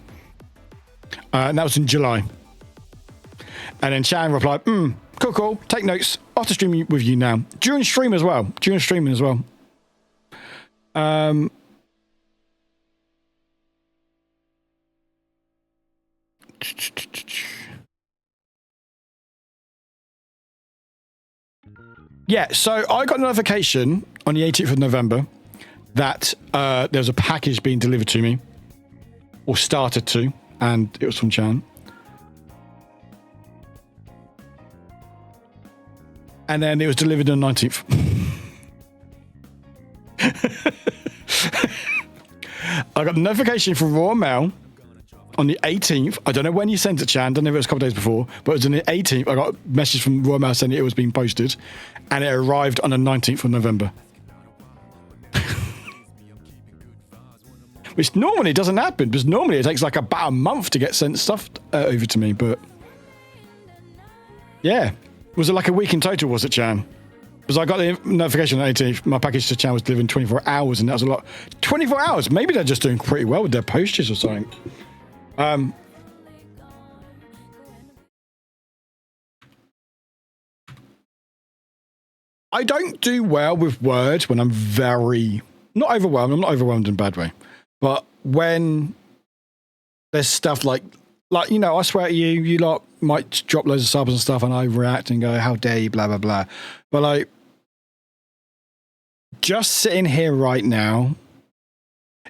And that was in July. And then Chan replied, cool. Take notes. After streaming with you now. During streaming as well. Yeah, so I got a notification on the 18th of November that there was a package being delivered to me, or started to, and it was from Chan. And then it was delivered on the 19th. I got a notification from Royal Mail on the 18th. I don't know when you sent it, Chan. I don't know if it was a couple of days before, but it was on the 18th. I got a message from Royal Mail saying it was being posted, and it arrived on the 19th of November. Which normally doesn't happen, because normally it takes like about a month to get sent stuff over to me, but yeah. Was it like a week in total, was it, Chan? Because I got the notification on the 18th, my package to Chan was delivered in 24 hours, and that was a lot. 24 hours? Maybe they're just doing pretty well with their postage or something. I don't do well with words when I'm not overwhelmed. I'm not overwhelmed in a bad way. But when there's stuff like, you know, I swear to you, you lot might drop loads of subs and stuff and I react and go, how dare you, blah, blah, blah. But like, just sitting here right now,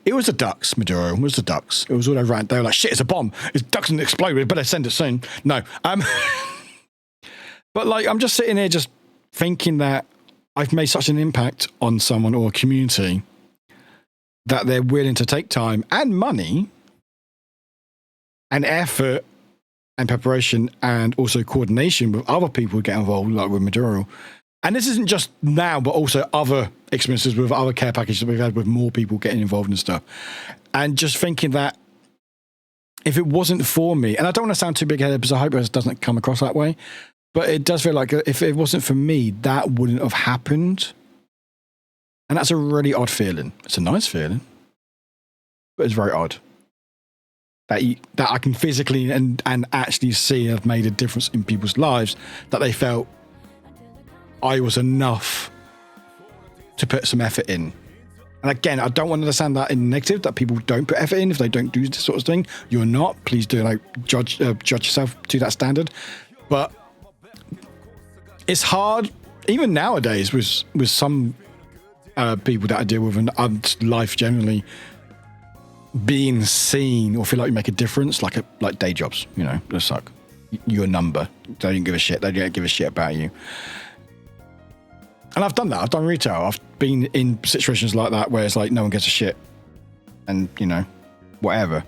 it was the ducks, Maduro. It was the ducks. It was all over. They were like, shit, it's a bomb. It's ducks and explode. We better send it soon. No. But like, I'm just sitting here just thinking that I've made such an impact on someone or a community that they're willing to take time and money and effort and preparation and also coordination with other people who get involved, like with Maduro. And this isn't just now, but also other experiences with other care packages that we've had with more people getting involved and stuff. And just thinking that if it wasn't for me, and I don't want to sound too big-headed because I hope it doesn't come across that way, but it does feel like if it wasn't for me, that wouldn't have happened. And that's a really odd feeling. It's a nice feeling, but it's very odd. that I can physically and actually see have made a difference in people's lives, that they felt I was enough to put some effort in. And again, I don't want to understand that in negative, that people don't put effort in if they don't do this sort of thing. You're not. Please do judge yourself to that standard. But it's hard, even nowadays, with some people that I deal with and life generally, being seen or feel like you make a difference, like day jobs. They suck. You're a number. They don't give a shit. They don't give a shit about you. And I've done that. I've done retail. I've been in situations like that where it's like no one gives a shit, and whatever.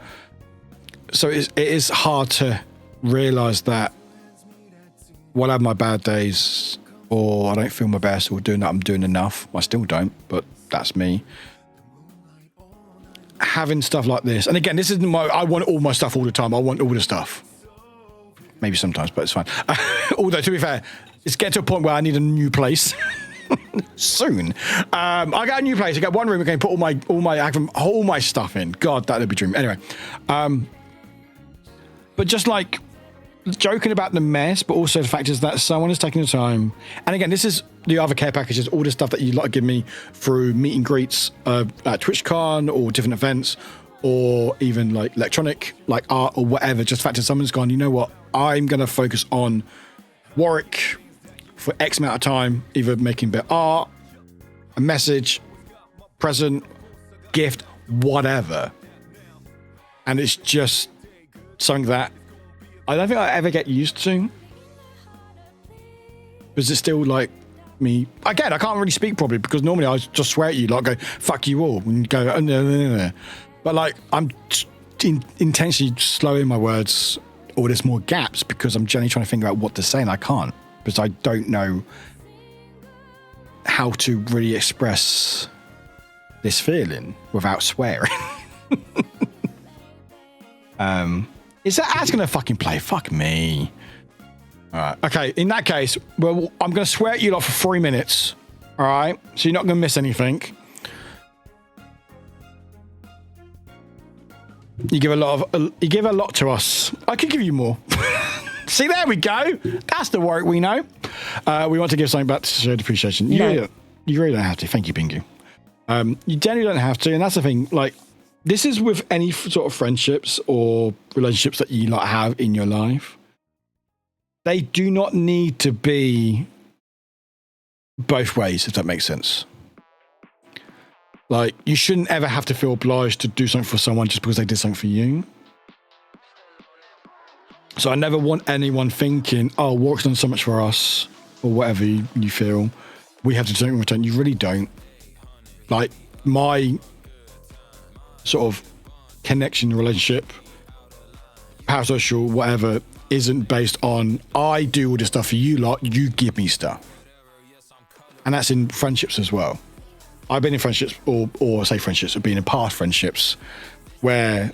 So it is hard to realize that while I have my bad days, or I don't feel my best, or doing that I'm doing enough. I still don't, but that's me. Having stuff like this, and again, this isn't I want all my stuff all the time. I want all the stuff. Maybe sometimes, but it's fine. Although to be fair, it's getting to a point where I need a new place. Soon. I got a new place. I got one room. I can put all my stuff in. God, that would be a dream. Anyway, but just like joking about the mess, but also the fact is that someone is taking the time. And again, this is the other care packages, all the stuff that you like to give me through meet and greets at TwitchCon or different events, or even like electronic, like art or whatever. Just the fact that someone's gone, you know what? I'm going to focus on Warwick for X amount of time, either making bit art, a message, present, gift, whatever. And it's just something that I don't think I ever get used to. Because it's still like me. Again, I can't really speak properly because normally I just swear at you, like go, fuck you all, and go, oh, no. But like I'm intentionally slowing my words, or there's more gaps because I'm generally trying to figure out what to say and I can't. Because I don't know how to really express this feeling without swearing. Is that's gonna fucking play? Fuck me. All right. Okay. In that case, well, I'm gonna swear at you lot for 3 minutes. All right. So you're not gonna miss anything. You give a lot to us. I could give you more. See, there we go. That's the work we know. We want to give something back to show appreciation. You really don't have to. Thank you, Bingu. You generally don't have to, and that's the thing. Like, this is with any sort of friendships or relationships that you like have in your life. They do not need to be both ways, if that makes sense. Like, you shouldn't ever have to feel obliged to do something for someone just because they did something for you. So I never want anyone thinking, oh, Warwick's done so much for us, or whatever you feel. We have to do something in return. You really don't. Like, my sort of connection, relationship, parasocial, whatever, isn't based on, I do all this stuff for you lot, you give me stuff. And that's in friendships as well. I've been in friendships, or say friendships, or been in past friendships, where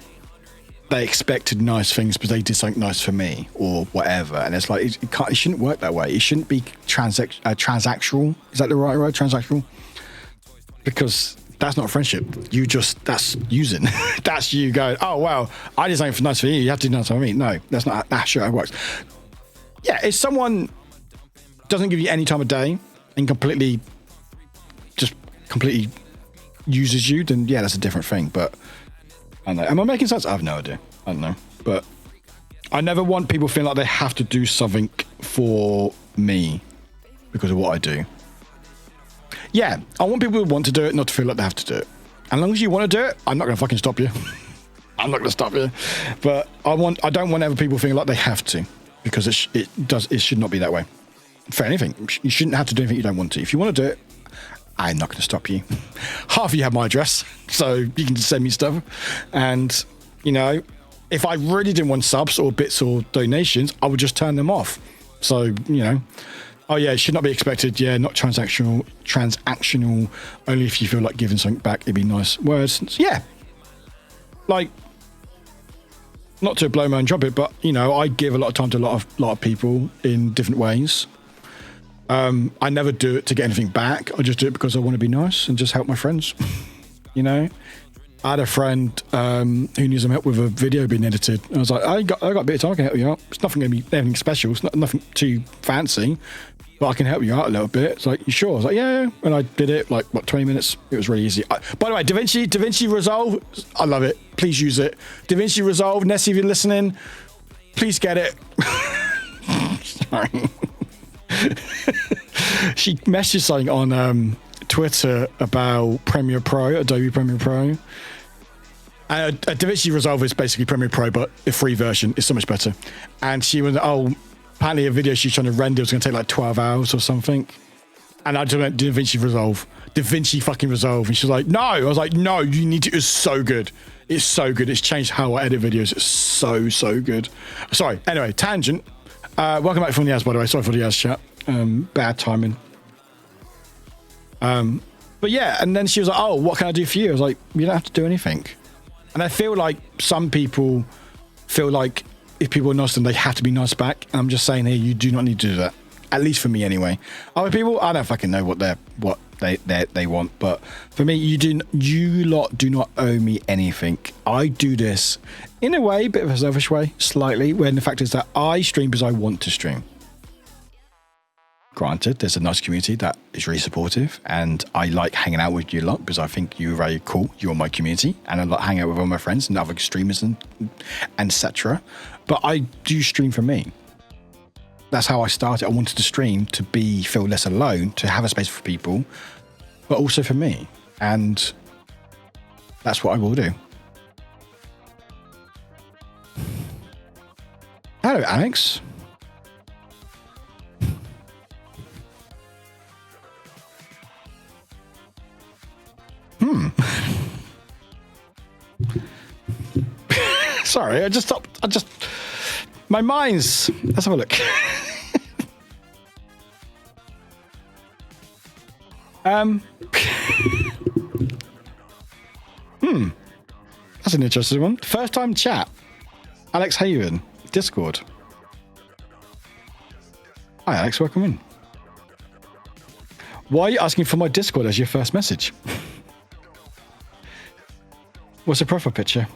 they expected nice things because they did something nice for me or whatever, and it's like it shouldn't work that way. It shouldn't be transactional. Is that the right word? Transactional? Because that's not a friendship. That's using. That's you going, oh wow, I did something nice for you. You have to do nice for me. No, that's not. That's sure how it works. Yeah, if someone doesn't give you any time of day and completely uses you, then yeah, that's a different thing. But I don't know. Am I making sense? I have no idea. I don't know. But I never want people feeling like they have to do something for me because of what I do. Yeah, I want people who want to do it not to feel like they have to do it. And as long as you want to do it, I'm not going to fucking stop you. I'm not going to stop you. But I don't want other people feeling like they have to, because it should not be that way. For anything, you shouldn't have to do anything you don't want to. If you want to do it, I'm not going to stop you. Half of you have my address, so you can just send me stuff. And, you know, if I really didn't want subs or bits or donations, I would just turn them off. So, you know, oh yeah, it should not be expected. Yeah, not transactional, only if you feel like giving something back. It'd be nice words. So, yeah. Like, not to blow my own trumpet, but, you know, I give a lot of time to a lot of people in different ways. I never do it to get anything back. I just do it because I want to be nice and just help my friends, you know. I had a friend who needs some help with a video being edited. I was like, I got a bit of time, I can help you out. It's nothing going to be anything special. It's nothing too fancy, but I can help you out a little bit. It's like, you sure? I was like, yeah. And I did it like, 20 minutes? It was really easy. By the way, DaVinci Resolve, I love it. Please use it. DaVinci Resolve, Nessie, if you're listening, please get it. Sorry. She messaged something on Twitter about Premiere Pro, Adobe Premiere Pro. DaVinci Resolve is basically Premiere Pro, but a free version is so much better. And she was, apparently a video she's trying to render was going to take like 12 hours or something. And I just went, DaVinci Resolve. DaVinci fucking Resolve. And she was like, no. I was like, no, you need to. It's so good. It's so good. It's changed how I edit videos. It's so good. Sorry. Anyway, tangent. Welcome back from the ads, by the way. Sorry for the ads chat. Bad timing. But yeah, and then she was like, oh, what can I do for you? I was like, you don't have to do anything. And I feel like some people feel like if people are nice to them, they have to be nice back. And I'm just saying here, you do not need to do that. At least for me anyway. Other people, I don't fucking know what they want. But for me, you lot do not owe me anything. I do this in a way, bit of a selfish way, slightly, when the fact is that I stream because I want to stream. Granted, there's a nice community that is really supportive, and I like hanging out with you a lot because I think you're very cool. You're my community, and I like hanging out with all my friends and other streamers and etc. But I do stream for me. That's how I started. I wanted to stream to feel less alone, to have a space for people, but also for me. And that's what I will do. Hello, Alex. Sorry, my mind's, let's have a look. That's an interesting one. First time chat. Alex Haven, Discord. Hi Alex, welcome in. Why are you asking for my Discord as your first message? What's the profile picture?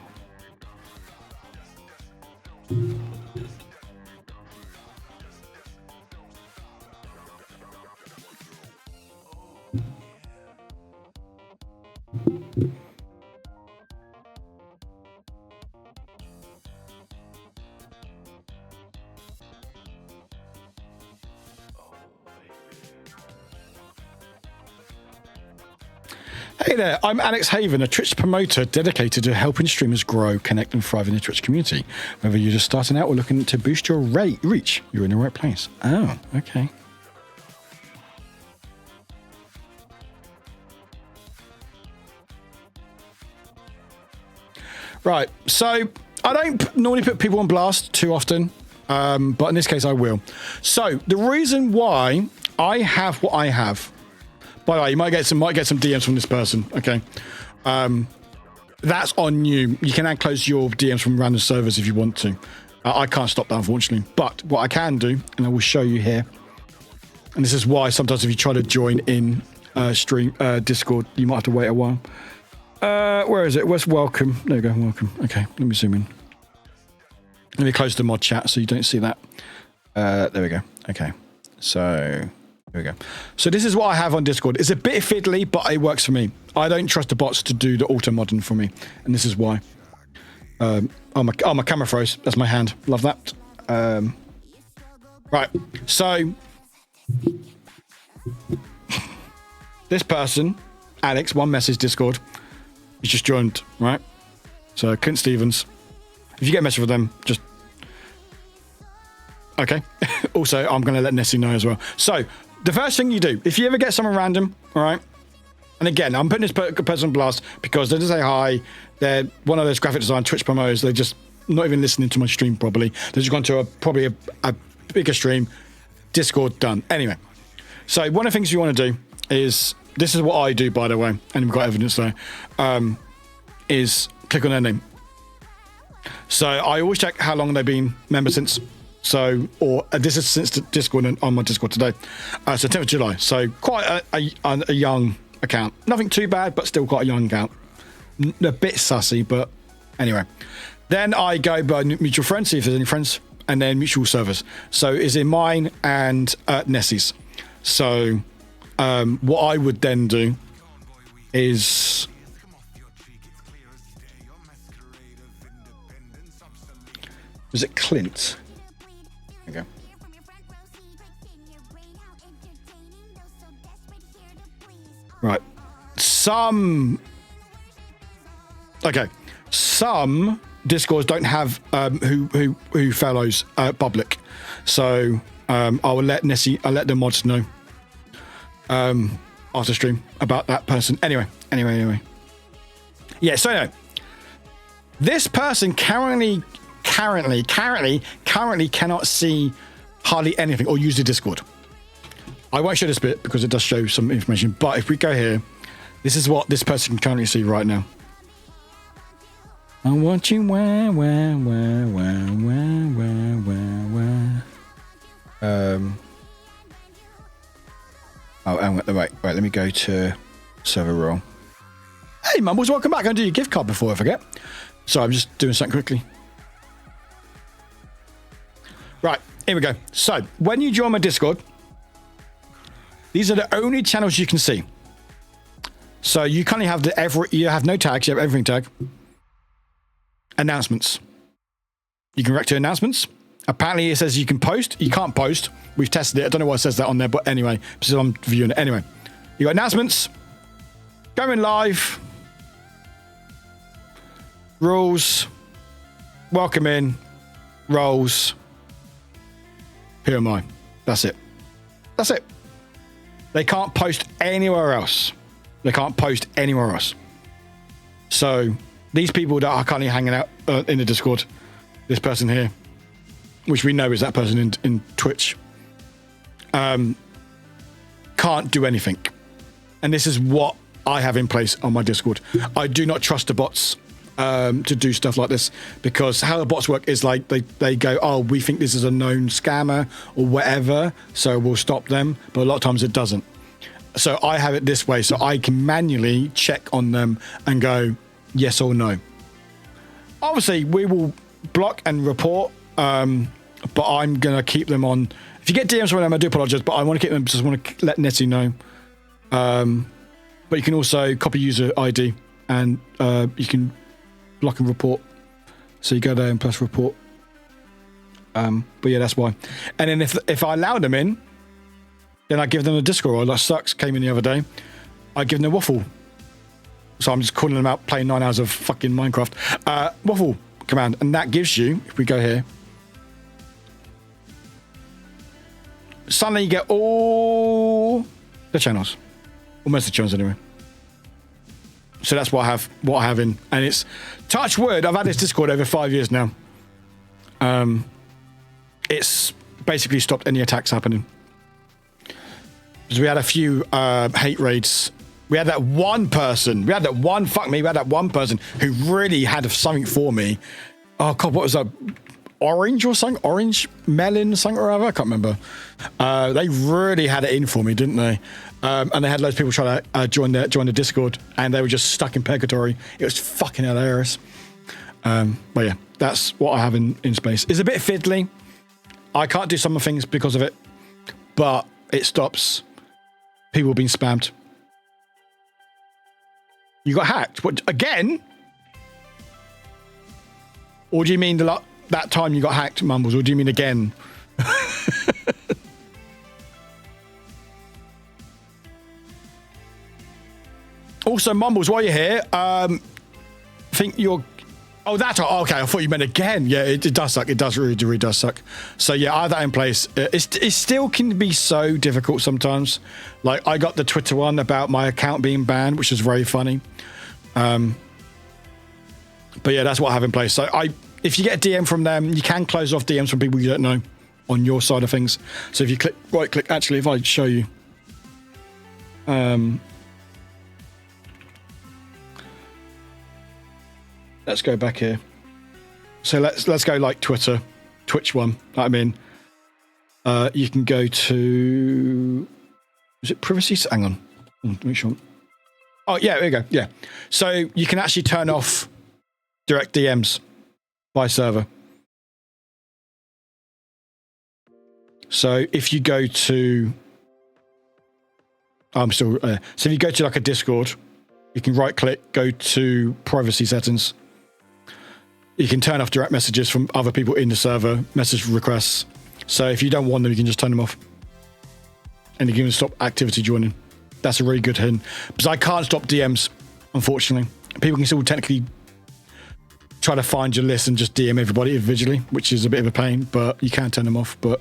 Hey there, I'm Alex Haven, a Twitch promoter dedicated to helping streamers grow, connect, and thrive in the Twitch community. Whether you're just starting out or looking to boost your reach, you're in the right place. Oh, okay. Right, so I don't normally put people on blast too often, but in this case I will. So the reason why I have what I have, by the way, you might get some DMs from this person, okay? That's on you. You can now close your DMs from random servers if you want to. I can't stop that, unfortunately. But what I can do, and I will show you here, and this is why sometimes if you try to join in Discord, you might have to wait a while. Where is it? Where's welcome? There we go, welcome. Okay, let me zoom in. Let me close the mod chat so you don't see that. There we go. Okay, so... There we go. So this is what I have on Discord. It's a bit fiddly, but it works for me. I don't trust the bots to do the auto modding for me, and this is why. My camera froze. That's my hand. Love that. Right. So this person, Alex, one message Discord. He's just joined. Right. So Clint Stevens. If you get a message with them, just okay. Also, I'm going to let Nessie know as well. So. The first thing you do, if you ever get someone random, all right, and again, I'm putting this person on blast because they just say hi, they're one of those graphic design Twitch promos, they're just not even listening to my stream probably. They've just gone to probably a bigger stream, Discord, done. Anyway, so one of the things you want to do is, this is what I do, by the way, and we've got evidence there, is click on their name. So I always check how long they've been members since. So, or this is since Discord and on my Discord today. So 10th of July. So quite a young account. Nothing too bad, but still quite a young account. a bit sussy, but anyway. Then I go by mutual friends, see if there's any friends, and then mutual servers. So it's in mine and Nessie's. So what I would then do is was it Clint? Okay. Right. Some Discords don't have who follows public, so I will let the mods know after stream about that person. Anyway. Yeah. So no, this person currently cannot see hardly anything or use the Discord. I won't show this bit because it does show some information. But if we go here, this is what this person can currently see right now. I want you where. Right, let me go to server role. Hey, Mumbles, welcome back. I'm going to do your gift card before I forget. So I'm just doing something quickly. Right, here we go. So when you join my Discord, these are the only channels you can see. So you currently have you have no tags, you have everything tag. Announcements. You can react to announcements. Apparently it says you can post. You can't post. We've tested it. I don't know why it says that on there, but anyway, so I'm viewing it. Anyway, you got announcements, going live, rules, welcome in, roles. Who am I? That's it. They can't post anywhere else. So these people that are currently hanging out in the Discord, this person here, which we know is that person in Twitch, can't do anything. And this is what I have in place on my Discord. I do not trust the bots to do stuff like this, because how the bots work is like they go, oh, we think this is a known scammer or whatever, so we'll stop them. But a lot of times it doesn't. So I have it this way, so I can manually check on them and go yes or no. Obviously, we will block and report, but I'm going to keep them on. If you get DMs from them, I do apologize, but I want to keep them, just want to let Nettie know. But you can also copy user ID, and you can block and report. So you go there and press report. But yeah, that's why. And then if I allow them in, then I give them a Discord role. Like Sucks came in the other day. I give them a waffle. So I'm just calling them out, playing 9 hours of fucking Minecraft. Waffle command. And that gives you, if we go here, suddenly you get all the channels. Or most of the channels anyway. So that's what I have in. And it's, touch wood, I've had this Discord over 5 years now. It's basically stopped any attacks happening. Because we had a few hate raids. We had that one person. We had that one person who really had something for me. Oh God, what was that? Orange or something? Orange melon something or other? I can't remember. They really had it in for me, didn't they? And they had loads of people trying to join the Discord, and they were just stuck in purgatory. It was fucking hilarious. But yeah, that's what I have in space. It's a bit fiddly. I can't do some of the things because of it, but it stops people being spammed. You got hacked? What, again? Or do you mean that time you got hacked, Mumbles? Or do you mean again? Also, Mumbles, while you're here, think you're... Oh, that's... Oh, okay, I thought you meant again. Yeah, it does suck. It really does suck. So, yeah, I have that in place. It still can be so difficult sometimes. Like, I got the Twitter one about my account being banned, which is very funny. But, yeah, that's what I have in place. So, if you get a DM from them, you can close off DMs from people you don't know on your side of things. So, if you right-click... Actually, if I show you... Let's go back here. So let's go like Twitch one. I mean, you can go to, is it privacy? Hang on, make sure. Oh, yeah, there you go. Yeah. So you can actually turn off direct DMs by server. So if you go to... so if you go to like a Discord, you can right click, go to privacy settings. You can turn off direct messages from other people in the server, message requests. So if you don't want them, you can just turn them off. And you can even stop activity joining. That's a really good hint. Because I can't stop DMs, unfortunately. People can still technically try to find your list and just DM everybody individually, which is a bit of a pain, but you can turn them off. But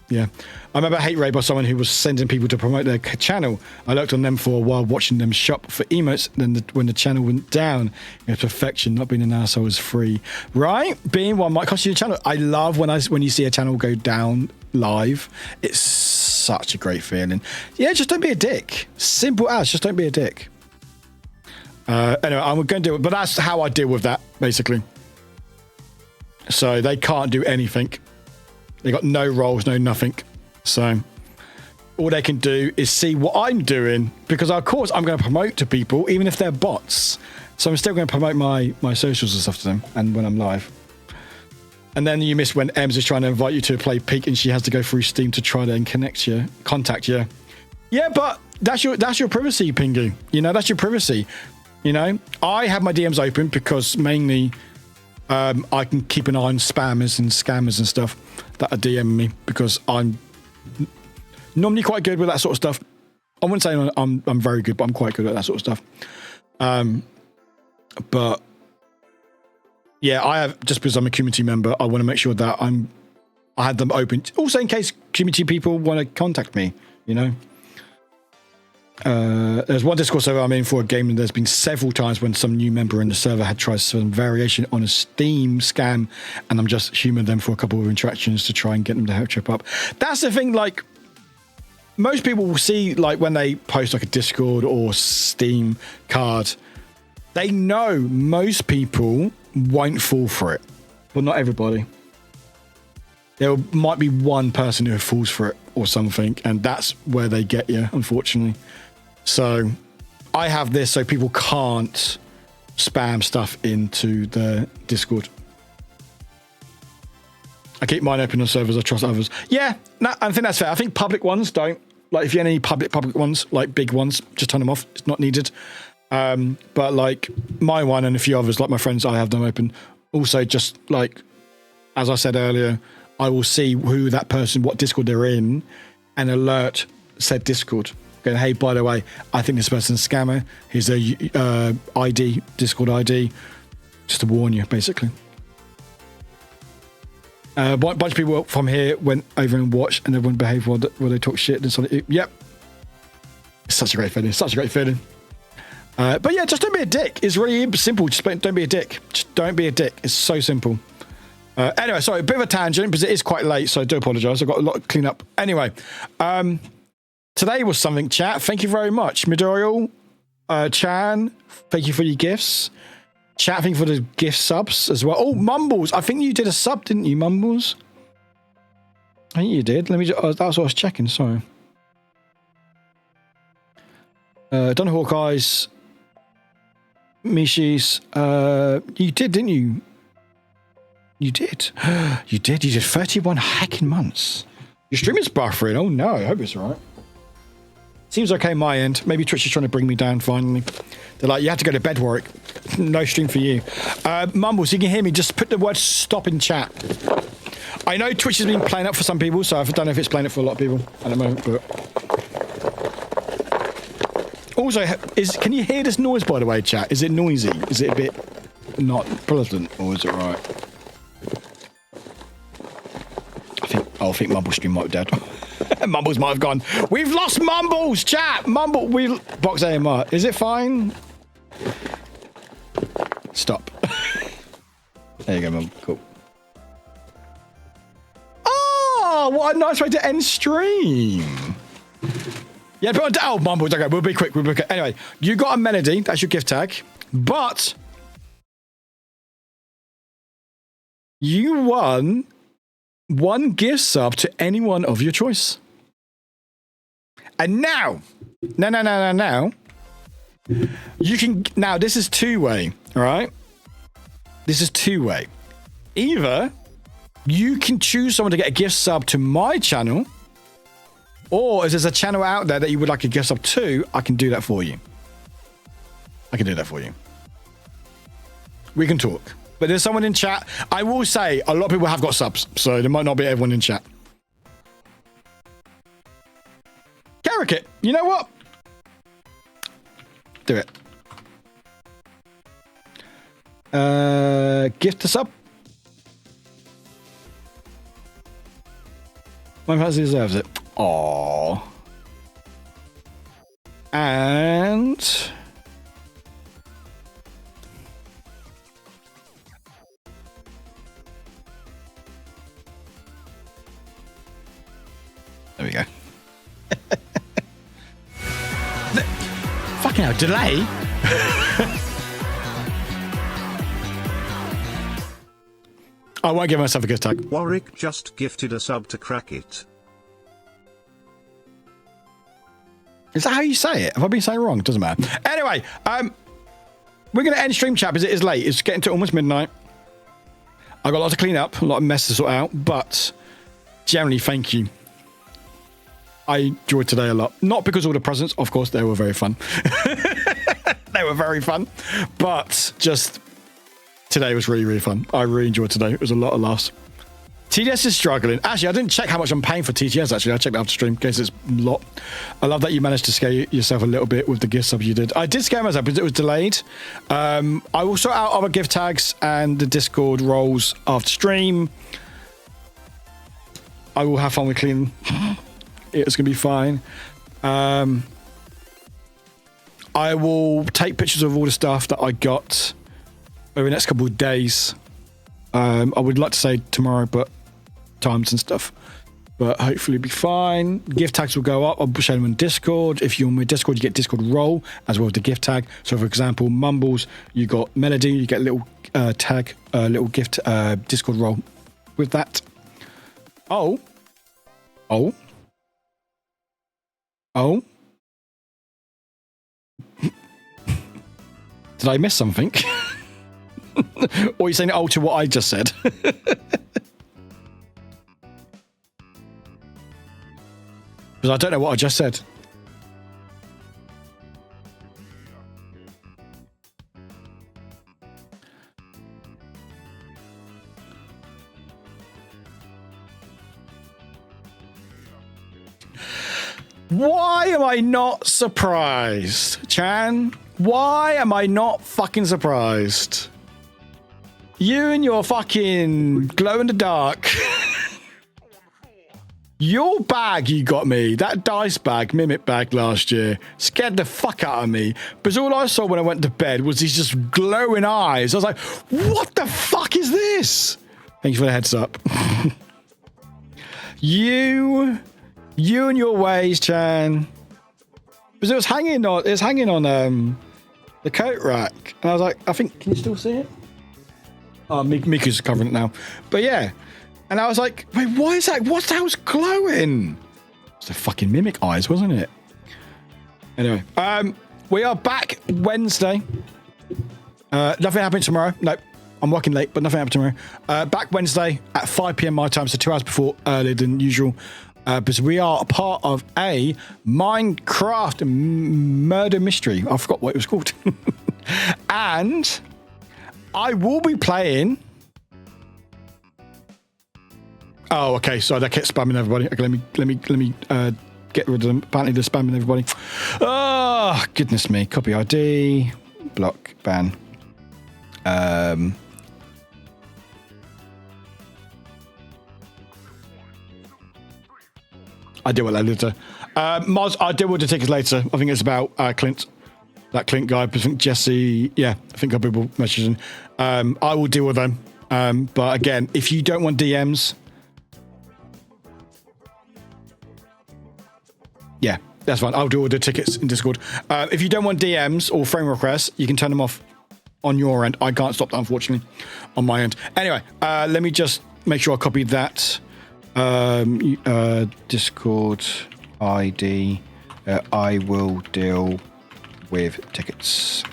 yeah. I remember hate raid by someone who was sending people to promote their channel. I looked on them for a while, watching them shop for emotes. Then when the channel went down, it was perfection. Not being an asshole is free. Right? Being one might cost you the channel. I love when you see a channel go down live. It's such a great feeling. Yeah, just don't be a dick. Simple as, just don't be a dick. Anyway, I'm going to do it, but that's how I deal with that, basically. So they can't do anything. They got no roles, no nothing. So all they can do is see what I'm doing, because of course I'm going to promote to people, even if they're bots. So I'm still going to promote my socials and stuff to them, and when I'm live. And then you miss when Ems is trying to invite you to play Peak, and she has to go through Steam to try to contact you. Yeah, but that's your privacy, Pingu. You know, that's your privacy. You know, I have my DMs open because mainly I can keep an eye on spammers and scammers and stuff that are DMing me, because I'm normally quite good with that sort of stuff. I wouldn't say I'm very good, but I'm quite good at that sort of stuff. But yeah, I have, just because I'm a community member, I want to make sure that I had them open. Also, in case community people want to contact me, you know. There's one Discord server I'm in for a game, and there's been several times when some new member in the server had tried some variation on a Steam scam, and I'm just humoring them for a couple of interactions to try and get them to help trip up. That's the thing, like, most people will see, like, when they post like a Discord or Steam card, they know most people won't fall for it, but not everybody. There might be one person who falls for it or something, and that's where they get you, unfortunately. So I have this so people can't spam stuff into the Discord. I keep mine open on servers, I trust others. Yeah, no, I think that's fair. I think public ones don't. Like, if you have any public ones, like big ones, just turn them off. It's not needed. But like my one and a few others, like my friends, I have them open. Also, just like, as I said earlier, I will see who that person, what Discord they're in, and alert said Discord. Going, hey, by the way, I think this person's a scammer. Here's a ID, Discord ID, just to warn you, basically. A bunch of people from here went over and watched, and everyone behaved while they talk shit. And so, yep. It's such a great feeling. Such a great feeling. But yeah, just don't be a dick. It's really simple. Just don't be a dick. Just don't be a dick. It's so simple. Anyway, sorry, a bit of a tangent because it is quite late, so I do apologise. I've got a lot to clean up. Anyway, today was something, chat. Thank you very much. Midoriel, Chan, thank you for your gifts. Chat, thank you for the gift subs as well. Oh, Mumbles. I think you did a sub, didn't you, Mumbles? I think you did. Let me just, that's what I was checking, sorry. Done Hawkeyes. Mishi's. You did, didn't you? You did. You did. You did 31 hacking months. Your stream is buffering. Oh no, I hope it's all right. Seems okay on my end. Maybe Twitch is trying to bring me down finally. They're like, you have to go to bed, Warwick. No stream for you. Mumbles, you can hear me. Just put the word stop in chat. I know Twitch has been playing up for some people, so I don't know if it's playing it for a lot of people at the moment, but... Also, can you hear this noise, by the way, chat? Is it noisy? Is it a bit not pleasant, or is it right? I think Mumbles stream might be dead. Mumbles might have gone. We've lost Mumbles, chat. Box AMR. Is it fine? Stop. There you go, Mum. Cool. Oh, what a nice way to end stream. Yeah, but oh, Mumbles. Okay, we'll be quick. Anyway, you got a melody. That's your gift tag. But you won one gift sub to anyone of your choice. And now, You can now. This is two-way. All right. This is two-way. Either you can choose someone to get a gift sub to my channel, or if there's a channel out there that you would like a gift sub to, I can do that for you. I can do that for you. We can talk. But there's someone in chat. I will say a lot of people have got subs, so there might not be everyone in chat. Carrot, you know what? Do it. Gift a sub. My fantasy deserves it. Aww. And there we go. Fucking hell, delay. I won't give myself a gift tag. Warwick just gifted a sub to crack it. Is that how you say it? Have I been saying it wrong? It doesn't matter. Anyway, we're going to end stream chat because it is late. It's getting to almost midnight. I've got a lot to clean up, a lot of mess to sort out, but generally, thank you. I enjoyed today a lot. Not because of all the presents. Of course, they were very fun. They were very fun. But just today was really, really fun. I really enjoyed today. It was a lot of laughs. TDS is struggling. Actually, I didn't check how much I'm paying for TTS, actually. I checked after stream in case it's a lot. I love that you managed to scare yourself a little bit with the gift sub you did. I did scare myself because it was delayed. I will sort out other gift tags and the Discord roles after stream. I will have fun with cleaning. It's going to be fine. I will take pictures of all the stuff that I got over the next couple of days. I would like to say tomorrow, but times and stuff. But hopefully it'll be fine. Gift tags will go up. I'll share them on Discord. If you're on my Discord, you get Discord role as well as the gift tag. So for example, Mumbles, you got Melody, you get a little tag, little gift Discord role with that. Oh. Did I miss something? Or are you saying oh to what I just said? Because I don't know what I just said. Why am I not surprised, Chan? Why am I not fucking surprised? You and your fucking glow in the dark. Your bag you got me, that dice bag, mimic bag last year, scared the fuck out of me. Because all I saw when I went to bed was these just glowing eyes. I was like, what the fuck is this? Thank you for the heads up. You and your ways, Chan. Because it was hanging on the coat rack. And I was like, I think, can you still see it? Oh, Miku's covering it now. But yeah. And I was like, wait, why is that? What's that was glowing? It's the fucking mimic eyes, wasn't it? Anyway, we are back Wednesday. Nothing happening tomorrow. Nope. I'm working late, but nothing happened tomorrow. Back Wednesday at 5 p.m. my time, so 2 hours before earlier than usual. Because we are a part of a Minecraft murder mystery. I forgot what it was called. And I will be playing. Oh, okay. So they kept spamming everybody. Okay, let me get rid of them. Apparently they're spamming everybody. Oh, goodness me. Copy ID. Block. Ban. I deal with that later. Moz, I deal with the tickets later. I think it's about Clint. That Clint guy. I think Jesse. Yeah, I think I'll be messaging. I will deal with them. But again, if you don't want DMs, yeah, that's fine. I'll do all the tickets in Discord. If you don't want DMs or friend requests, you can turn them off on your end. I can't stop that, unfortunately, on my end. Anyway, let me just make sure I copied that. Discord ID. I will deal with tickets.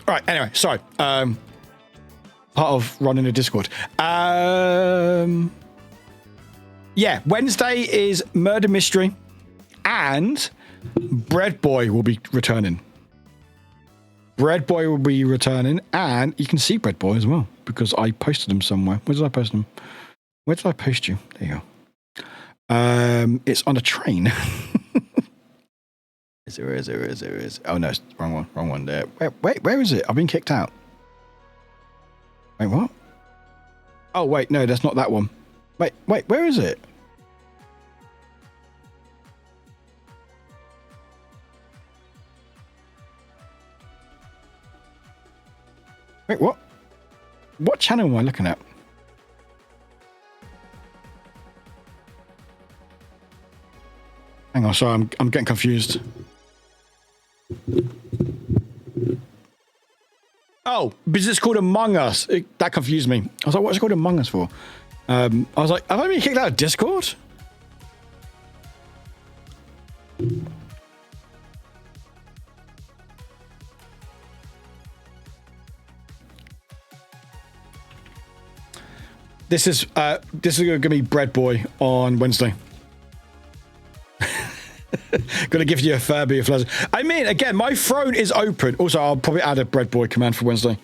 All right. Anyway, sorry. Part of running a Discord. Yeah, Wednesday is Murder Mystery, and Bread Boy will be returning. Bread Boy will be returning, and you can see Bread Boy as well because I posted him somewhere. Where did I post him? Where did I post you? There you go. It's on a train. Is it? Oh no, it's wrong one there. Wait, where is it? I've been kicked out. Wait, what? Oh wait, no, that's not that one. Wait, where is it? Wait, what? What channel am I looking at? Hang on, sorry, I'm getting confused. Oh, because it's called Among Us. That confused me. I was like, what's it called Among Us for? I was like, have I been kicked out of Discord? This is going to be Bread Boy on Wednesday. Gonna give you a Furby of Leisure. I mean, again, my phone is open. Also, I'll probably add a Bread Boy command for Wednesday.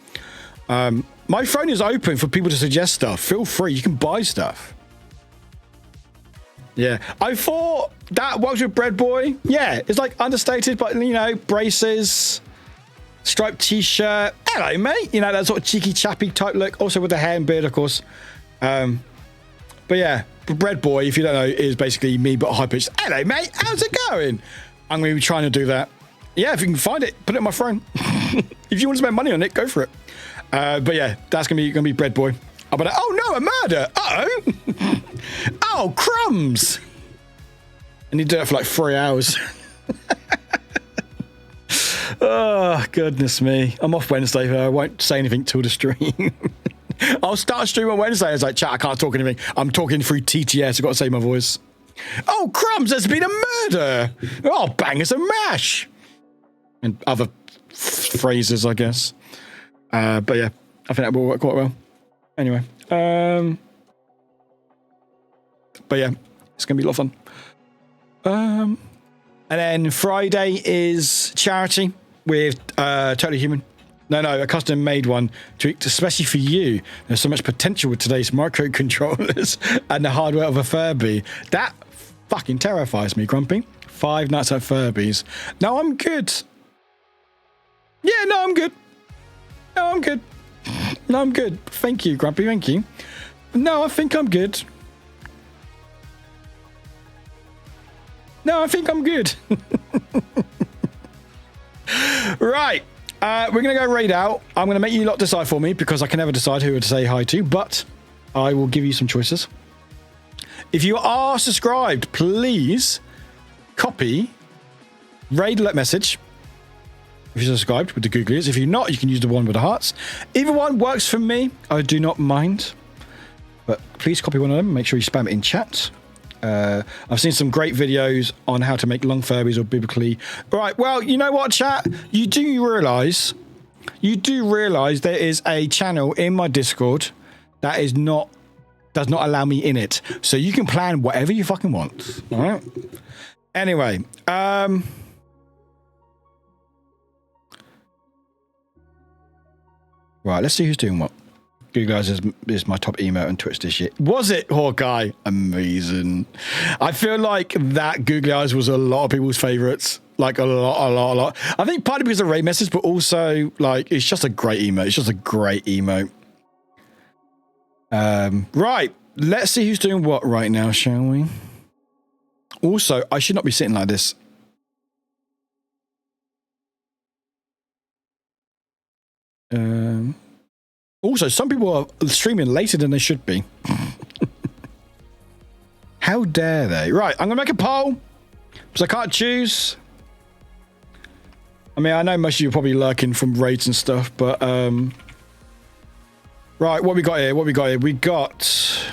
My phone is open for people to suggest stuff. Feel free. You can buy stuff. Yeah, I thought that works with Bread Boy. Yeah, it's like understated, but you know, braces, striped t-shirt. Hello, mate. You know, that sort of cheeky chappy type look. Also with the hair and beard, of course. But yeah, Bread Boy, if you don't know, is basically me but high pitched. Hello, mate. How's it going? I'm going to be trying to do that. Yeah, if you can find it, put it on my phone. If you want to spend money on it, go for it. But yeah, that's going to be Bread Boy. I'll be like, oh no, a murder. Uh-oh. Oh, crumbs. And you do it for like 3 hours. Oh, goodness me. I'm off Wednesday, but I won't say anything till the stream. I'll start a stream on Wednesday. I was like, chat, I can't talk anything. I'm talking through TTS. I've got to save my voice. Oh, crumbs, there's been a murder. Oh, bang, it's a mash. And other phrases, I guess. But yeah, I think that will work quite well. Anyway. But yeah, it's going to be a lot of fun. And then Friday is charity with Totally Human. No, a custom-made one, especially for you. There's so much potential with today's microcontrollers and the hardware of a Furby. That fucking terrifies me, Grumpy. 5 nights at Furby's. No, I'm good. Yeah, no, I'm good. No, I'm good. Thank you, Grumpy, thank you. No, I think I'm good. Right. We're going to go raid out. I'm going to make you lot decide for me because I can never decide who to say hi to, but I will give you some choices. If you are subscribed, please copy raid alert message. If you're subscribed with the googlies. If you're not, you can use the one with the hearts. Either one works for me. I do not mind. But please copy one of them. Make sure you spam it in chat. I've seen some great videos on how to make long Furbies or biblically. Right, well, you know what, chat? You do realise there is a channel in my Discord that does not allow me in it. So you can plan whatever you fucking want. All right? Anyway, right, let's see who's doing what. Google Eyes is my top email on Twitch this year. Was it, Hawkeye? Amazing. I feel like that Google Eyes was a lot of people's favourites. Like a lot. I think partly because of raid message, but also like it's just a great email. It's just a great email. Right. Let's see who's doing what right now, shall we? Also, I should not be sitting like this. Also, some people are streaming later than they should be. How dare they? Right, I'm going to make a poll because I can't choose. I mean, I know most of you are probably lurking from raids and stuff, but... Right, what we got here? We got...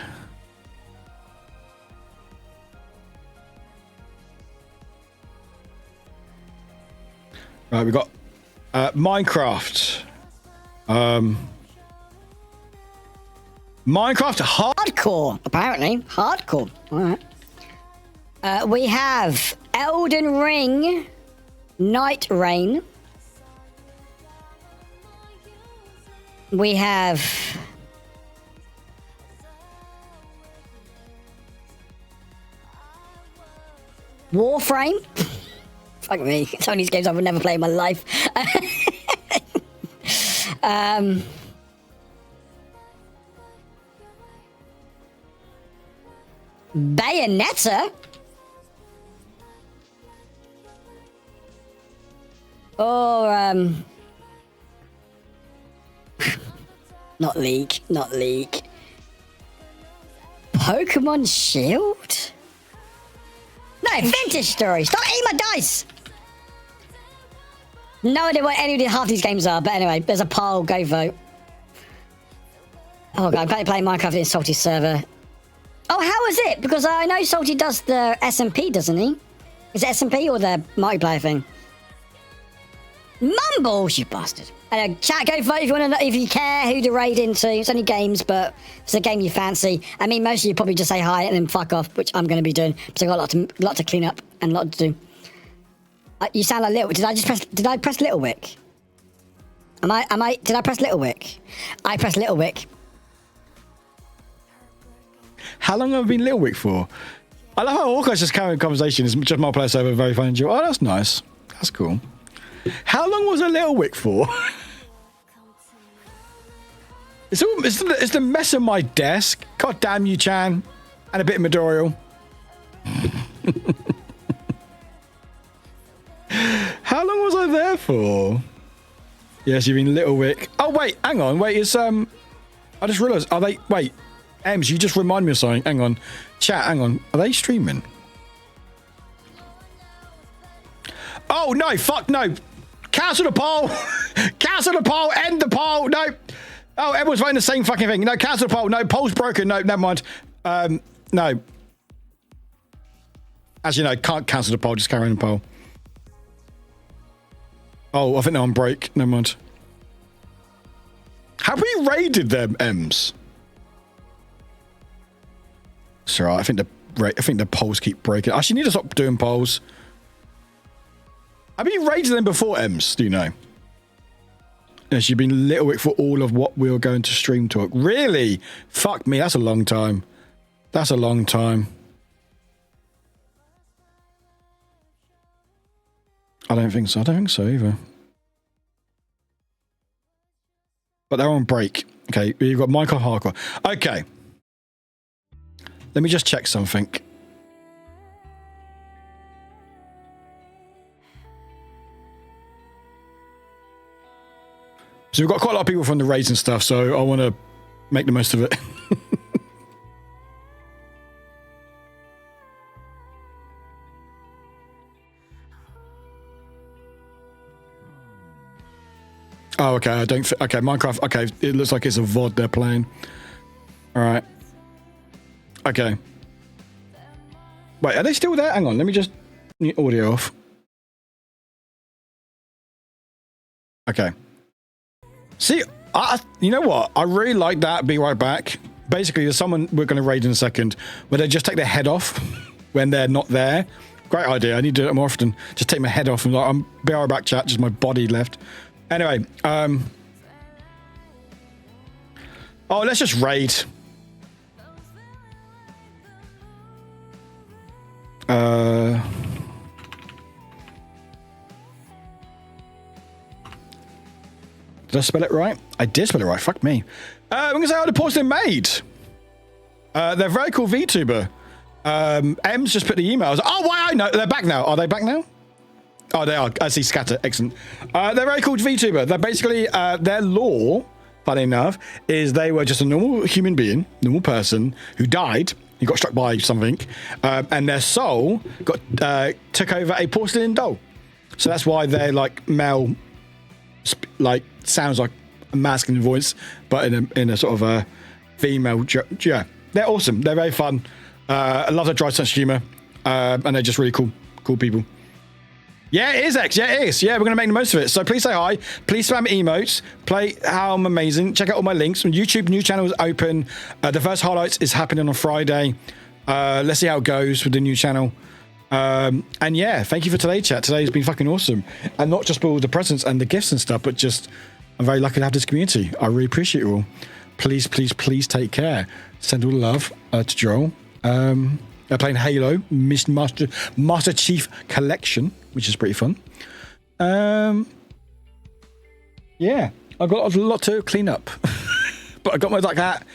Right, we got Minecraft. Minecraft Hardcore, apparently. Hardcore. All right. We have Elden Ring, Night Rain. We have Warframe. Fuck me. It's one of these games I would never play in my life. Bayonetta? Or, not League, not League. Pokemon Shield? No, Vintage Story. Stop eating my dice! No idea what any of half these games are, but anyway, there's a poll, go vote. Oh god, I'm currently playing Minecraft in Salty's server. Oh, how is it? Because I know Salty does the SMP, doesn't he? Is it SMP or the multiplayer thing? Mumbles, you bastard. Chat, go vote if you want to know, if you care who to raid into. It's only games, but if it's a game you fancy. I mean, most of you probably just say hi and then fuck off, which I'm going to be doing. Because I've got a lot to clean up and a lot to do. You sound like Little. Did I press Little Wick? Did I press Little Wick? I pressed Little Wick. How long have I been Little Wick for? I love how Orca's just carrying a conversation. It's just my place over, very funny. Oh, that's nice. That's cool. How long was a Little Wick for? It's the mess of my desk. God damn you, Chan. And a bit of Midoriel. How long was I there for? Yes, you've been Little Wick. Oh, wait, hang on. Wait, it's, I just realised, are they, wait. Ems, you just remind me of something. Hang on. Chat, hang on. Are they streaming? Oh, no, fuck no. Cancel the poll. Cancel the poll. End the poll. No. Oh, everyone's voting the same fucking thing. No, cancel the poll. No, poll's broken. No, never mind. No. As you know, can't cancel the poll. Just carry on the poll. Oh, I think they're on break. Never mind. Have we raided them, Ems? It's all right. I think the polls keep breaking. I actually need to stop doing polls. Have you rated them before, Ems? Do you know? Yes, you've been Little Wick for all of what we were going to stream talk. Really? Fuck me. That's a long time. That's a long time. I don't think so. I don't think so either. But they're on break. Okay, you've got Minecraft Hardcore. Okay. Let me just check something. So we've got quite a lot of people from the raids and stuff, so I want to make the most of it. Oh, okay. Okay, Minecraft. Okay, it looks like it's a VOD they're playing. All right. Okay. Wait, are they still there? Hang on. Let me just need audio off. Okay. See, you know what? I really like that. Be right back. Basically, there's someone we're going to raid in a second where they just take their head off when they're not there. Great idea. I need to do it more often. Just take my head off and like, I'm be right back, chat. Just my body left. Anyway, oh, let's just raid. Did I spell it right? I did spell it right. Fuck me. I'm going to say how the post they made. They're very cool VTuber. M's just put the emails. Oh, why I know. They're back now. Are they back now? Oh, they are. I see scatter. Excellent. They're very cool VTuber. They're basically, their lore, funny enough, is they were just a normal human being, normal person who died. He got struck by something. And their soul took over a porcelain doll. So that's why they're like male, like sounds like a masculine voice, but in a sort of a female. Yeah, they're awesome. They're very fun. I love their dry sense of humor, and they're just really cool people. Yeah, it is, X. Yeah, it is. Yeah, we're going to make the most of it. So please say hi. Please spam emotes. Play how I'm amazing. Check out all my links. YouTube new channel is open. The first highlights is happening on Friday. Let's see how it goes with the new channel. And yeah, thank you for today, chat. Today has been fucking awesome. And not just for all the presents and the gifts and stuff, but just I'm very lucky to have this community. I really appreciate you all. Please, please, please take care. Send all the love to Joel. They're playing Halo Master Chief Collection, which is pretty fun. Yeah, I've got a lot to clean up. But I got my duck hat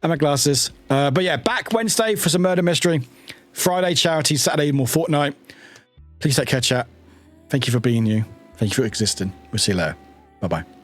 and my glasses. But yeah, back Wednesday for some murder mystery. Friday charity, Saturday more Fortnite. Please take care, chat. Thank you for being you. Thank you for existing. We'll see you later. Bye-bye.